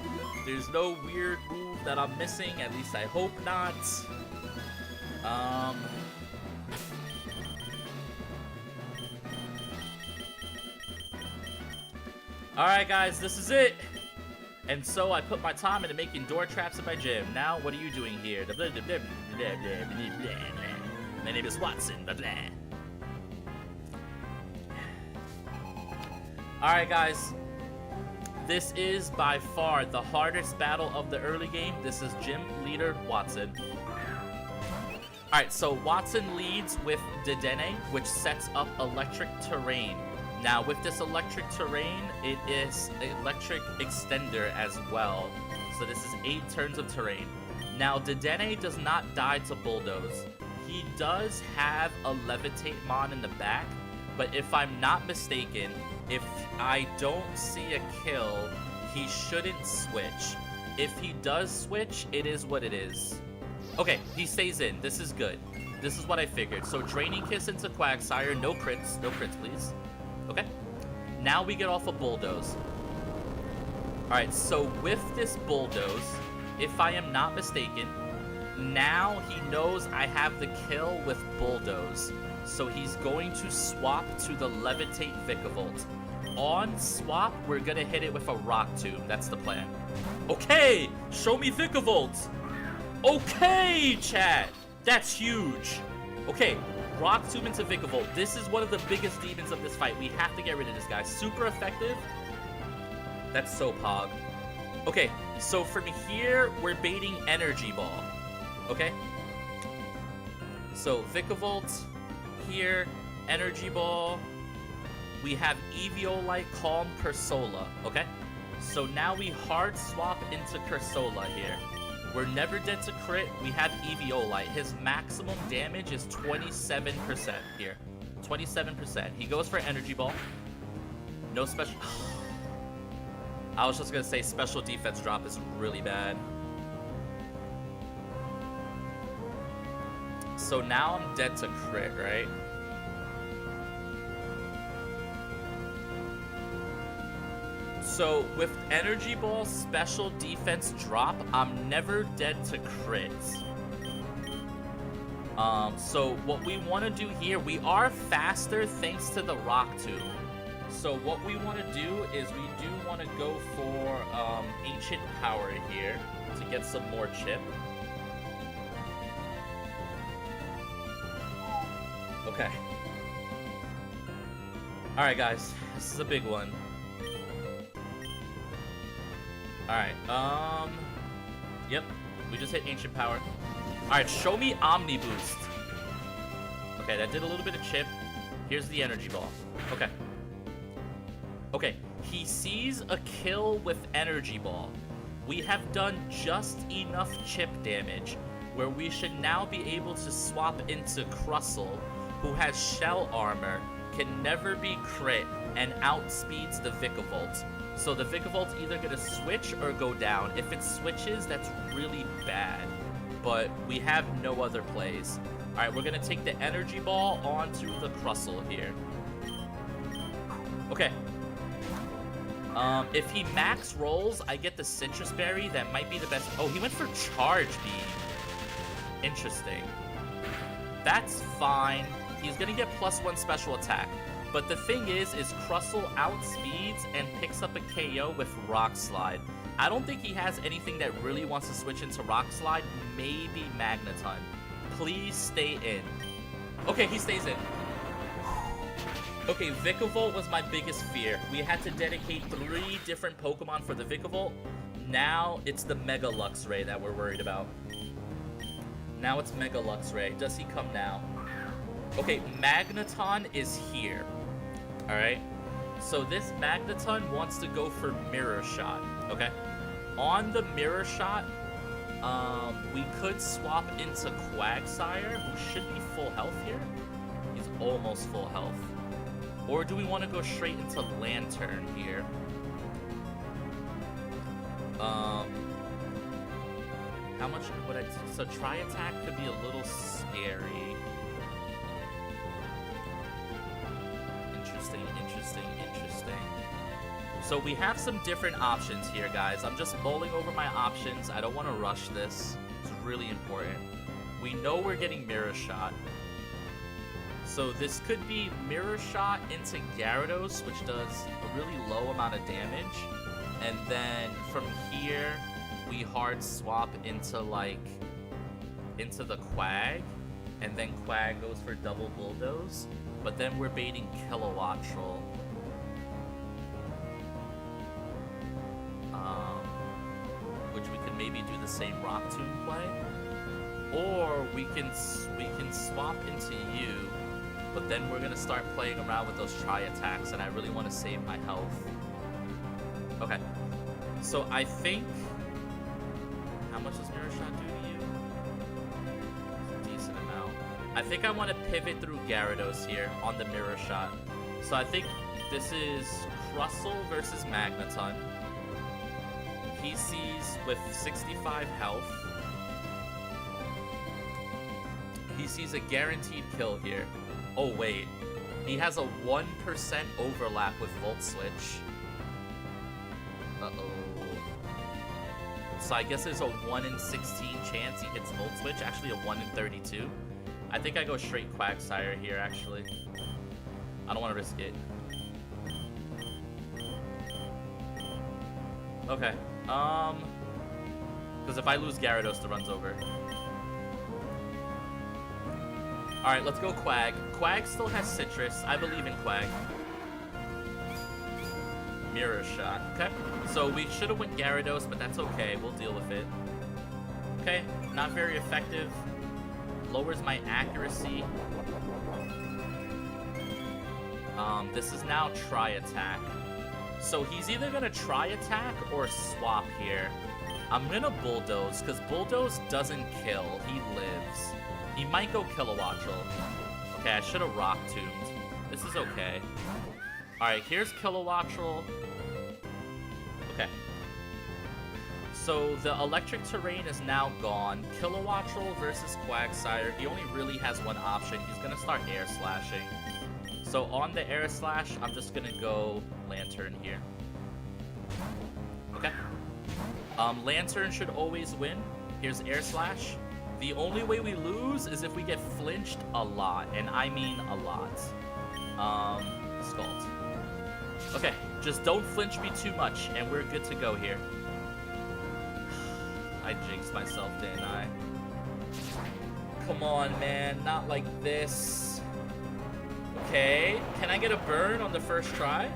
There's no weird move that I'm missing. At least I hope not. Alright guys, this is it. And so I put my time into making door traps in my gym. Now, what are you doing here? My name is Watson. Alright guys, this is by far the hardest battle of the early game. This is Gym Leader Watson. Alright, so Watson leads with Dedenne, which sets up electric terrain. Now, with this electric terrain, it is electric extender as well. So this is 8 turns of terrain. Now, Dedenne does not die to Bulldoze. He does have a Levitate Mon in the back, but if I'm not mistaken, if I don't see a kill, he shouldn't switch. If he does switch, it is what it is. Okay, he stays in. This is good. This is what I figured. So, Draining Kiss into Quagsire. No crits. No crits, please. Okay. Now we get off a bulldoze. Alright, so with this bulldoze, if I am not mistaken, now he knows I have the kill with bulldoze. So he's going to swap to the levitate Vikavolt. On swap, we're gonna hit it with a rock tomb. That's the plan. Okay, show me Vikavolt. Okay, chat. That's huge. Okay, rock tomb into Vikavolt. This is one of the biggest demons of this fight. We have to get rid of this guy. Super effective. That's so pog. Okay, so from here, we're baiting Energy Ball. Okay? So, Vikavolt here, Energy Ball. We have Eviolite, Calm, Cursola. Okay? So now we hard swap into Cursola here. We're never dead to crit. We have Eviolite. His maximum damage is 27% here. 27%. He goes for Energy Ball. No special... I was just gonna say special defense drop is really bad. So now I'm dead to crit, right? So with Energy Ball special defense drop, I'm never dead to crits. So what we want to do here, we are faster thanks to the Rock Tomb. So what we want to do is we do want to go for Ancient Power here to get some more chip. Okay. Alright guys, this is a big one. Alright, yep, we just hit Ancient Power. Alright, show me Omni Boost. Okay, that did a little bit of chip. Here's the Energy Ball. Okay. Okay, he sees a kill with Energy Ball. We have done just enough chip damage where we should now be able to swap into Crustle, who has shell armor, can never be crit, and outspeeds the Vikavolt. So the Vikavolt's either gonna switch or go down. If it switches, that's really bad. But we have no other plays. Alright, we're gonna take the Energy Ball onto the Crustle here. Okay. If he max rolls, I get the Citrus Berry. That might be the best. Oh, he went for Charge Beam. Interesting. That's fine. He's gonna get +1 special attack. But the thing is Crustle outspeeds and picks up a KO with Rock Slide. I don't think he has anything that really wants to switch into Rock Slide. Maybe Magneton. Please stay in. Okay, he stays in. Okay, Vikavolt was my biggest fear. We had to dedicate 3 different Pokemon for the Vikavolt. Now it's the Mega Luxray that we're worried about. Now it's Mega Luxray. Does he come now? Okay, Magneton is here. Alright? So this Magneton wants to go for Mirror Shot. Okay? On the Mirror Shot, we could swap into Quagsire, who should be full health here. He's almost full health. Or do we want to go straight into Lantern here? How much would I... So Tri-Attack could be a little scary. Interesting. So we have some different options here, guys. I'm just mulling over my options. I don't want to rush this. It's really important. We know we're getting Mirror Shot. So this could be Mirror Shot into Gyarados, which does a really low amount of damage. And then from here, we hard swap into into the Quag. And then Quag goes for double Bulldoze. But then we're baiting Kilowatt Troll. Which we could maybe do the same Rock Tomb play. Or we can swap into you. But then we're gonna start playing around with those Tri-Attacks, and I really want to save my health. Okay. So I think... How much does Mirror Shot do to you? It's a decent amount. I think I want to pivot through Gyarados here on the Mirror Shot. So I think this is Crustle versus Magneton. He sees with 65 health. He sees a guaranteed kill here. Oh, wait. He has a 1% overlap with Volt Switch. Uh-oh. So I guess there's a 1 in 16 chance he hits Volt Switch. Actually, a 1 in 32. I think I go straight Quagsire here, actually. I don't want to risk it. Okay. Because if I lose Gyarados, the run's over. Alright, let's go Quag. Quag still has Citrus. I believe in Quag. Mirror Shot. Okay. So we should have went Gyarados, but that's okay. We'll deal with it. Okay. Not very effective. Lowers my accuracy. This is now Tri-Attack. So he's either going to Tri-Attack or Swap here. I'm going to Bulldoze, because Bulldoze doesn't kill. He lives. He might go Kilowattrel. Okay, I should have Rock Tombed. This is okay. Alright, here's Kilowattrel. Okay. So the electric terrain is now gone. Kilowattrel versus Quagsire. He only really has one option. He's going to start Air Slashing. So on the Air Slash, I'm just going to go Lantern here. Okay. Lantern should always win. Here's Air Slash. The only way we lose is if we get flinched a lot, and I mean a lot. Scald. Okay, just don't flinch me too much, and we're good to go here. I jinxed myself, didn't I? Come on, man, not like this. Okay, can I get a burn on the first try?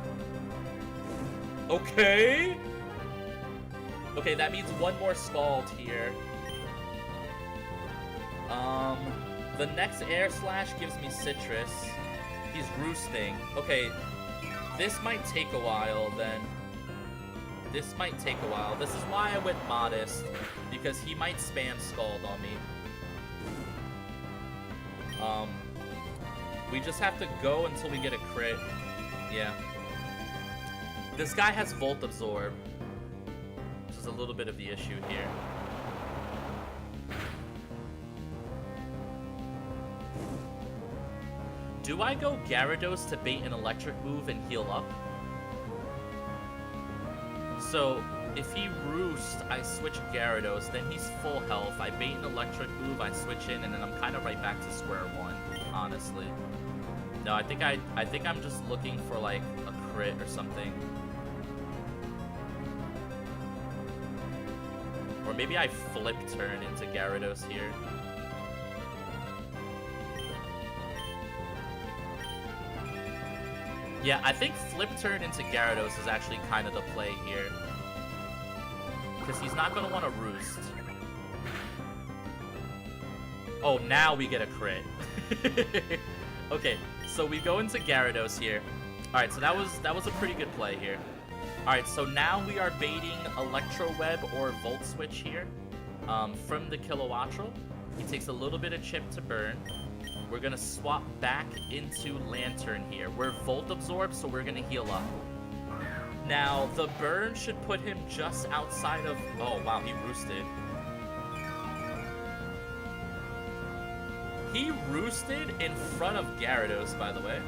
Okay. Okay, that means one more Scald here. The next Air Slash gives me Citrus. He's roosting. Okay, this might take a while then. This might take a while. This is why I went Modest, because he might spam Scald on me. We just have to go until we get a crit. Yeah. This guy has Volt Absorb, which is a little bit of the issue here. Do I go Gyarados to bait an electric move and heal up? So, if he Roost, I switch Gyarados, then he's full health. I bait an electric move, I switch in, and then I'm kind of right back to square one, honestly. No, I think I'm just looking for like a crit or something. Or maybe I flip turn into Gyarados here. Yeah, I think flip turn into Gyarados is actually kind of the play here. Because he's not going to want to Roost. Oh, now we get a crit. Okay, so we go into Gyarados here. Alright, so that was a pretty good play here. Alright, so now we are baiting Electro Web or Volt Switch here from the Kilowattrel. He takes a little bit of chip to burn. We're going to swap back into Lantern here. We're Volt Absorb, so we're going to heal up. Now, the burn should put him just outside of... Oh, wow, he roosted. He roosted in front of Gyarados, by the way.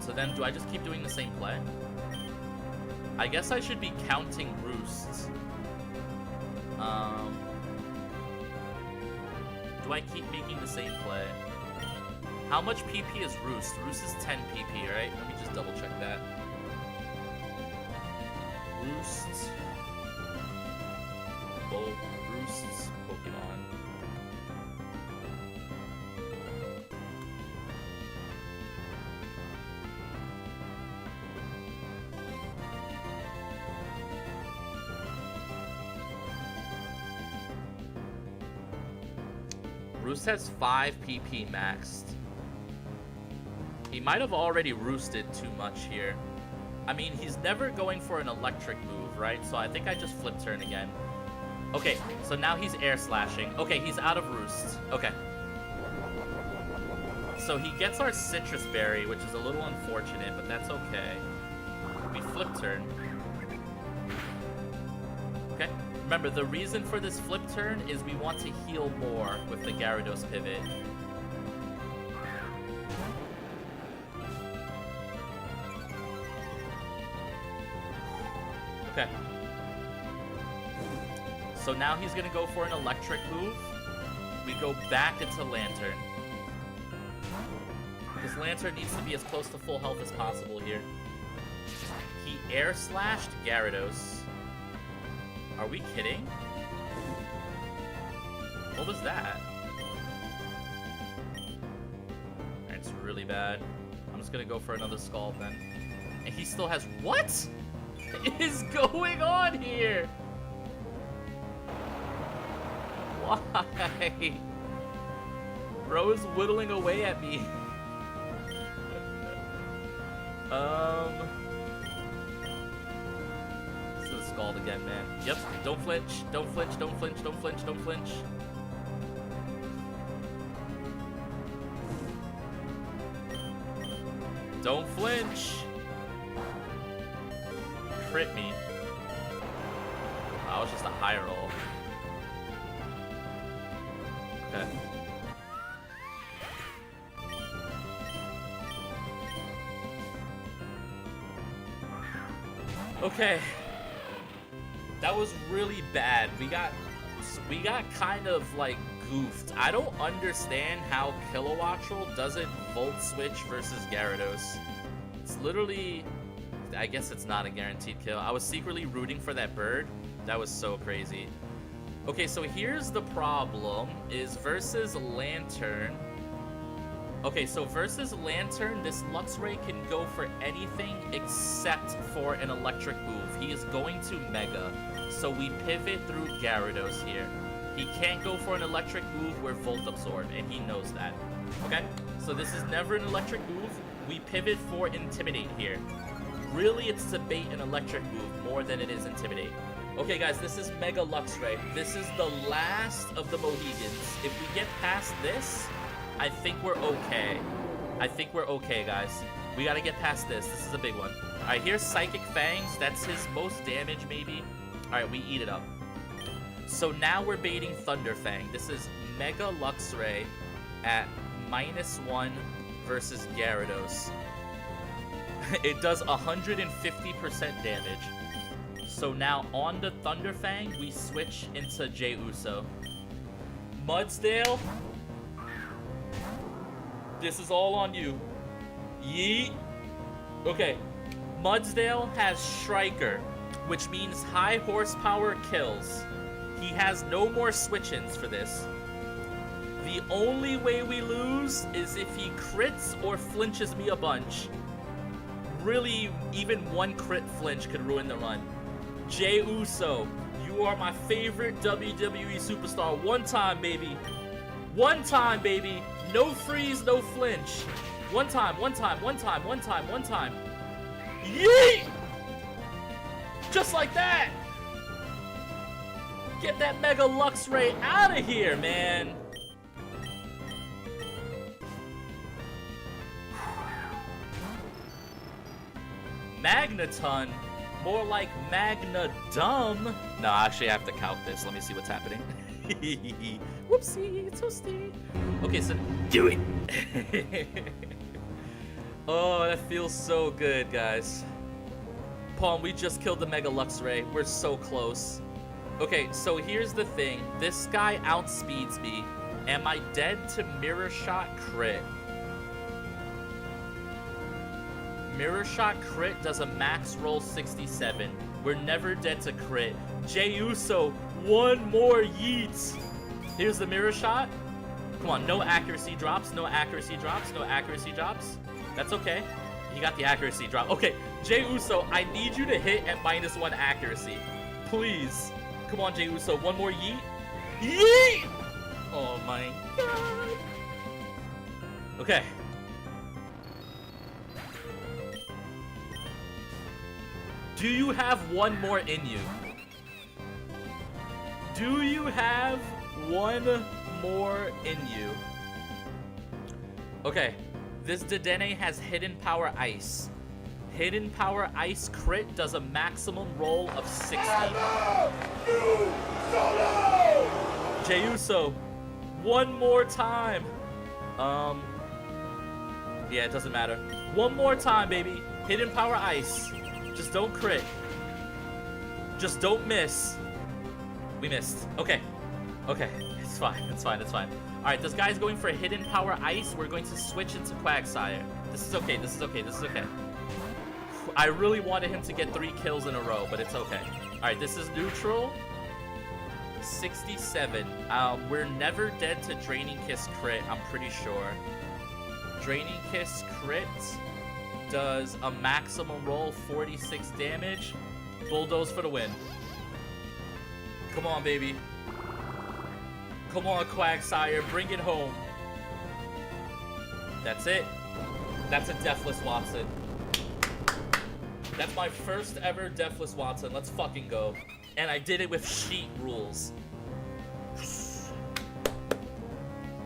So then, do I just keep doing the same play? I guess I should be counting roosts. Do I keep making the same play? How much PP is Roost? Roost is 10 PP, right? Let me just double check that. Roost. Oh, Roost's Pokemon. Roost has 5 PP maxed. He might have already roosted too much here. I mean, he's never going for an electric move, right? So I think I just flip turn again. Okay, so now he's air slashing. Okay, he's out of roost. Okay. So he gets our citrus berry, which is a little unfortunate, but that's okay. We flip turn. Okay. Remember, the reason for this flip turn is we want to heal more with the Gyarados pivot. Okay. So now he's gonna go for an electric move. We go back into Lantern. Because Lantern needs to be as close to full health as possible here. He air slashed Gyarados. Are we kidding? What was that? It's really bad. I'm just gonna go for another Scald then. And he still has... What is going on here? Why? Bro is whittling away at me. This is Scald again, man. Yep, don't flinch, don't flinch, don't flinch, don't flinch, don't flinch. Don't flinch. Crit me. That was just a high roll. Okay. Okay. That was really bad. We got kind of like goofed. I don't understand how Kilowattrel doesn't Volt Switch versus Gyarados. It's literally... I guess it's not a guaranteed kill. I was secretly rooting for that bird. That was so crazy. Okay, so here's the problem, is versus Lantern. Okay, so versus Lantern, this Luxray can go for anything except for an electric move. He is going to Mega, so we pivot through Gyarados here. He can't go for an electric move, we're Volt Absorb, and he knows that. Okay, so this is never an electric move. We pivot for Intimidate here. Really, it's to bait an electric move more than it is Intimidate. Okay, guys, this is Mega Luxray. This is the last of the Mohegans. If we get past this, I think we're okay. I think we're okay, guys. We gotta get past this. This is a big one. Alright, here's Psychic Fangs. That's his most damage, maybe. Alright, we eat it up. So now we're baiting Thunder Fang. This is Mega Luxray at -1 versus Gyarados. It does 150% damage. So now on the Thunder Fang, we switch into Jey Uso. Mudsdale, this is all on you. Yeet. Okay, Mudsdale has Striker, which means high horsepower kills. He has no more switch-ins for this. The only way we lose is if he crits or flinches me a bunch. Really, even one crit flinch could ruin the run. Jey Uso, you are my favorite WWE superstar. One time, baby. One time, baby. No freeze, no flinch. One time, one time, one time, one time, one time. Yeet! Just like that! Get that Mega Luxray out of here, man! Magneton? More like Magnadum. No, actually I have to calc this. Let me see what's happening. Whoopsie, toasty. Okay, so do it. Oh, that feels so good, guys. Palm, we just killed the Mega Luxray. We're so close. Okay, so here's the thing. This guy outspeeds me. Am I dead to Mirror Shot crit? Mirror Shot crit does a max roll 67. We're never dead to crit. Jey Uso, one more yeets. Here's the Mirror Shot. Come on, no accuracy drops, no accuracy drops, no accuracy drops. That's okay. He got the accuracy drop. Okay, Jey Uso, I need you to hit at -1 accuracy. Please. Come on, Jey Uso, one more yeet. Yeet! Oh my god. Okay. Do you have one more in you? Do you have one more in you? Okay, this Dedenne has Hidden Power Ice. Hidden Power Ice crit does a maximum roll of 60. Jey Uso, one more time. Yeah, it doesn't matter. One more time, baby. Hidden Power Ice. Just don't crit. Just don't miss. We missed. Okay. Okay. It's fine. It's fine. It's fine. All right. This guy's going for Hidden Power Ice. We're going to switch into Quagsire. This is okay. This is okay. This is okay. I really wanted him to get 3 kills in a row, but it's okay. All right. This is neutral. 67. We're never dead to Draining Kiss crit, I'm pretty sure. Draining Kiss crit does a maximum roll 46 damage. Bulldoze for the win. Come on, baby. Come on, Quagsire, bring it home. That's it. That's a Deathless Watson. That's my first ever Deathless Watson. Let's fucking go. And I did it with sheet rules.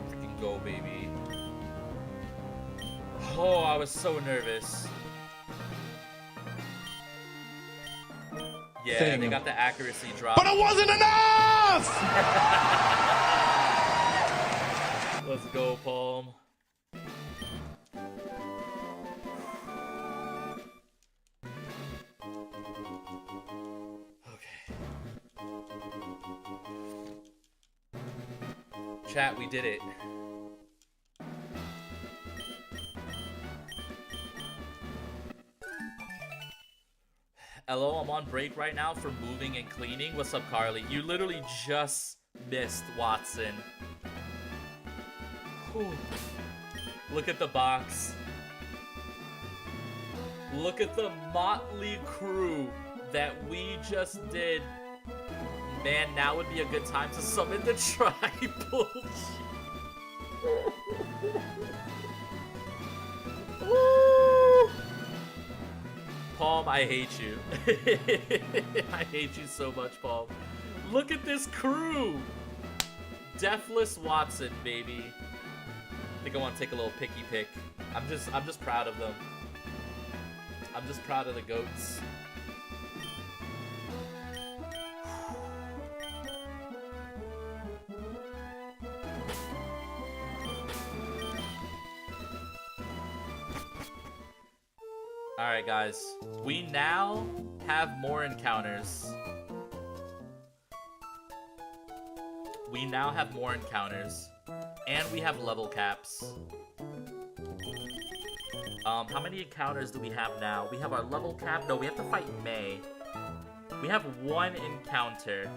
Freaking go, baby. Oh, I was so nervous. Yeah, Thing. they got the accuracy drop. But it wasn't enough! Let's go, Palm. Okay. Chat, we did it. Hello, I'm on break right now for moving and cleaning. What's up, Carly? You literally just missed Watson. Whew. Look at the box. Look at the motley crew that we just did. Man, now would be a good time to summon the tribal. Woo! Palm, I hate you. I hate you so much, Palm. Look at this crew. Deathless Watson, baby. I think I want to take a little picky pick. I'm just proud of them. I'm just proud of the goats. Alright, guys. We now have more encounters. We now have more encounters. And we have level caps. How many encounters do we have now? We have our level cap. No, we have to fight May. We have 1 encounter.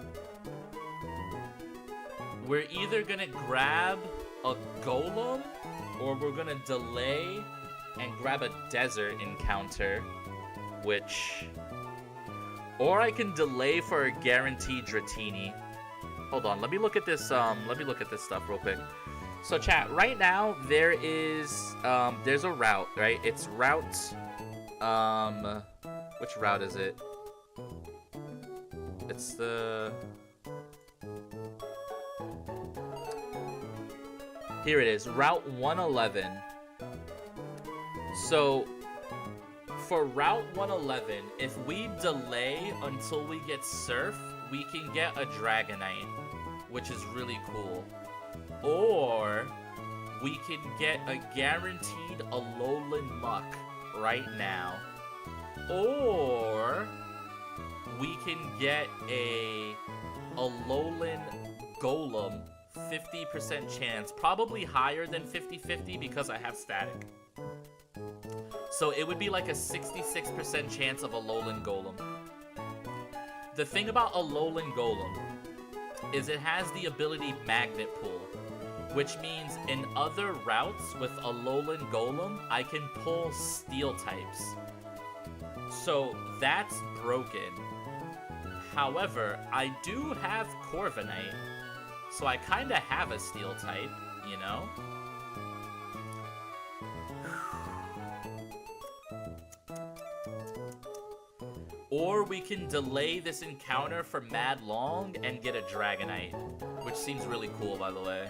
We're either gonna grab a golem, or we're gonna delay and grab a desert encounter, which... Or I can delay for a guaranteed Dratini. Hold on, let me look at this stuff real quick. So chat, right now there is there's a route, right? It's route which route is it? It's the Here it is, Route 111. So for Route 111, if we delay until we get Surf, we can get a Dragonite, which is really cool. Or we can get a guaranteed Alolan Muck right now. Or we can get a Alolan Golem, 50% chance. Probably higher than 50-50 because I have Static. So it would be like a 66% chance of Alolan Golem. The thing about Alolan Golem is it has the ability Magnet Pull, which means in other routes with Alolan Golem, I can pull Steel types. So that's broken. However, I do have Corviknight, so I kind of have a Steel type, you know? Or we can delay this encounter for mad long and get a Dragonite, which seems really cool, by the way.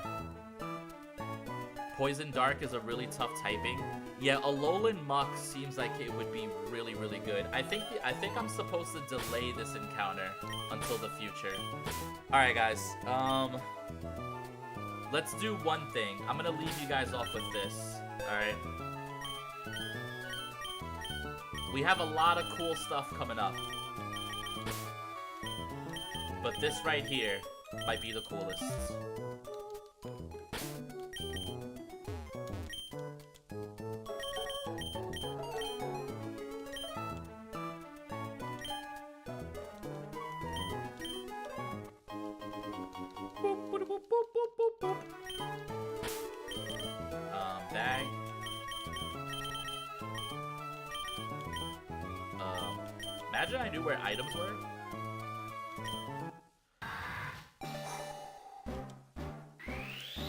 Poison Dark is a really tough typing. Yeah, Alolan Muck seems like it would be really, really good. I think I'm supposed to delay this encounter until the future. All right, guys. Let's do one thing. I'm gonna leave you guys off with this. All right. We have a lot of cool stuff coming up. but this right here might be the coolest. Bag. Imagine I knew where items were.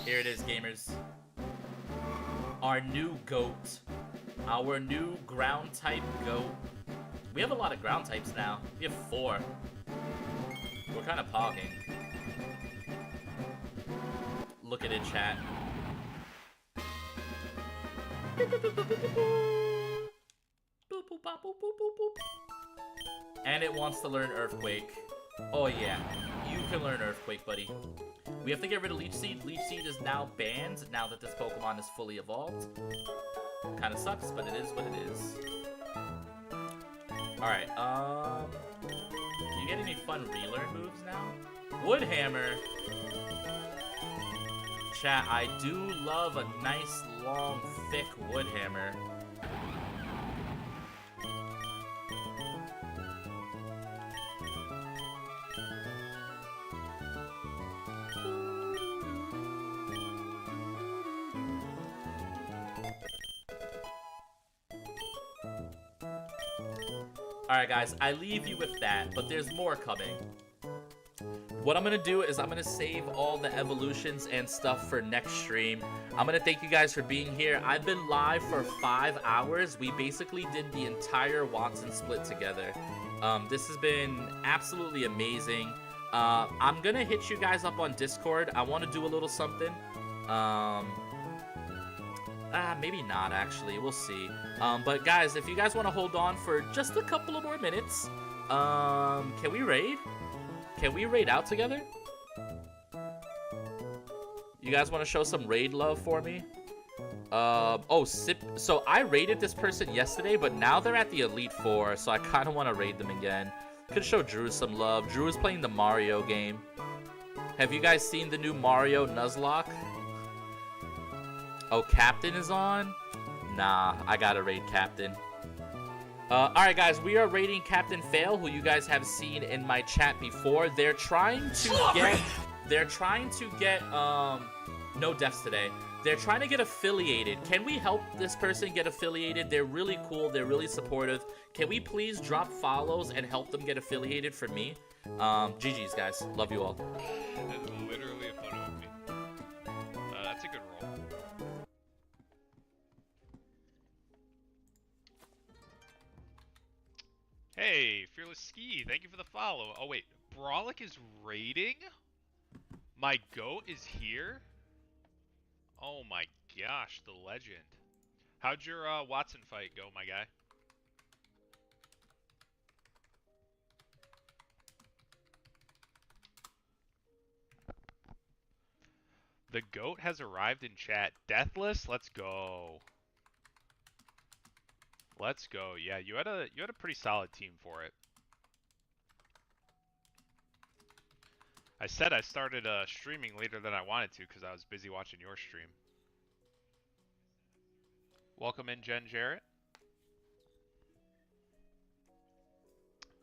Here it is, gamers. Our new goat. Our new ground type goat. We have a lot of ground types now. We have 4. We're kind of pogging. Look at it, chat. And it wants to learn Earthquake. Oh yeah, you can learn Earthquake, buddy. We have to get rid of Leech Seed. Leech Seed is now banned now that this Pokemon is fully evolved. Kind of sucks, but it is what it is. Alright, can you get any fun relearn moves now? Woodhammer! Chat, I do love a nice, long, thick Woodhammer. Alright guys, I leave you with that, but there's more coming. What I'm gonna do is I'm gonna save all the evolutions and stuff for next stream. I'm gonna thank you guys for being here. I've been live for 5 hours. We basically did the entire Watson split together. This has been absolutely amazing. I'm gonna hit you guys up on Discord. I want to do a little something. Maybe not, actually. We'll see. But guys, if you guys want to hold on for just a couple of more minutes, can we raid? Can we raid out together? You guys want to show some raid love for me? So I raided this person yesterday, but now they're at the Elite Four, so I kind of want to raid them again. Could show Drew some love. Drew is playing the Mario game. Have you guys seen the new Mario Nuzlocke? Oh, Captain is on? Nah, I gotta raid Captain. Alright guys, we are raiding Captain Fail, who you guys have seen in my chat before. They're trying to get, no deaths today. They're trying to get affiliated. Can we help this person get affiliated? They're really cool, they're really supportive. Can we please drop follows and help them get affiliated for me? GG's guys, love you all. That's literally a photo of me. That's a good roll. Hey, Fearless Ski, thank you for the follow. Oh wait, Brawlic is raiding? My goat is here? Oh my gosh, the legend. How'd your Watson fight go, my guy? The goat has arrived in chat. Deathless, let's go. Let's go. Yeah, you had a pretty solid team for it. I said I started streaming later than I wanted to because I was busy watching your stream. Welcome in, Jen Jarrett.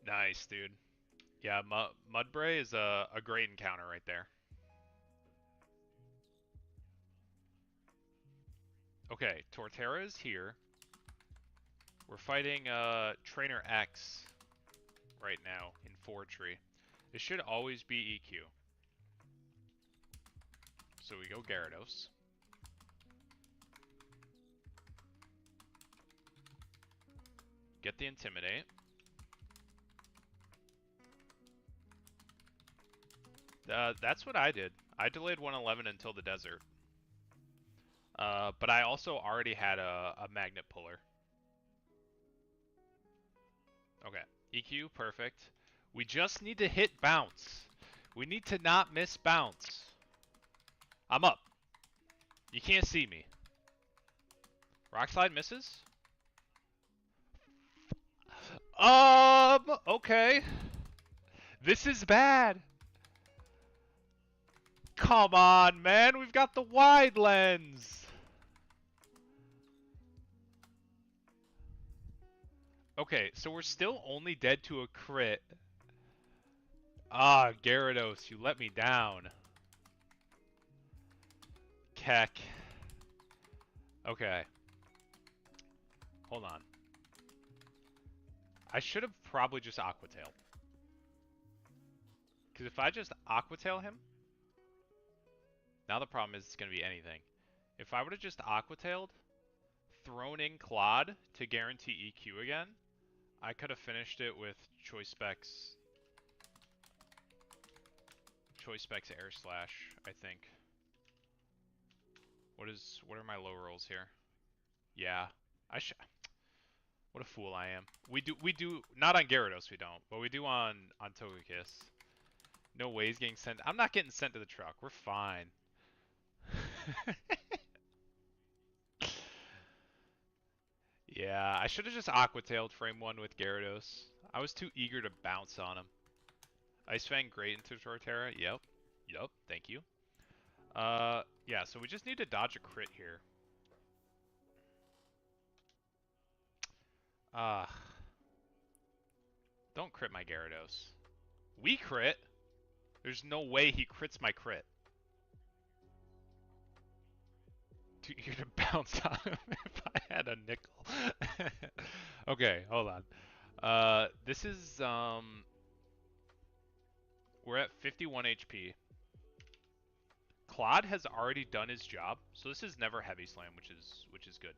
Nice, dude. Yeah, Mudbray is a great encounter right there. Okay, Torterra is here. We're fighting Trainer X right now in Fortree. It should always be EQ. So we go Gyarados. Get the Intimidate. That's what I did. I delayed 111 until the desert. But I also already had a Magnet Puller. Okay, EQ, perfect. We just need to hit bounce. We need to not miss bounce. I'm up. You can't see me. Rock Slide misses? Okay. This is bad. come on, man. We've got the wide lens. Okay, so we're still only dead to a crit. Ah, Gyarados, you let me down. Keck. Okay. Hold on. I should have probably just Aqua Tail. Because if I just Aqua Tail him, now the problem is it's going to be anything. If I would have just Aqua Tailed, thrown in Claude to guarantee EQ again, I could have finished it with Choice Specs Air Slash, I think. What are my low rolls here? Yeah. What a fool I am. We do not on Gyarados we don't, but we do on Togekiss. No way he's getting sent. I'm not getting sent to the truck. We're fine. Yeah, I should have just Aqua Tailed frame 1 with Gyarados. I was too eager to bounce on him. Ice Fang great into Torterra. Yep. Thank you. Yeah, so we just need to dodge a crit here. Don't crit my Gyarados. We crit? There's no way he crits my crit. Too eager to bounce on him if I had a nickel. Okay, hold on. This is, we're at 51 HP. Claude has already done his job, so this is never Heavy Slam, which is good.